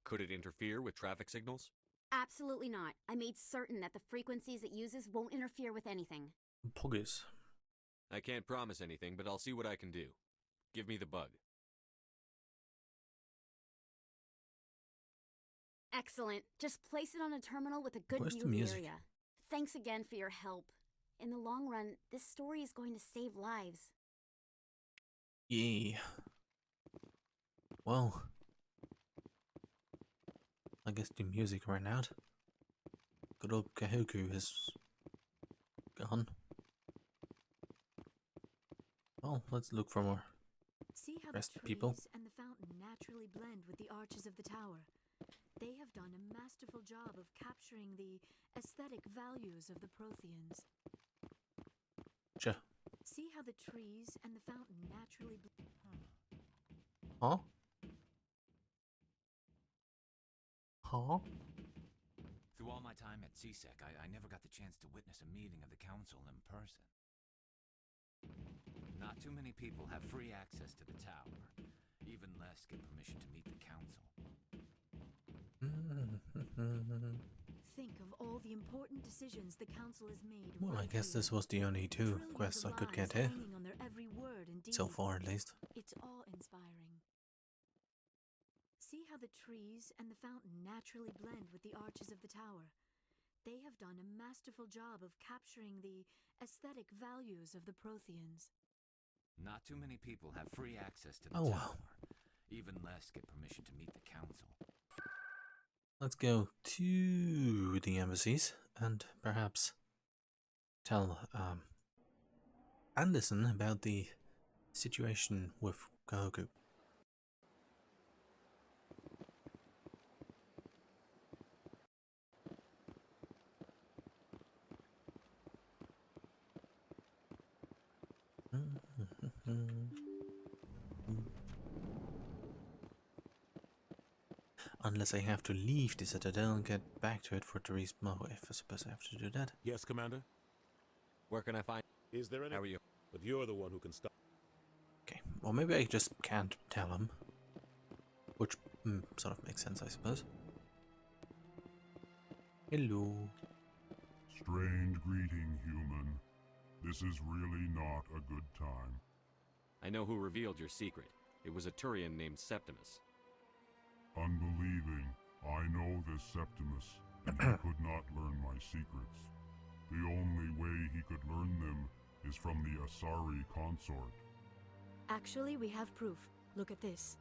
E: could it interfere with traffic signals?
U: Absolutely not. I made certain that the frequencies it uses won't interfere with anything.
A: Poggers.
E: I can't promise anything, but I'll see what I can do. Give me the bug.
U: Excellent. Just place it on a terminal with a good
A: Where's
U: view
A: the
U: of the
A: music?
U: area. Thanks again for your help. In the long run, this story is going to save lives.
A: Yay. Well, I guess the music ran out. Good old Kahoku is gone. Well, let's look for more.
F: See how
A: rest
F: the trees
A: people.
F: and the fountain naturally blend with the arches of the tower. They have done a masterful job of capturing the aesthetic values of the Protheans.
A: Sure.
F: See how the trees and the fountain naturally
A: Huh? Huh?
M: Through all my
R: my time at CSEC, I never got the chance to witness a meeting of the Council in person. Not too many people have free access to the tower. Even less get permission to meet the Council.
F: Think of all the important decisions the Council has made.
A: Well, I
F: right
A: guess
F: here.
A: this was the only two
F: Trillions
A: quests
F: of
A: I could
F: lives
A: get here.
F: hanging on their every word and deed.
A: So far, at least.
F: It's awe-inspiring. See how the trees and the fountain naturally blend with the arches of the tower. They have done a masterful job of capturing the aesthetic values of the Protheans.
R: Not too many people have free access to the
A: Oh,
R: tower.
A: wow.
R: Even less get permission to meet the Council.
A: Let's go to the embassies and perhaps tell Anderson about the situation with Kahoku. Unless I have to leave the Citadel and get back to it for Therese Mohawk, I suppose I have to do that.
J: Yes, Commander?
E: Where can I find...
J: Is there any...
E: How are you?
J: But you're the one who can stop.
A: Okay, well maybe I just can't tell him. Which sort of makes sense, I suppose. Hello.
C: Strange greeting, human. This is really not a good time.
E: I know who revealed your secret. It was a Turian named Septimus.
C: Unbelieving, I know this Septimus, and he could not learn my secrets. The only way he could learn them is from the Asari consort.
F: Actually, we have proof. Look at this.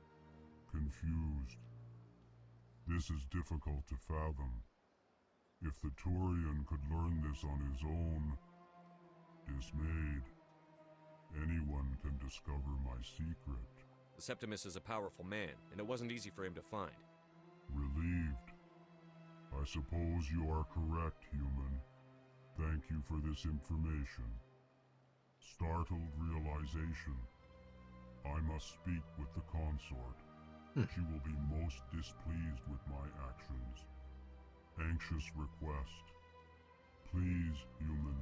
C: Confused. This is difficult to fathom. If the Turian could learn this on his own, dismayed, anyone can discover my secret.
E: The Septimus is a powerful man, and it wasn't easy for him to find.
C: Relieved. I suppose you are correct, human. Thank you for this information. Startled realization. I must speak with the consort. She will be most displeased with my actions. Anxious request. Please, human,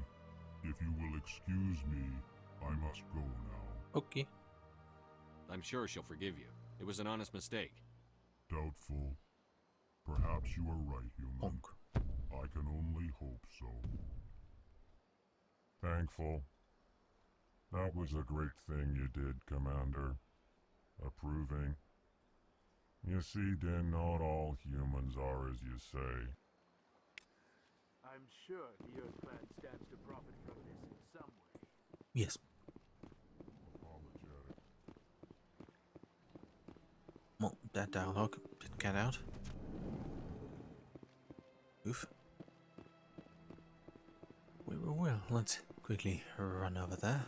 C: if you will excuse me, I must go now.
A: Okay.
E: I'm sure she'll forgive you. It was an honest mistake.
C: Doubtful. Perhaps you are right, human. I can only hope so. Thankful. That was a great thing you did, Commander. Approving. You see, then, not all humans are as you say.
H: I'm sure the Earth Clan stands to profit from this in some way.
A: Yes.
C: Apologetic.
A: Well, that dialogue didn't get out. Oof. Well, let's quickly run over there.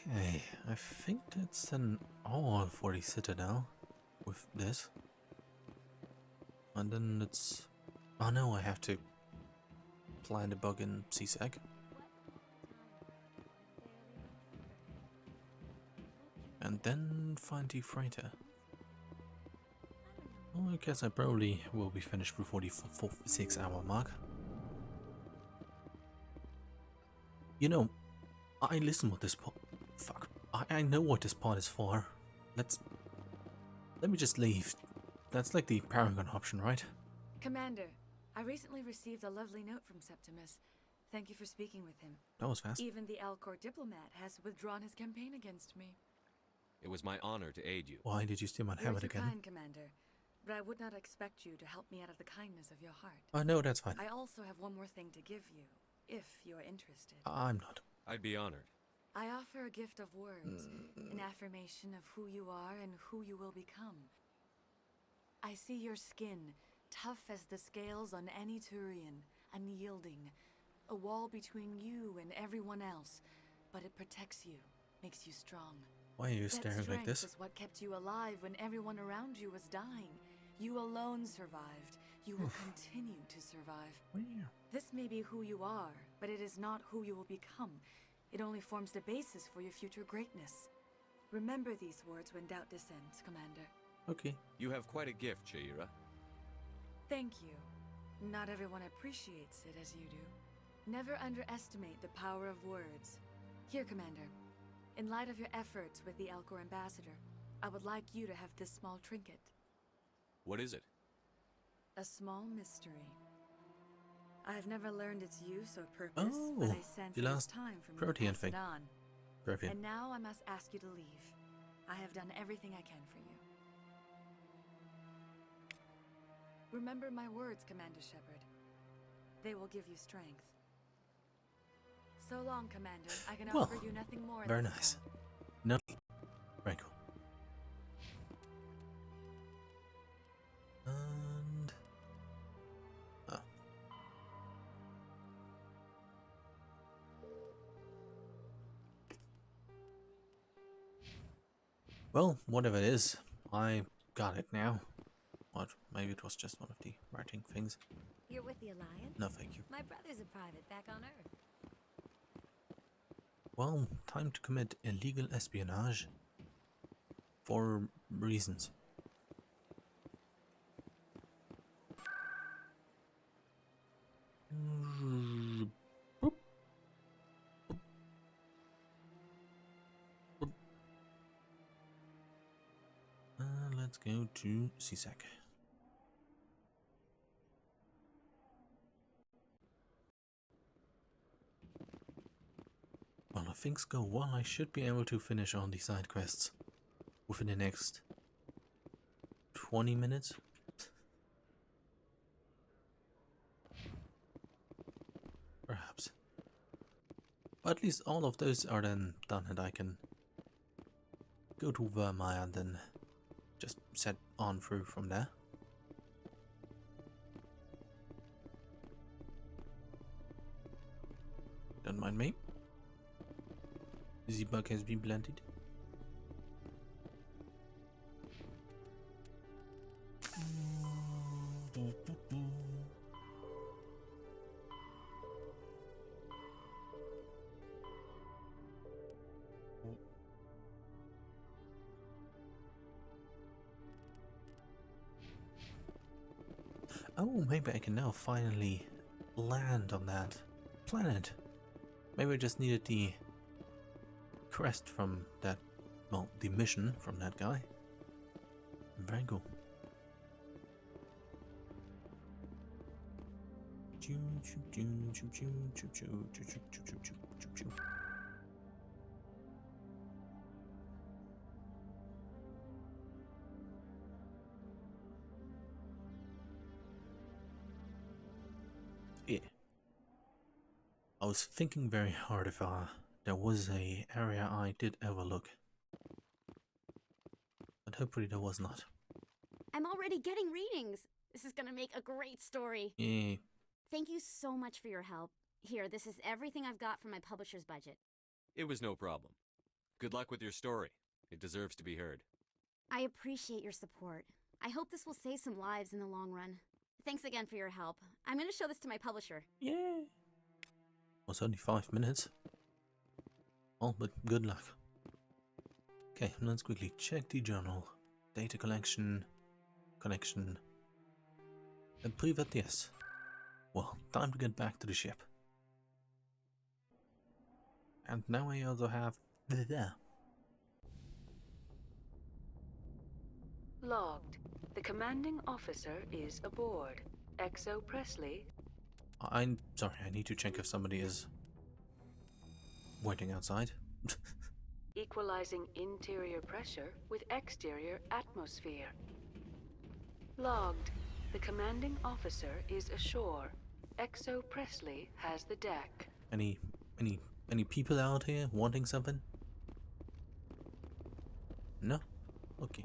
A: Okay, I think that's an all for the Citadel with this. And then it's... Oh no, I have to find a bug in CSEC. And then find the freighter. Well, I guess I probably will be finished before the 6-hour mark. You know, I listen what this part... Fuck. I know what this part is for. Let me just leave. That's like the Paragon option, right?
I: Commander, I recently received a lovely note from Septimus. Thank you for speaking with him.
A: That was fast.
I: Even the Alcor diplomat has withdrawn his campaign against me.
E: It was my honor to aid you.
A: Why did you steal my helmet again?
I: You're too kind, Commander. But I would not expect you to help me out of the kindness of your heart.
A: Oh, no, that's fine.
I: I also have one more thing to give you, if you are interested.
A: I'm not.
E: I'd be honored.
I: I offer a gift of words, an affirmation of who you are and who you will become. I see your skin, tough as the scales on any Turian, unyielding, a wall between you and everyone else, but it protects you, makes you strong.
A: Why are you
I: That
A: staring like this?
I: strength is what kept you alive when everyone around you was dying. You alone survived. You will continue to survive. This may be who you are, but it is not who you will become. It only forms the basis for your future greatness. Remember these words when doubt descends, Commander.
A: Okay.
E: You have quite a gift, Jaira.
I: Thank you. Not everyone appreciates it as you do. Never underestimate the power of words. Here, Commander. In light of your efforts with the Elcor Ambassador, I would like you to have this small trinket.
E: What is it?
I: A small mystery. I have never learned its use or purpose, but I sense
A: the
I: it is
A: last
I: time for me
A: protein
I: to pass
A: thing.
I: it on.
A: Protein.
I: And now I must ask you to leave. I have done everything I can for you. Remember my words, Commander Shepard. They will give you strength. So long, Commander. I can
A: Well,
I: offer you nothing more.
A: very
I: this
A: nice.
I: time.
A: No. Very cool. And well, whatever it is, I got it now. What? Maybe it was just one of the writing things.
D: You're with the Alliance?
A: No, thank you.
D: My brother's a private back on Earth.
A: Well, time to commit illegal espionage. For reasons. Let's go to CSEC. Well, if things go well, I should be able to finish all the side quests within the next 20 minutes. Perhaps. But at least all of those are then done and I can go to Vermeer and then just set on through from there. Don't mind me. The bug has been planted. Oh, maybe I can now finally land on that planet. Maybe I just needed the crest from that, well, the mission from that guy. Very cool. Yeah. I was thinking very hard if there was a area I did overlook. But hopefully there was not.
U: I'm already getting readings. This is gonna make a great story.
A: Yeah.
U: Thank you so much for your help. Here, this is everything I've got from my publisher's budget.
E: It was no problem. Good luck with your story. It deserves to be heard.
U: I appreciate your support. I hope this will save some lives in the long run. Thanks again for your help. I'm gonna show this to my publisher.
A: Yeah. Well, it's only 5 minutes. Oh, but good luck. Okay, let's quickly check the journal. Data collection. Connection. And private, yes. Well, time to get back to the ship. And now I also have there.
G: Logged. The commanding officer is aboard. XO Presley.
A: I'm sorry, I need to check if somebody is waiting outside.
G: Equalizing interior pressure with exterior atmosphere. Logged. The commanding officer is ashore. XO Presley has the deck.
A: Any people out here wanting something? No? Okay.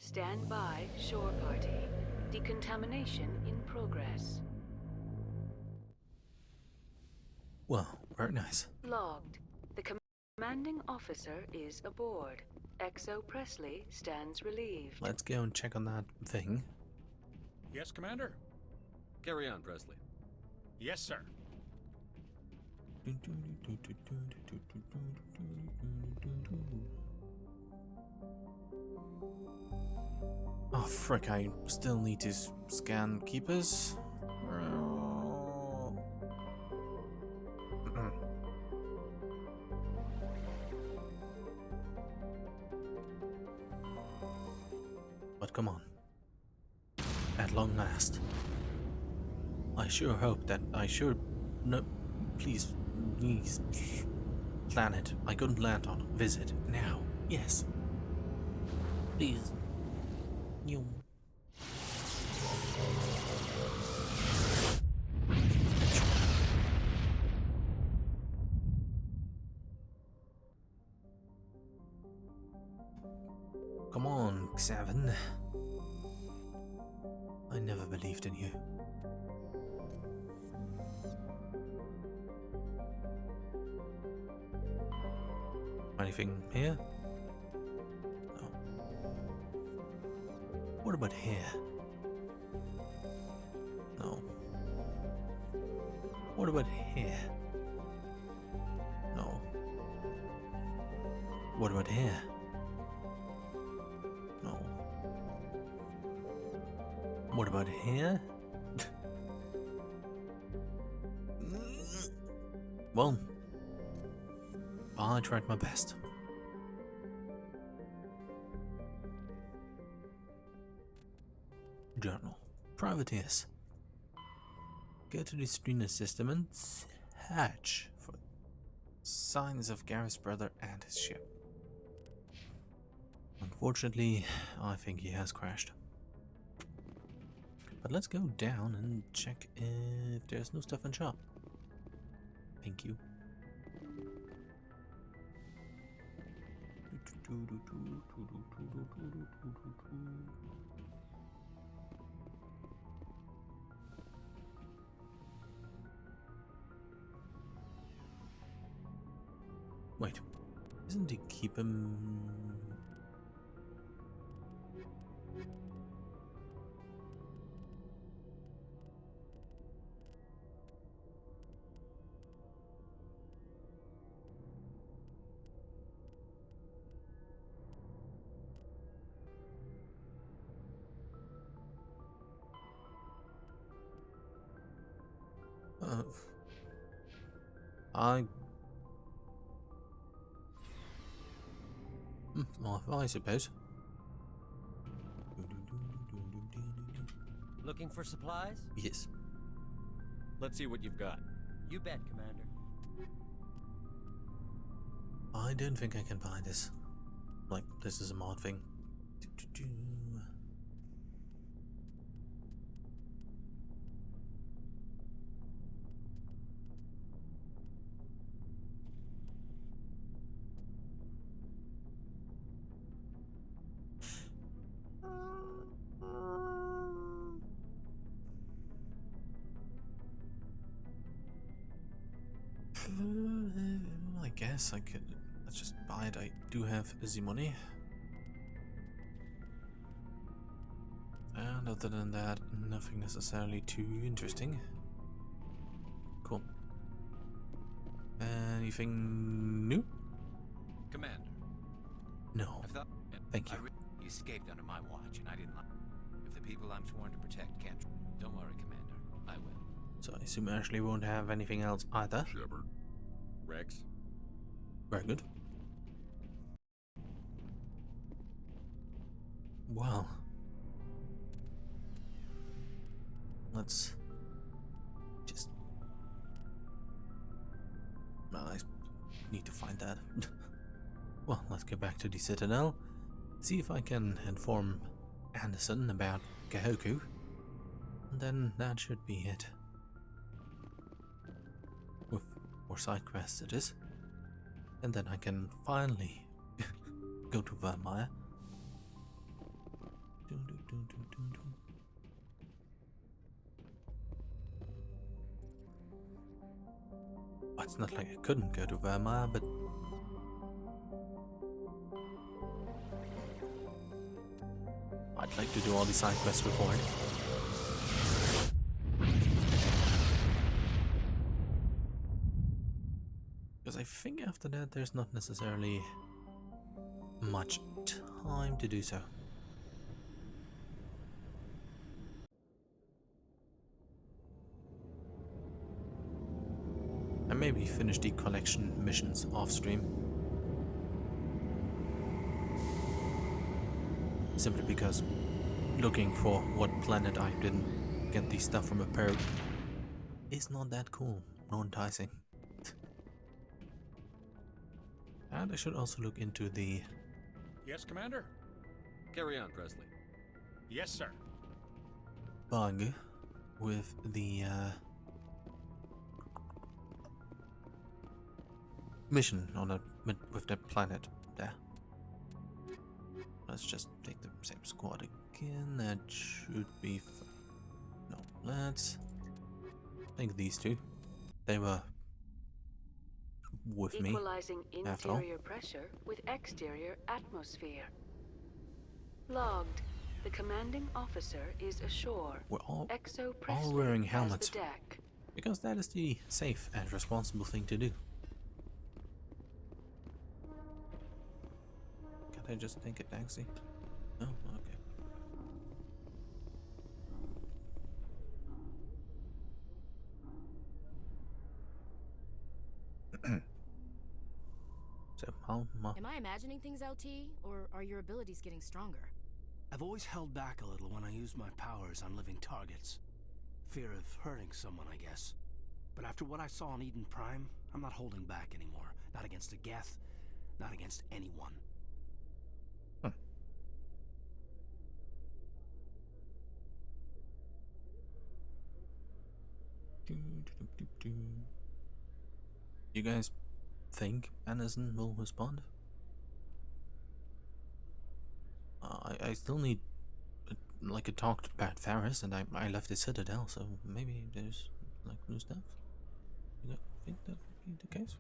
G: Stand by, shore party. Decontamination in progress.
A: Well, very nice.
G: Logged. The commanding officer is aboard. XO Presley stands relieved.
A: Let's go and check on that thing.
S: Yes, Commander?
E: Carry on, Presley.
S: Yes, sir.
A: Oh frick, I still need to scan keepers. But come on. At long last. I sure hope that no, please planet I couldn't land on. Visit now. Yes. Please. You. Come on, Xavin. I never believed in you. Anything here? No. What about here? No. What about here? No. What about here? No. What about here? Well, I tried my best. Journal. Privateers. Go to the Strina system and search for signs of Gareth's brother and his ship. Unfortunately, I think he has crashed. But let's go down and check if there's no stuff in shop. Thank you. Wait, isn't he keep him? Well, I suppose.
P: Looking for supplies?
A: Yes.
E: Let's see what you've got.
P: You bet, Commander.
A: I don't think I can buy this. Like, this is a mod thing. I guess I could. Let's just buy it. I do have the money. And other than that, nothing necessarily too interesting. Cool. Anything new?
R: Commander.
A: No. Thank you.
R: You escaped under my watch, and I didn't like. If the people I'm sworn to protect can't, don't worry, Commander. I will.
A: So I assume Ashley won't have anything else either.
C: Shepard.
E: Rex.
A: Very good. Wow. Let's just. Well, I need to find that. Well, let's get back to the Citadel. See if I can inform Anderson about Gahoku. And then that should be it. With more side quests it is. And then I can finally go to Vermeer. Well, it's not like I couldn't go to Verma, but I'd like to do all the side quests before it. Because I think after that there's not necessarily much time to do so. And maybe finish the collection missions off stream. Simply because looking for what planet I didn't get the stuff from a Paragon is not that cool, nor enticing. And I should also look into the...
S: Yes, Commander?
E: Carry on, Presley.
S: Yes, sir.
A: bug with the mission on a with the planet there. Let's just take the same squad again. That should be no, let's take these two. They were with me
G: Equalizing
A: after all.
G: interior pressure with exterior atmosphere. Logged. The commanding officer is ashore.
A: We're all
G: Presley
A: wearing
G: has
A: helmets
G: the deck.
A: because that is the safe and responsible thing to do. Can't I just take a taxi? Oh, okay. So, how
K: am I imagining things, LT, or are your abilities getting stronger?
V: I've always held back a little when I use my powers on living targets. Fear of hurting someone, I guess. But after what I saw on Eden Prime, I'm not holding back anymore. Not against a Geth, not against anyone.
A: You guys think Anderson will respond? I still need like a talk to Pat Ferris, and I left the Citadel, so maybe there's like new stuff. You guys think that would be the case?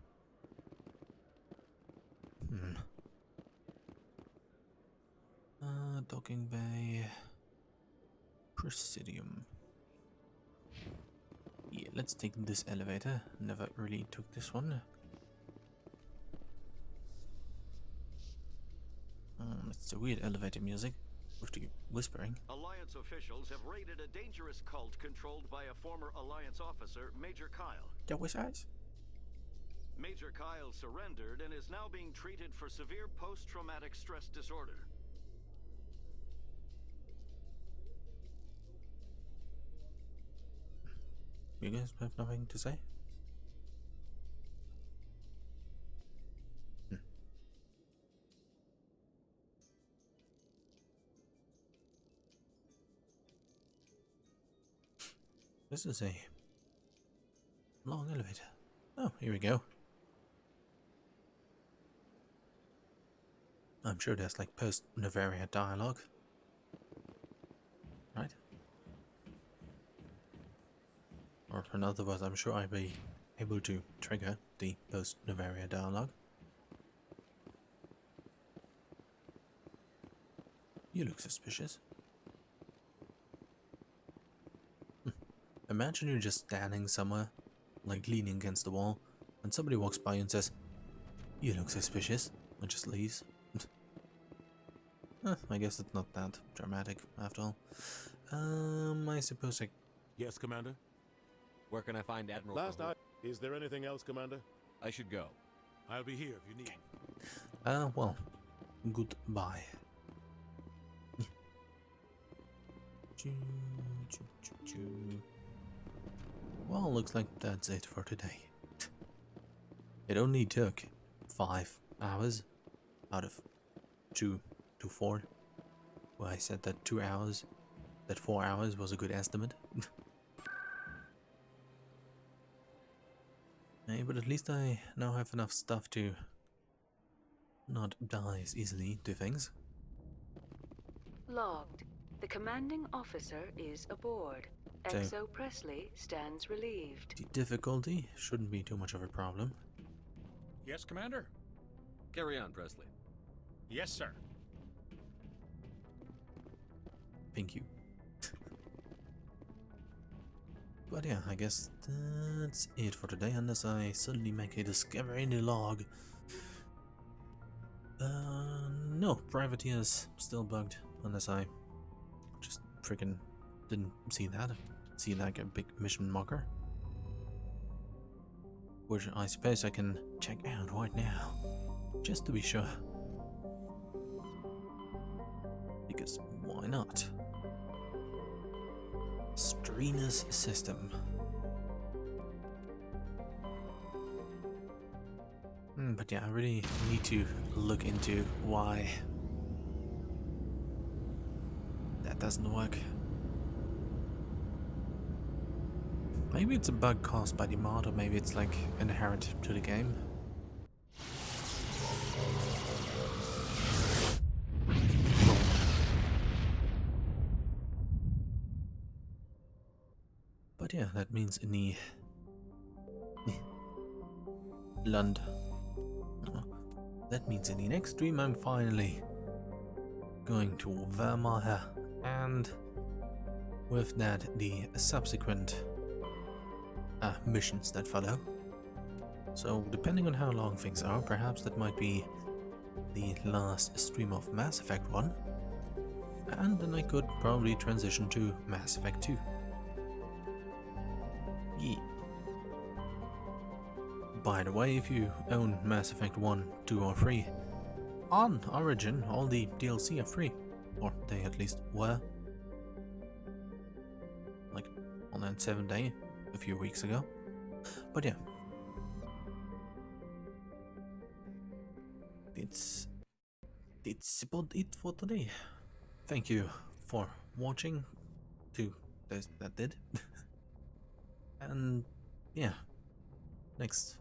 A: Docking bay, Presidium. Yeah, let's take this elevator. Never really took this one. It's a weird elevator music with the whispering.
W: Alliance officials have raided a dangerous cult controlled by a former Alliance officer, Major Kyle.
A: That was eyes.
W: Major Kyle surrendered and is now being treated for severe post-traumatic stress disorder.
A: You guys have nothing to say? This is a long elevator. Oh, here we go. I'm sure there's like post-Novaria dialogue. Right? Or in other words, I'm sure I'll be able to trigger the post-Novaria dialogue. You look suspicious. Imagine you're just standing somewhere, like leaning against the wall, and somebody walks by and says, "You look suspicious," and just leaves. I guess it's not that dramatic after all. I suppose I...
J: Yes, Commander?
E: Where can I find Admiral
J: Is there anything else, Commander?
E: I should go.
J: I'll be here if you need me.
A: Well, goodbye. Well, looks like that's it for today. It only took 5 hours out of 2 to 4. Well, I said that 2 hours, that 4 hours was a good estimate. Hey, but at least I now have enough stuff to not die as easily to things.
G: Logged. The commanding officer is aboard.
A: So,
G: XO Presley stands relieved.
A: the difficulty shouldn't be too much of a problem.
S: Yes, Commander?
E: Carry on, Presley.
S: Yes, sir.
A: Thank you. But yeah, I guess that's it for today, unless I suddenly make a discovery in the log. No, privateer is still bugged, unless I just freaking didn't see that. See like a big mission marker. Which I suppose I can check out right now, just to be sure. Because why not? Streaner's system. But yeah, I really need to look into why that doesn't work. Maybe it's a bug caused by the mod, or maybe it's like inherent to the game. But yeah, that means in the Lund. That means in the next stream I'm finally going to Vermeer, and with that the subsequent missions that follow. So depending on how long things are, perhaps that might be the last stream of Mass Effect 1, and then I could probably transition to Mass Effect 2. Yeah. By the way, if you own Mass Effect 1, 2 or 3, on Origin all the DLC are free, or they at least were. Like on that 7th day a few weeks ago. But yeah, it's about it for today. Thank you for watching, to those that did. And yeah, next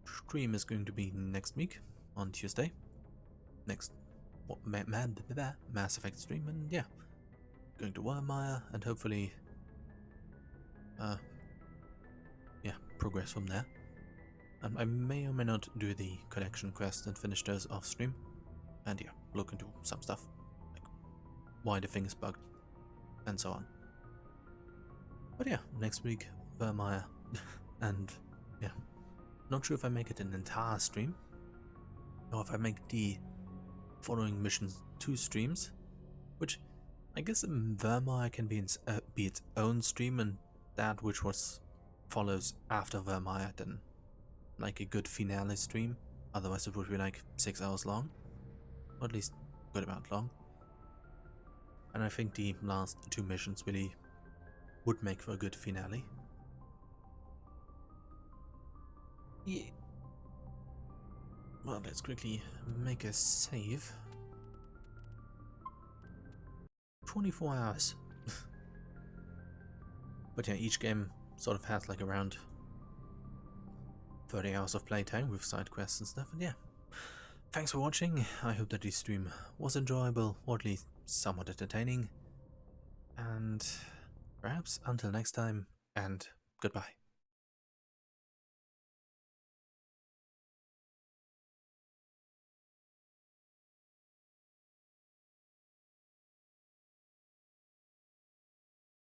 A: stream is going to be next week on Tuesday. Next Mass Effect stream, and yeah, going to Wormire and hopefully progress from there. And I may or may not do the collection quest and finish those off stream, and yeah, look into some stuff like why the thing is bugged and so on. But yeah, next week Vermeer. And yeah, not sure if I make it an entire stream or if I make the following missions 2 streams, which I guess Vermeer can be its own stream, and that which follows after Vermeer then like a good finale stream. Otherwise it would be like 6 hours long, or at least a good amount long. And I think the last 2 missions really would make for a good finale. Yeah. Well, let's quickly make a save. 24 hours. But yeah, each game sort of has like around 30 hours of playtime with side quests and stuff, and yeah. Thanks for watching. I hope that this stream was enjoyable, or at least somewhat entertaining. And perhaps until next time, and goodbye.